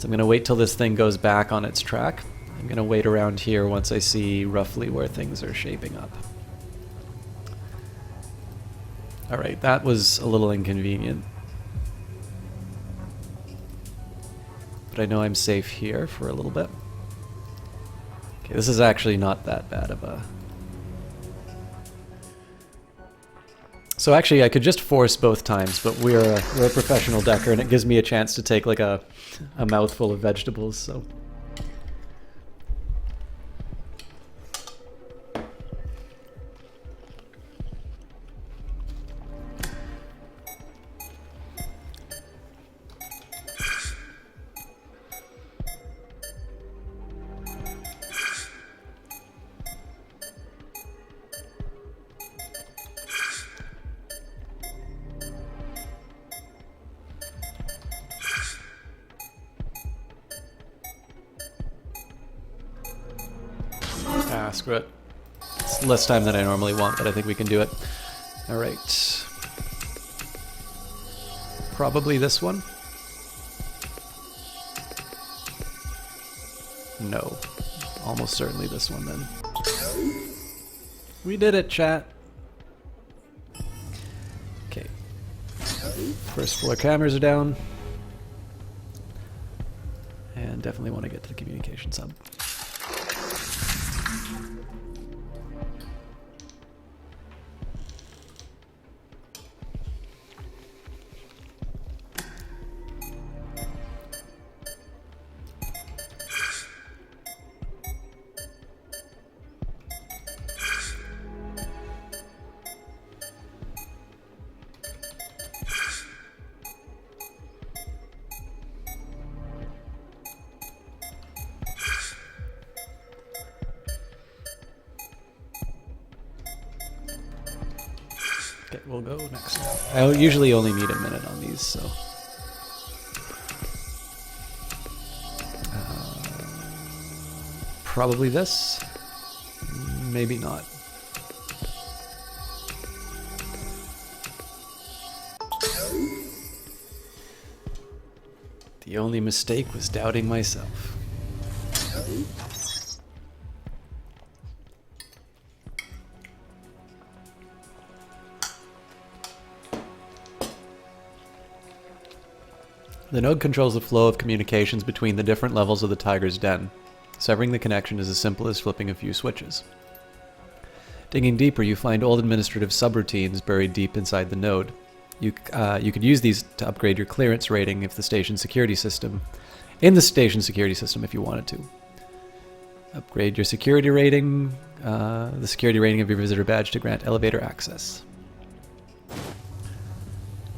So I'm going to wait till this thing goes back on its track. I'm going to wait around here once I see roughly where things are shaping up. Alright, that was a little inconvenient. But I know I'm safe here for a little bit. Okay, this is actually not that bad of a... So actually, I could just force both times, but we're a professional decker, and it gives me a chance to take like a mouthful of vegetables, so... Ah, screw it. It's less time than I normally want, but I think we can do it. Alright. Probably this one? No. Almost certainly this one then. We did it, chat! Okay. First floor cameras are down. And definitely want to get to the communication sub. Okay, we'll go next. I usually only need a minute on these, so... Probably this? Maybe not. The only mistake was doubting myself. The node controls the flow of communications between the different levels of the Tiger's Den. Severing the connection is as simple as flipping a few switches. Digging deeper, you find old administrative subroutines buried deep inside the node. You could use these to upgrade your clearance rating if the station security system, if you wanted to. Upgrade your security rating, the security rating of your visitor badge to grant elevator access.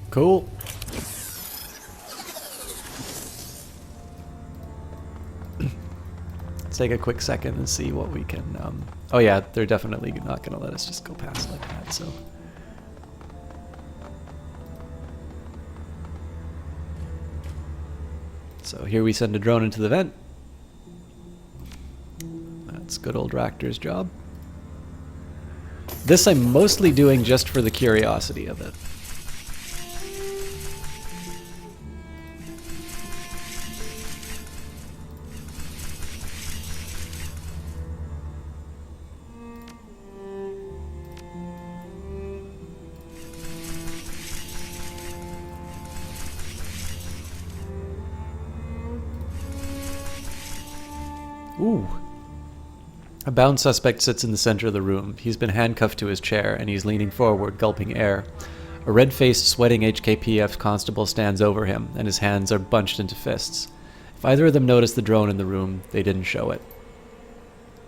Cool. Let's take a quick second and see what we can... oh yeah, they're definitely not going to let us just go past like that, so... So here we send a drone into the vent. That's good old Ractor's job. This I'm mostly doing just for the curiosity of it. Ooh. A bound suspect sits in the center of the room. He's been handcuffed to his chair, and he's leaning forward, gulping air. A red-faced, sweating HKPF constable stands over him, and his hands are bunched into fists. If either of them noticed the drone in the room, they didn't show it.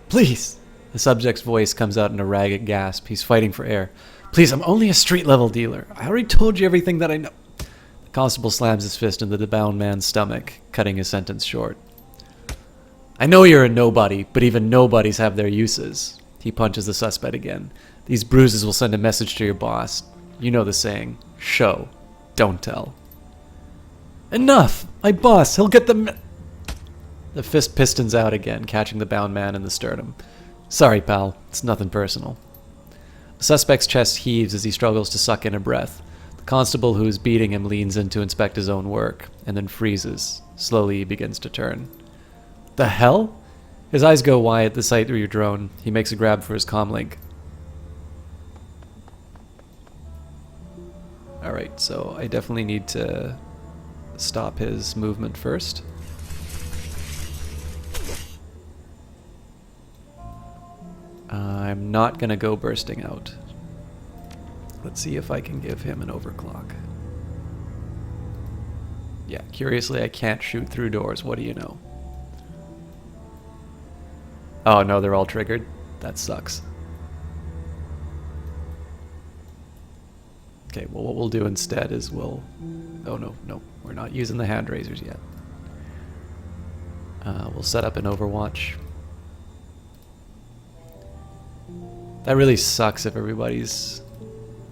Please! The subject's voice comes out in a ragged gasp. He's fighting for air. Please, I'm only a street-level dealer. I already told you everything that I know. The constable slams his fist into the bound man's stomach, cutting his sentence short. I know you're a nobody, but even nobodies have their uses. He punches the suspect again. These bruises will send a message to your boss. You know the saying, show, don't tell. Enough! My boss, he'll get the fist pistons out again, catching the bound man in the sternum. Sorry, pal, it's nothing personal. The suspect's chest heaves as he struggles to suck in a breath. The constable who is beating him leans in to inspect his own work, and then freezes, Slowly he begins to turn. The hell? His eyes go wide at the sight of your drone. He makes a grab for his comlink. Alright, so I definitely need to stop his movement first. I'm not going to go bursting out. Let's see if I can give him an overclock. Yeah, curiously, I can't shoot through doors. What do you know? Oh, no, they're all triggered. That sucks. Okay, well, what we'll do instead is we'll... Oh, no, we're not using the hand raisers yet. We'll set up an Overwatch. That really sucks if everybody's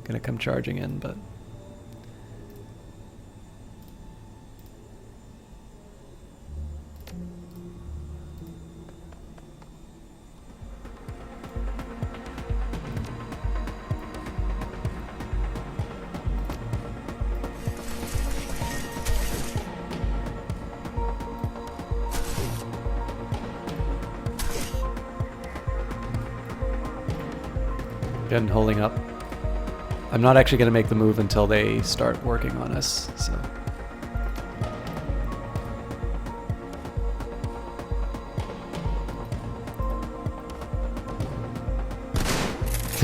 gonna come charging in, but... Again, holding up. I'm not actually going to make the move until they start working on us, so...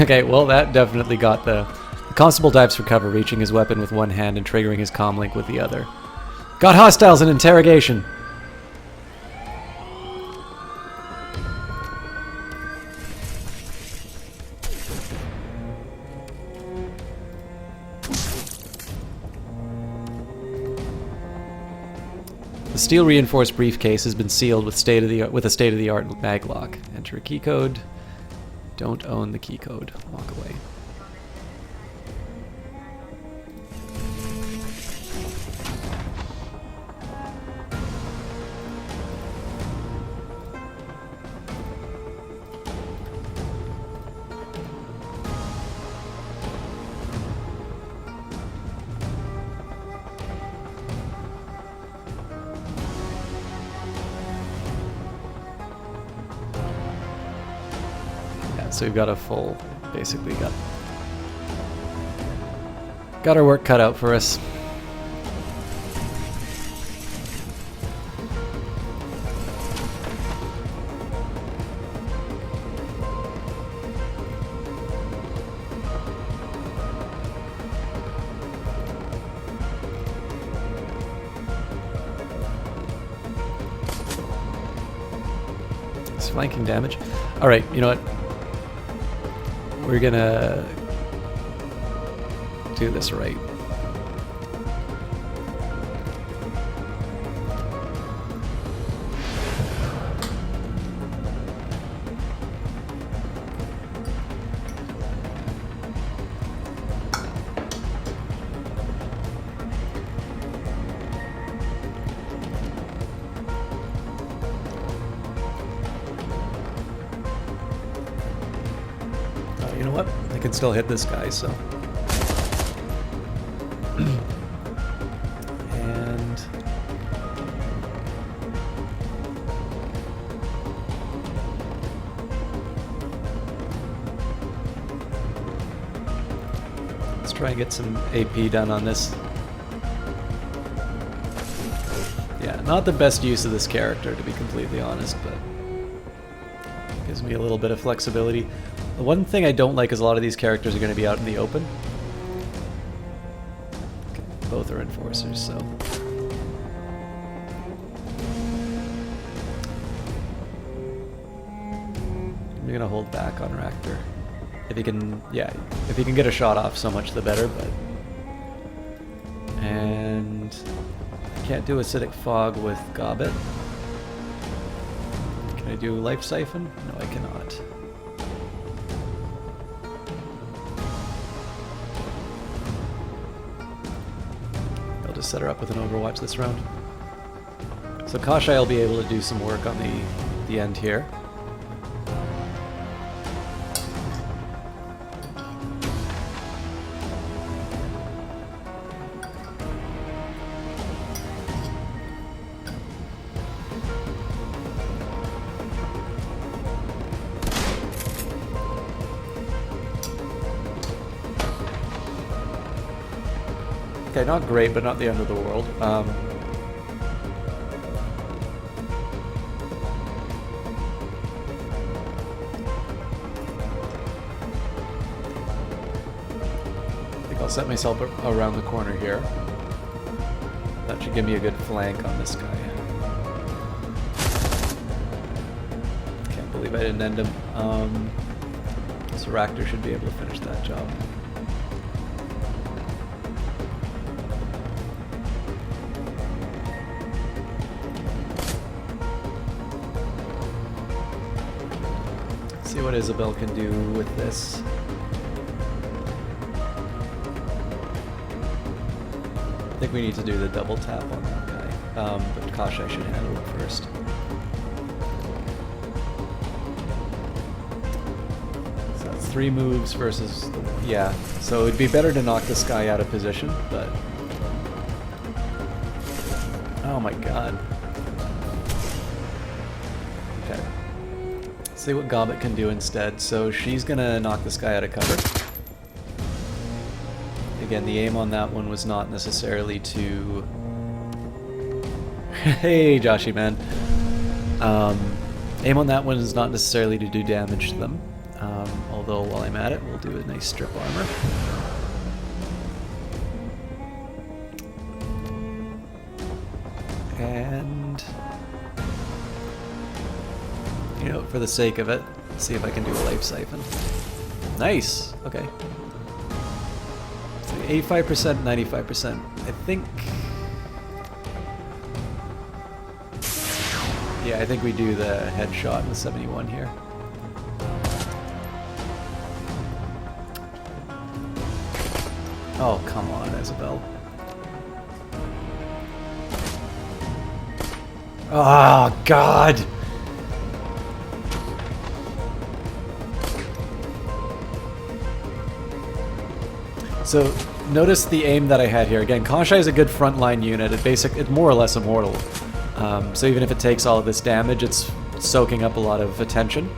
Okay, well that definitely got the constable dives for cover, reaching his weapon with one hand and triggering his comlink with the other. Got hostiles in interrogation! The steel reinforced briefcase has been sealed with a state-of-the-art maglock. Enter a keycode. Don't own the keycode. Walk away. So we've got a full, basically got our work cut out for us. It's flanking damage. All right, you know what? We're gonna do this right. You know what? I can still hit this guy, so. And let's try and get some AP done on this. Yeah, not the best use of this character, to be completely honest, but gives me a little bit of flexibility. The one thing I don't like is a lot of these characters are going to be out in the open. Okay, both are enforcers, so... I'm going to hold back on Ractor. If he can, yeah, if he can get a shot off, so much the better, but... And... I can't do Acidic Fog with Gobbet. Can I do Life Siphon? No, I cannot. Set her up with an Overwatch this round. So Kashai will be able to do some work on the end here. Okay, not great, but not the end of the world. I think I'll set myself around the corner here. That should give me a good flank on this guy. Can't believe I didn't end him. So Raptor should be able to finish that job. See what Isabel can do with this. I think we need to do the double tap on that guy, but Kashai should handle it first. So that's 3 moves versus yeah. So it'd be better to knock this guy out of position, but oh my god. Okay. Let's see what Gobbet can do instead. So she's gonna knock this guy out of cover. Again, the aim on that one was not necessarily to... Hey, Joshy, man. Aim on that one is not necessarily to do damage to them. Although, while I'm at it, we'll do a nice strip armor. And... you know, for the sake of it, see if I can do a life siphon. Nice! Okay. 85%, 95%. I think... yeah, I think we do the headshot with 71 here. Oh, come on, Isabel. Oh, God! So, notice the aim that I had here. Again, Kashai is a good frontline unit. It's more or less immortal. So even if it takes all of this damage, it's soaking up a lot of attention.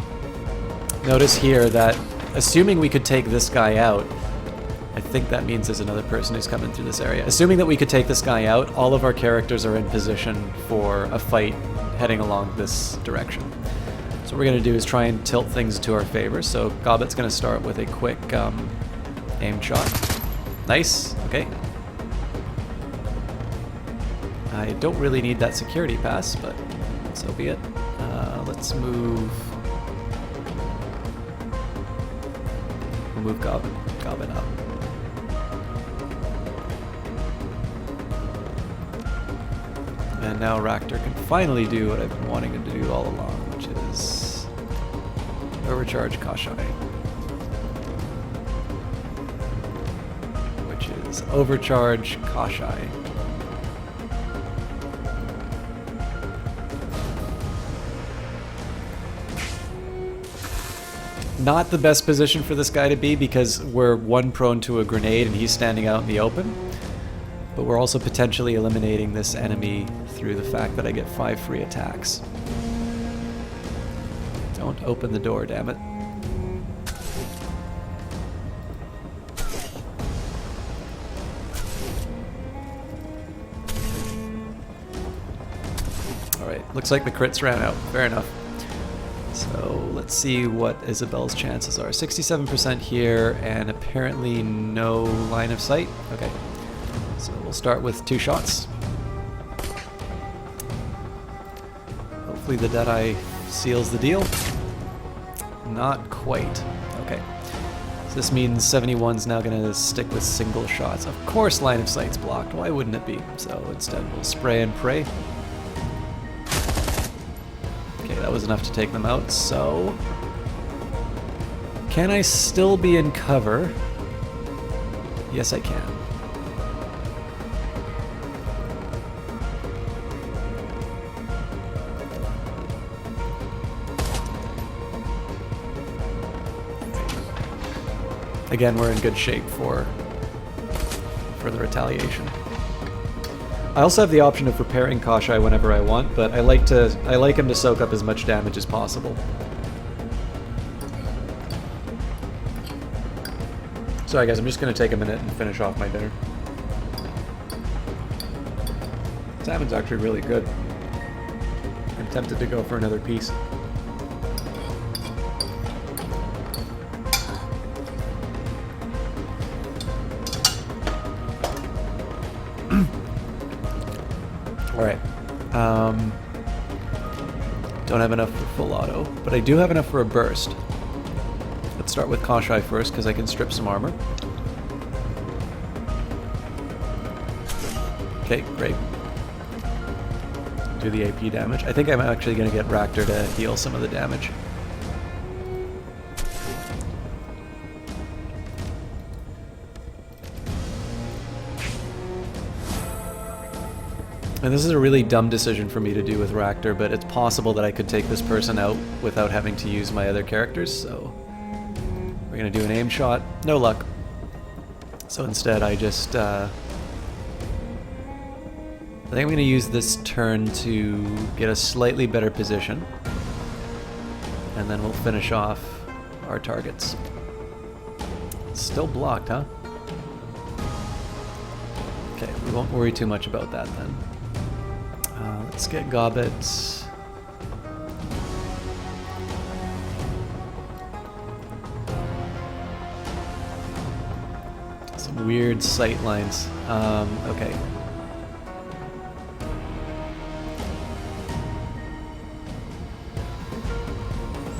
Notice here that, assuming we could take this guy out, I think that means there's another person who's coming through this area. Assuming that we could take this guy out, all of our characters are in position for a fight heading along this direction. So what we're going to do is try and tilt things to our favor. So Gobbet's going to start with a quick aim shot. Nice, okay. I don't really need that security pass, but so be it. Let's move... we'll move Gobbet up. And now Raptor can finally do what I've been wanting him to do all along, which is overcharge Kashai. Which is overcharge Kashai. Not the best position for this guy to be because we're one prone to a grenade and he's standing out in the open. But we're also potentially eliminating this enemy through the fact that I get 5 free attacks. Don't open the door, damn it. Alright, looks like the crits ran out. Fair enough. So let's see what Isabel's chances are. 67% here and apparently no line of sight. Okay. So we'll start with 2 shots. Hopefully the Deadeye seals the deal. Not quite. Okay. So this means 71's now going to stick with single shots. Of course line of sight's blocked. Why wouldn't it be? So instead we'll spray and pray. Okay, that was enough to take them out. So can I still be in cover? Yes, I can. Again, we're in good shape for the retaliation. I also have the option of preparing Kashai whenever I want, but I like him to soak up as much damage as possible. Sorry guys, I'm just going to take a minute and finish off my dinner. Salmon's actually really good. I'm tempted to go for another piece. Alright. Don't have enough for full auto, but I do have enough for a burst. Let's start with Kashai first, because I can strip some armor. Okay, great. Do the AP damage. I think I'm actually going to get Raktor to heal some of the damage. And this is a really dumb decision for me to do with Raktor, but it's possible that I could take this person out without having to use my other characters, so we're going to do an aim shot. No luck. So instead I just... I think I'm going to use this turn to get a slightly better position, and then we'll finish off our targets. Still blocked, huh? Okay, we won't worry too much about that then. Let's get Gobbet. Some weird sight lines. Okay.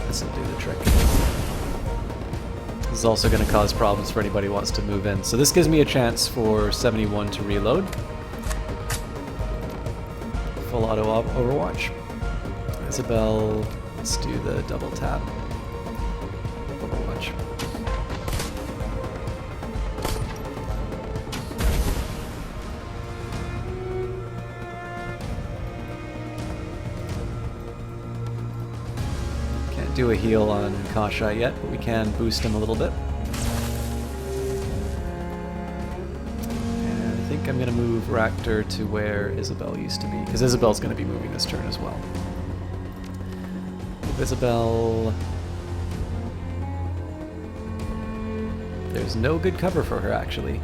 This'll do the trick. This is also going to cause problems for anybody who wants to move in. So this gives me a chance for 71 to reload. Full auto Overwatch. Isabel, let's do the double tap. Overwatch. Can't do a heal on Kashai yet, but we can boost him a little bit. I'm going to move Raktor to where Isabel used to be, because Isabel's going to be moving this turn as well. Move Isabel. There's no good cover for her, actually.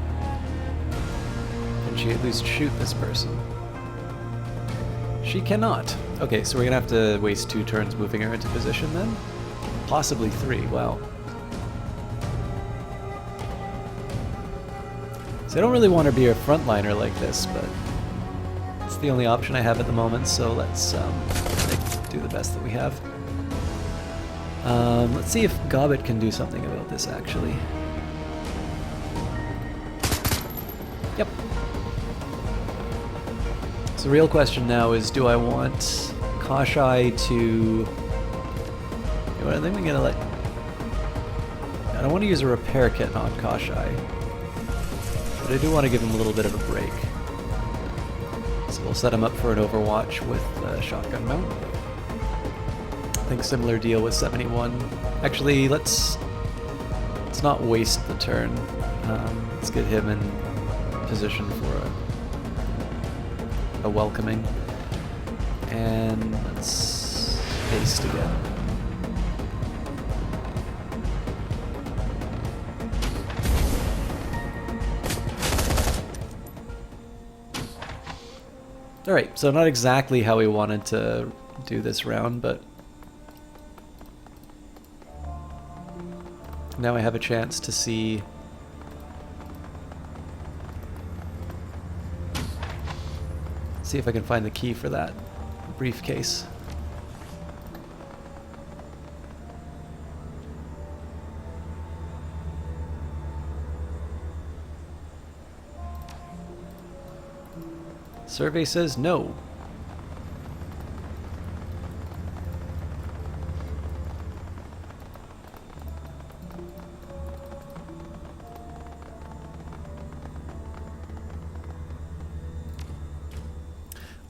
Can she at least shoot this person? She cannot. Okay, so we're going to have to waste 2 turns moving her into position then? Possibly 3, wow. So I don't really want to be a frontliner like this, but it's the only option I have at the moment, so let's do the best that we have. Let's see if Gobbet can do something about this, actually. Yep. So the real question now is, do I want Kashai to... You know what, I think I'm going to let... I don't want to use a repair kit on Kashai. But I do want to give him a little bit of a break. So we'll set him up for an Overwatch with shotgun mount. I think similar deal with 71. Actually, let's not waste the turn. Let's get him in position for a welcoming. And let's haste again. Alright, so not exactly how we wanted to do this round, but now I have a chance to see if I can find the key for that briefcase. Survey says no.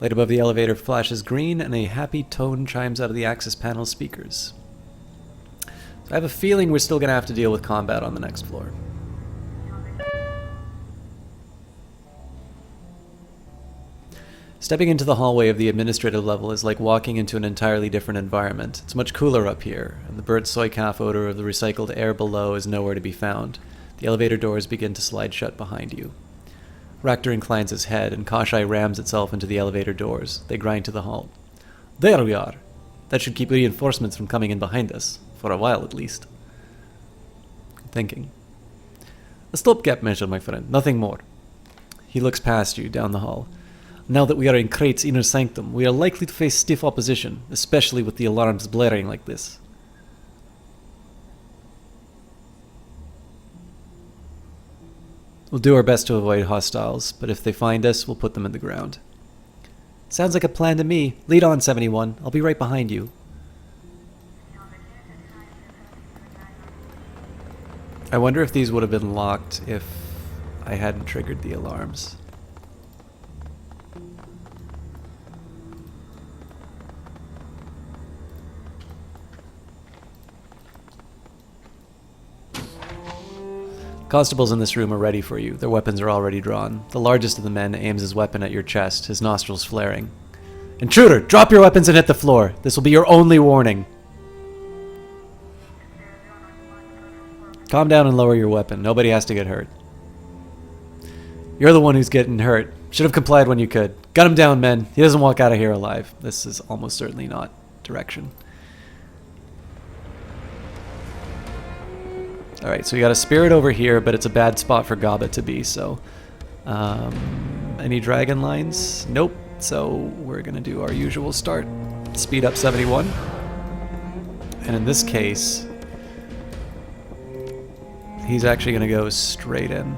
Light above the elevator flashes green and a happy tone chimes out of the access panel speakers. So I have a feeling we're still going to have to deal with combat on the next floor. Stepping into the hallway of the administrative level is like walking into an entirely different environment. It's much cooler up here, and the burnt soy calf odor of the recycled air below is nowhere to be found. The elevator doors begin to slide shut behind you. Ractor inclines his head, and Kashai rams itself into the elevator doors. They grind to the halt. There we are. That should keep reinforcements from coming in behind us. For a while, at least. Thinking. A stopgap measure, my friend. Nothing more. He looks past you, down the hall. Now that we are in Krait's inner sanctum, we are likely to face stiff opposition, especially with the alarms blaring like this. We'll do our best to avoid hostiles, but if they find us, we'll put them in the ground. Sounds like a plan to me. Lead on, 71. I'll be right behind you. I wonder if these would have been locked if I hadn't triggered the alarms. Constables in this room are ready for you. Their weapons are already drawn. The largest of the men aims his weapon at your chest, his nostrils flaring. Intruder, drop your weapons and hit the floor. This will be your only warning. Calm down and lower your weapon. Nobody has to get hurt. You're the one who's getting hurt. Should have complied when you could. Gun him down, men. He doesn't walk out of here alive. This is almost certainly not direction. Alright, so we got a spirit over here, but it's a bad spot for Gaba to be, so... any dragon lines? Nope. So we're going to do our usual start. Speed up 71. And in this case, he's actually going to go straight in.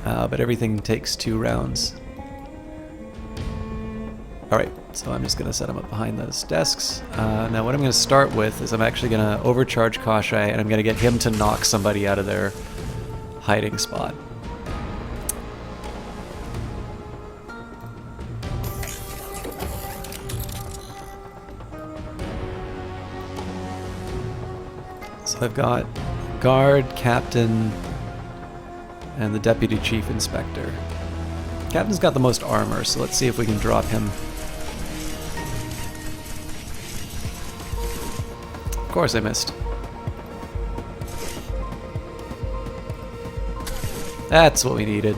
But everything takes 2 rounds. Alright, so I'm just going to set him up behind those desks. Now what I'm going to start with is I'm actually going to overcharge Kashai, and I'm going to get him to knock somebody out of their hiding spot. So I've got guard, captain, and the deputy chief inspector. Captain's got the most armor, so let's see if we can drop him. Of course I missed. That's what we needed.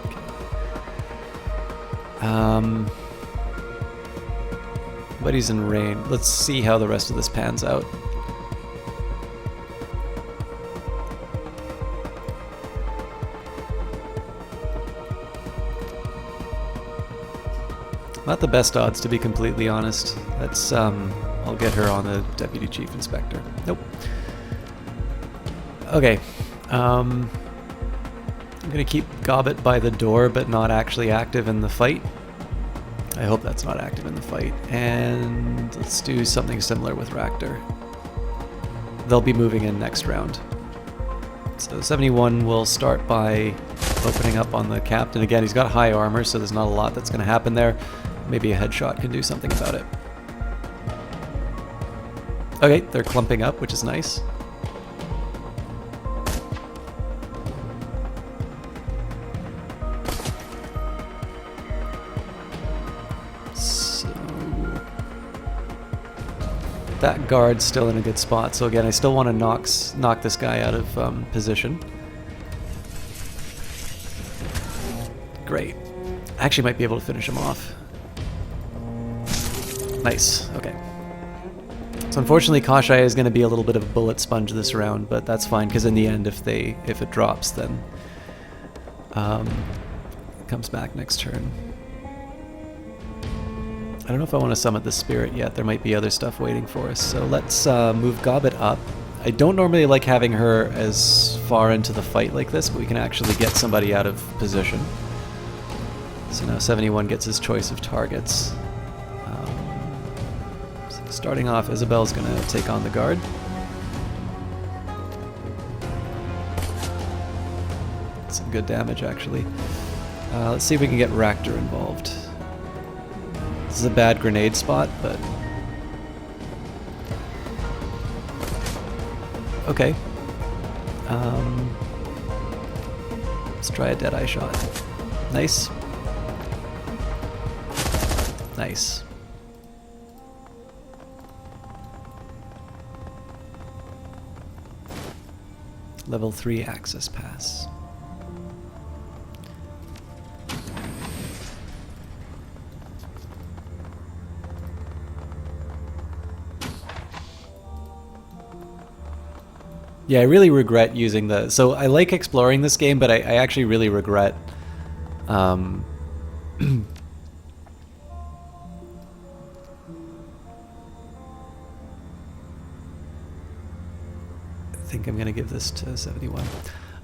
Okay. But he's in rain. Let's see how the rest of this pans out. Not the best odds, to be completely honest. Let's, I'll get her on the Deputy Chief Inspector. Nope. Okay. I'm gonna keep Gobbet by the door, but not actually active in the fight. I hope that's not active in the fight. And let's do something similar with Ractor. They'll be moving in next round. So 71 will start by opening up on the captain. Again, he's got high armor, so there's not a lot that's going to happen there. Maybe a headshot can do something about it. Okay, they're clumping up, which is nice. So that guard's still in a good spot. So again, I still want to knock this guy out of position. Great. I actually might be able to finish him off. Nice. Okay. So unfortunately, Kashai is going to be a little bit of a bullet sponge this round, but that's fine because in the end, if it drops, then it comes back next turn. I don't know if I want to summon the spirit yet. There might be other stuff waiting for us. So let's move Gobbet up. I don't normally like having her as far into the fight like this, but we can actually get somebody out of position. So now 71 gets his choice of targets. So starting off, Isabel's going to take on the guard. Some good damage, actually. Let's see if we can get Ractor involved. This is a bad grenade spot, but... okay. Let's try a Deadeye shot. Nice. Nice. Level 3 access pass. Yeah, I really regret using the... So I like exploring this game, but I actually really regret... I think I'm going to give this to 71.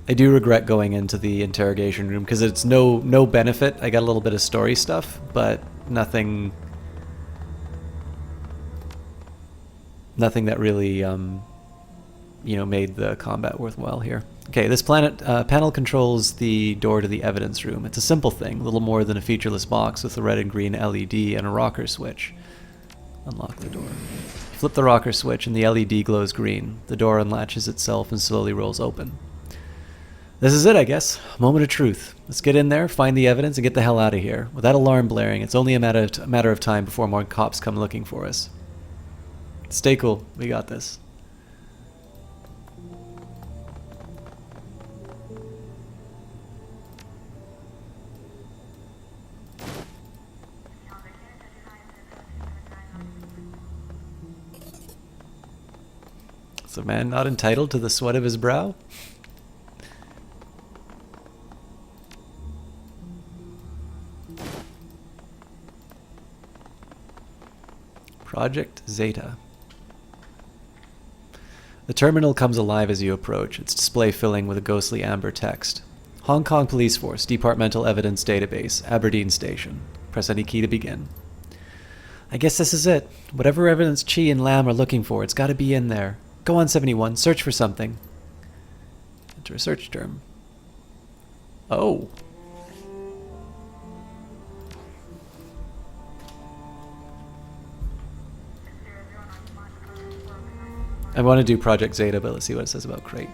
I do regret going into the interrogation room because it's no benefit. I got a little bit of story stuff, but nothing that really made the combat worthwhile here. Okay, this panel controls the door to the evidence room. It's a simple thing, little more than a featureless box with a red and green LED and a rocker switch. Unlock the door. Flip the rocker switch and the LED glows green. The door unlatches itself and slowly rolls open. This is it, I guess. Moment of truth. Let's get in there, find the evidence, and get the hell out of here. With that alarm blaring, it's only a matter of time before more cops come looking for us. Stay cool. We got this. Is a man not entitled to the sweat of his brow? Project Zeta. The terminal comes alive as you approach, its display filling with a ghostly amber text. Hong Kong Police Force, Departmental Evidence Database, Aberdeen Station. Press any key to begin. I guess this is it. Whatever evidence Chi and Lam are looking for, it's gotta be in there. Go on, 71. Search for something. Enter a search term. Oh. I want to do Project Zeta, but let's see what it says about Crate.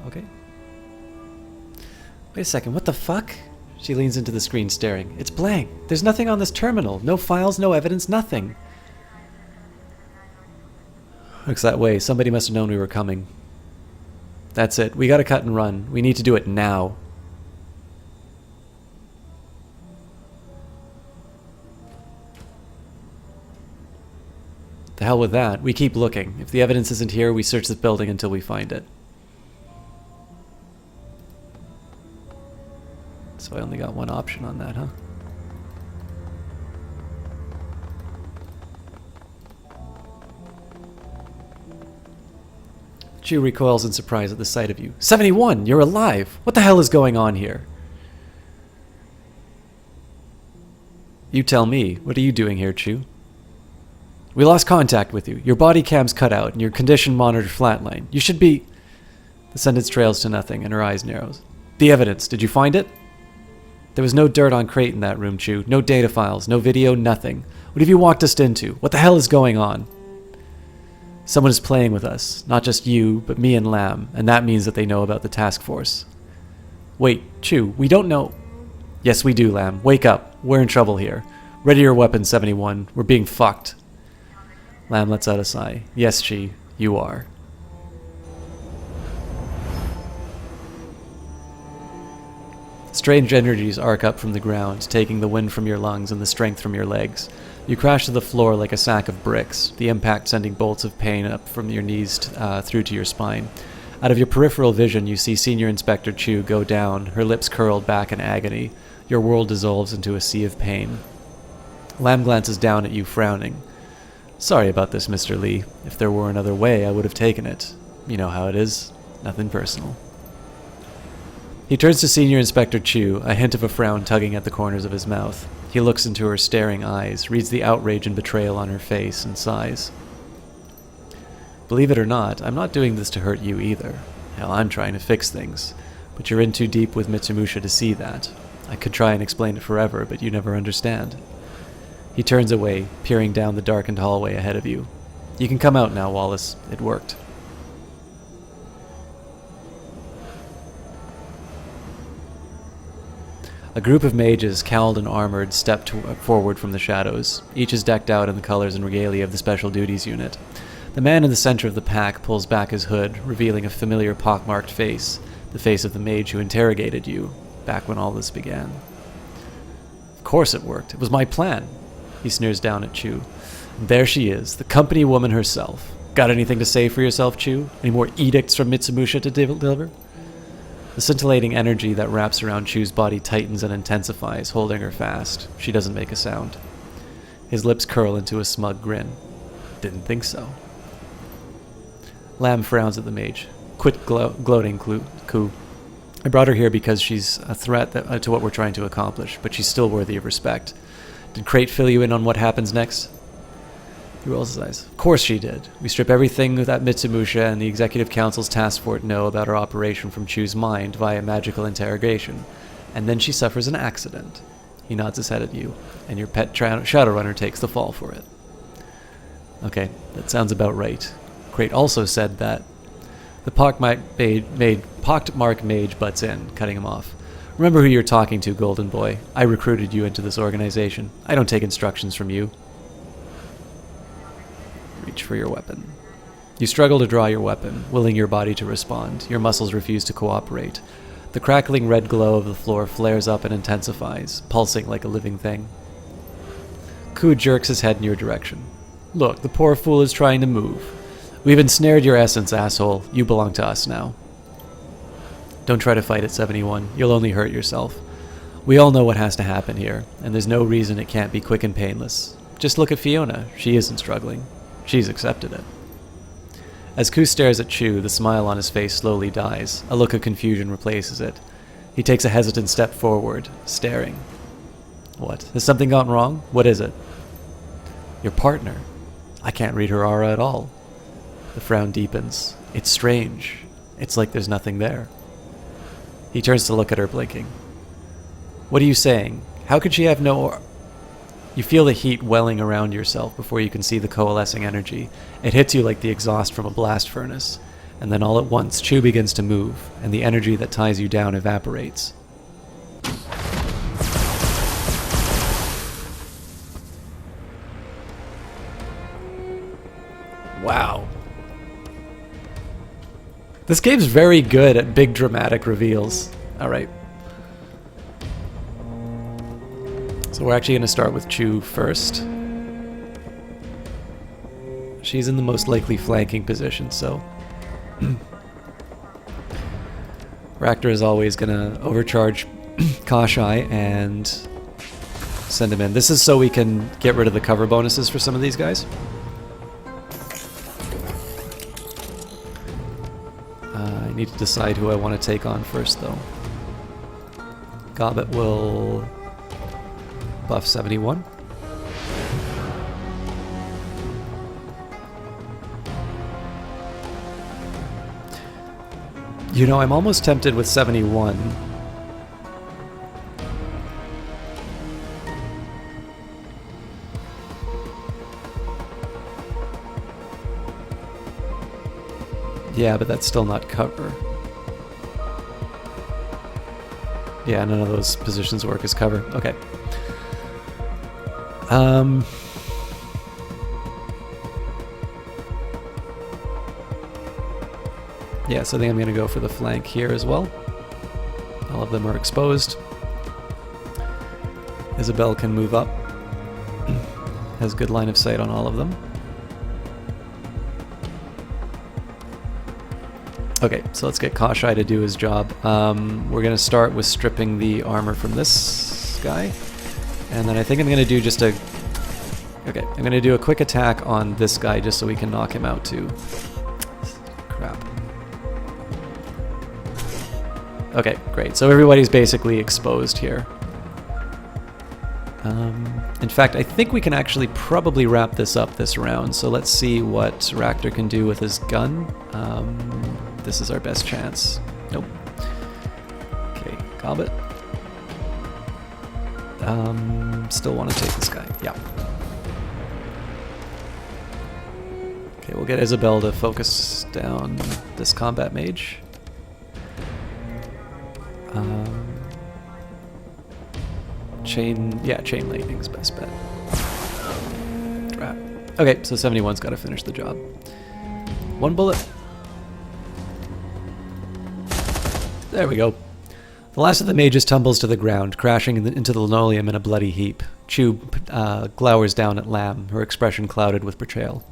Okay. Wait a second, what the fuck? She leans into the screen staring. It's blank. There's nothing on this terminal. No files, no evidence, nothing. Looks that way. Somebody must have known we were coming. That's it. We gotta cut and run. We need to do it now. The hell with that. We keep looking. If the evidence isn't here, we search this building until we find it. So I only got one option on that, huh? Chu recoils in surprise at the sight of you. 71! You're alive! What the hell is going on here? You tell me. What are you doing here, Chu? We lost contact with you. Your body cam's cut out and your condition monitor flatline. You should be... The sentence trails to nothing and her eyes narrows. The evidence. Did you find it? There was no dirt on Crate in that room, Chu. No data files. No video. Nothing. What have you walked us into? What the hell is going on? Someone is playing with us. Not just you, but me and Lam. And that means that they know about the task force. Wait, Chu. We don't know... Yes, we do, Lam. Wake up. We're in trouble here. Ready your weapon, 71. We're being fucked. Lam lets out a sigh. Yes, Chi, you are. Strange energies arc up from the ground, taking the wind from your lungs and the strength from your legs. You crash to the floor like a sack of bricks, the impact sending bolts of pain up from your knees through to your spine. Out of your peripheral vision, you see Senior Inspector Chu go down, her lips curled back in agony. Your world dissolves into a sea of pain. Lam glances down at you, frowning. Sorry about this, Mr. Lee. If there were another way, I would have taken it. You know how it is. Nothing personal. He turns to Senior Inspector Chu, a hint of a frown tugging at the corners of his mouth. He looks into her staring eyes, reads the outrage and betrayal on her face, and sighs. Believe it or not, I'm not doing this to hurt you either. Hell, I'm trying to fix things. But you're in too deep with Mitsumusha to see that. I could try and explain it forever, but you never understand. He turns away, peering down the darkened hallway ahead of you. You can come out now, Wallace. It worked. A group of mages, cowled and armored, step forward from the shadows. Each is decked out in the colors and regalia of the Special Duties Unit. The man in the center of the pack pulls back his hood, revealing a familiar pockmarked face, the face of the mage who interrogated you, back when all this began. Of course it worked. It was my plan. He sneers down at Chu. And there she is, the company woman herself. Got anything to say for yourself, Chu? Any more edicts from Mitsumusha to deliver? The scintillating energy that wraps around Chu's body tightens and intensifies, holding her fast. She doesn't make a sound. His lips curl into a smug grin. Didn't think so. Lamb frowns at the mage. Quit gloating, Ku. I brought her here because she's a threat to what we're trying to accomplish, but she's still worthy of respect. Did Crate fill you in on what happens next? He rolls his eyes. Of course she did. We strip everything that Mitsumusha and the Executive Council's task force know about our operation from Chu's mind via magical interrogation. And then she suffers an accident. He nods his head at you, and your pet Shadowrunner takes the fall for it. Okay, that sounds about right. Crate also said that the pockmarked mage butts in, cutting him off. Remember who you're talking to, Golden Boy. I recruited you into this organization. I don't take instructions from you. Reach for your weapon. You struggle to draw your weapon, willing your body to respond. Your muscles refuse to cooperate. The crackling red glow of the floor flares up and intensifies, pulsing like a living thing. Ku jerks his head in your direction. Look, the poor fool is trying to move. We've ensnared your essence, asshole. You belong to us now. Don't try to fight it, 71. You'll only hurt yourself. We all know what has to happen here, and there's no reason it can't be quick and painless. Just look at Fiona. She isn't struggling. She's accepted it. As Ku stares at Chu, the smile on his face slowly dies. A look of confusion replaces it. He takes a hesitant step forward, staring. What? Has something gone wrong? What is it? Your partner. I can't read her aura at all. The frown deepens. It's strange. It's like there's nothing there. He turns to look at her, blinking. What are you saying? How could she have no aura? You feel the heat welling around yourself before you can see the coalescing energy. It hits you like the exhaust from a blast furnace. And then all at once, Chu begins to move, and the energy that ties you down evaporates. Wow. This game's very good at big dramatic reveals. Alright. So we're actually going to start with Chu first. She's in the most likely flanking position, so... Raptor is always going to overcharge Kashai and send him in. This is so we can get rid of the cover bonuses for some of these guys. I need to decide who I want to take on first, though. Gobbet will buff 71. You know, I'm almost tempted with 71. Yeah, but that's still not cover. Yeah, none of those positions work as cover. Okay. Yeah, so I think I'm going to go for the flank here as well. All of them are exposed. Isabel can move up. Has good line of sight on all of them. Okay, so let's get Kashai to do his job. We're going to start with stripping the armor from this guy. And then I think I'm going to do just a... Okay, I'm going to do a quick attack on this guy just so we can knock him out too. Crap. Okay, great. So everybody's basically exposed here. In fact, I think we can actually probably wrap this up this round. So let's see what Raptor can do with his gun. This is our best chance. Nope. Okay, Gobbet. Still want to take this guy. Yeah. Okay, we'll get Isabel to focus down this combat mage. Chain lightning's best bet. Drat. Okay, so 71's got to finish the job. One bullet. There we go. The last of the mages tumbles to the ground, crashing into the linoleum in a bloody heap. Chu glowers down at Lamb, her expression clouded with betrayal.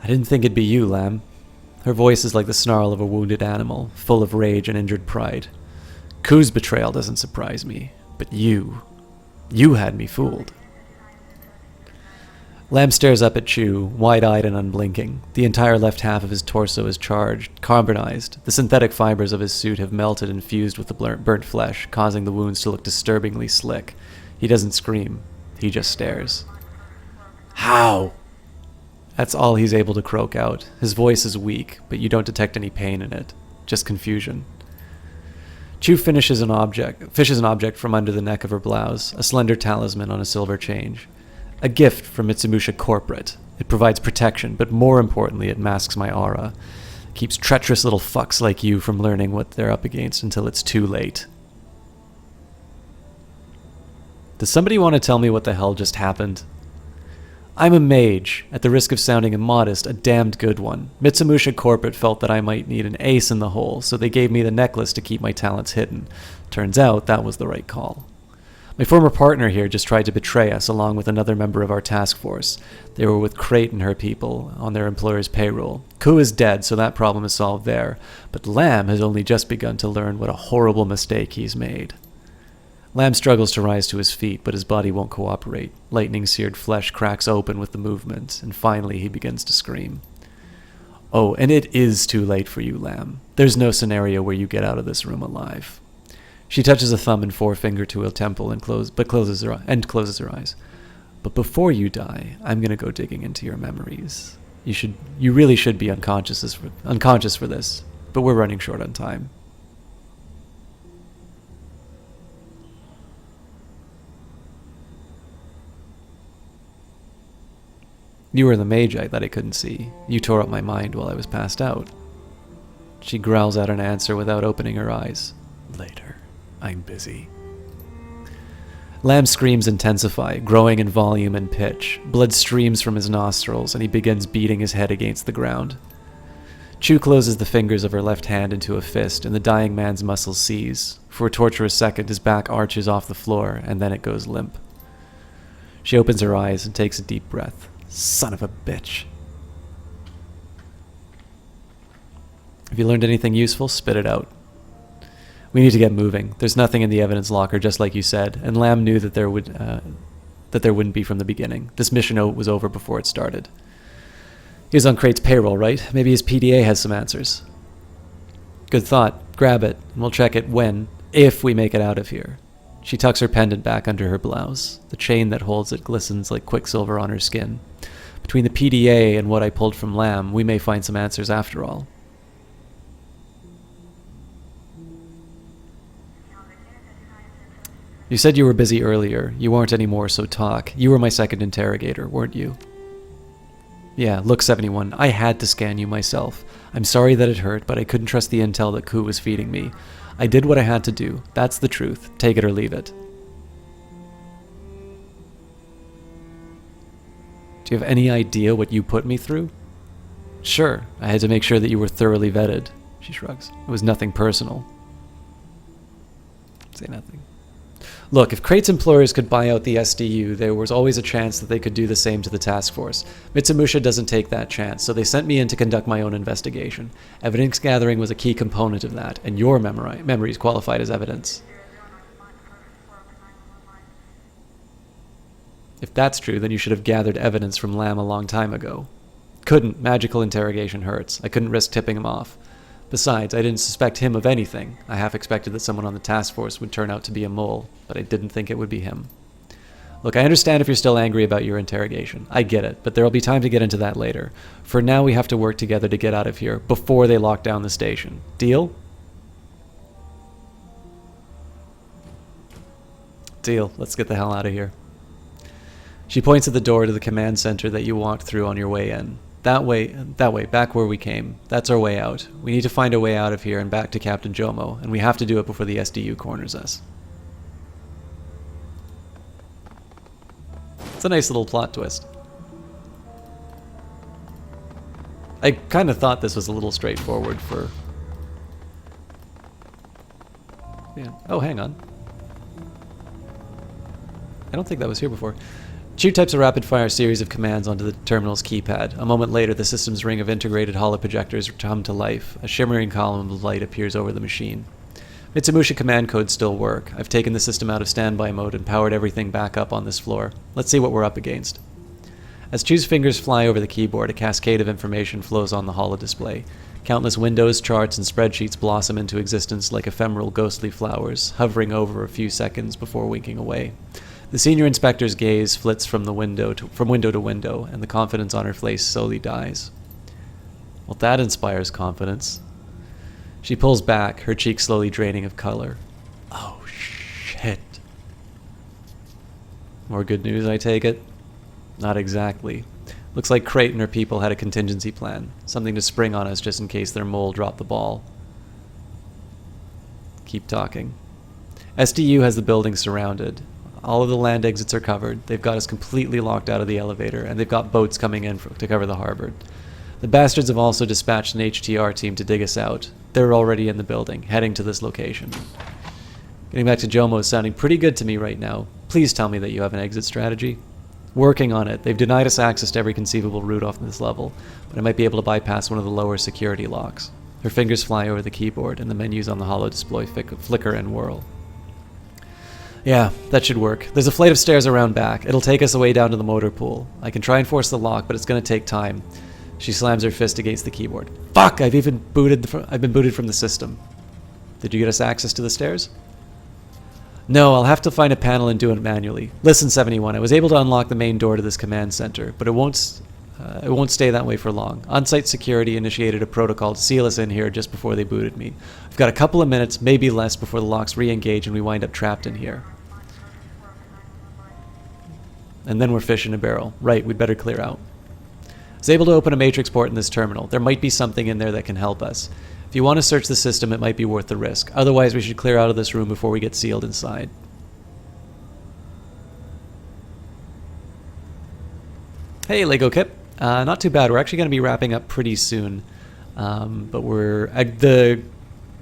I didn't think it'd be you, Lamb. Her voice is like the snarl of a wounded animal, full of rage and injured pride. Ku's betrayal doesn't surprise me, but you had me fooled. Lamb stares up at Chu, wide-eyed and unblinking. The entire left half of his torso is charged, carbonized. The synthetic fibers of his suit have melted and fused with the burnt flesh, causing the wounds to look disturbingly slick. He doesn't scream. He just stares. How? That's all he's able to croak out. His voice is weak, but you don't detect any pain in it. Just confusion. Chu fishes an object from under the neck of her blouse, a slender talisman on a silver chain. A gift from Mitsumusha Corporate. It provides protection, but more importantly, it masks my aura. It keeps treacherous little fucks like you from learning what they're up against until it's too late. Does somebody want to tell me what the hell just happened? I'm a mage. At the risk of sounding immodest, a damned good one. Mitsumusha Corporate felt that I might need an ace in the hole, so they gave me the necklace to keep my talents hidden. Turns out that was the right call. My former partner here just tried to betray us along with another member of our task force. They were with Crate and her people on their employer's payroll. Ku is dead, so that problem is solved there. But Lamb has only just begun to learn what a horrible mistake he's made. Lamb struggles to rise to his feet, but his body won't cooperate. Lightning-seared flesh cracks open with the movement, and finally he begins to scream. Oh, and it is too late for you, Lamb. There's no scenario where you get out of this room alive. She touches a thumb and forefinger to her temple and closes her eyes. But before you die, I'm going to go digging into your memories. You really should be unconscious for this, but we're running short on time. You were the mage that I couldn't see. You tore up my mind while I was passed out. She growls out an answer without opening her eyes. Later. I'm busy. Lamb's screams intensify, growing in volume and pitch. Blood streams from his nostrils, and he begins beating his head against the ground. Chu closes the fingers of her left hand into a fist, and the dying man's muscles seize. For a torturous second, his back arches off the floor, and then it goes limp. She opens her eyes and takes a deep breath. Son of a bitch. If you learned anything useful, spit it out. We need to get moving. There's nothing in the evidence locker, just like you said, and Lamb knew that there wouldn't be from the beginning. This mission was over before it started. He was on Crate's payroll, right? Maybe his PDA has some answers. Good thought. Grab it, and we'll check it if we make it out of here. She tucks her pendant back under her blouse. The chain that holds it glistens like quicksilver on her skin. Between the PDA and what I pulled from Lamb, we may find some answers after all. You said you were busy earlier. You weren't anymore, so talk. You were my second interrogator, weren't you? Yeah, look, 71, I had to scan you myself. I'm sorry that it hurt, but I couldn't trust the intel that Ku was feeding me. I did what I had to do. That's the truth. Take it or leave it. Do you have any idea what you put me through? Sure, I had to make sure that you were thoroughly vetted. She shrugs. It was nothing personal. Say nothing. Look, if Crate's employers could buy out the SDU, there was always a chance that they could do the same to the task force. Mitsumusha doesn't take that chance, so they sent me in to conduct my own investigation. Evidence gathering was a key component of that, and your memories qualified as evidence. If that's true, then you should have gathered evidence from Lamb a long time ago. Couldn't. Magical interrogation hurts. I couldn't risk tipping him off. Besides, I didn't suspect him of anything. I half expected that someone on the task force would turn out to be a mole, but I didn't think it would be him. Look, I understand if you're still angry about your interrogation. I get it, but there'll be time to get into that later. For now, we have to work together to get out of here before they lock down the station. Deal? Deal. Let's get the hell out of here. She points at the door to the command center that you walked through on your way in. That way, back where we came. That's our way out. We need to find a way out of here and back to Captain Jomo, and we have to do it before the SDU corners us. It's a nice little plot twist. I kind of thought this was a little straightforward for... Yeah. Oh, hang on. I don't think that was here before. Chu types a rapid-fire series of commands onto the terminal's keypad. A moment later, the system's ring of integrated holoprojectors come to life. A shimmering column of light appears over the machine. Mitsumusha command codes still work. I've taken the system out of standby mode and powered everything back up on this floor. Let's see what we're up against. As Chu's fingers fly over the keyboard, a cascade of information flows on the holodisplay. Countless windows, charts, and spreadsheets blossom into existence like ephemeral ghostly flowers, hovering over a few seconds before winking away. The senior inspector's gaze flits from window to window, and the confidence on her face slowly dies. Well, that inspires confidence. She pulls back, her cheeks slowly draining of color. Oh, shit. More good news, I take it? Not exactly. Looks like Crate and her people had a contingency plan, something to spring on us just in case their mole dropped the ball. Keep talking. SDU has the building surrounded. All of the land exits are covered. They've got us completely locked out of the elevator, and they've got boats coming in to cover the harbor. The bastards have also dispatched an HTR team to dig us out. They're already in the building, heading to this location. Getting back to Jomo is sounding pretty good to me right now. Please tell me that you have an exit strategy. Working on it. They've denied us access to every conceivable route off this level, but I might be able to bypass one of the lower security locks. Her fingers fly over the keyboard, and the menus on the holo display flicker and whirl. Yeah, that should work. There's a flight of stairs around back. It'll take us away down to the motor pool. I can try and force the lock, but it's going to take time. She slams her fist against the keyboard. Fuck! I've been booted from the system. Did you get us access to the stairs? No, I'll have to find a panel and do it manually. Listen, 71, I was able to unlock the main door to this command center, but it won't stay that way for long. On-site security initiated a protocol to seal us in here just before they booted me. I've got a couple of minutes, maybe less, before the locks re-engage and we wind up trapped in here. And then we're fish in a barrel. Right, we'd better clear out. I was able to open a matrix port in this terminal. There might be something in there that can help us. If you want to search the system, it might be worth the risk. Otherwise, we should clear out of this room before we get sealed inside. Hey, Lego Kip. Not too bad. We're actually going to be wrapping up pretty soon. But the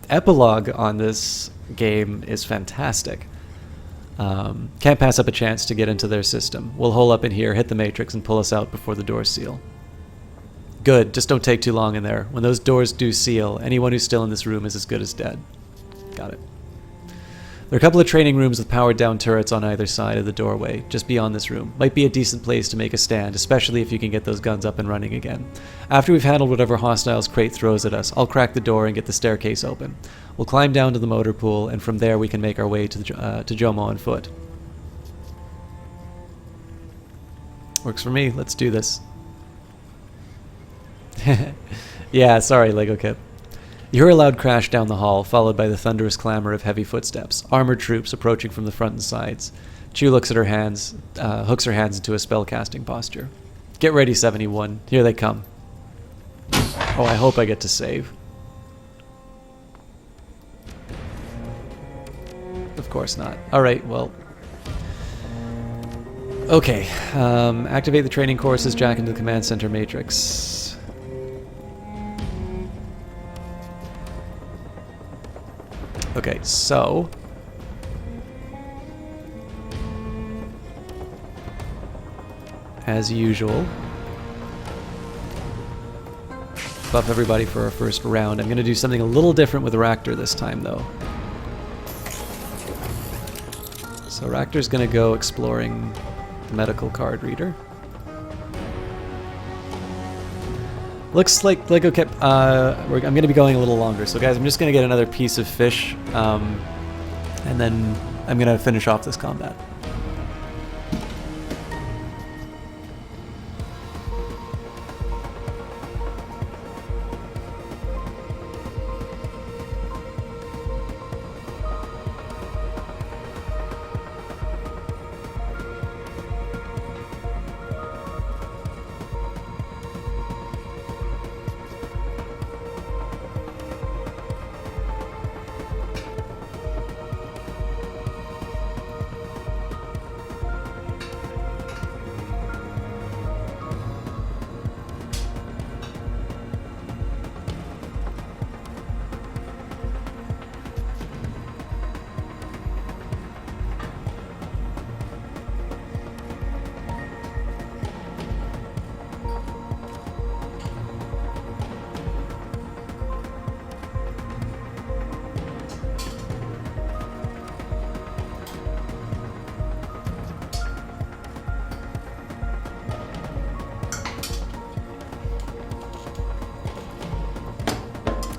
epilogue on this game is fantastic. Can't pass up a chance to get into their system. We'll hole up in here, hit the matrix, and pull us out before the doors seal. Good, just don't take too long in there. When those doors do seal, anyone who's still in this room is as good as dead. Got it. There are a couple of training rooms with powered down turrets on either side of the doorway, just beyond this room. Might be a decent place to make a stand, especially if you can get those guns up and running again. After we've handled whatever hostiles Crate throws at us, I'll crack the door and get the staircase open. We'll climb down to the motor pool, and from there we can make our way to Jomo on foot. Works for me. Let's do this. Yeah, sorry, Lego Kip. You hear a loud crash down the hall, followed by the thunderous clamor of heavy footsteps. Armored troops approaching from the front and sides. Chu looks at her hands, hooks her hands into a spellcasting posture. Get ready, 71. Here they come. Oh, I hope I get to save. Of course not. Alright, well. Okay. Activate the training courses, jack into the command center matrix. Okay, so as usual, buff everybody for our first round. I'm going to do something a little different with Raptor this time, though. So Raptor's going to go exploring the medical card reader. Looks like Lego kept. I'm going to be going a little longer, so guys, I'm just going to get another piece of fish, and then I'm going to finish off this combat.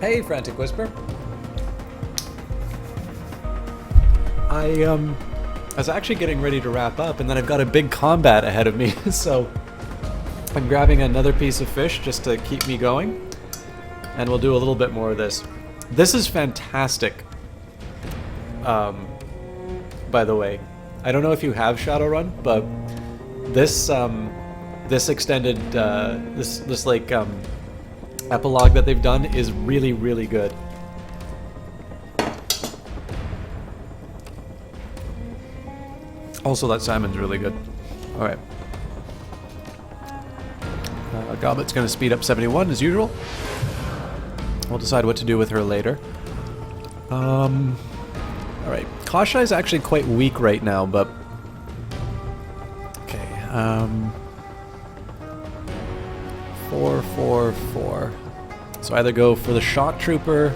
Hey, Frantic Whisper. I was actually getting ready to wrap up, and then I've got a big combat ahead of me, so I'm grabbing another piece of fish just to keep me going, and we'll do a little bit more of this. This is fantastic. By the way, I don't know if you have Shadowrun, but this this extended this like epilogue that they've done is really, really good. Also, that salmon's really good. All right. Goblet's going to speed up 71 as usual. We'll decide what to do with her later. All right. Kasha is actually quite weak right now, but okay. 4, 4, 4. So either go for the shock trooper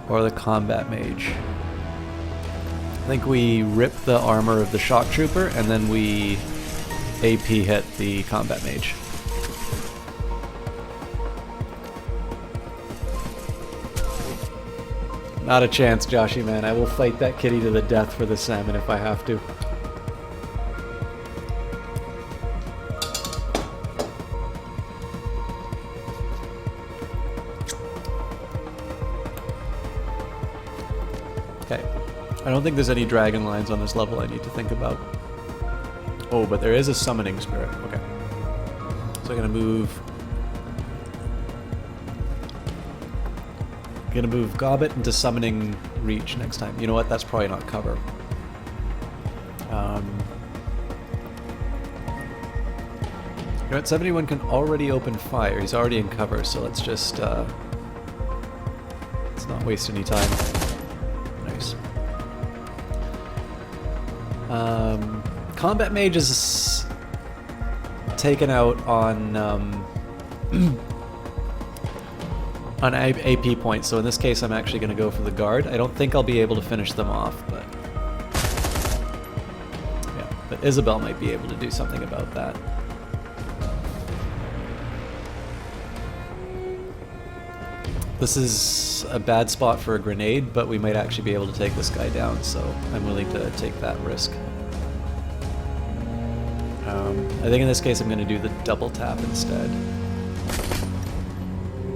or the combat mage. I think we rip the armor of the shock trooper and then we AP hit the combat mage. Not a chance, Joshy man. I will fight that kitty to the death for the salmon if I have to. Okay. I don't think there's any dragon lines on this level I need to think about. Oh, but there is a summoning spirit. Okay. So I'm gonna move Gobbet into summoning reach next time. You know what? That's probably not cover. You know what? 71 can already open fire. He's already in cover, so let's just let's not waste any time. Nice. Combat mage is taken out on on AP points, so in this case I'm actually going to go for the guard. I don't think I'll be able to finish them off, but yeah, but Isabel might be able to do something about that. This is a bad spot for a grenade, but we might actually be able to take this guy down, so I'm willing to take that risk. I think in this case I'm going to do the double tap instead.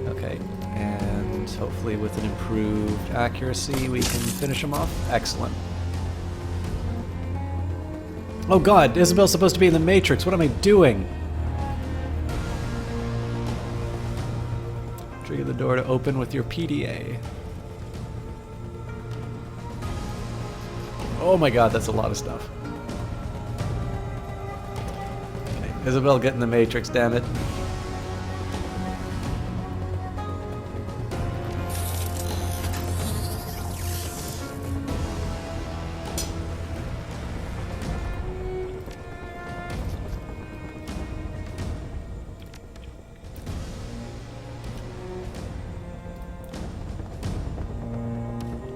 Okay, and hopefully with an improved accuracy we can finish him off. Excellent. Oh god, Isabel's supposed to be in the Matrix. What am I doing? Trigger the door to open with your PDA. Oh my god, that's a lot of stuff. Okay, Isabel, get in the Matrix, damn it.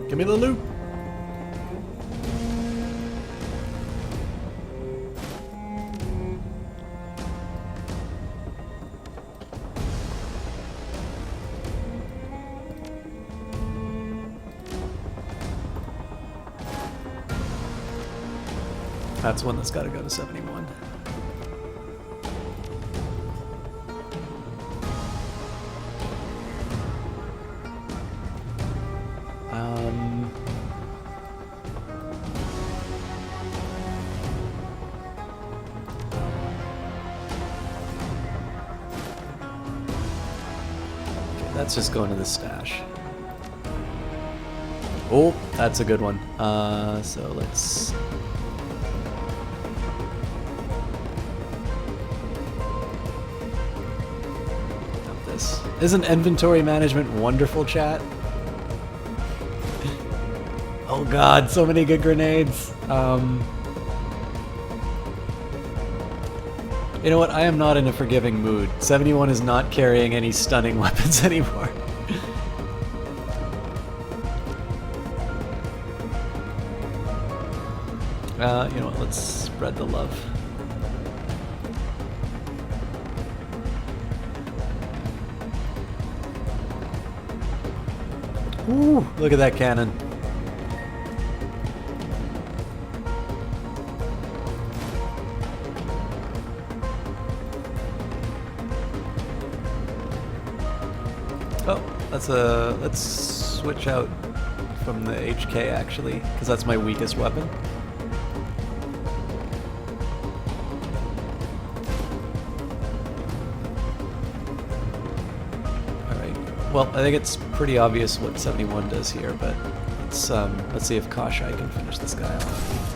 Give me the loot. That's one that's got to go to 71. That's just going to the stash. Oh, that's a good one. So let's... dump this. Isn't inventory management wonderful, chat? Oh god, so many good grenades. You know what? I am not in a forgiving mood. 71 is not carrying any stunning weapons anymore. You know what? Let's spread the love. Ooh, look at that cannon. Oh, let's switch out from the HK actually, because that's my weakest weapon. Well, I think it's pretty obvious what 71 does here, but let's see if Kashai can finish this guy off.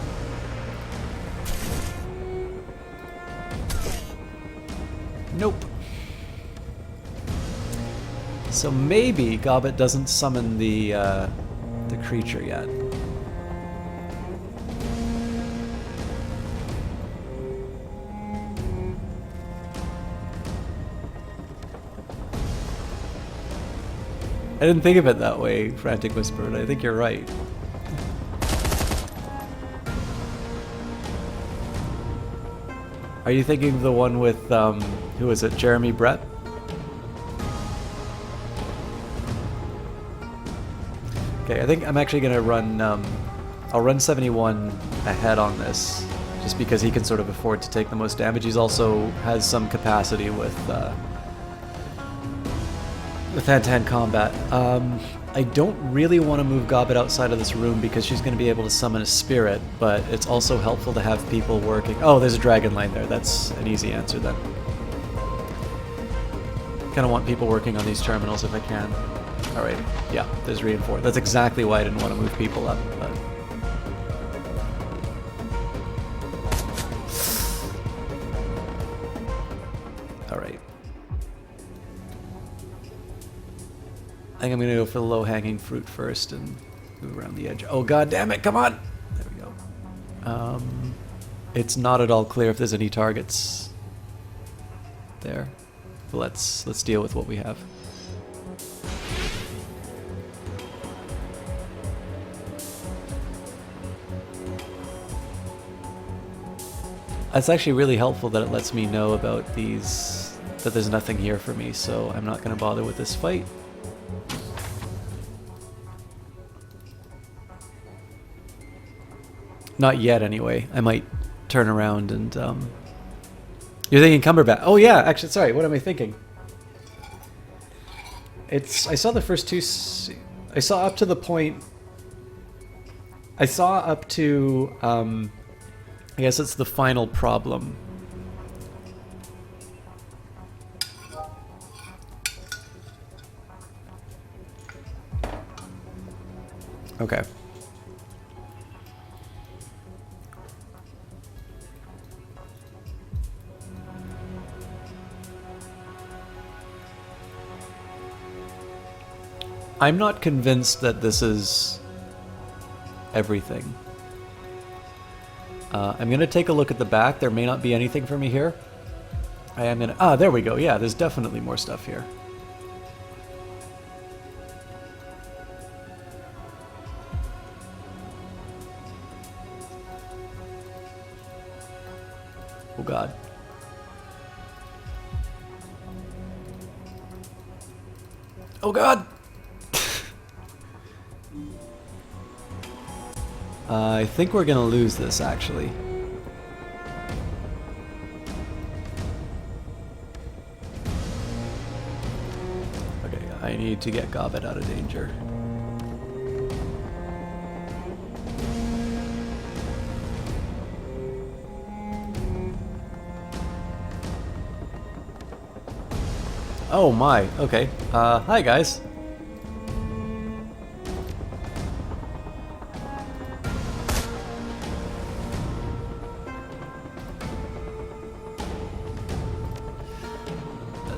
Nope. So maybe Gobbet doesn't summon the creature yet. I didn't think of it that way, Frantic Whisper, and I think you're right. Are you thinking of the one with, who is it, Jeremy Brett? Okay, I think I'm actually going to run, I'll run 71 ahead on this, just because he can sort of afford to take the most damage. He's also has some capacity with hand-to-hand combat. I don't really want to move Gobbet outside of this room because she's going to be able to summon a spirit, but it's also helpful to have people working. Oh, there's a dragon line there. That's an easy answer then. Kind of want people working on these terminals if I can. Alright, yeah, there's reinforced. That's exactly why I didn't want to move people up, but... Alright. I think I'm gonna go for the low-hanging fruit first and move around the edge. Oh god damn it, come on! There we go. It's not at all clear if there's any targets there. But let's deal with what we have. It's actually really helpful that it lets me know about these, that there's nothing here for me, so I'm not going to bother with this fight. Not yet, anyway. I might turn around and, You're thinking Cumberbatch. Oh yeah, actually, sorry, what am I thinking? I saw the first two... I saw up to the point... I saw up to, I guess it's the final problem. Okay. I'm not convinced that this is everything. I'm going to take a look at the back. There may not be anything for me here. I am going to... Ah, there we go. Yeah, there's definitely more stuff here. Oh, God. Oh, God! I think we're gonna lose this, actually. Okay, I need to get Gobbet out of danger. Oh my, okay. Hi guys.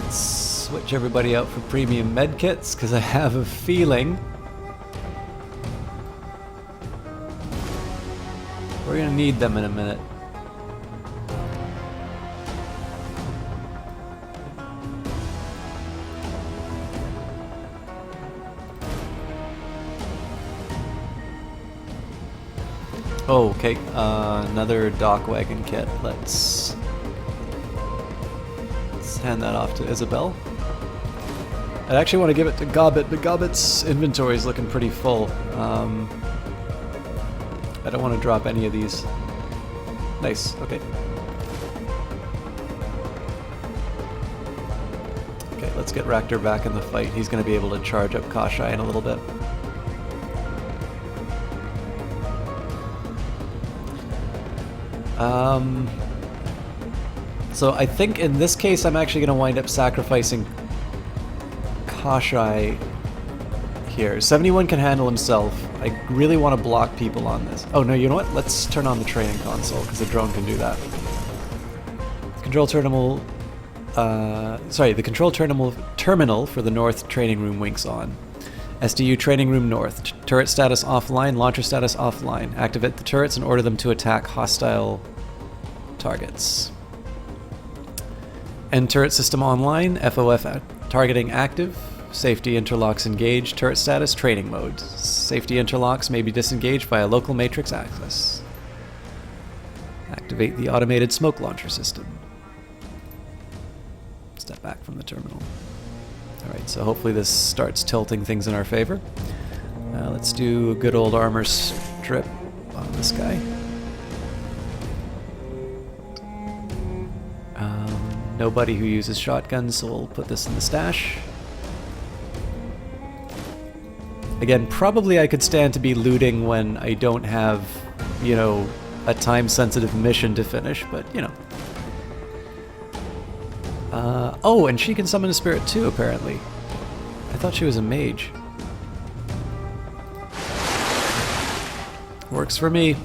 Switch everybody out for premium medkits, because I have a feeling we're gonna need them in a minute. Oh, okay, another dock wagon kit. Let's hand that off to Isabel. I actually want to give it to Gobbet, but Gobbet's inventory is looking pretty full. I don't want to drop any of these. Nice, okay. Okay, let's get Raktor back in the fight. He's going to be able to charge up Kashai in a little bit. So I think in this case I'm actually going to wind up sacrificing Kashai here. 71 can handle himself. I really want to block people on this. Oh no, you know what? Let's turn on the training console because the drone can do that. Control terminal. The control terminal for the north training room winks on. SDU training room north. Turret status offline. Launcher status offline. Activate the turrets and order them to attack hostile targets. End turret system online. FOF targeting active. Safety interlocks engaged. Turret status training mode. Safety interlocks may be disengaged via local matrix access. Activate the automated smoke launcher system. Step back from the terminal. Alright, so hopefully this starts tilting things in our favor. Let's do a good old armor strip on this guy. Nobody who uses shotguns, so we'll put this in the stash. Again, probably I could stand to be looting when I don't have, you know, a time-sensitive mission to finish, but, you know. Oh, and she can summon a spirit too, apparently. I thought she was a mage. Works for me.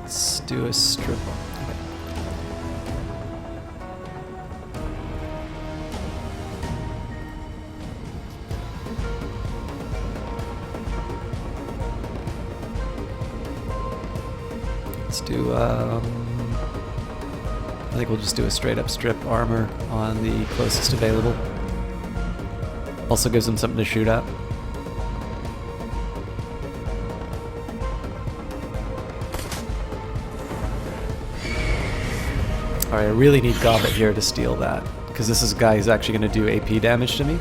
Let's do a strip. Let's do, I think we'll just do a straight up strip armor on the closest available. Also gives them something to shoot at. Alright, I really need Gobbet here to steal that, because this is a guy who's actually going to do AP damage to me.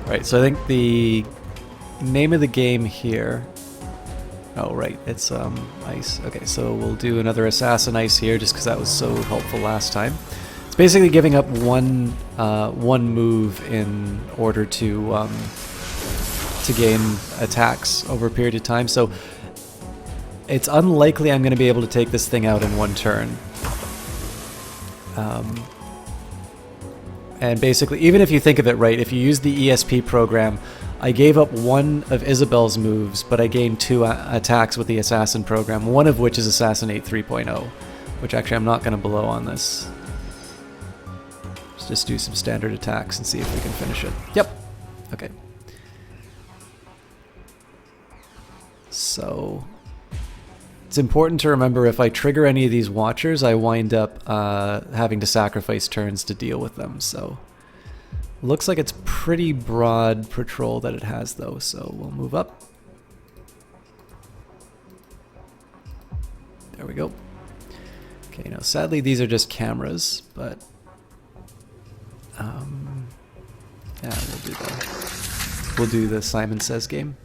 Right, so I think the name of the game here... Oh, right, it's ice. Okay, so we'll do another assassin ice here, just because that was so helpful last time. It's basically giving up one move in order to gain attacks over a period of time. So it's unlikely I'm going to be able to take this thing out in one turn. And basically, even if you think of it right, if you use the ESP program, I gave up one of Isabel's moves, but I gained two attacks with the Assassin program, one of which is Assassinate 3.0, which actually I'm not going to blow on this. Let's just do some standard attacks and see if we can finish it. Yep. Okay. So... it's important to remember if I trigger any of these Watchers, I wind up having to sacrifice turns to deal with them, so... looks like it's pretty broad patrol that it has, though, so we'll move up. There we go. Okay, now sadly these are just cameras, but... yeah, we'll do the Simon Says game.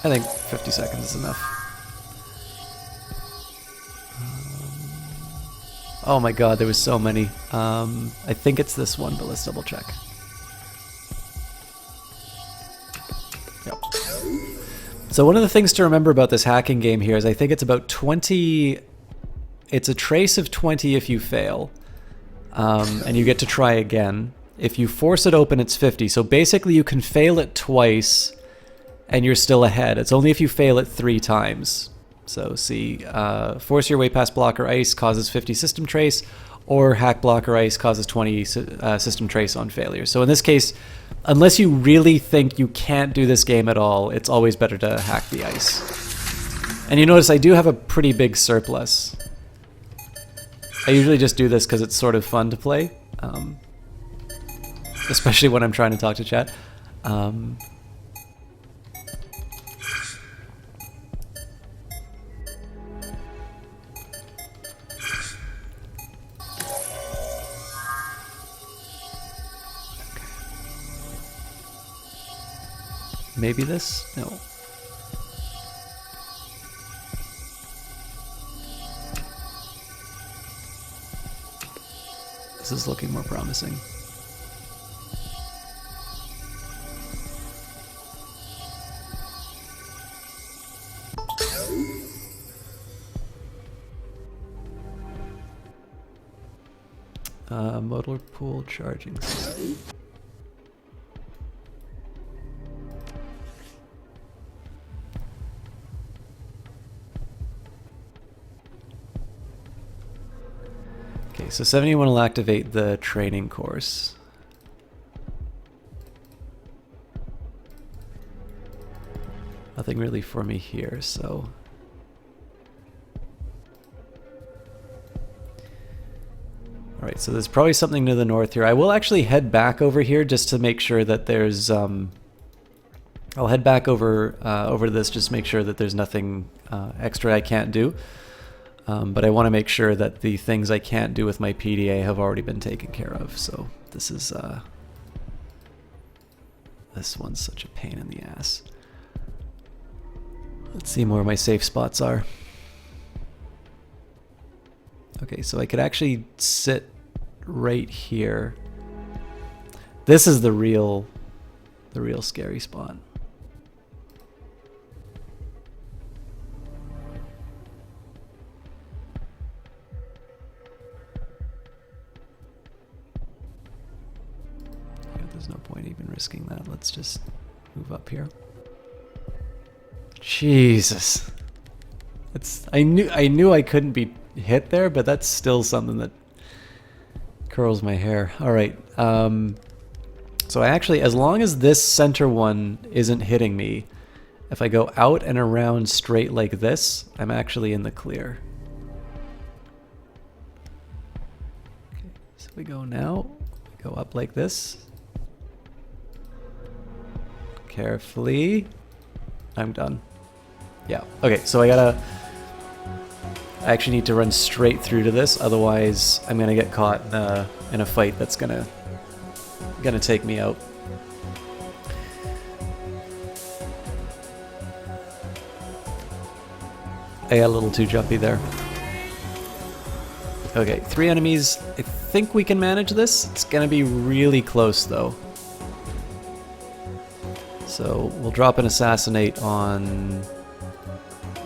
I think 50 seconds is enough. Oh my god, there was so many. I think it's this one, but let's double check. Yep. So one of the things to remember about this hacking game here is I think it's about 20... it's a trace of 20 if you fail. And you get to try again. If you force it open, it's 50. So basically you can fail it twice and you're still ahead. It's only if you fail it 3 times. So see, force your way past blocker ice causes 50 system trace, or hack blocker ice causes 20 system trace on failure. So in this case, unless you really think you can't do this game at all, it's always better to hack the ice. And you notice I do have a pretty big surplus. I usually just do this because it's sort of fun to play, especially when I'm trying to talk to chat. Maybe this? No. This is looking more promising. Motor pool charging system. Okay, so 71 will activate the training course. Nothing really for me here, so... Alright, so there's probably something to the north here. I will actually head back over here just to make sure that there's... I'll head back over to this just to make sure that there's nothing extra I can't do. But I want to make sure that the things I can't do with my PDA have already been taken care of. So this is this one's such a pain in the ass. Let's see where my safe spots are. Okay, so I could actually sit right here. This is the real scary spot. There's no point even risking that. Let's just move up here. Jesus. I knew I couldn't be hit there, but that's still something that curls my hair. All right. So I actually, as long as this center one isn't hitting me, if I go out and around straight like this, I'm actually in the clear. Okay, so we go now, go up like this. Carefully. I'm done. Yeah. Okay, so I actually need to run straight through to this, otherwise I'm gonna get caught in a fight that's gonna take me out. I got a little too jumpy there. Okay, 3 enemies. I think we can manage this. It's gonna be really close though. So we'll drop an assassinate on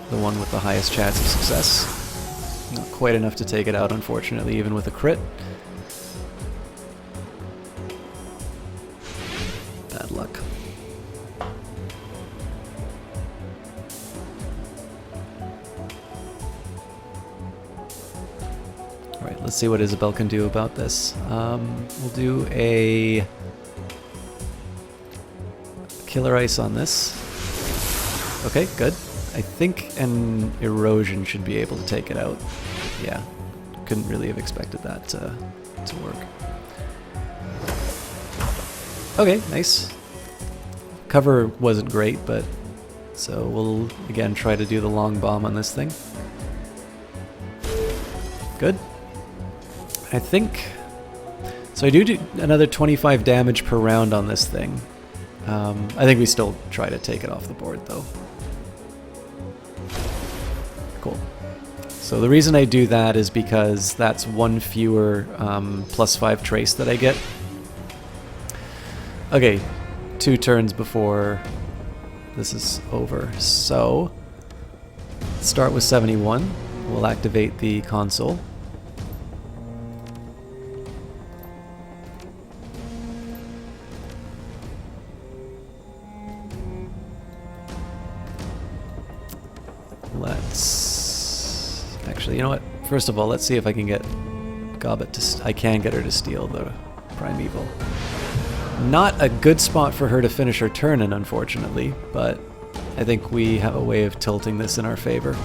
the one with the highest chance of success. Not quite enough to take it out, unfortunately, even with a crit. Bad luck. Alright, let's see what Isabel can do about this. We'll do a killer ice on this. Okay, good. I think an erosion should be able to take it out. Yeah, couldn't really have expected that to work. Okay, nice. Cover wasn't great, but so we'll again try to do the long bomb on this thing. Good. I think so. I do another 25 damage per round on this thing. I think we still try to take it off the board though. Cool. So the reason I do that is because that's one fewer +5 trace that I get. Okay, 2 turns before this is over. So start with 71. We'll activate the console. Actually, you know what? First of all, let's see if I can get Gobbet to... I can get her to steal the Primeval. Not a good spot for her to finish her turn in, unfortunately, but I think we have a way of tilting this in our favor.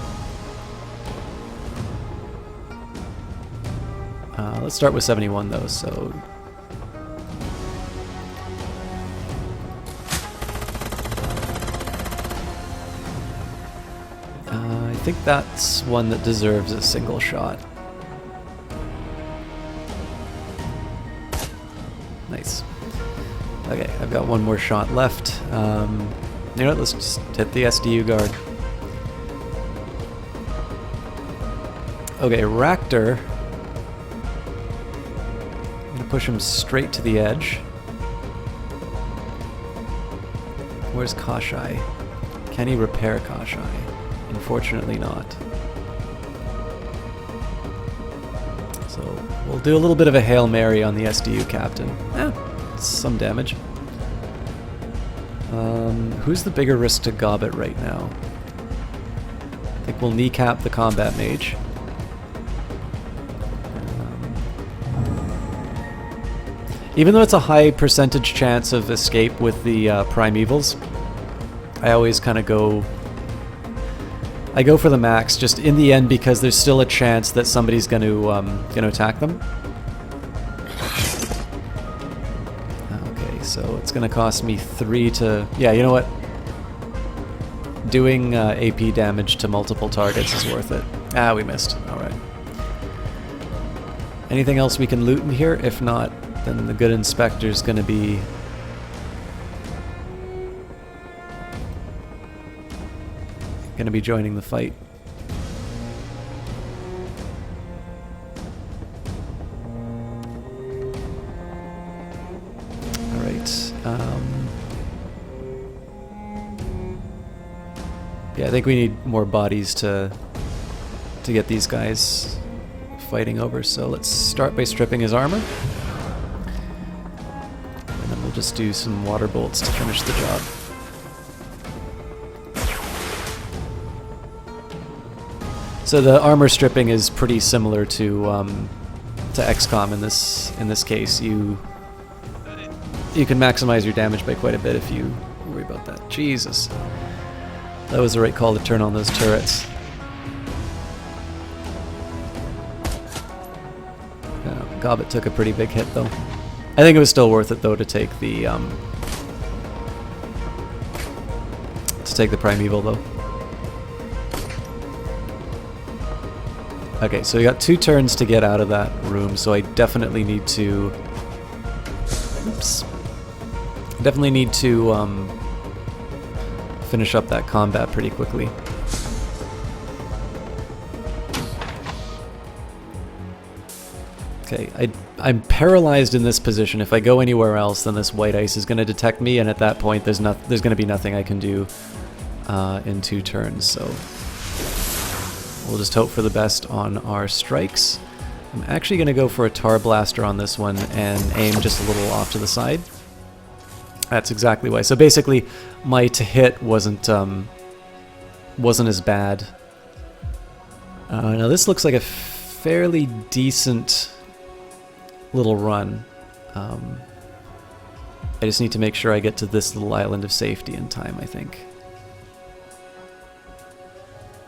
Let's start with 71 though, so... I think that's one that deserves a single shot. Nice. Okay, I've got one more shot left. You know what, let's just hit the SDU guard. Okay, Raptor. I'm gonna push him straight to the edge. Where's Kashai? Can he repair Kashai? Unfortunately not. So we'll do a little bit of a Hail Mary on the SDU captain. Some damage. Who's the bigger risk to Gobbet right now? I think we'll kneecap the combat mage. Even though it's a high percentage chance of escape with the Primevals, I always kind of go... I go for the max, just in the end, because there's still a chance that somebody's going to attack them. Okay, so it's going to cost me 3 to... Yeah, you know what? Doing AP damage to multiple targets is worth it. Ah, we missed. Alright. Anything else we can loot in here? If not, then the good inspector's going to be... joining the fight. Alright. Yeah, I think we need more bodies to get these guys fighting over, so let's start by stripping his armor. And then we'll just do some water bolts to finish the job. So the armor stripping is pretty similar to XCOM in this case. You can maximize your damage by quite a bit if you worry about that. Jesus, that was the right call to turn on those turrets. Gobbet took a pretty big hit though. I think it was still worth it though to take the Primeval though. Okay, so we got 2 turns to get out of that room, so I definitely need to... Oops. Definitely need to finish up that combat pretty quickly. Okay, I'm paralyzed in this position. If I go anywhere else, then this white ice is going to detect me, and at that point there's going to be nothing I can do in 2 turns, so... We'll just hope for the best on our strikes. I'm actually going to go for a Tar Blaster on this one and aim just a little off to the side. That's exactly why. So basically, my to hit wasn't as bad. Now this looks like a fairly decent little run. I just need to make sure I get to this little island of safety in time, I think.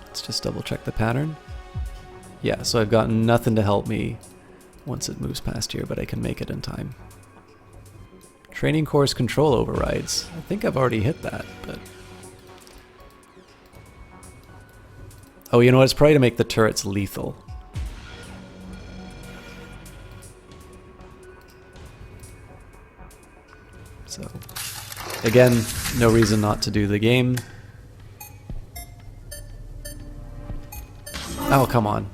Let's just double check the pattern. Yeah, so I've got nothing to help me once it moves past here, but I can make it in time. Training course control overrides. I think I've already hit that, but... Oh, you know what? It's probably to make the turrets lethal. So, again, no reason not to do the game. Oh, come on.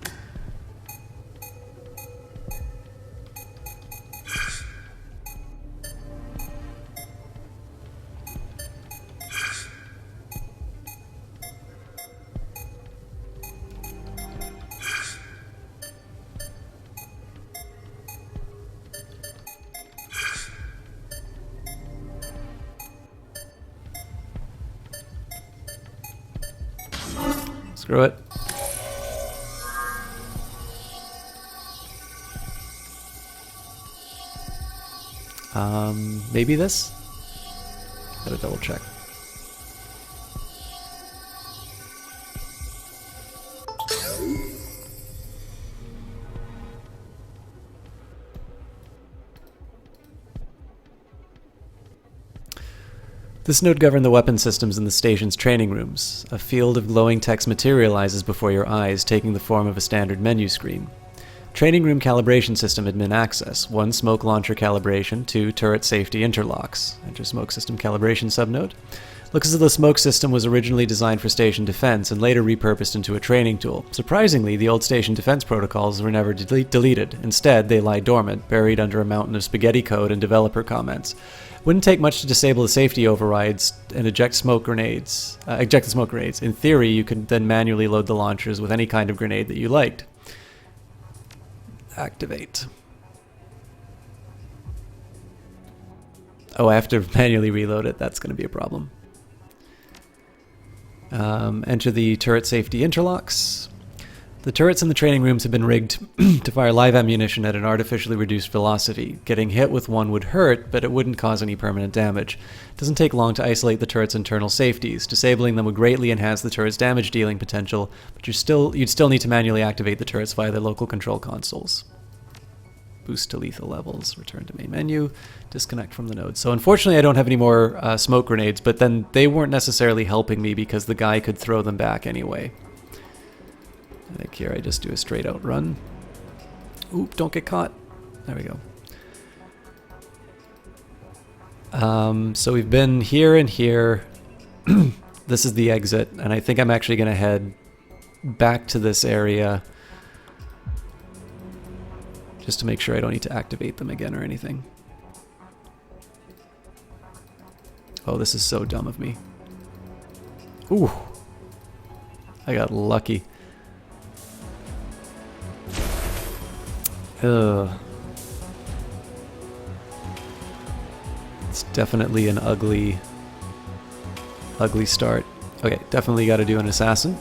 Screw it. Maybe this? Gotta double check. This node governed the weapon systems in the station's training rooms. A field of glowing text materializes before your eyes, taking the form of a standard menu screen. Training room calibration system admin access. 1. Smoke launcher calibration. 2. Turret safety interlocks. Enter smoke system calibration subnode. Looks as though the smoke system was originally designed for station defense and later repurposed into a training tool. Surprisingly, the old station defense protocols were never deleted. Instead, they lie dormant, buried under a mountain of spaghetti code and developer comments. Wouldn't take much to disable the safety overrides and eject the smoke grenades. In theory, you could then manually load the launchers with any kind of grenade that you liked. Activate. Oh, I have to manually reload it. That's going to be a problem. Enter the turret safety interlocks. The turrets in the training rooms have been rigged to fire live ammunition at an artificially reduced velocity. Getting hit with one would hurt, but it wouldn't cause any permanent damage. It doesn't take long to isolate the turret's internal safeties. Disabling them would greatly enhance the turret's damage dealing potential, but you'd still need to manually activate the turrets via the local control consoles. Boost to lethal levels, return to main menu, disconnect from the node. So unfortunately I don't have any more smoke grenades, but then they weren't necessarily helping me because the guy could throw them back anyway. I think here I just do a straight out run. Oop, don't get caught. There we go. So we've been here and here. This is the exit, and I think I'm actually going to head back to this area just to make sure I don't need to activate them again or anything. Oh, this is so dumb of me. Ooh. I got lucky. Ugh. It's definitely an ugly start. Okay, definitely got to do an assassin.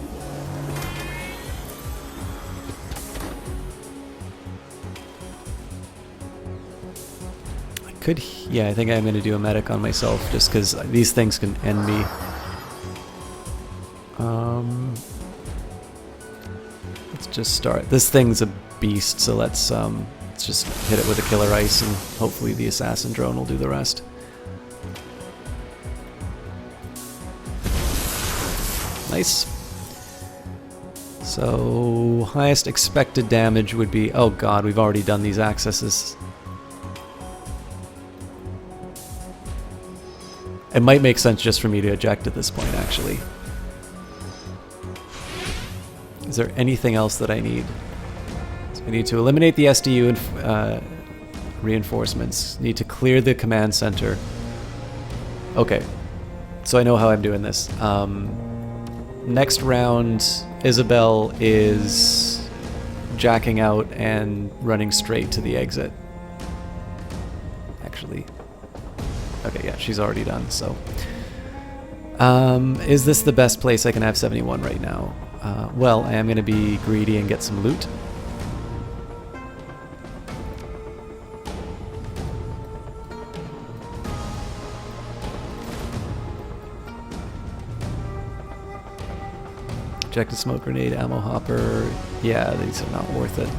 Yeah, I think I'm going to do a medic on myself just because these things can end me. Let's just start. This thing's a beast, so let's just hit it with a killer ice and hopefully the assassin drone will do the rest. Nice. So highest expected damage would be, oh god, we've already done these accesses. It might make sense just for me to eject at this point, actually. Is there anything else that I need? So I need to eliminate the SDU and reinforcements. Need to clear the command center. Okay, so I know how I'm doing this. Next round, Isabel is jacking out and running straight to the exit. Actually. Okay, yeah, she's already done, so. Is this the best place I can have 71 right now? Well, I am going to be greedy and get some loot. Ejected smoke grenade, ammo hopper. Yeah, these are not worth it.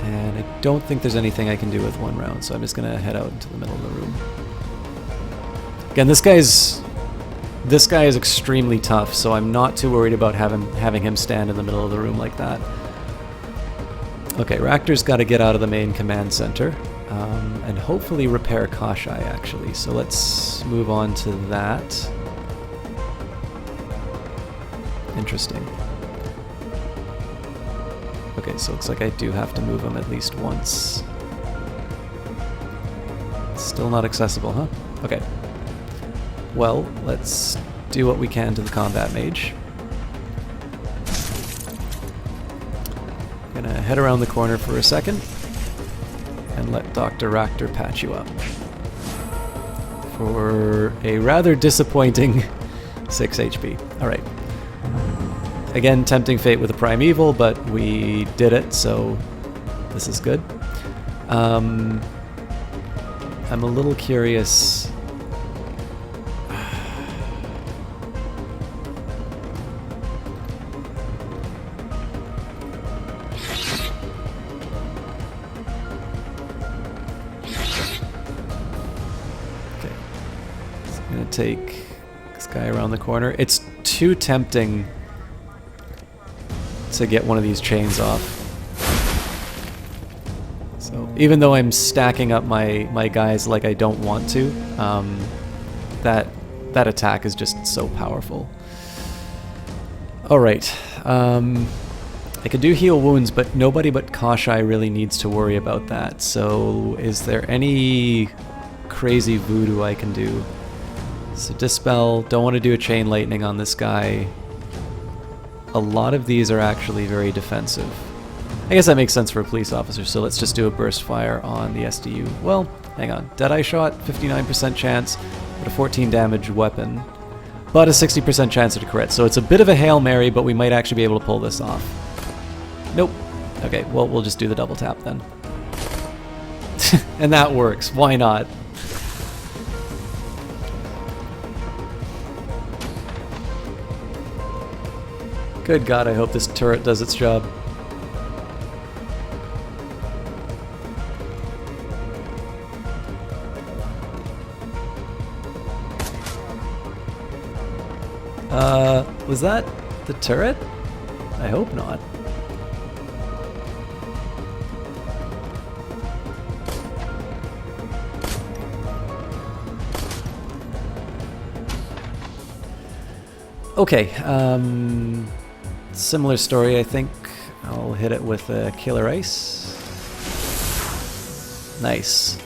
And I don't think there's anything I can do with one round, so I'm just gonna head out into the middle of the room. Again, this guy is extremely tough, so I'm not too worried about having him stand in the middle of the room like that. Okay, Raptor's got to get out of the main command center, and hopefully repair Kashai, actually. So let's move on to that. Interesting. Okay, so it looks like I do have to move him at least once. Still not accessible, huh? Okay. Well, let's do what we can to the combat mage. Gonna head around the corner for a second and let Dr. Raptor patch you up for a rather disappointing 6 HP. Alright. Again, tempting fate with a primeval, but we did it, so this is good. I'm a little curious. Okay. So I'm gonna take this guy around the corner. It's too tempting to get one of these chains off. So even though I'm stacking up my guys like I don't want to, that attack is just so powerful. All right, I could do heal wounds, but nobody but Kashai really needs to worry about that. So is there any crazy voodoo I can do? So dispel, don't want to do a chain lightning on this guy. A lot of these are actually very defensive. I guess that makes sense for a police officer, so let's just do a burst fire on the SDU. Well, hang on. Deadeye shot, 59% chance, but a 14 damage weapon, but a 60% chance to crit. So it's a bit of a Hail Mary, but we might actually be able to pull this off. Nope. Okay, well, we'll just do the double tap then. And that works. Why not? Good God, I hope this turret does its job. Was that the turret? I hope not. Okay, similar story, I think. I'll hit it with a Killer Ice. Nice.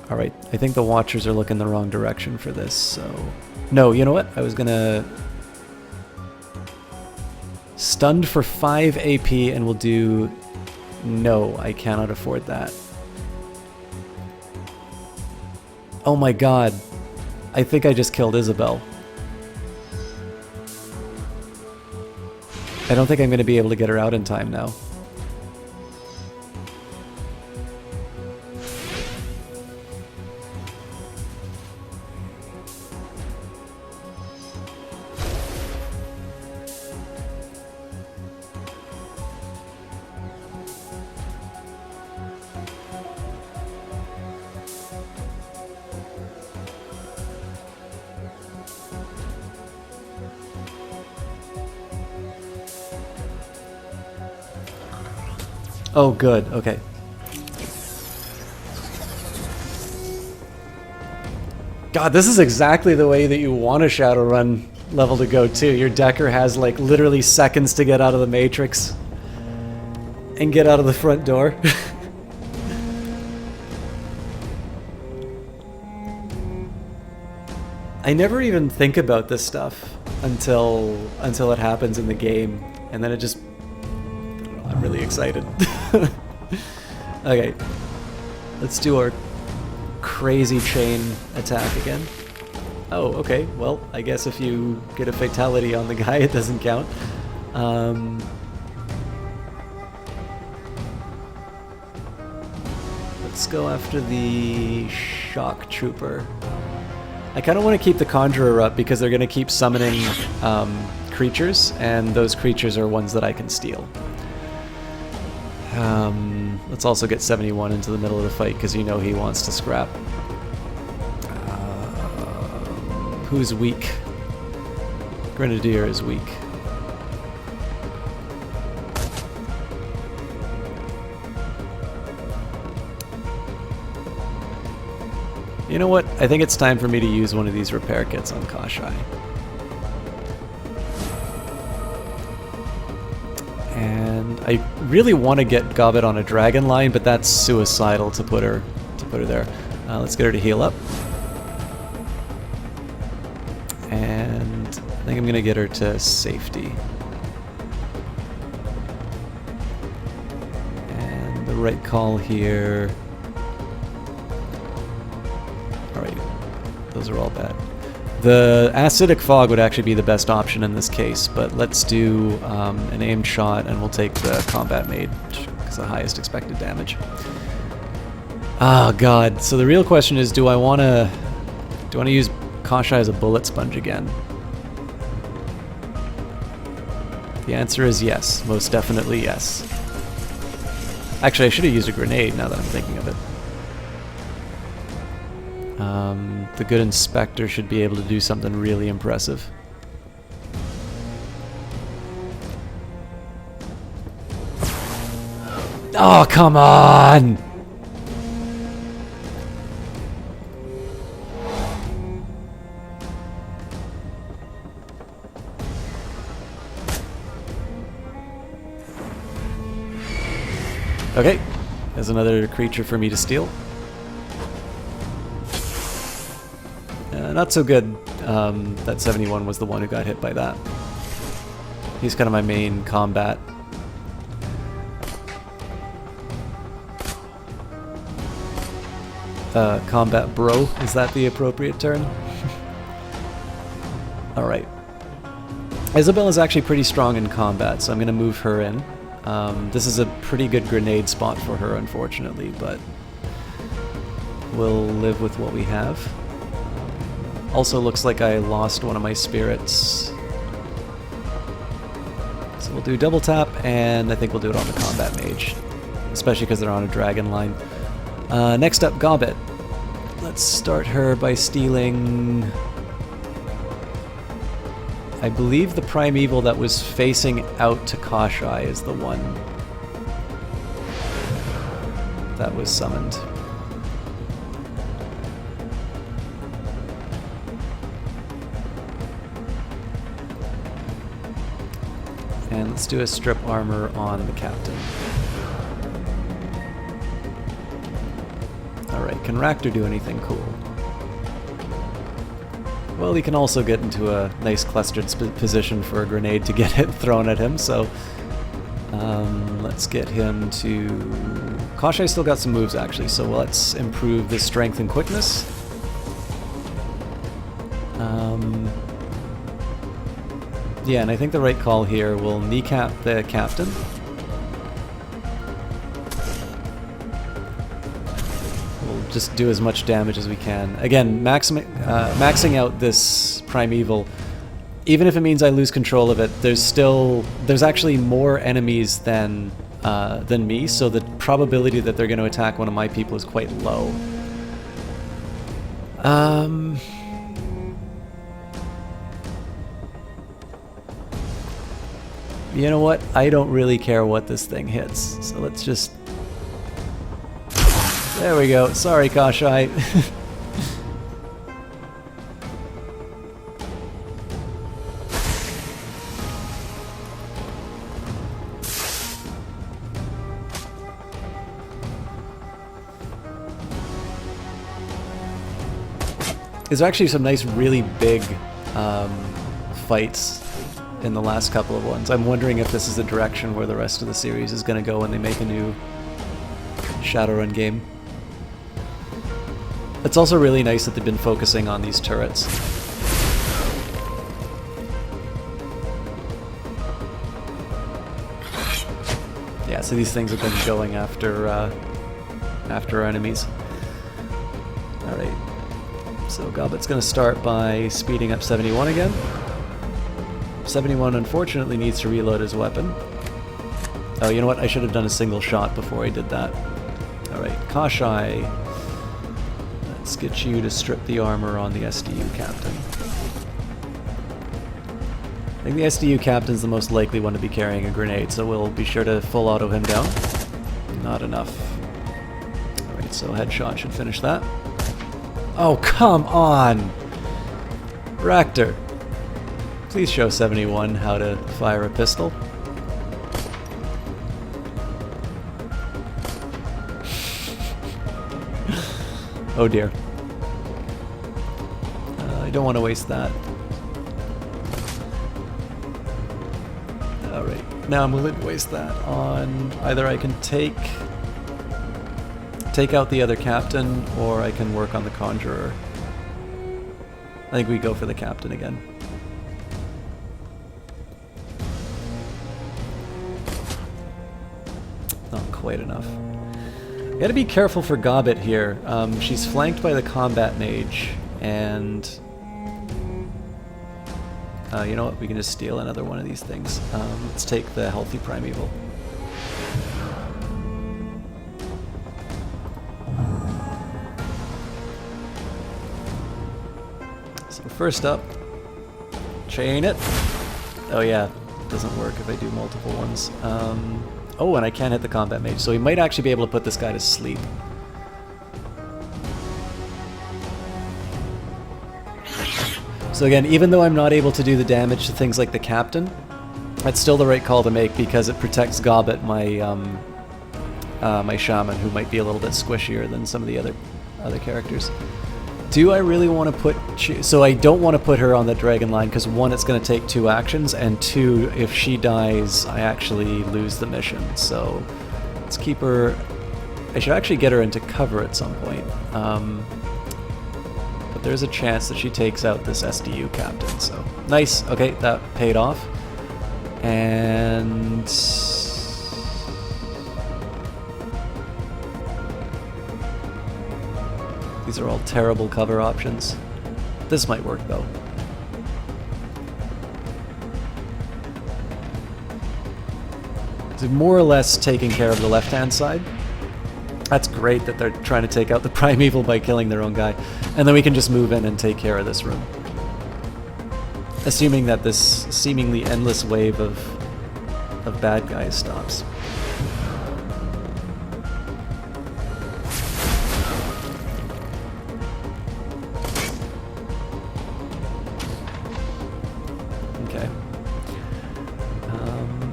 Alright, I think the Watchers are looking the wrong direction for this, so... No, you know what? I was gonna... Stunned for 5 AP and we'll do... No, I cannot afford that. Oh my god. I think I just killed Isabel. I don't think I'm going to be able to get her out in time now. Oh, good. Okay. God, this is exactly the way that you want a Shadowrun level to go, too. Your Decker has, like, literally seconds to get out of the Matrix and get out of the front door. I never even think about this stuff until it happens in the game, and then it just... I'm really excited. Okay, let's do our crazy chain attack again. Oh, okay, well, I guess if you get a fatality on the guy, it doesn't count. Let's go after the Shock Trooper. I kind of want to keep the Conjurer up because they're going to keep summoning creatures, and those creatures are ones that I can steal. Let's also get 71 into the middle of the fight because you know he wants to scrap. Who's weak? Grenadier is weak. You know what? I think it's time for me to use one of these repair kits on Kashai. And I really want to get Gobbet on a dragon line, but that's suicidal to put her there. Let's get her to heal up. And I think I'm gonna get her to safety. And the right call here. Alright, those are all bad. The acidic fog would actually be the best option in this case, but let's do an aimed shot, and we'll take the combat mage, because the highest expected damage. Oh god, so the real question is, do I want to use Kashai as a bullet sponge again? The answer is yes, most definitely yes. Actually, I should have used a grenade now that I'm thinking of it. The good inspector should be able to do something really impressive. Oh, come on! Okay, there's another creature for me to steal. Not so good. That 71 was the one who got hit by that. He's kind of my main combat. Combat bro, is that the appropriate term? Alright. Isabel is actually pretty strong in combat, so I'm going to move her in. This is a pretty good grenade spot for her, unfortunately, but we'll live with what we have. Also looks like I lost one of my spirits. So we'll do double tap, and I think we'll do it on the combat mage. Especially because they're on a dragon line. Next up, Gobbet. Let's start her by stealing... I believe the primeval that was facing out to Kashai is the one that was summoned. And let's do a strip armor on the captain. Alright, can Raktor do anything cool? Well, he can also get into a nice clustered position for a grenade to get it thrown at him, so let's get him to... Kashai still got some moves, actually, so let's improve his strength and quickness. Yeah, and I think the right call here will kneecap the captain. We'll just do as much damage as we can. Again, maxing out this primeval, even if it means I lose control of it, there's actually more enemies than me, so the probability that they're going to attack one of my people is quite low. You know what? I don't really care what this thing hits, so let's just... There we go. Sorry, Kashai. There's actually some nice, really big fights in the last couple of ones. I'm wondering if this is the direction where the rest of the series is going to go when they make a new Shadowrun game. It's also really nice that they've been focusing on these turrets. Yeah, so these things have been going after our enemies. Alright, so Gobbet's going to start by speeding up 71 again. 71 unfortunately needs to reload his weapon. Oh, you know what? I should have done a single shot before I did that. Alright, Kashai. Let's get you to strip the armor on the SDU captain. I think the SDU captain's the most likely one to be carrying a grenade, so we'll be sure to full auto him down. Not enough. Alright, so headshot should finish that. Oh, come on! Raktor. Please show 71 how to fire a pistol. Oh dear. I don't want to waste that. Alright, now I'm willing to waste that on... Either I can take out the other captain, or I can work on the Conjurer. I think we go for the captain again. Not quite enough. Gotta be careful for Gobbet here. She's flanked by the combat mage, and you know what? We can just steal another one of these things. Let's take the healthy primeval. So first up, chain it. Oh yeah, doesn't work if I do multiple ones. Oh, and I can't hit the combat mage, so we might actually be able to put this guy to sleep. So again, even though I'm not able to do the damage to things like the captain, that's still the right call to make because it protects Gobbet, my my shaman, who might be a little bit squishier than some of the other characters. Do I really want to put... So I don't want to put her on the dragon line because 1, it's going to take 2 actions, and 2, if she dies, I actually lose the mission. So let's keep her... I should actually get her into cover at some point. But there's a chance that she takes out this SDU captain, so... Nice! Okay, that paid off. And... These are all terrible cover options. This might work though. So more or less taking care of the left-hand side. That's great that they're trying to take out the primeval by killing their own guy. And then we can just move in and take care of this room. Assuming that this seemingly endless wave of bad guys stops.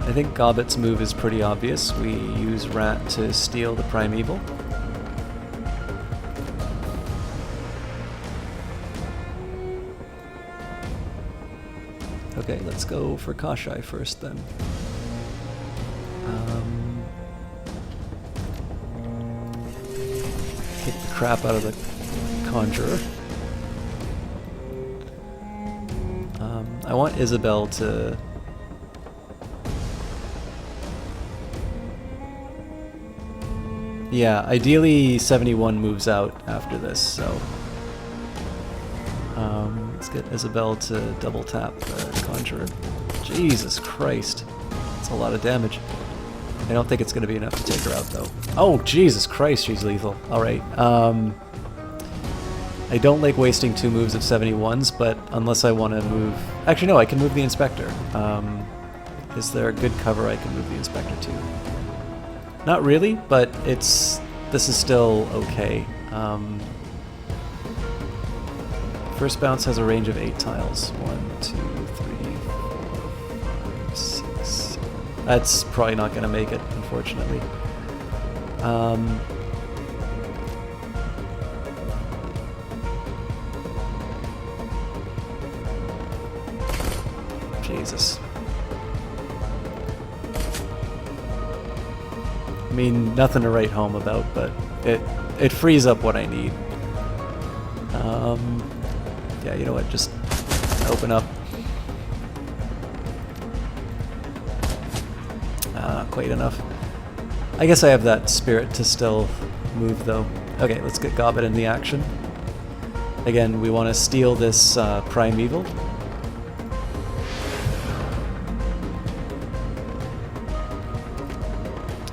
I think Gobbet's move is pretty obvious. We use Rat to steal the primeval. Okay, let's go for Kashai first then. Kick the crap out of the Conjurer. I want Isabel to... Yeah, ideally 71 moves out after this, so... let's get Isabel to double tap the Conjurer. Jesus Christ. That's a lot of damage. I don't think it's going to be enough to take her out, though. Oh, Jesus Christ, she's lethal. Alright, I don't like wasting 2 moves of 71s, but unless I want to move... Actually, no, I can move the Inspector. Is there a good cover I can move the Inspector to? Not really, but this is still okay. First bounce has a range of 8 tiles. 1, 2, 3, 4, 5, 6. That's probably not going to make it, unfortunately. Jesus. I mean, nothing to write home about, but it frees up what I need. Yeah, you know what? Just open up. Not quite enough. I guess I have that spirit to still move, though. Okay, let's get Gobbet in the action. Again, we want to steal this primeval.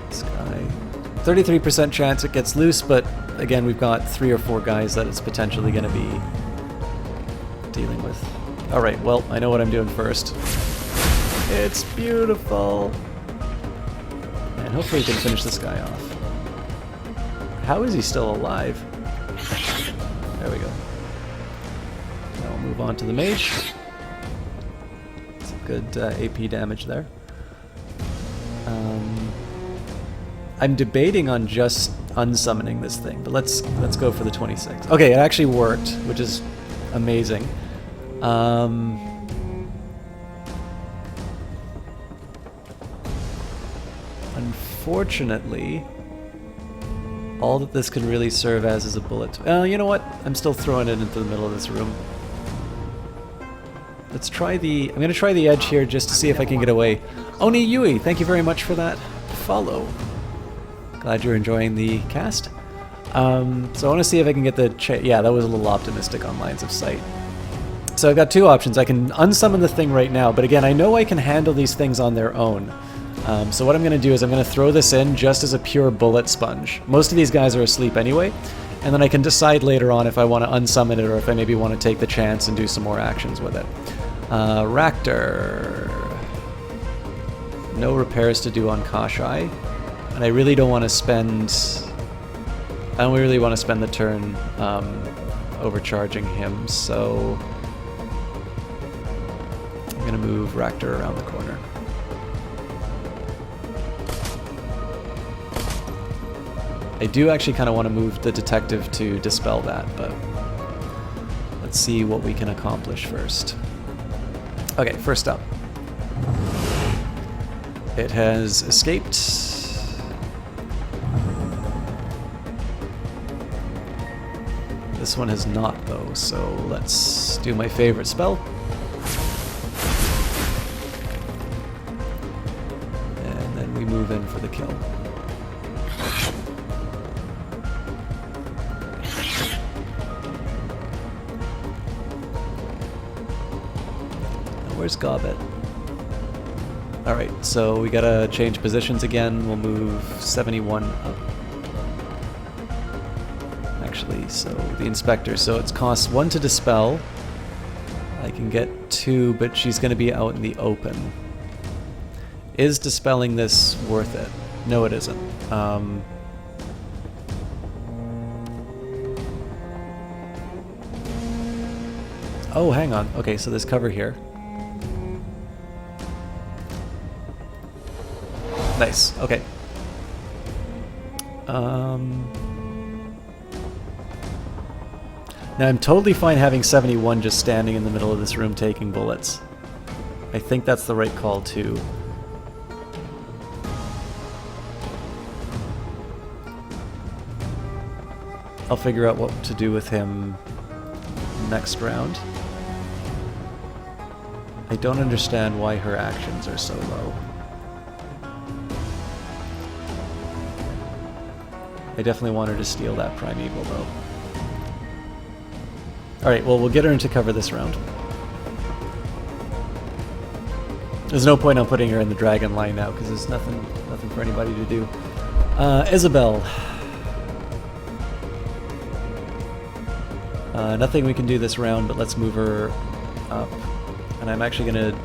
This guy. 33% chance it gets loose, but again, we've got 3 or 4 guys that it's potentially going to be dealing with. Alright, well, I know what I'm doing first. It's beautiful! And hopefully we can finish this guy off. How is he still alive? There we go. Now we'll move on to the mage. Some good AP damage there. I'm debating on just unsummoning this thing, but let's go for the 26. Okay, it actually worked, which is amazing. Unfortunately, all that this can really serve as is a bullet. You know what? I'm still throwing it into the middle of this room. let's try the... I'm going to try the edge here just to see if I can get away. Oni Yui, thank you very much for that follow. Glad you're enjoying the cast. So I want to see if I can get the... yeah, that was a little optimistic on lines of sight. So I've got two options. I can unsummon the thing right now, but again, I know I can handle these things on their own. So what I'm going to do is I'm going to throw this in just as a pure bullet sponge. Most of these guys are asleep anyway, and then I can decide later on if I want to unsummon it or if I maybe want to take the chance and do some more actions with it. Raktor. No repairs to do on Kashai, and I really don't want to spend... I don't really want to spend the turn overcharging him, so I'm going to move Raktor around the corner. I do actually kind of want to move the detective to dispel that, but let's see what we can accomplish first. Okay, first up. It has escaped. This one has not, though, so let's do my favorite spell. And then we move in for the kill. Where's Gobbet? Alright, so we gotta change positions again. We'll move 71 up. Actually, so the inspector. So it costs 1 to dispel. I can get 2, but she's gonna be out in the open. Is dispelling this worth it? No, it isn't. Oh, hang on. Okay, so there's cover here. Nice, okay. Now I'm totally fine having 71 just standing in the middle of this room taking bullets. I think that's the right call too. I'll figure out what to do with him next round. I don't understand why her actions are so low. I definitely want her to steal that Primeval, though. Alright, well, we'll get her into cover this round. There's no point on putting her in the dragon line now, because there's nothing for anybody to do. Isabel. Nothing we can do this round, but let's move her up. And I'm actually going to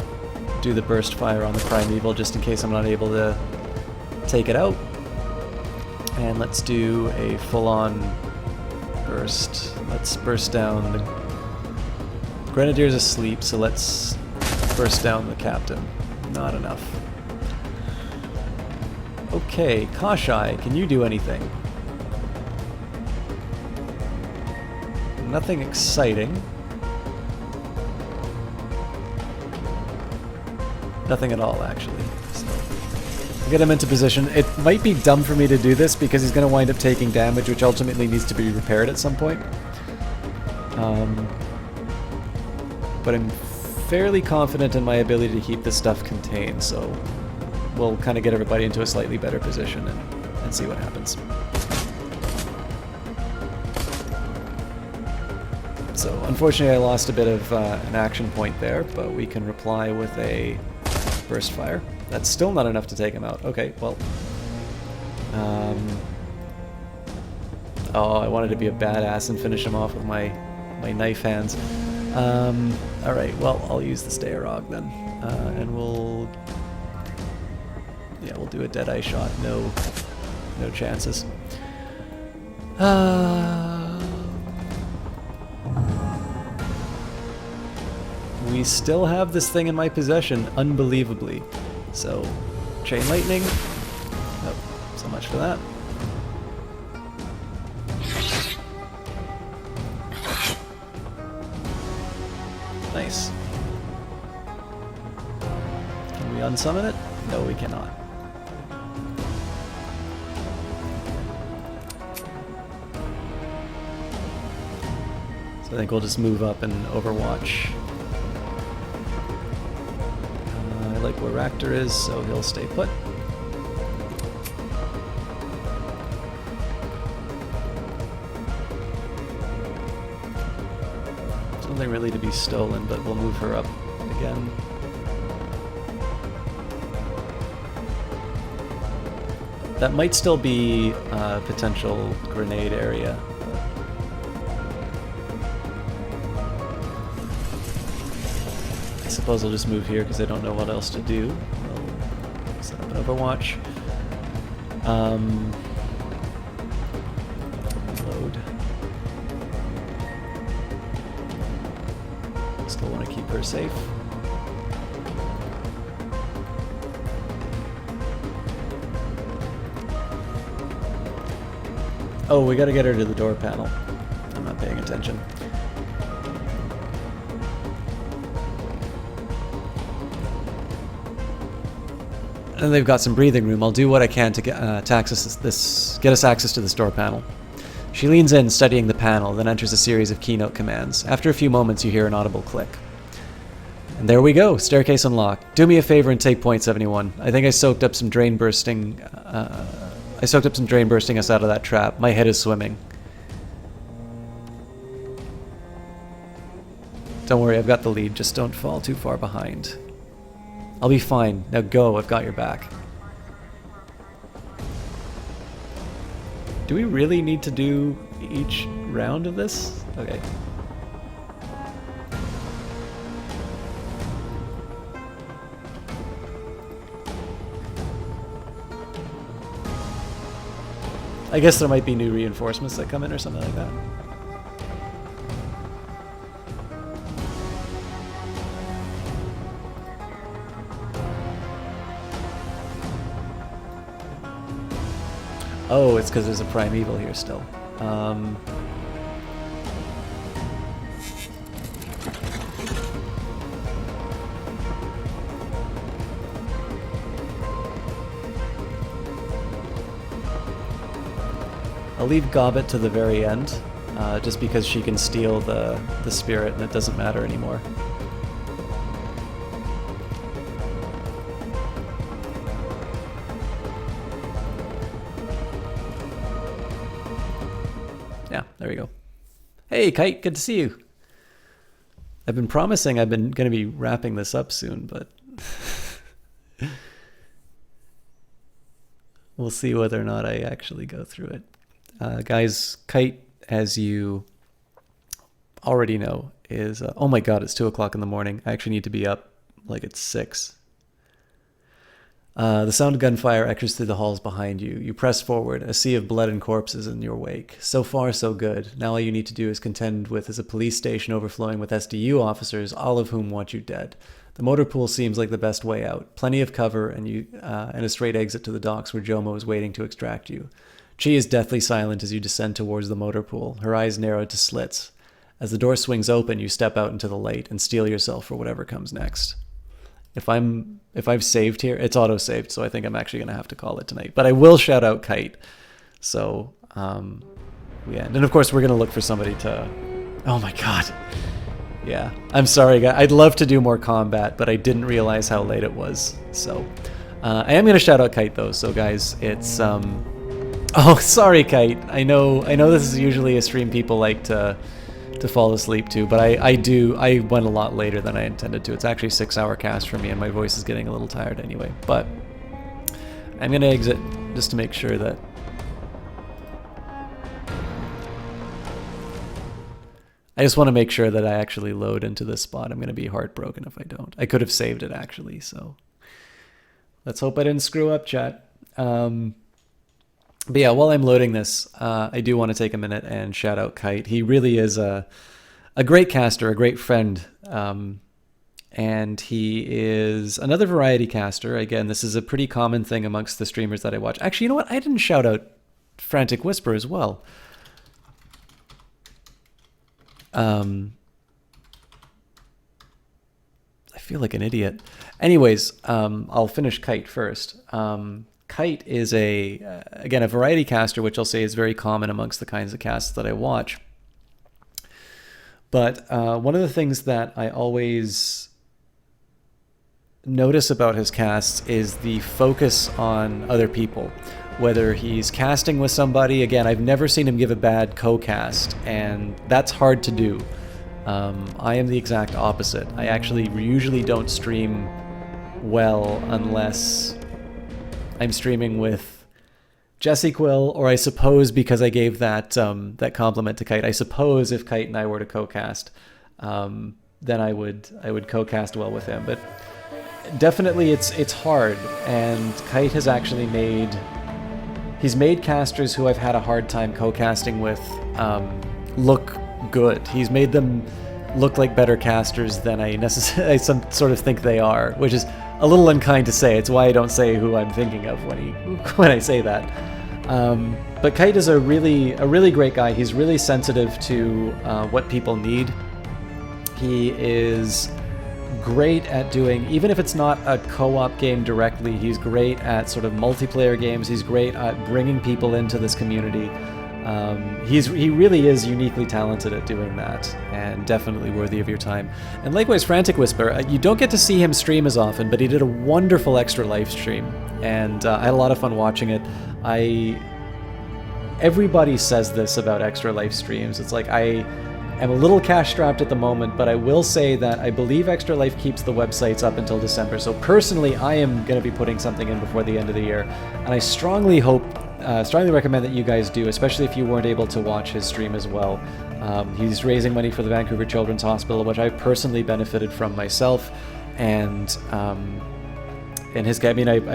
do the burst fire on the Primeval, just in case I'm not able to take it out. And let's do a full-on burst. Let's burst down the... Grenadier's asleep, so let's burst down the captain. Not enough. Okay, Kashai, can you do anything? Nothing exciting. Nothing at all, actually. So, get him into position. It might be dumb for me to do this because he's going to wind up taking damage, which ultimately needs to be repaired at some point. But I'm fairly confident in my ability to keep this stuff contained, so we'll kind of get everybody into a slightly better position and see what happens. So unfortunately I lost a bit of an action point there, but we can reply with a burst fire. That's still not enough to take him out. Okay, well... oh, I wanted to be a badass and finish him off with my knife hands. Alright, well, I'll use the Stayerog then. And we'll... yeah, we'll do a Deadeye shot. No chances. We still have this thing in my possession, unbelievably. So, Chain Lightning. Oh, so much for that. Nice. Can we unsummon it? No, we cannot. So I think we'll just move up and overwatch like where Ractor is, so he'll stay put. Nothing really to be stolen, but we'll move her up again. That might still be a potential grenade area. I suppose I'll just move here because I don't know what else to do. I'll set up an Overwatch. Load. Still want to keep her safe. Oh, we gotta get her to the door panel. I'm not paying attention. And they've got some breathing room. I'll do what I can to get us access to this door panel. She leans in, studying the panel, then enters a series of keynote commands. After a few moments, you hear an audible click. And there we go, staircase unlocked. Do me a favor and take point 71. I think I soaked up some drain bursting. I soaked up some drain bursting us out of that trap. My head is swimming. Don't worry, I've got the lead. Just don't fall too far behind. I'll be fine. Now go, I've got your back. Do we really need to do each round of this? Okay. I guess there might be new reinforcements that come in or something like that. Oh, it's because there's a primeval here still. I'll leave Gobbet to the very end, just because she can steal the spirit and it doesn't matter anymore. Yeah, there we go. Hey, Kite, good to see you. I've been promising I've been going to be wrapping this up soon, but we'll see whether or not I actually go through it. Guys, Kite, as you already know, is... oh my god, it's 2 o'clock in the morning. I actually need to be up like it's 6. The sound of gunfire echoes through the halls behind you. You press forward, a sea of blood and corpses in your wake. So far, so good. Now all you need to do is contend with is a police station overflowing with SDU officers, all of whom want you dead. The motor pool seems like the best way out. Plenty of cover and a straight exit to the docks where Jomo is waiting to extract you. Chi is deathly silent as you descend towards the motor pool, her eyes narrowed to slits. As the door swings open, you step out into the light and steel yourself for whatever comes next. If I've saved here, it's auto-saved, so I think I'm actually going to have to call it tonight. But I will shout out Kite. So, we end. And of course, we're going to look for somebody to... Oh my god. Yeah. I'm sorry, guys. I'd love to do more combat, but I didn't realize how late it was. So, I am going to shout out Kite, though. So, guys, it's... Oh, sorry, Kite. I know this is usually a stream people like to fall asleep to, but I went a lot later than I intended to. It's actually a 6-hour cast for me, and my voice is getting a little tired anyway. But I'm gonna exit just to make sure that I just want to make sure that I actually load into this spot. I'm gonna be heartbroken if I don't. I could have saved it actually, so let's hope I didn't screw up, chat. But yeah, while I'm loading this, I do want to take a minute and shout out Kite. He really is a great caster, a great friend, and he is another variety caster. Again, this is a pretty common thing amongst the streamers that I watch. Actually, you know what? I didn't shout out Frantic Whisper as well. I feel like an idiot. Anyways, I'll finish Kite first. Kite is again, a variety caster, which I'll say is very common amongst the kinds of casts that I watch. But one of the things that I always notice about his casts is the focus on other people. Whether he's casting with somebody, again, I've never seen him give a bad co-cast, and that's hard to do. I am the exact opposite. I actually usually don't stream well unless I'm streaming with Jesse Quill, or I suppose because I gave that that compliment to Kite, I suppose if Kite and I were to co-cast, then I would co-cast well with him. But definitely it's hard, and Kite has actually he's made casters who I've had a hard time co-casting with look good. He's made them look like better casters than I sort of think they are, which is a little unkind to say. It's why I don't say who I'm thinking of when I say that. But Kite is a really great guy. He's really sensitive to what people need. He is great at doing, even if it's not a co-op game directly, he's great at sort of multiplayer games. He's great at bringing people into this community. He really is uniquely talented at doing that, and definitely worthy of your time. And likewise, Frantic Whisper, you don't get to see him stream as often, but he did a wonderful extra live stream, and I had a lot of fun watching it. Everybody says this about extra live streams. It's like, I am a little cash strapped at the moment, but I will say that I believe Extra Life keeps the websites up until December. So personally, I am going to be putting something in before the end of the year, and I strongly recommend that you guys do, especially if you weren't able to watch his stream as well. He's raising money for the Vancouver Children's Hospital, which I've personally benefited from myself, and I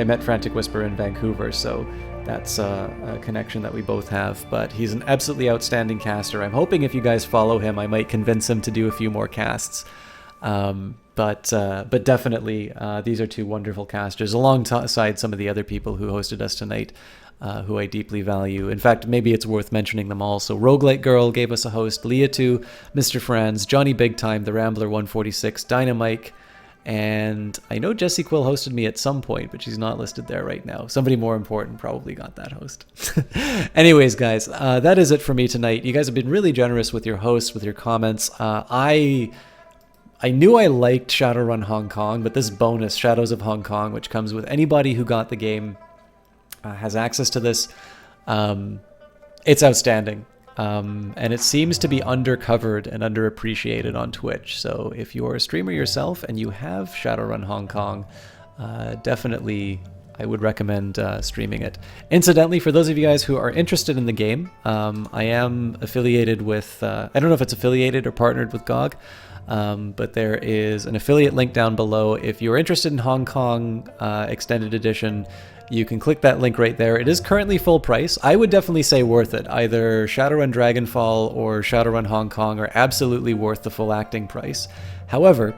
met Frantic Whisper in Vancouver, so that's a connection that we both have. But he's an absolutely outstanding caster. I'm hoping if you guys follow him, I might convince him to do a few more casts. But definitely, these are two wonderful casters, alongside some of the other people who hosted us tonight, who I deeply value. In fact, maybe it's worth mentioning them all. So Roguelite Girl gave us a host, Leah2, Mr. Franz, Johnny Big Time, The Rambler 146, Dynamike, and I know Jessie Quill hosted me at some point, but she's not listed there right now. Somebody more important probably got that host. Anyways, guys, that is it for me tonight. You guys have been really generous with your hosts, with your comments. I knew I liked Shadowrun Hong Kong, but this bonus, Shadows of Hong Kong, which comes with anybody who got the game, has access to this. It's outstanding. And it seems to be undercovered and underappreciated on Twitch. So if you're a streamer yourself and you have Shadowrun Hong Kong, definitely I would recommend streaming it. Incidentally, for those of you guys who are interested in the game, I am affiliated with, I don't know if it's affiliated or partnered with GOG, but there is an affiliate link down below. If you're interested in Hong Kong Extended Edition, you can click that link right there. It is currently full price. I would definitely say worth it. Either Shadowrun Dragonfall or Shadowrun Hong Kong are absolutely worth the full acting price. However,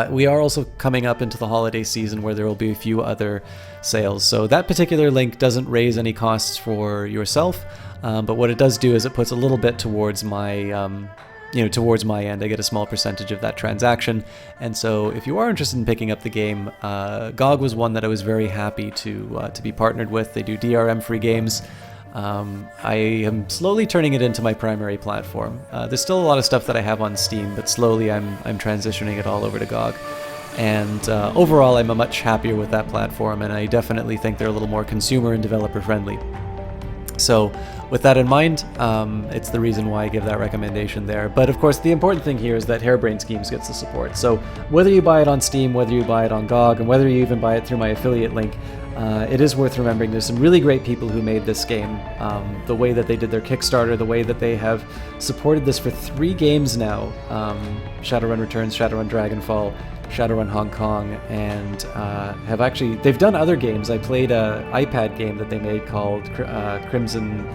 we are also coming up into the holiday season where there will be a few other sales. So that particular link doesn't raise any costs for yourself, but what it does do is it puts a little bit towards my towards my end. I get a small percentage of that transaction. And so if you are interested in picking up the game, GOG was one that I was very happy to be partnered with. They do DRM free games. I am slowly turning it into my primary platform. There's still a lot of stuff that I have on Steam, but slowly I'm transitioning it all over to GOG. And overall, I'm much happier with that platform, and I definitely think they're a little more consumer and developer friendly. So with that in mind, it's the reason why I give that recommendation there. But of course, the important thing here is that Harebrained Schemes gets the support. So whether you buy it on Steam, whether you buy it on GOG, and whether you even buy it through my affiliate link, it is worth remembering there's some really great people who made this game. The way that they did their Kickstarter, the way that they have supported this for 3 games now, Shadowrun Returns, Shadowrun Dragonfall, Shadowrun Hong Kong, and they've done other games. I played an iPad game that they made called Crimson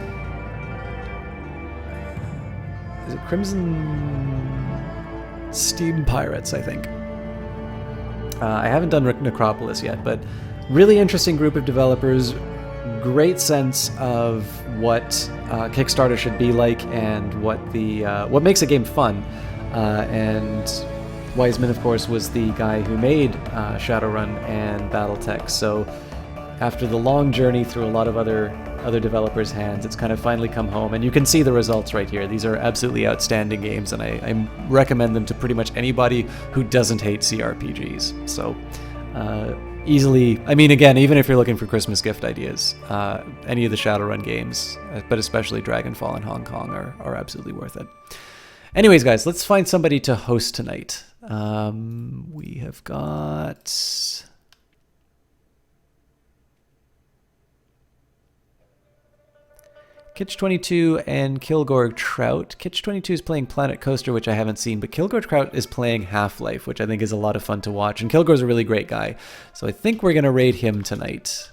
Steam Pirates, I think. I haven't done Necropolis yet, but really interesting group of developers, great sense of what Kickstarter should be like and what makes a game fun. And Wiseman, of course, was the guy who made Shadowrun and Battletech. So after the long journey through a lot of other other developers' hands. It's kind of finally come home, and you can see the results right here. These are absolutely outstanding games, and I recommend them to pretty much anybody who doesn't hate CRPGs. So, easily, I mean, again, even if you're looking for Christmas gift ideas, any of the Shadowrun games, but especially Dragonfall and Hong Kong are absolutely worth it. Anyways, guys, let's find somebody to host tonight. We have got... Kitch22 and Kilgore Trout. Kitch22 is playing Planet Coaster, which I haven't seen, but Kilgore Trout is playing Half-Life, which I think is a lot of fun to watch. And Kilgore's a really great guy, so I think we're going to raid him tonight.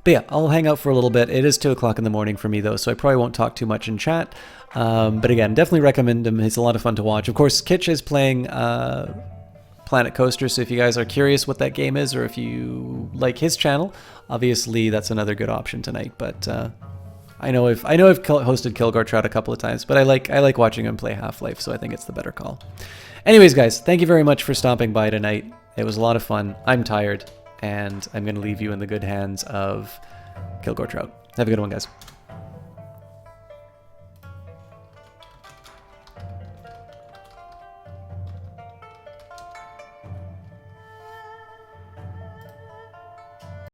But yeah, I'll hang out for a little bit. It is 2 o'clock in the morning for me, though, so I probably won't talk too much in chat. But again, definitely recommend him. He's a lot of fun to watch. Of course, Kitch is playing Planet Coaster, so if you guys are curious what that game is, or if you like his channel, obviously that's another good option tonight. But I know I've hosted Kilgore Trout a couple of times, but I like watching him play Half-Life, so I think it's the better call. Anyways, guys, thank you very much for stopping by tonight. It was a lot of fun. I'm tired, and I'm going to leave you in the good hands of Kilgore Trout. Have a good one, guys.